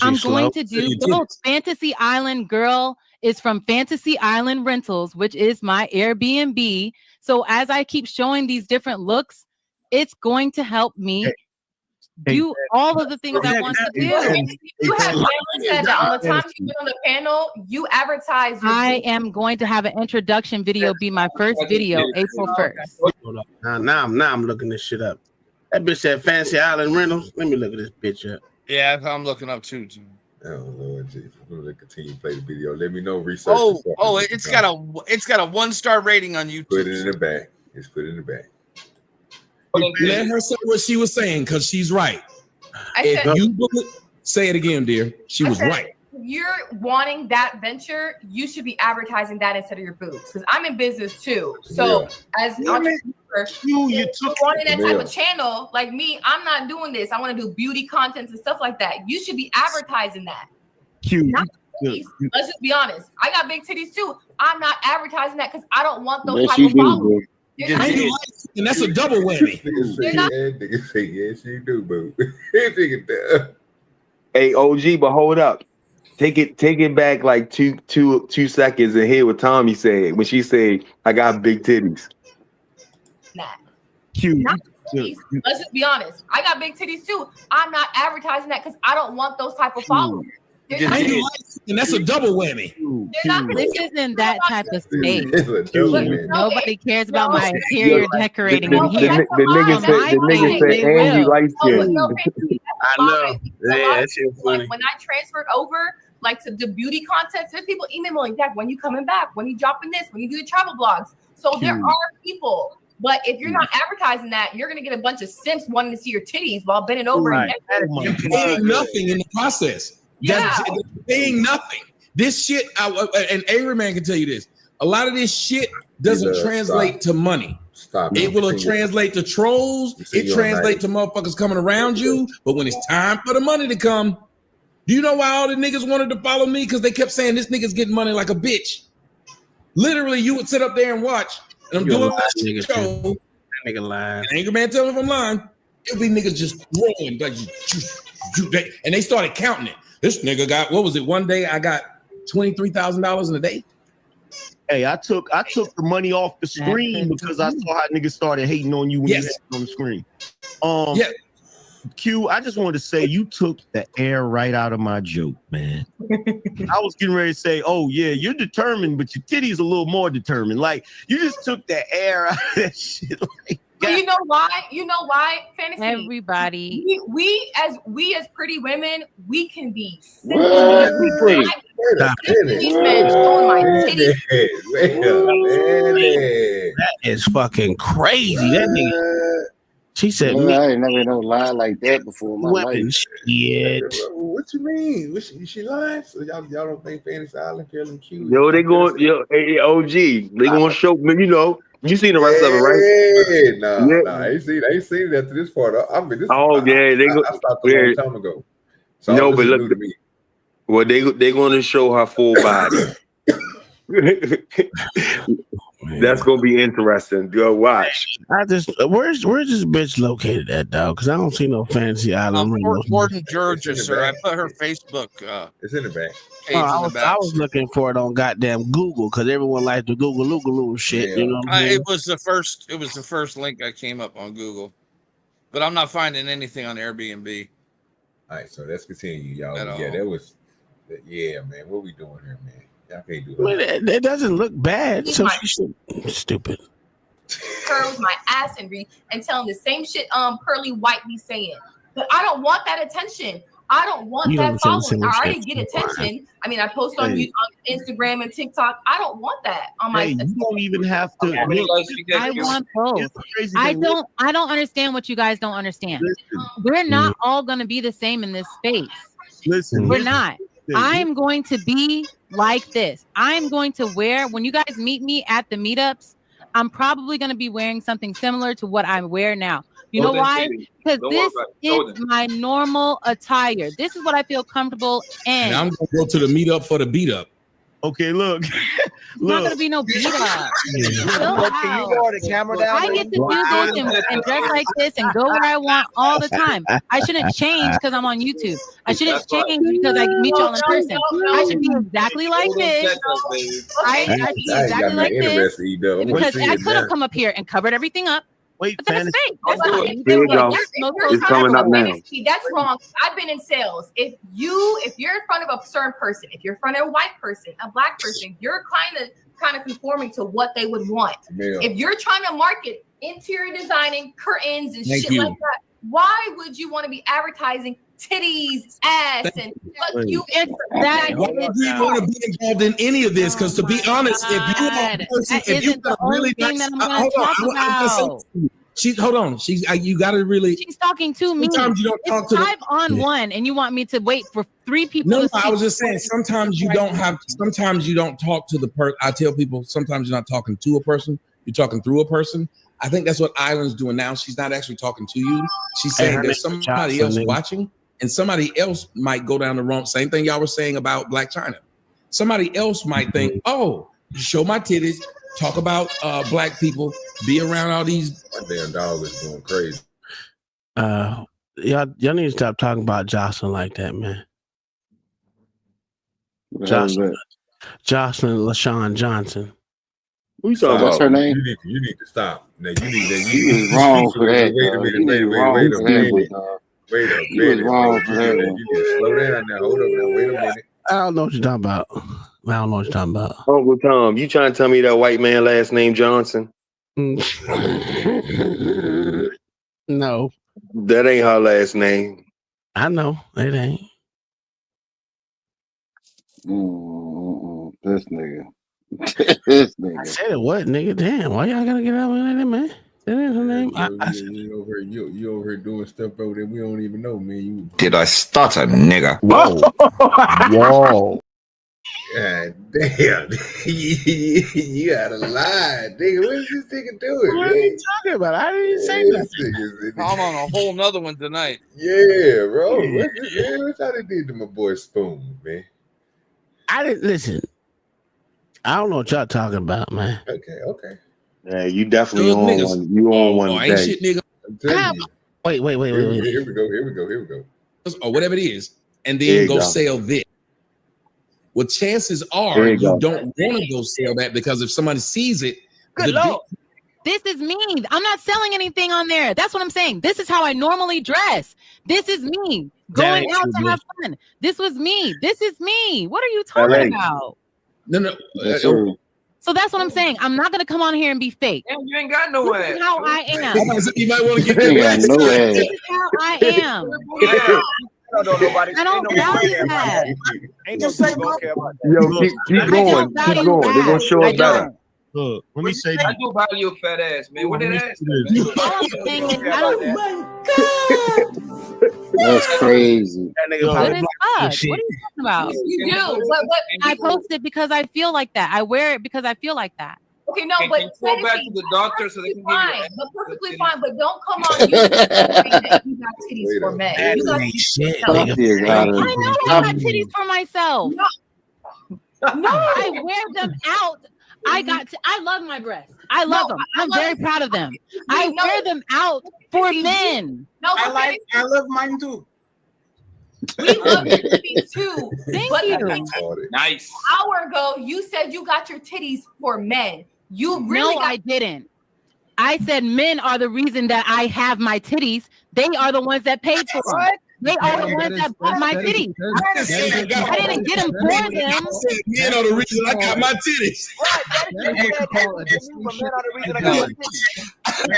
I'm going to do both. Fantasy Island Girl is from Fantasy Island Rentals, which is my Airbnb. So as I keep showing these different looks, it's going to help me do all of the things I want to do. You have said that on the time you've been on the panel, you advertise. I am going to have an introduction video be my first video, April 1st. Now I'm looking this shit up. That bitch said Fantasy Island Rentals. Let me look at this bitch up. Yeah, I'm looking up too. Oh Lord Jesus, we're gonna continue to play the video. Let me know research. It's got a 1-star rating on YouTube. Put it in the back. It's put it in the back. Let her say what she was saying because she's right. Say it again, dear. She was right. If you're wanting that venture, you should be advertising that instead of your boobs. Because I'm in business too. So as an entrepreneur, you wanting that type of channel, like me, I'm not doing this. I want to do beauty content and stuff like that. You should be advertising that. Let's just be honest. I got big titties too. I'm not advertising that because I don't want those type of followers. And that's a double whammy. Nigga say, yes, you do, boo. Hey, OG, but hold up. Take it back like two seconds and hear what Tommy said when she said, "I got big titties." Nah. Let's just be honest. I got big titties too. I'm not advertising that because I don't want those type of followers. And that's a double whammy. This isn't that type of space. Nobody cares about my interior decorating in here. The nigga said, and you like skin. I know. Yeah, that shit funny. When I transferred over, like to the beauty content, there's people emailing back, when you coming back, when you dropping this, when you do the travel blogs. So there are people. But if you're not advertising that, you're gonna get a bunch of simps wanting to see your titties while bending over and paying nothing in the process. Yeah. Paying nothing. This shit, and Avery Man can tell you this. A lot of this shit doesn't translate to money. It will translate to trolls. It translates to motherfuckers coming around you. But when it's time for the money to come, do you know why all the niggas wanted to follow me? Because they kept saying this nigga's getting money like a bitch. Literally, you would sit up there and watch. And I'm doing this show. That nigga lying. Angry Man, tell me if I'm lying. It'll be niggas just throwing like, and they started counting it. This nigga got, what was it? One day I got $23,000 in a day. Hey, I took the money off the screen because I saw how niggas started hating on you when you had it on the screen. Q, I just wanted to say you took the air right out of my joke, man. I was getting ready to say, oh yeah, you're determined, but your titty's a little more determined. Like you just took the air out of that shit. Like, but you know why? Fantasy. Everybody. We as pretty women, we can be. These men showing my titties. That is fucking crazy. That nigga. She said, I ain't never no lie like that before in my life. Shit. What you mean? She lying? So y'all don't think Fantasy Island feeling cute? Yo, they going, hey, OG, they gonna show me, you know. You seen the rest of it, right? Nah, I ain't seen it after this part. I mean, this. They go. I stopped a long time ago. So no, but look, well, they gonna show her full body. That's gonna be interesting. Go watch. Where's this bitch located at, dog? Because I don't see no Fantasy Island. Fort Gordon, Georgia, sir. I put her Facebook. It's in the back. I was looking for it on goddamn Google because everyone likes to Google shit. You know what I mean? It was the first link I came up on Google, but I'm not finding anything on Airbnb. All right, so let's continue, y'all. That was man. What we doing here, man? Y'all can't do that. It doesn't look bad. So stupid. Curls my ass and tell them the same shit Pearly White be saying. But I don't want that attention. I don't want that following. I already get attention. I mean, I post on Instagram and TikTok. I don't want that on my. You don't even have to. I want both. I don't understand what you guys don't understand. We're not all going to be the same in this space. We're not. I'm going to be like this. I'm going to wear, when you guys meet me at the meetups, I'm probably going to be wearing something similar to what I wear now. You know why? Because this is my normal attire. This is what I feel comfortable in. And I'm gonna go to the meetup for the beat up. Okay, look. It's not gonna be no beat up. Can you lower the camera down? I get to do this and dress like this and go where I want all the time. I shouldn't change because I'm on YouTube. I shouldn't change because I meet y'all in person. I should be exactly like this. I should be exactly like this because I could have come up here and covered everything up. Wait, but that's fake. That's Here fine. you go. It's coming up now. That's wrong. I've been in sales. If you're in front of a certain person, if you're in front of a white person, a black person, you're kind of conforming to what they would want. Yeah. If you're trying to market interior designing, curtains, and Thank shit you. like that, why would you want to be advertising titties, ass, and fuck you? Why would we want to be involved in any of this? Because to be honest, if you are a person, if you got really hold on, you got to really. She's talking to me. Sometimes you don't talk to five on one, and you want me to wait for 3 people. No, to I speak. was just saying. Sometimes you don't have. Sometimes you don't talk to the person. I tell people sometimes you're not talking to a person. You're talking through a person. I think that's what Island's doing now. She's not actually talking to you. She's saying there's somebody else watching, and somebody else might go down the wrong. Same thing y'all were saying about Black China. Somebody else might think, oh, show my titties, talk about black people, be around all these. My damn dog is going crazy. Y'all need to stop talking about Jocelyn like that, man. Jocelyn LaShawn Johnson. Who you talking about? What's her name? You need to stop. Now you was wrong for that. Wait a minute. You was wrong for that. You need to slow down now. Hold up now. Wait a minute. I don't know what you're talking about. Uncle Tom, you trying to tell me that white man last name Johnson? No. That ain't her last name. I know. It ain't. This nigga. This nigga. I said it what, nigga? Damn, why y'all gotta get out with that, man? That ain't her name. You over here doing stuff over there we don't even know, man. Did I stutter, nigga? Whoa. Whoa. God damn. You out of line, nigga. What is this nigga doing? What are you talking about? I didn't say nothing. I'm on a whole nother one tonight. Yeah, bro. What's how they did to my boy Spoon, man? I didn't listen. I don't know what y'all talking about, man. Okay. Yeah, you definitely on one. You on one ain't day. shit, nigga. Wait. Here we go. Or whatever it is, and then go sell this. Well, chances are you don't want to go sell that because if somebody sees it, Good Lord. This is me. I'm not selling anything on there. That's what I'm saying. This is how I normally dress. This is me going out to have fun. This was me. This is me. What are you talking about? No. So that's what I'm saying. I'm not gonna come on here and be fake. Damn, you ain't got no ass. This is how I am. You might want to get your ass. No ass. This is how I am. I don't value that. Ain't no sex gonna care about that. Yo, keep going. Keep going. They're gonna show up better. Look, let me say I do value a fat ass, man. What did ass? That's crazy. What is fuck? What are you talking about? You do. But I post it because I feel like that. I wear it because I feel like that. Okay, no, Can but you go back to the doctor so they can give you fine, but perfectly fine. But don't come on you that you got titties for men. You got shit, I know I got titties for myself. No, I wear them out. I love my breasts. I love them. I'm very proud of them. I wear them out for men. No, I love mine too. We love your titties too. Thank but you. Nice. An hour ago, you said you got your titties for men. You really I didn't. I said men are the reason that I have my titties. They are the ones that paid for them. They are the ones that bought my titties. I didn't get them for them. Men are the reason I got my titties.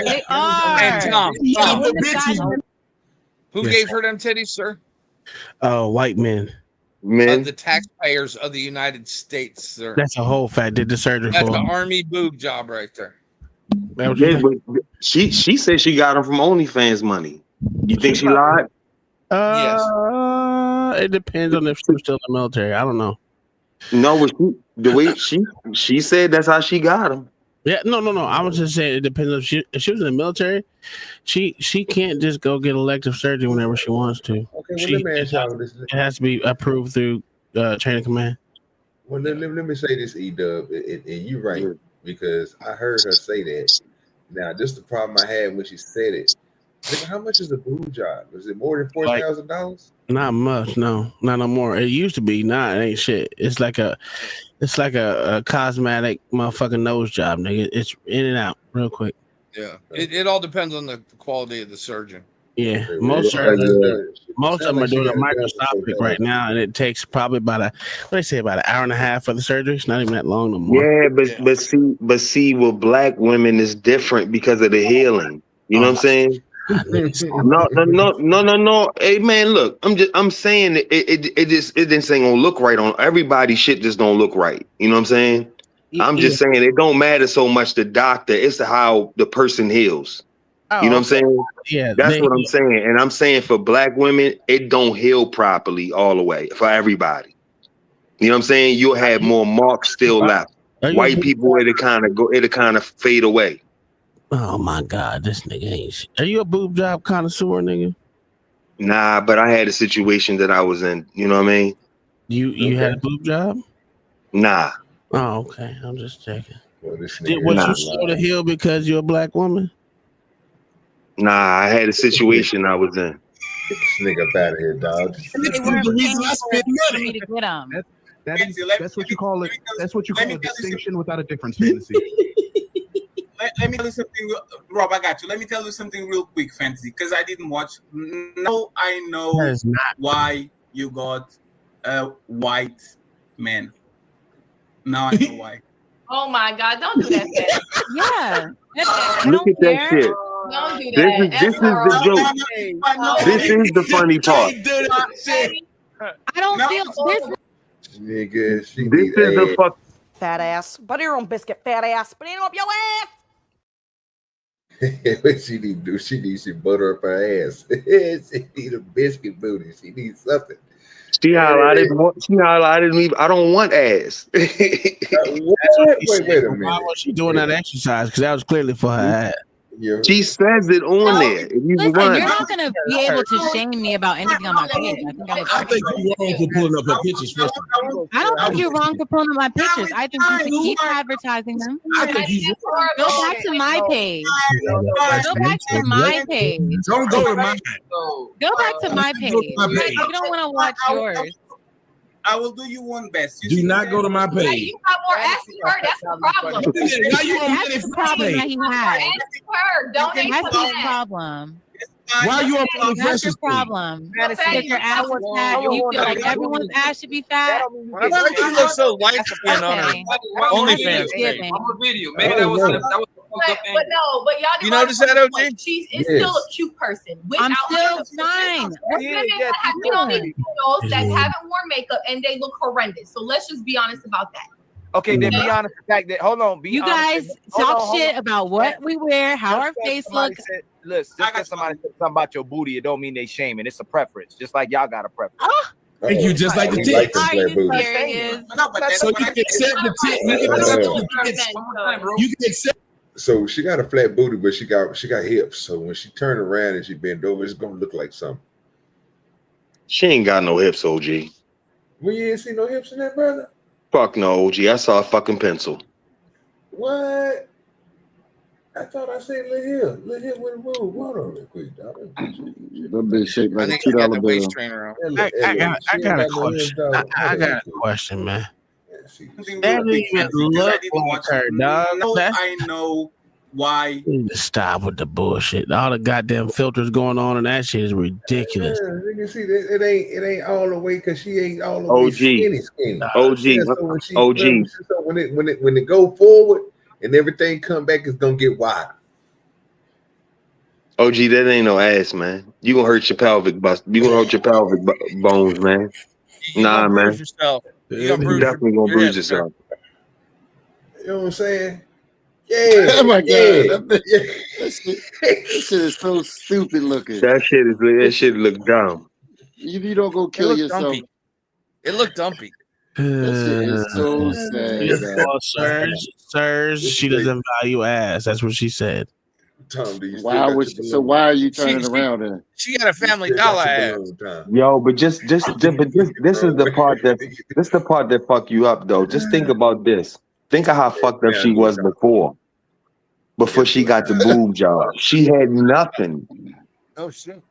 They are. And Tom, who gave her them titties, sir? White men. Of the taxpayers of the United States, sir. That's a whole fact. Did the surgery That's for the him. army boob job right there. Yeah, but she said she got them from OnlyFans money. You think she lied? It depends on if she was still in the military. I don't know. No, but the way she said that's how she got them. Yeah, no. I was just saying it depends if she was in the military. She can't just go get elective surgery whenever she wants to. Okay, well, let me ask y'all this. It has to be approved through chain of command. Well, let me say this, E-Dub, and you're right, because I heard her say that. Now, just the problem I had when she said it. Nigga, how much is a boob job? Is it more than $4,000? Not much, no, not no more. It used to be, nah, it ain't shit. It's like a cosmetic motherfucking nose job, nigga. It's in and out real quick. Yeah, it all depends on the quality of the surgeon. Yeah, most of them are doing a microscopic right now, and it takes probably about an hour and a half for the surgery. It's not even that long no more. Yeah, but see, with black women is different because of the healing. You know what I'm saying? No. Hey man, look, I'm saying it just ain't gonna look right on everybody. Shit just don't look right. You know what I'm saying? I'm just saying it don't matter so much the doctor, it's how the person heals. You know what I'm saying? Yeah, that's what I'm saying. And I'm saying for black women, it don't heal properly all the way for everybody. You know what I'm saying? You'll have more marks still left. White people, it'll kind of fade away. Oh my God, this nigga ain't. Are you a boob job connoisseur, nigga? Nah, but I had a situation that I was in. You know what I mean? You had a boob job? Nah. Oh, okay. I'm just checking. Well, you slow to heal because you're a black woman? Nah, I had a situation I was in. Get this nigga up out of here, dog. The reason I spent money to get them. That's what you call it. That's what you call a distinction without a difference, fantasy. Let me tell you something, Rob. I got you. Let me tell you something real quick, fantasy, because I didn't watch. Now I know why you got a white man. Now I know why. Oh my God! Don't do that. Yeah. Look at that shit. Don't do that. This is the joke. This is the funny part. I don't feel this. Nigga, this is the fuck. Fat ass. Butter your own biscuit, fat ass. But ain't up your ass. What she need to do? She needs to butter up her ass. She need a biscuit booty. She needs something. She highlighted me. I don't want ass. Wait a minute. Why was she doing that exercise? Because that was clearly for her ass. She says it on there. Listen, you're not gonna be able to shame me about anything on my page. I think you're wrong for pulling up her pictures. First of all. I don't think you're wrong for pulling up my pictures. I think you should keep advertising them. I think he's wrong. Go back to my page. Go back to my page. Don't go to mine. Go back to my page. You don't want to watch yours. I will do you one best. Do not go to my Hey, page. you got more ass than her. That's the problem. Why you on That's the problem that he More has. ass than her. Don't hate That's some his ass. problem. Why are you on my That's your problem. If your ass was fat, you feel like everyone's ass should be fat. Why do you look so light skinned on her OnlyFans page? On the video. Maybe that was But y'all. You notice that, OG? She's still a cute person. I'm still fine. Women that have been on these videos that haven't worn makeup and they look horrendous. So let's just be honest about that. Okay, then be honest. The fact that You guys talk shit about what we wear, how our face looks. Just because somebody said something about your booty, it don't mean they shaming. It's a preference, just like y'all got a preference. Thank you, just like the tits. Are you serious? So you can accept the tits. You can accept. So she got a flat booty, but she got hips. So when she turned around and she bent over, it's gonna look like something. She ain't got no hips, OG. Well, you ain't see no hips in that, brother. Fuck no, OG. I saw a fucking pencil. What? I thought I said little hip with a move. Hold on real quick, dog. That bitch shaped like I a think she got the $2 waist bill. trainer on. I got a question. I got a question, man. That didn't even look like her, dog. I know why. Stop with the bullshit. All the goddamn filters going on and that shit is ridiculous. Yeah, you can see that it ain't all the way because she ain't all the way skinny. OG. So when it go forward and everything come back, it's gonna get wider. OG, that ain't no ass, man. You gonna hurt your pelvic bones, man. Nah, man. You definitely gonna bruise yourself. You know what I'm saying? Yeah. Oh my God. Yeah. That shit is so stupid looking. That shit look dumb. If you don't go kill yourself. Dumpy. It looked dumpy. That shit is so sad. Sirs, she doesn't value ass. That's what she said. Tom, do you still Why got would your so balloon? why are you turning around then? She got a Family You still Dollar got your ass. balloon, Tom. Yo, but this is the part that fuck you up though. Just think about this. Think of how fucked up she was before she got the boob job. She had nothing. Oh shit.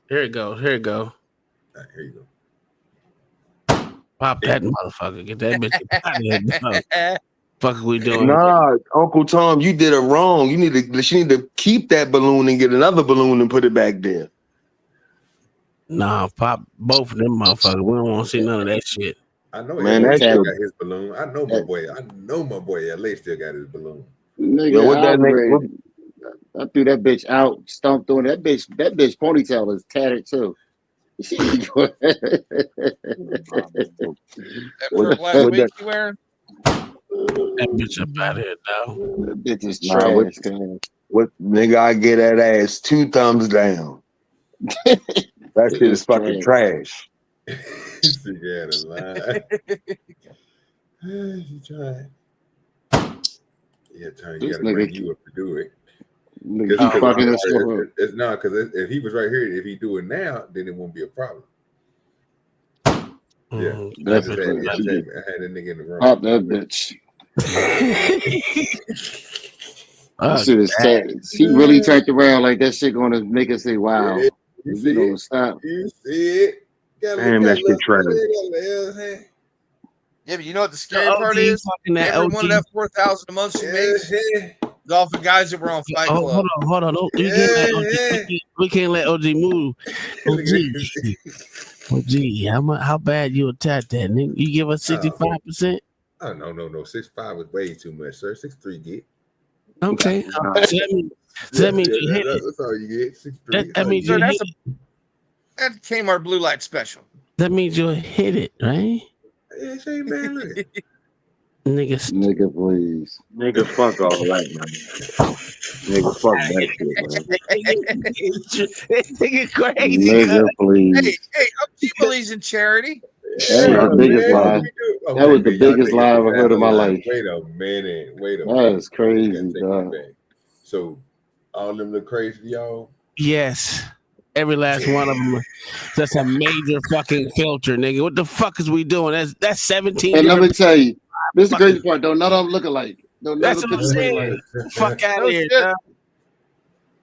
Here it goes. Here it goes. Here you go. Pop that motherfucker. Get that bitch out of here. No. Fuck are we doing? Nah, Uncle Tom, you did it wrong. She need to keep that balloon and get another balloon and put it back there. Nah, pop both of them motherfuckers. We don't want to see none of that shit. I know Man, LA that still shit- got his balloon. I know my boy LA still got his balloon. Nigga, Yo, what that nigga? I threw that bitch out, stomped on that bitch. That bitch ponytail is tattered too. That pure black wig you wearing? That bitch up out of here, dog. That bitch is Nah, trash. what nigga? I get that ass 2 thumbs down. That shit is fucking trash. She got a lie. She tried. Yeah, Tony, you This gotta bring nigga- you up to do it. Nigga keep fucking this stuff up. It's not because if he was right here, if he do it now, then it won't be a problem. Yeah, I had that nigga in the room. Pop that bitch. That shit is sad. She really turned around like that shit gonna make us say, wow. Yeah, You gonna stop. You see it? Damn, that shit trash. Yeah, but you know what the scary part is? Every one of that 4,000 a month she makes is off the guys that were on Fight Club. Hold on. We can't let OG move. OG, how bad you attack that, nigga? You give us 65%? Oh no. 6'5" is way too much, sir. 6'3" get. Okay. So that means you hit it. That's all you get. 6'3". That means you hit it. That Kmart Blue Light Special. That means you'll hit it, right? Yeah, she ain't bad looking. Nigga, please. Nigga, fuck all that, man. Nigga, fuck that shit, man. Nigga crazy. Nigga, please. Hey, OG believes in charity. That was the biggest lie. That was the biggest lie I've ever heard in my life. Wait a minute. That is crazy, dog. So, all them look crazy, y'all? Yes. Every last one of them. That's a major fucking filter, nigga. What the fuck is we doing? That's 17. And let me tell you, this is the crazy part. Don't none of them look alike. That's what I'm saying. Fuck out of here, dog.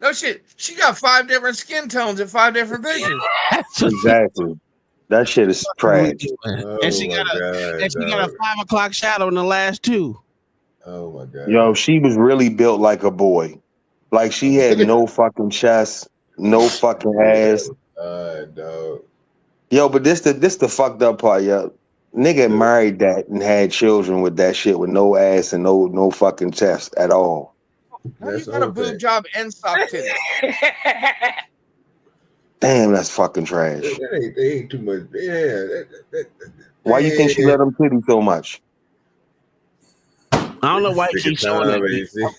No shit. She got 5 different skin tones and 5 different visions. Exactly. That shit is trash. And she got a 5 o'clock shadow in the last 2. Oh my god. Yo, she was really built like a boy. Like she had no fucking chest, no fucking ass. Dog. Yo, but this the fucked up part, yo. Nigga married that and had children with that shit with no ass and no fucking chest at all. How you got a boob job and soft titties? Damn, that's fucking trash. That ain't too much. Yeah. Why you think she let him titty so much? I don't know why she's showing that.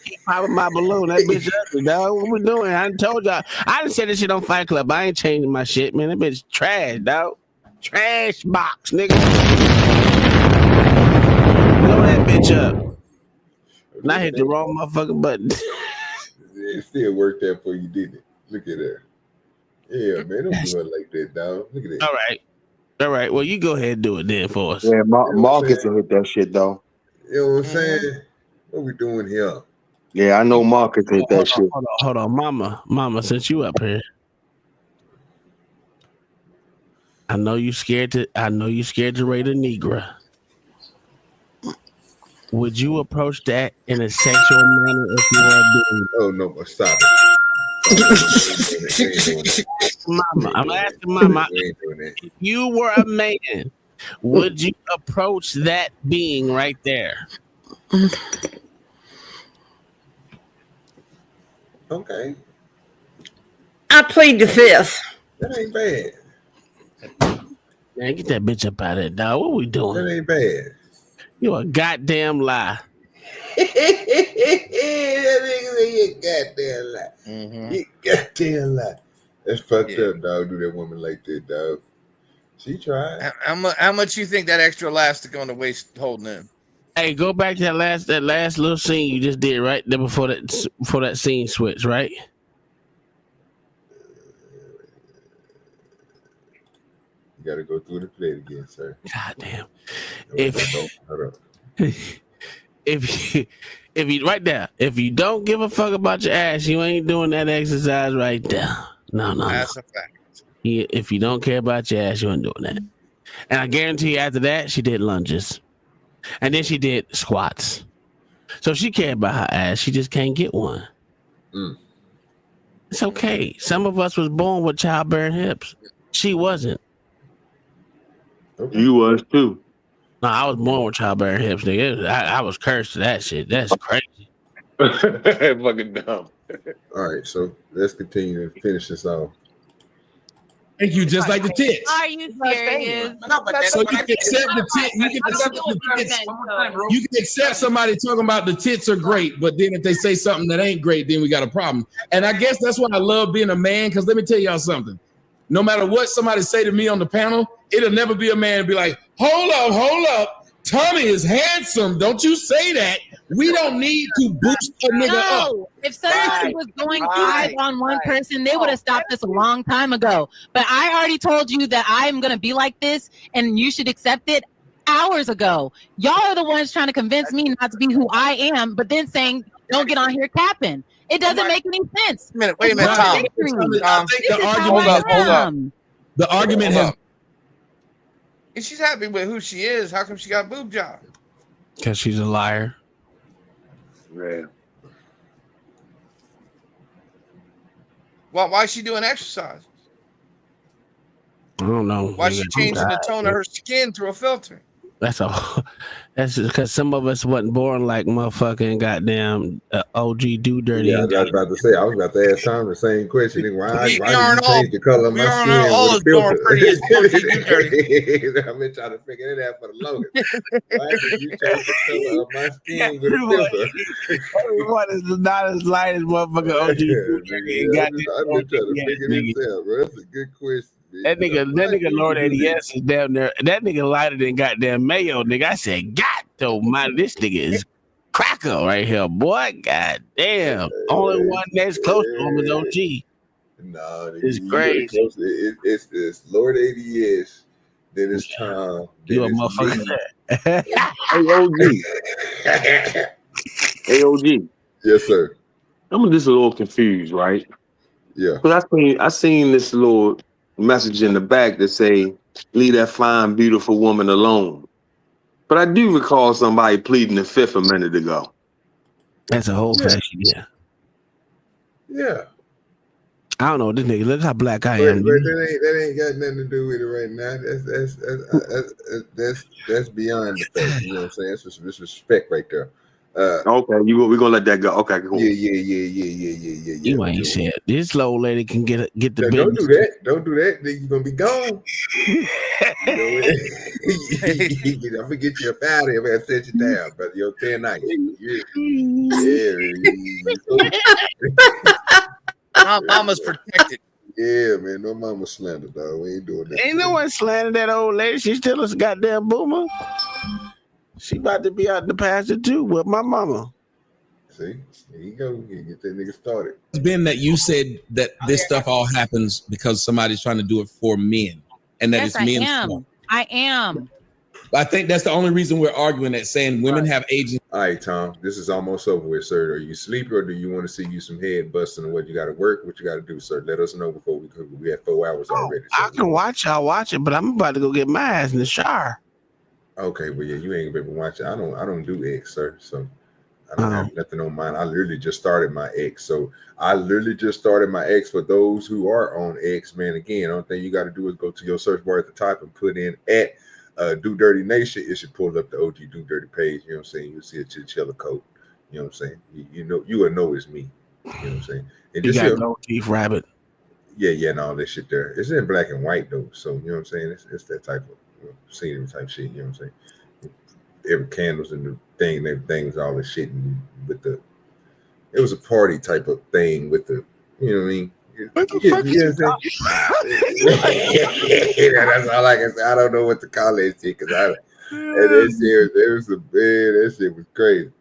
Keep popping my balloon. That bitch ugly, dog. What we doing? I done told y'all. I done said this shit on Fight Club. I ain't changing my shit, man. That bitch trash, dog. Trash box, nigga. Blow that bitch up. And I hit the wrong motherfucking button. It still worked out for you, didn't it? Look at her. Yeah, man. Don't do it like that, dog. Look at that. All right. Well, you go ahead and do it then for us. Yeah, Marcus will hit that shit, though. You know what I'm saying? What we doing here? Yeah, I know Marcus hit that shit. Hold on, mama, since you up here, I know you scared to rate a Negra. Would you approach that in a sexual manner if you were a dude? Oh no, stop it. Mama, I'm asking Mama, if you were a man, would you approach that being right there? Okay. I plead the fifth. That ain't bad. Man, get that bitch up out of there, dog. What we doing? That ain't bad. You a goddamn lie. That nigga say you goddamn lie. You goddamn lie. That's fucked up, dog. Do that woman like that, dog. She tried. How much you think that extra elastic on the waist holding in? Hey, go back to that last little scene you just did right there before that scene switch, right? You got to go through the plate again, sir. God damn. If you right there, if you don't give a fuck about your ass, you ain't doing that exercise right there. No. That's a fact. If you don't care about your ass, you ain't doing that. And I guarantee you, after that, she did lunges, and then she did squats. So she cared about her ass. She just can't get one. It's okay. Some of us was born with childbearing hips. She wasn't. You was too. No, I was born with childbearing hips, nigga. I was cursed to that shit. That's crazy. Fucking dumb. All right, so let's continue to finish this off. Thank you, just like the tits. Are you serious? So you can accept the tits. You can accept somebody talking about the tits are great, but then if they say something that ain't great, then we got a problem. And I guess that's why I love being a man, because let me tell y'all something. No matter what somebody say to me on the panel, it'll never be a man and be like, hold up. Tommy is handsome. Don't you say that. We don't need to boost a nigga up. If somebody was going hard on one person, they would have stopped us a long time ago. But I already told you that I'm going to be like this, and you should accept it hours ago. Y'all are the ones trying to convince me not to be who I am, but then saying, don't get on here capping. It doesn't make any sense. Wait a minute, Tom. I think the argument Hold up. The argument has. If she's happy with who she is, how come she got a boob job? Because she's a liar. Yeah. Why is she doing exercise? I don't know. Why is she changing the tone of her skin through a filter? That's all. That's because some of us wasn't born like motherfucking goddamn OGDoDirty. Yeah, I was about to say. I was about to ask Tom the same question. Why did you change the color of my skin all with a filter? pretty as OGDoDirty. I've been trying to figure it out for the longest. Why did you change the color of my skin with a filter? Everyone is not as light as motherfucking OGDoDirty. I've been trying to figure this out, bro. That's a good question. That nigga Lord ADS is down there. That nigga lighter than goddamn Mayo, nigga. I said, God, though, man, this nigga is cracker right here, boy. God damn. Only one that's close to him is OG. No, it's crazy. It's Lord ADS. Then it's Tom. You a motherfucker. Hey, OG. Yes, sir. I'm just a little confused, right? Yeah. But I seen this little message in the back that say, leave that fine, beautiful woman alone. But I do recall somebody pleading the fifth a minute ago. That's a whole fashion, yeah. Yeah. I don't know this nigga. Look how black I But am. that ain't got nothing to do with it right now. That's beyond the fact. You know what I'm saying? It's respect right there. Okay, we're gonna let that go. Okay, cool. Yeah. You ain't said this slow lady can get the business. Don't do that. Don't do that. Then you're gonna be gone. I'm gonna get you up out of here and set you down, brother. You're 10 nights. My mama's protected. Yeah, man. No mama slander, dog. We ain't doing that. Ain't no one slandering that old lady. She's still a goddamn boomer. She about to be out the pasture too with my mama. See, there you go. You get that nigga started. It's been that you said that this stuff all happens because somebody's trying to do it for men, and that Yes, it's men's I am. fault. I am. I think that's the only reason we're arguing that, saying women have agency. All right, Tom, this is almost over with, sir. Are you sleepy or do you want to see you some head busting and what you got to work, what you got to do, sir? Let us know before we have 4 hours already. I can watch it, but I'm about to go get my ass in the shower. Okay, well, yeah, you ain't been watching. I don't do X, sir. So I don't have nothing on mine. I literally just started my X. So I literally just started my X. For those who are on X, man, again, the only thing you got to do is go to your search bar at the top and put in at DoDirty Nation. It should pull up the OGDoDirty page. You know what I'm saying? You'll see a chinchilla coat. You know what I'm saying? You will know it's me. You know what I'm saying? And You got no teeth rabbit. Yeah, and all that shit there. It's in black and white though. So you know what I'm saying? It's that type of scenery type shit. You know what I'm saying? Every candles and the thing, everything's all the shit, and with the, it was a party type of thing with the, you know what I mean? What the fuck is you That's all I can say. I don't know what to call that shit because that shit was crazy.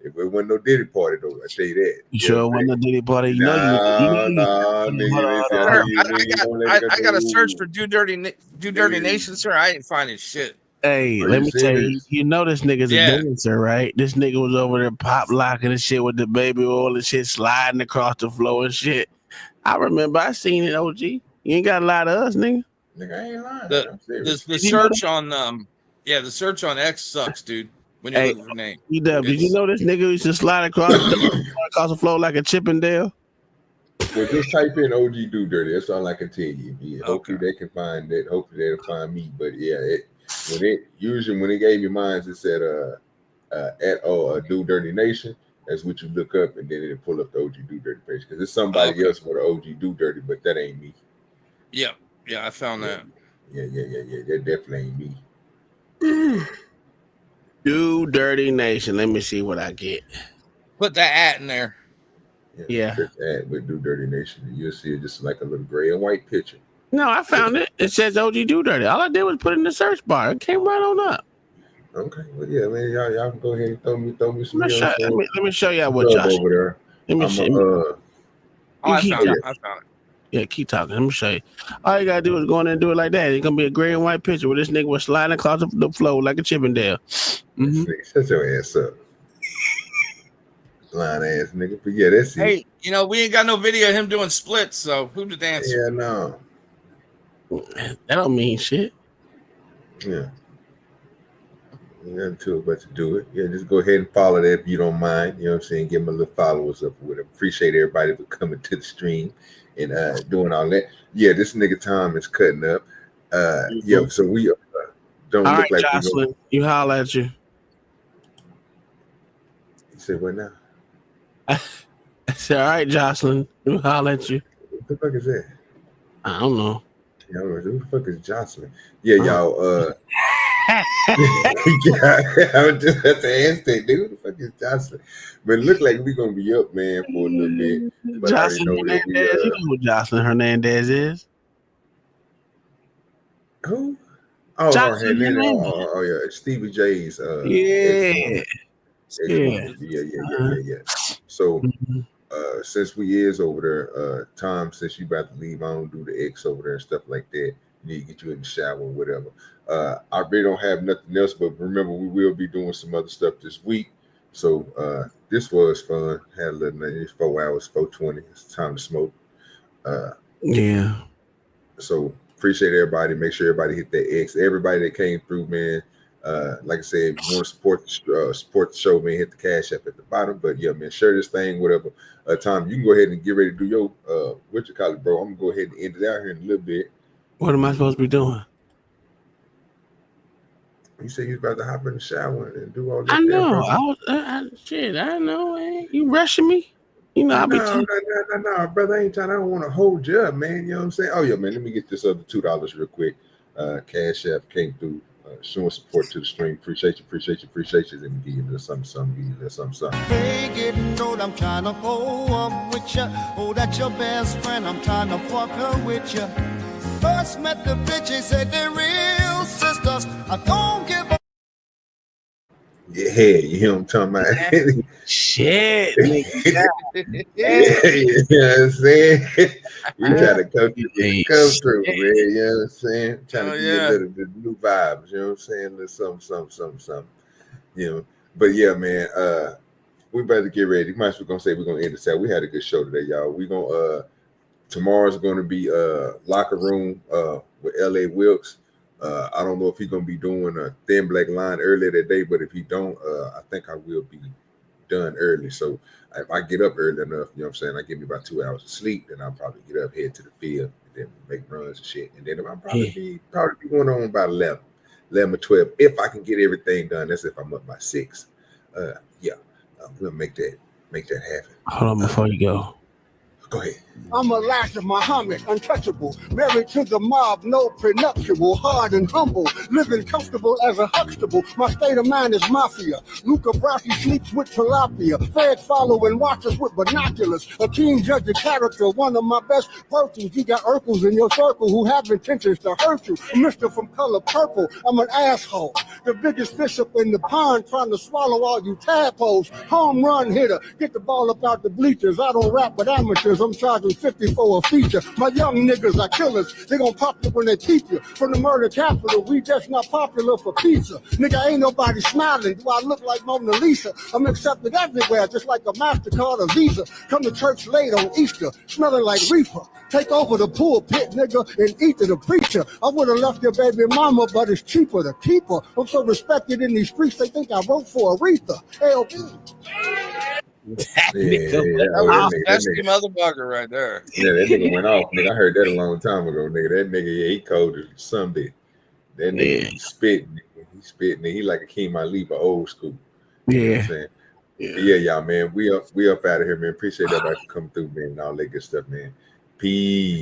It wasn't no Diddy party though. I tell you that. You sure it wasn't a Diddy party? You know I got to search for DoDirty Nation, sir. I ain't finding shit. Hey, let me tell you, you know this nigga's a dancer, right? This nigga was over there pop locking and shit with the baby oil and shit sliding across the floor and shit. I remember I seen it, OG. You ain't got a lot of us, nigga. Nigga, I ain't lying. The search on the search on X sucks, dude. When you're looking for names. Did you know this nigga used to slide across the floor like a Chippendale? Well, just type in OGDoDirty. That's all I can tell you. Yeah, hopefully they can find that. Hopefully they'll find me. But yeah, when it gave me mine, it said at DoDirty Nation. That's what you look up, and then it'll pull up the OGDoDirty page because it's somebody else with an OGDoDirty, but that ain't me. Yeah, I found that. Yeah. That definitely ain't me. DoDirty Nation. Let me see what I get. Put that at in there. Yeah. At with DoDirty Nation, you'll see it just like a little gray and white picture. No, I found it. It says OGDoDirty. All I did was put it in the search bar. It came right on up. Okay. Well, yeah, man. Y'all can go ahead and throw me some. Let me show y'all what Josh over there. Let me see. I found it. Yeah, keep talking. Let me show you. All you gotta do is go in there and do it like that. It's gonna be a gray and white picture where this nigga was sliding across the floor like a Chippendale. Mm-hmm. Shut your ass up, lying ass nigga. But yeah, that's it. Hey, we ain't got no video of him doing splits, so who the dancer? Yeah, no. That don't mean shit. Yeah. Nothing to it but to do it. Yeah, just go ahead and follow that if you don't mind. You know what I'm saying? Give them a little followers up with it. Appreciate everybody for coming to the stream and doing all that. Yeah, this nigga Tom is cutting up. Yeah, so we don't all look right, like Jocelyn, you holler at you. You said what now? I said, all right, Jocelyn, you holler at you. What the fuck is that? I don't know. Yeah, who the fuck is Jocelyn? Yeah, y'all. That's the instinct, dude. Who the fuck is Jocelyn? But it look like we gonna be up, man, for a little bit. But Jocelyn I know that Hernandez. You know who Jocelyn Hernandez is? Who? Oh, Jocelyn Hernandez. Hernandez. Oh, yeah, Stevie J's. Yeah. Yeah. So, since we is over there, Tom, since you about to leave, I don't do the X over there and stuff like that. You need to get you in the shower or whatever. I really don't have nothing else, but remember, we will be doing some other stuff this week. So, this was fun. Had a little night. It's 4 hours, 4:20. It's time to smoke. Yeah. So, appreciate everybody. Make sure everybody hit that X. Everybody that came through, man. Like I said, if you want to support the show, man, hit the Cash App at the bottom. But yeah, man, share this thing, whatever. Tom, you can go ahead and get ready to do your what you call it, bro. I'm gonna go ahead and end it out here in a little bit. What am I supposed to be doing? You said you was about to hop in the shower and do all that. I know. Shit, I know. You rushing me? You know, No, brother. I don't want to hold you up, man. You know what I'm saying? Oh yeah, man. Let me get this other $2 real quick. Cash App came through. Showing support to the stream. Appreciate you. Let me give you a little something. Hey, getting old, I'm trying to go up with you. Oh, that's your best friend, I'm trying to fuck her with you. First met the bitches, said they're real sisters. I don't give a Yeah, you know what I'm talking about? Shit, nigga. Yeah, you know what I'm saying? We try to come through, man. You know what I'm saying? Trying to give you a little bit of new vibes, you know what I'm saying? A little something. You know, but yeah, man, we better get ready. Might as well gonna say we're gonna end this out. We had a good show today, y'all. We gonna tomorrow's gonna be locker room with LA Wilkes. I don't know if he's gonna be doing a thin black line earlier today, but if he don't, I think I will be done early. So if I get up early enough, you know what I'm saying, I give me about 2 hours of sleep, then I'll probably get up, head to the field, and then make runs and shit. And then I'll probably be going on about 11 or 12 if I can get everything done. That's if I'm up by 6. We'll make that happen. Hold on before you go. Go ahead. I'm Elijah Muhammad, untouchable, married to the mob, no prenuptial, hard and humble, living comfortable as a Huxtable. My state of mind is mafia. Luca Brasi sleeps with tilapia. Fed following watches with binoculars. A keen judge of character, one of my best persons. You got Urkels in your circle who have intentions to hurt you. Mister from color purple, I'm an asshole. The biggest fish up in the pond trying to swallow all you tadpoles. Home run hitter, get the ball up out the bleachers. I don't rap with amateurs, I'm charging 50 for a feature. My young niggas are killers. They gon' pop you when they teach you. From the murder capital, we just not popular for pizza. Nigga, ain't nobody smiling. Do I look like Mona Lisa? I'm accepted everywhere, just like a MasterCard or Visa. Come to church late on Easter, smelling like reefer. Take over the pulpit, nigga, and eat to the preacher. I would have left your baby mama, but it's cheaper to keep her. I'm so respected in these streets, they think I wrote for Aretha. LB. That's the motherfucker right there. Yeah, that nigga went off, nigga. I heard that a long time ago, nigga. That nigga, yeah, he cold as something. That nigga, he spit, nigga. He spit, nigga. He like a King Ali, but old school. You know what I'm saying? Yeah, y'all, man. We up out of here, man. Appreciate everybody for coming through, man, and all that good stuff, man. Peace.